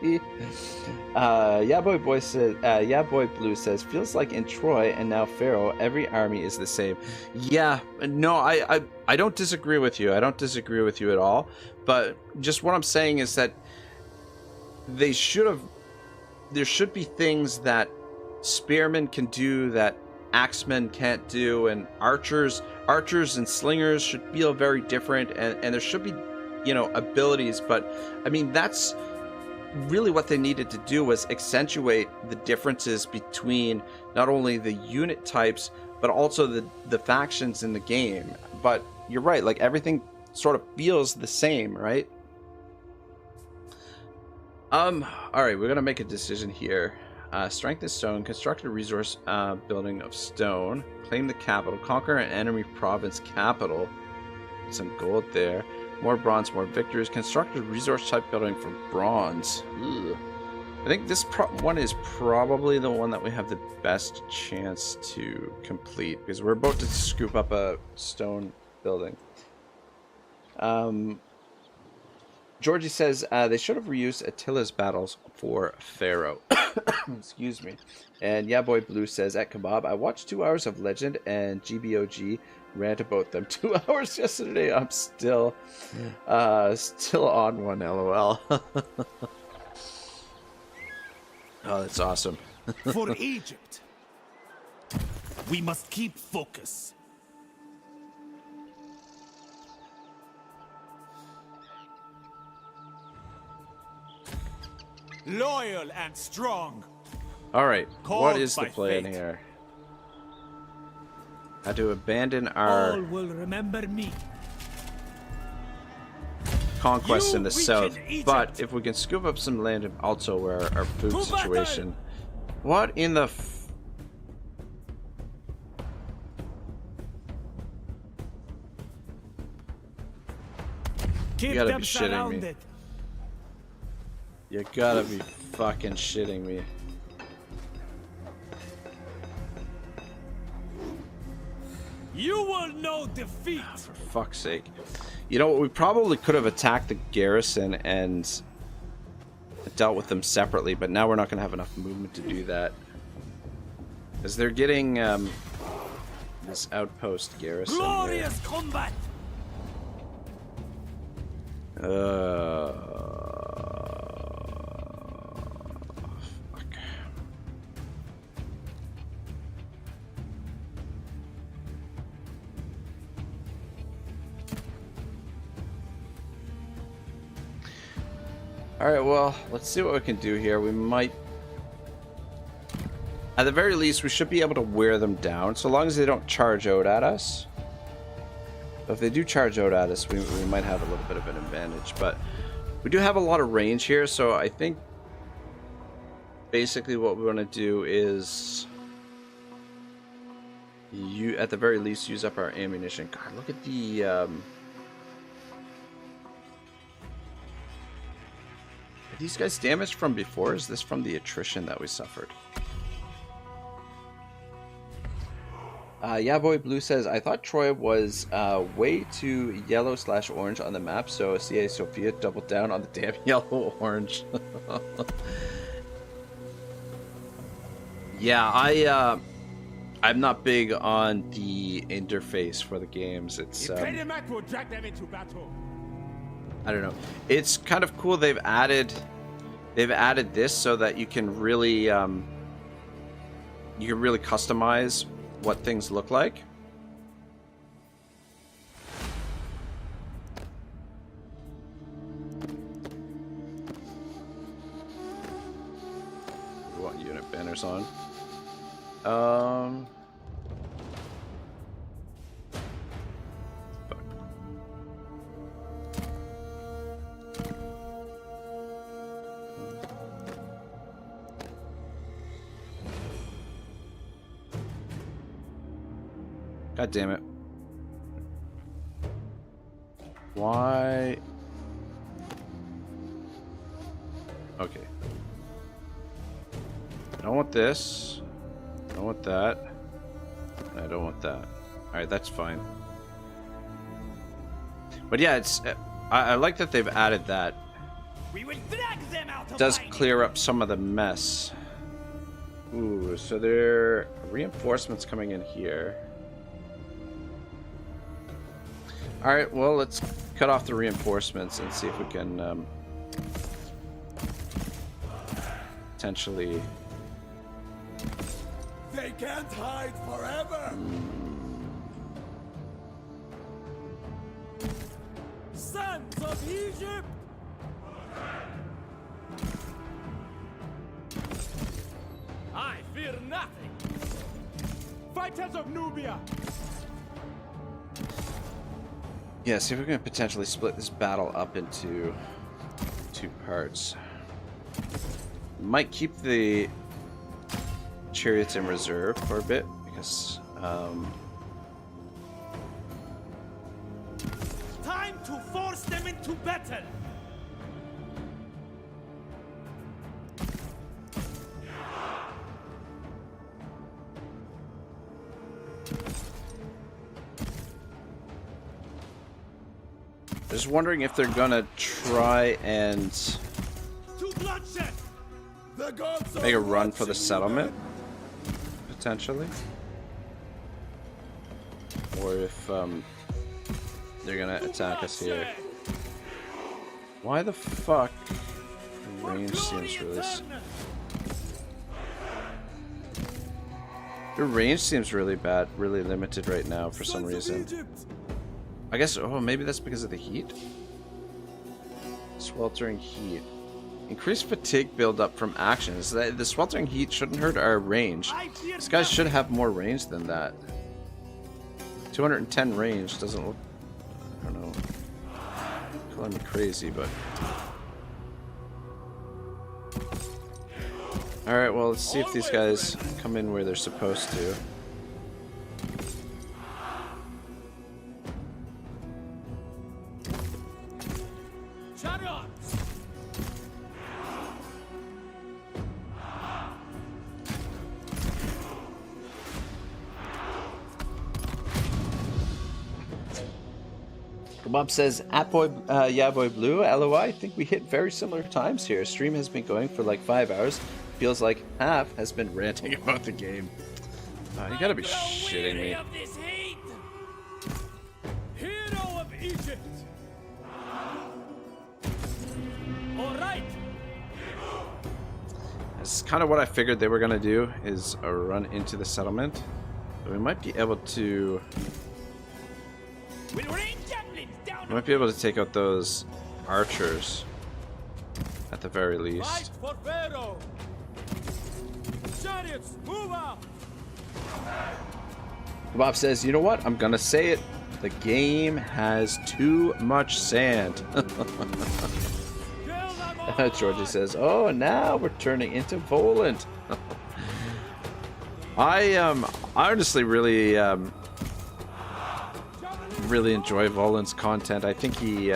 Yeah Boy Blue says, feels like in Troy and now Pharaoh, every army is the same. Yeah, no, I don't disagree with you. I don't disagree with you at all. But just what I'm saying is that there should be things that spearmen can do that axemen can't do, and archers and slingers should feel very different, and there should be abilities. But I mean, that's really what they needed to do, was accentuate the differences between not only the unit types but also the factions in the game. But you're right, like everything sort of feels the same, right? All right, we're gonna make a decision here. Strength is stone. Construct a resource building of stone. Claim the capital. Conquer an enemy province capital. Some gold there. More bronze, more victories. Construct a resource type building for bronze. Ugh. I think this one is probably the one that we have the best chance to complete, because we're about to scoop up a stone building. Georgie says they should have reused Attila's battles for Pharaoh. Excuse me. And Yeah Boy Blue says, at Kebab, I watched 2 hours of Legend and GBOG rant about them 2 hours yesterday. I'm still on one, LOL. Oh, that's awesome. For Egypt, we must keep focus. Loyal and strong. Alright, what Called is the by plan fate. here? Had to abandon All our will remember me. conquest in the weaken south, Egypt. but if we can scoop up some land and also where our food To situation. What in the Keep gotta them be shitting me. surrounded. You gotta be fucking shitting me. You will know defeat. For fuck's sake. You know what, we probably could have attacked the garrison and dealt with them separately, but now we're not gonna have enough movement to do that. Because they're getting this outpost garrison here. Glorious combat. Fuck. Alright, well, let's see what we can do here. We might... At the very least, we should be able to wear them down, so long as they don't charge out at us. But if they do charge out at us, we might have a little bit of an advantage. But we do have a lot of range here, so I think basically what we want to do is... at the very least, use up our ammunition. God, look at the... Are these guys damaged from before? Is this from the attrition that we suffered? Yeah, Boy Blue says, I thought Troy was way too yellow/orange on the map, so CA Sophia doubled down on the damn yellow-orange. Yeah, I'm not big on the interface for the games. It's Invade the map will drag them into battle. I don't know. It's kind of cool. They've added this so that you can really customize what things look like. We want unit banners on. Fuck. God damn it. Why? Okay. I don't want this. I don't want that. I don't want that. Alright, that's fine. But yeah, it's I like that they've added that. We will drag them out of It does hiding. clear up some of the mess. Ooh, so there are reinforcements coming in here. Alright, well, let's cut off the reinforcements and see if we can potentially... They can't hide forever. Sons of Egypt! I fear nothing. Fighters of Nubia. Yeah, see if we can potentially split this battle up into 2 parts. Might keep the chariots in reserve for a bit because Time to force them into battle. just wondering if they're gonna try and To bloodshed. The gods make a are run for the watching you, settlement, men. potentially, or if they're gonna attack us here. Why the fuck? The range seems really. The range seems really bad, really limited right now for some Sons of reason. Egypt. I guess, oh, maybe that's because of the heat? Sweltering heat. Increased fatigue buildup from actions. The sweltering heat shouldn't hurt our range. This guy should have more range than that. 210 range doesn't look... I don't know. Calling me crazy, but... Alright, well, let's see if these guys come in where they're supposed to. Chariots! Bob says, yeah, boy blue, LOI, I think we hit very similar times here. Stream has been going for like 5 hours. Feels like half has been ranting about the game. You gotta be shitting me. Of this heat. Hero of Egypt! Alright! It's kind of what I figured they were gonna do, is a run into the settlement. So we might be able to... We'll rain javelins down. We might be able to take out those archers. At the very Fight least. for Pharaoh! Chariots, move out! Bob says, you know what? I'm gonna say it. The game has too much sand. Kill them all! Georgie says, oh, now we're turning into Volant. I honestly really enjoy Volant's content. I think he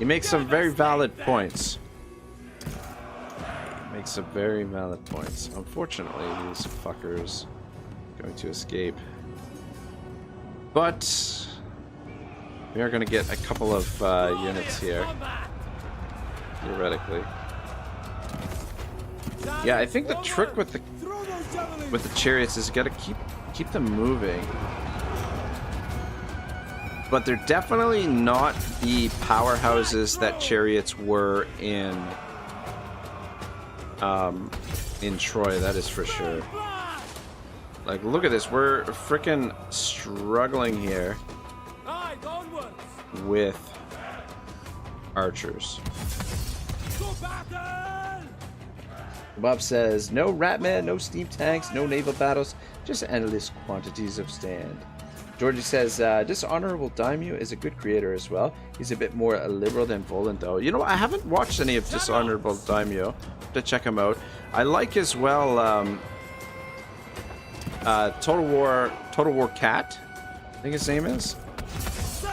makes some very valid points. Unfortunately, these fuckers going to escape. But we are going to get a couple of units here, theoretically. Yeah, I think the trick with the chariots is you got to keep them moving. But they're definitely not the powerhouses that chariots were in Troy, that is for sure. Like, look at this. We're freaking struggling here with archers. Bob says, no Ratman, no steam tanks, no naval battles, just endless quantities of stand. Georgie says, Dishonorable Daimyo is a good creator as well. He's a bit more liberal than Volan, though. You know, I haven't watched any of Dishonorable Daimyo to check him out. I like as well Total War Cat, I think his name is.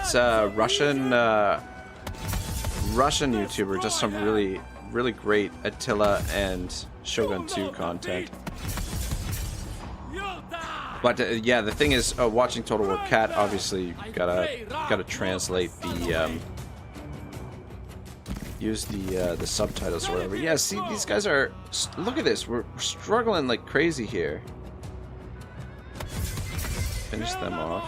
It's a Russian YouTuber, does some really great Attila and Shogun 2 content. But yeah, the thing is, watching Total War Cat, obviously you gotta translate the use the subtitles or whatever. Yeah, see, these guys are. Look at this, we're struggling like crazy here. Finish them off.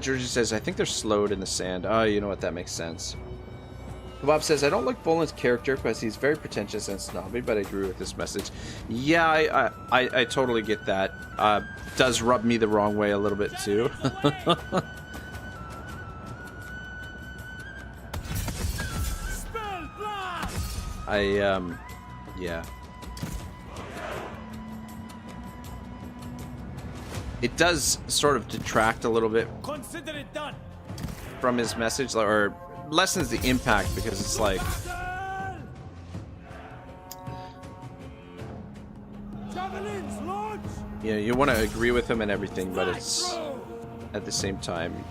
Georgie says, I think they're slowed in the sand. Oh, you know what? That makes sense. Bob says, I don't like Volan's character because he's very pretentious and snobby, but I agree with this message. Yeah, I totally get that. Does rub me the wrong way a little bit too. Yeah. It does sort of detract a little bit from his message, or lessens the impact, because it's like, you know, you want to agree with him and everything, but it's at the same time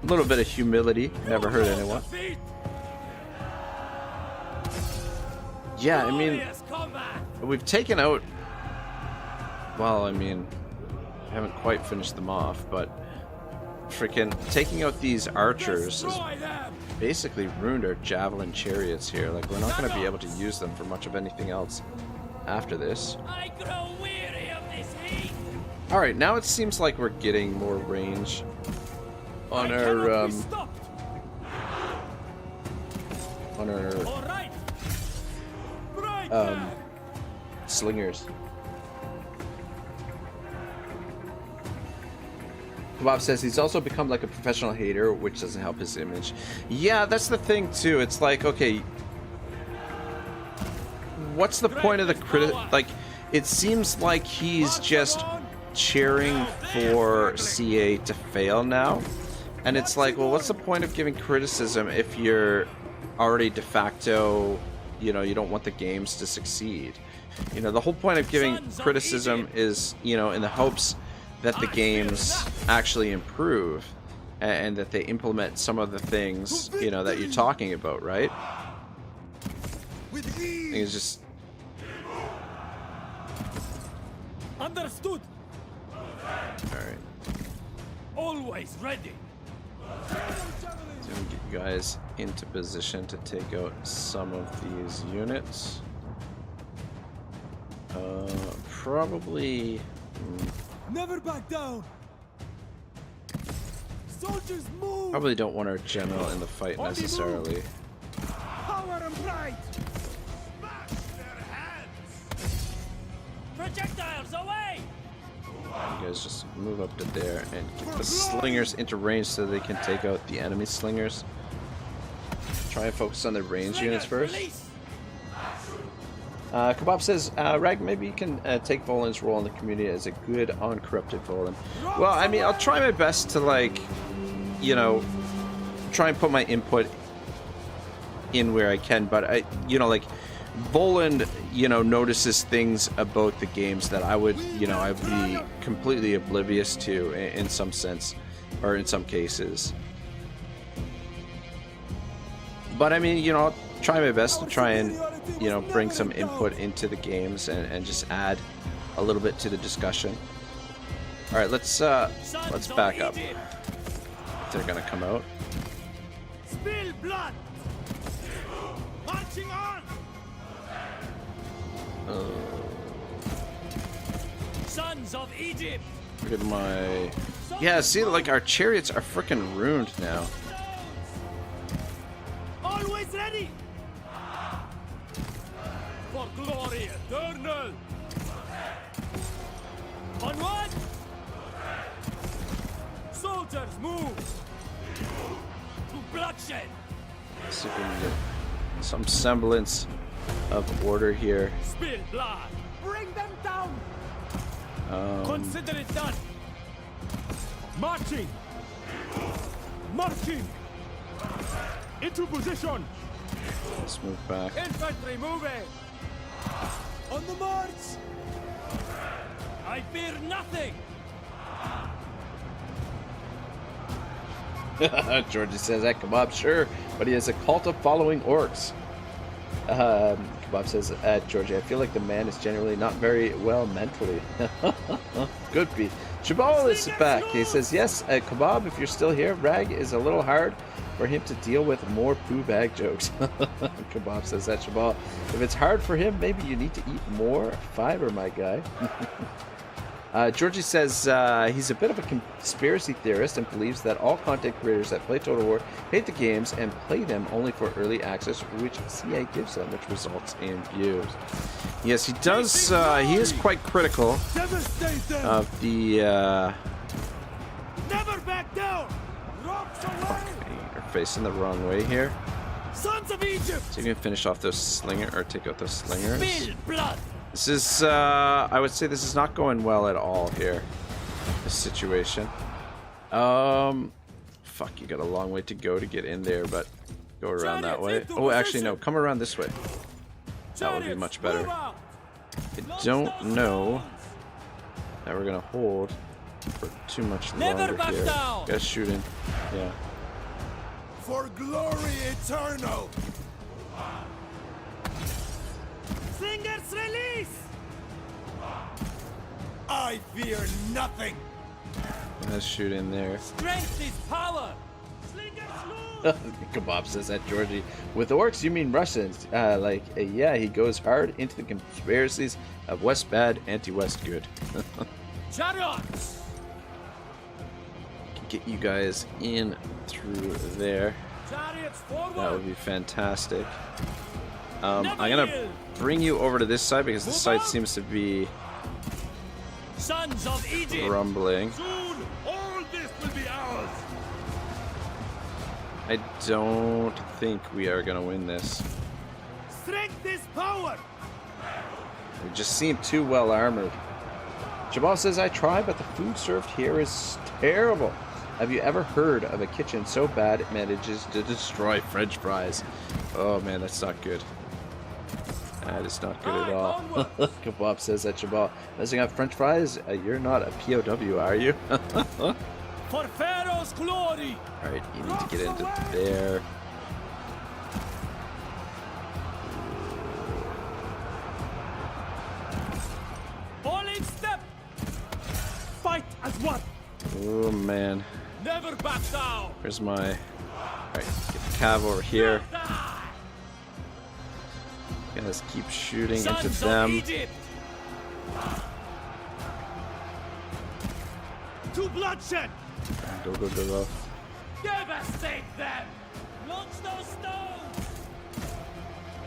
a little bit of humility never hurt anyone. Yeah, I mean, we've taken out, well, I mean, I haven't quite finished them off, but freaking taking out these archers has basically ruined our javelin chariots here. Like, we're not going to be able to use them for much of anything else after this. Alright, now it seems like we're getting more range on our slingers. Bob says he's also become like a professional hater, which doesn't help his image. Yeah, that's the thing too. It's like, okay, what's the point of the like, it seems like he's just cheering for CA to fail now. And it's like, well, what's the point of giving criticism if you're already de facto, you know, you don't want the games to succeed. You know, the whole point of giving criticism is, you know, in the hopes that the games actually improve and that they implement some of the things, you know, that you're talking about, right? I think it's just... Understood. Alright. Always ready. So we get you guys into position to take out some of these units. Probably... Never back down. Soldiers move. Probably don't want our general in the fight necessarily. Power and pride. Smash their heads. Projectiles away. You guys just move up to there and get the slingers into range so they can take out the enemy slingers. Try and focus on the range units first. Kebab says, Rag, maybe you can take Volan's role in the community as a good, uncorrupted Volan. Well, I mean, I'll try my best to, like, you know, try and put my input in where I can, but you know, like, Volan, you know, notices things about the games that I would, you know, I'd be completely oblivious to in some sense, or in some cases. But I mean, you know, I'll try my best to try and you know, bring some input into the games and just add a little bit to the discussion. All right, let's back up. They're gonna come out. Spill blood! Marching on! Sons of Egypt! Look at my... Yeah, see, like, our chariots are freaking ruined now. Always ready! For glory eternal! Onward! Soldiers move! To bloodshed! Let's see if we can get some semblance of order here. Spill blood! Bring them down! Consider it done! Marching! Marching! Into position! Let's move back. Infantry moving! On the march! I fear nothing! Georgie says that Kebab, sure, but he has a cult of following orcs. Kebab says, Georgie, I feel like the man is generally not very well mentally. Could be. Shabal is back. He says, yes, Kebab, if you're still here, Rag is a little hard for him to deal with more poo bag jokes. Kebab says that, Shabal. If it's hard for him, maybe you need to eat more fiber, my guy. Georgie says he's a bit of a conspiracy theorist and believes that all content creators that play Total War hate the games and play them only for early access, which CA gives them, which results in views. Yes, he does. He is quite critical of the. Never back down! Rocks away! You're facing the wrong way here. Sons of Egypt! So you can finish off those slinger or take out those slingers. Spill blood! This is, I would say this is not going well at all here, this situation. Fuck, you got a long way to go to get in there, but go around that way. Oh, actually, no, come around this way. That would be much better. I don't know that we're gonna hold for too much longer here. Guys shooting, yeah. For glory eternal! Slingers release! I fear nothing! Let's shoot in there. Strength is power! Slingers loose! Kebab says that, Georgie. With orcs, you mean Russians? Yeah, he goes hard into the conspiracies of West bad, anti-West good. Chariots! Get you guys in through there. Chariots forward! That would be fantastic. I'm gonna bring you over to this side because this side seems to be Sons of Egypt! rumbling. Soon all this will be ours! I don't think we are gonna win this. Strength is power! We just seem too well armored. Jabal says, I try, but the food served here is terrible. Have you ever heard of a kitchen so bad it manages to destroy French fries? Oh man, that's not good. That is not good at all. Kebab says that, Jabal. Messing up French fries? You're not a POW, are you? For Pharaoh's glory! Alright, you need to get into there. All in step! Fight as one! Oh man. Never back down! Where's my... Alright, get the cav over here. Guys, keep shooting into them. To bloodshed! Go, go, go, go. Devastate them! Launch those stones!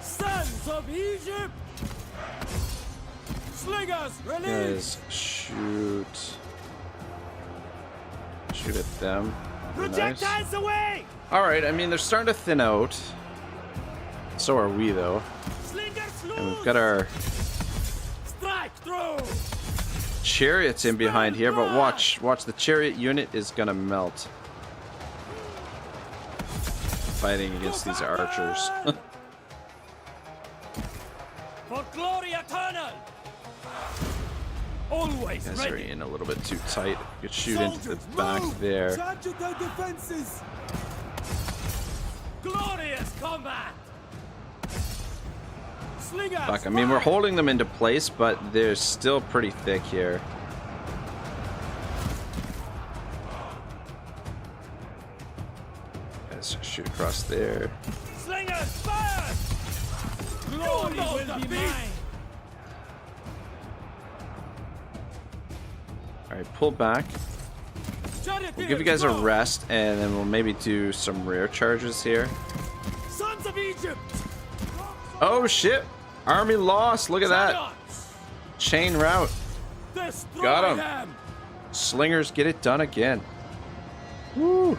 Sons of Egypt! Slingers, release! Guys, shoot. Shoot at them. Projectiles away! Alright, I mean, they're starting to thin out. So are we, though. And we've got our chariots in behind here, but watch the chariot unit is gonna melt. Fighting against these archers. For glory eternal! Always Guys are ready. in a little bit too tight. You could shoot into the back there. Charge at their defenses! Glorious combat! Slingers, Fuck, I mean, we're holding them into place, but they're still pretty thick here. Let's shoot across there. Slingers, fire! Glory will be mine. Alright, pull back. We'll give you guys a rest, and then we'll maybe do some rear charges here. Sons of Egypt! Oh shit! Army lost! Look at that! Chain route. Destroy Got him. them. Slingers get it done again. Woo!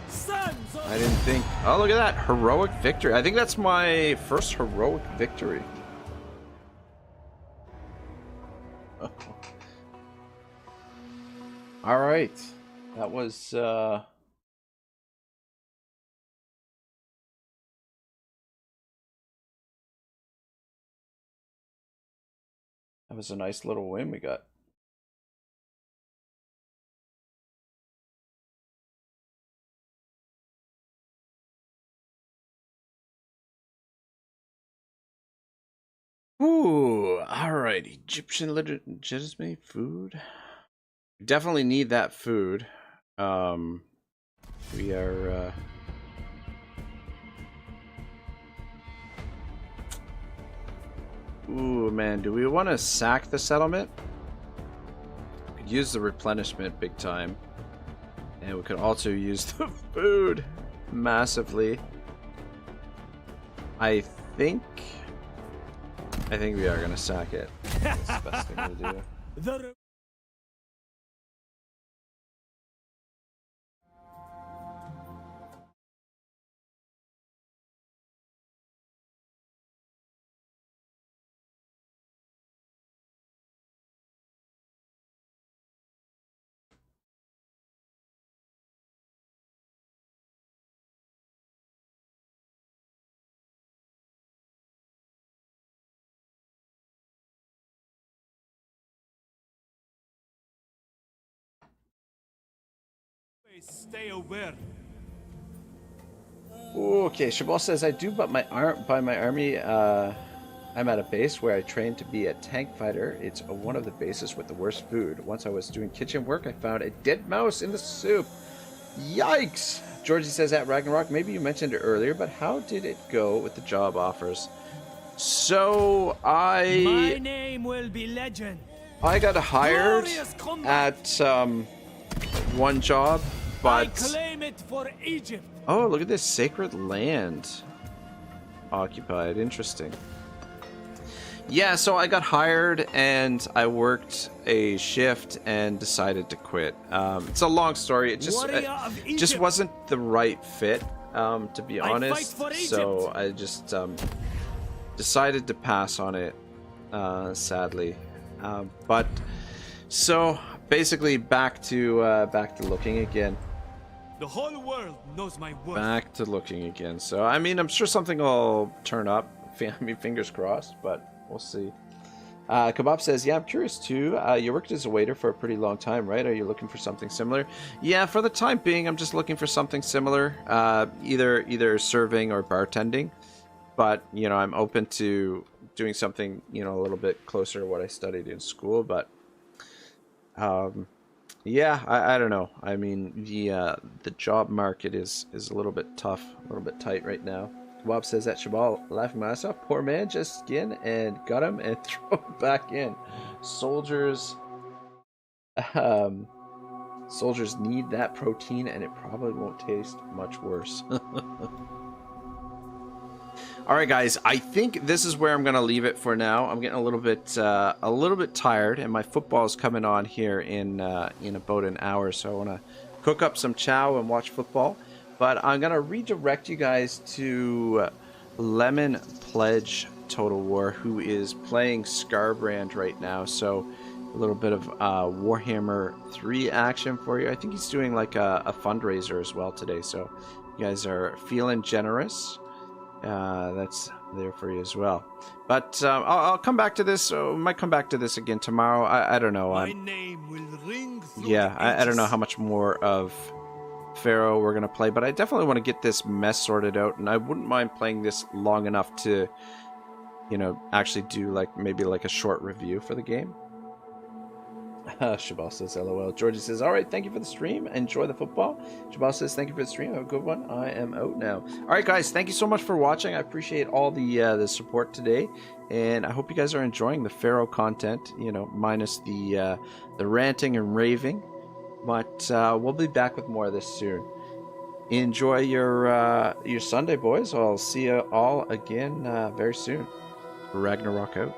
Sons of I didn't think... Oh, look at that! Heroic victory. I think that's my first heroic victory. Alright. That was, that was a nice little win we got. Ooh, alright. Egyptian legitimacy food. Definitely need that food. We are ooh, man, do we want to sack the settlement? We could use the replenishment big time. And we could also use the food massively. I think we are gonna sack it. That's the best thing to do. Stay aware. Okay, Shabal says I do, but my army. I'm at a base where I trained to be a tank fighter. It's one of the bases with the worst food. Once I was doing kitchen work, I found a dead mouse in the soup. Yikes! Georgie says at Ragnarok, maybe you mentioned it earlier, but how did it go with the job offers? So my name will be legend. I got hired at one job, but I claim it for Egypt. oh, look at this sacred land occupied. Interesting. Yeah, so I got hired and I worked a shift and decided to quit. It's a long story. It just wasn't the right fit, to be honest. So I just decided to pass on it, sadly. But so basically back to looking again. The whole world knows my worth. Back to looking again. So I mean, I'm sure something will turn up. I mean, fingers crossed, but we'll see. Kebab says, yeah, I'm curious too. You worked as a waiter for a pretty long time, right? Are you looking for something similar? Yeah, for the time being, I'm just looking for something similar. Either serving or bartending. But, you know, I'm open to doing something, you know, a little bit closer to what I studied in school. But, yeah, I don't know. I mean, the job market is a little bit tough, a little bit tight right now. Kebab says that Shabal laughing my ass off. Poor man, just skin and gut him and throw him back in. Soldiers, soldiers need that protein, and it probably won't taste much worse. All right, guys. I think this is where I'm gonna leave it for now. I'm getting a little bit tired, and my football is coming on here in about an hour, so I want to cook up some chow and watch football. But I'm gonna redirect you guys to Lemon Pledge Total War, who is playing Scarbrand right now. So a little bit of Warhammer 3 action for you. I think he's doing like a fundraiser as well today. So you guys are feeling generous. That's there for you as well. But I'll come back to this. Might come back to this again tomorrow. I don't know. My name will ring through yeah, the I don't know ages. how much more of Pharaoh we're gonna play, but I definitely want to get this mess sorted out, and I wouldn't mind playing this long enough to you know, actually do like maybe like a short review for the game. Shabal says LOL. Georgie says, all right, thank you for the stream. Enjoy the football. Shabal says, thank you for the stream. Have a good one. I am out now. All right, guys, thank you so much for watching. I appreciate all the support today, and I hope you guys are enjoying the Pharaoh content. You know, minus the ranting and raving, but we'll be back with more of this soon. Enjoy your Sunday, boys. I'll see you all again very soon. Ragnarok out.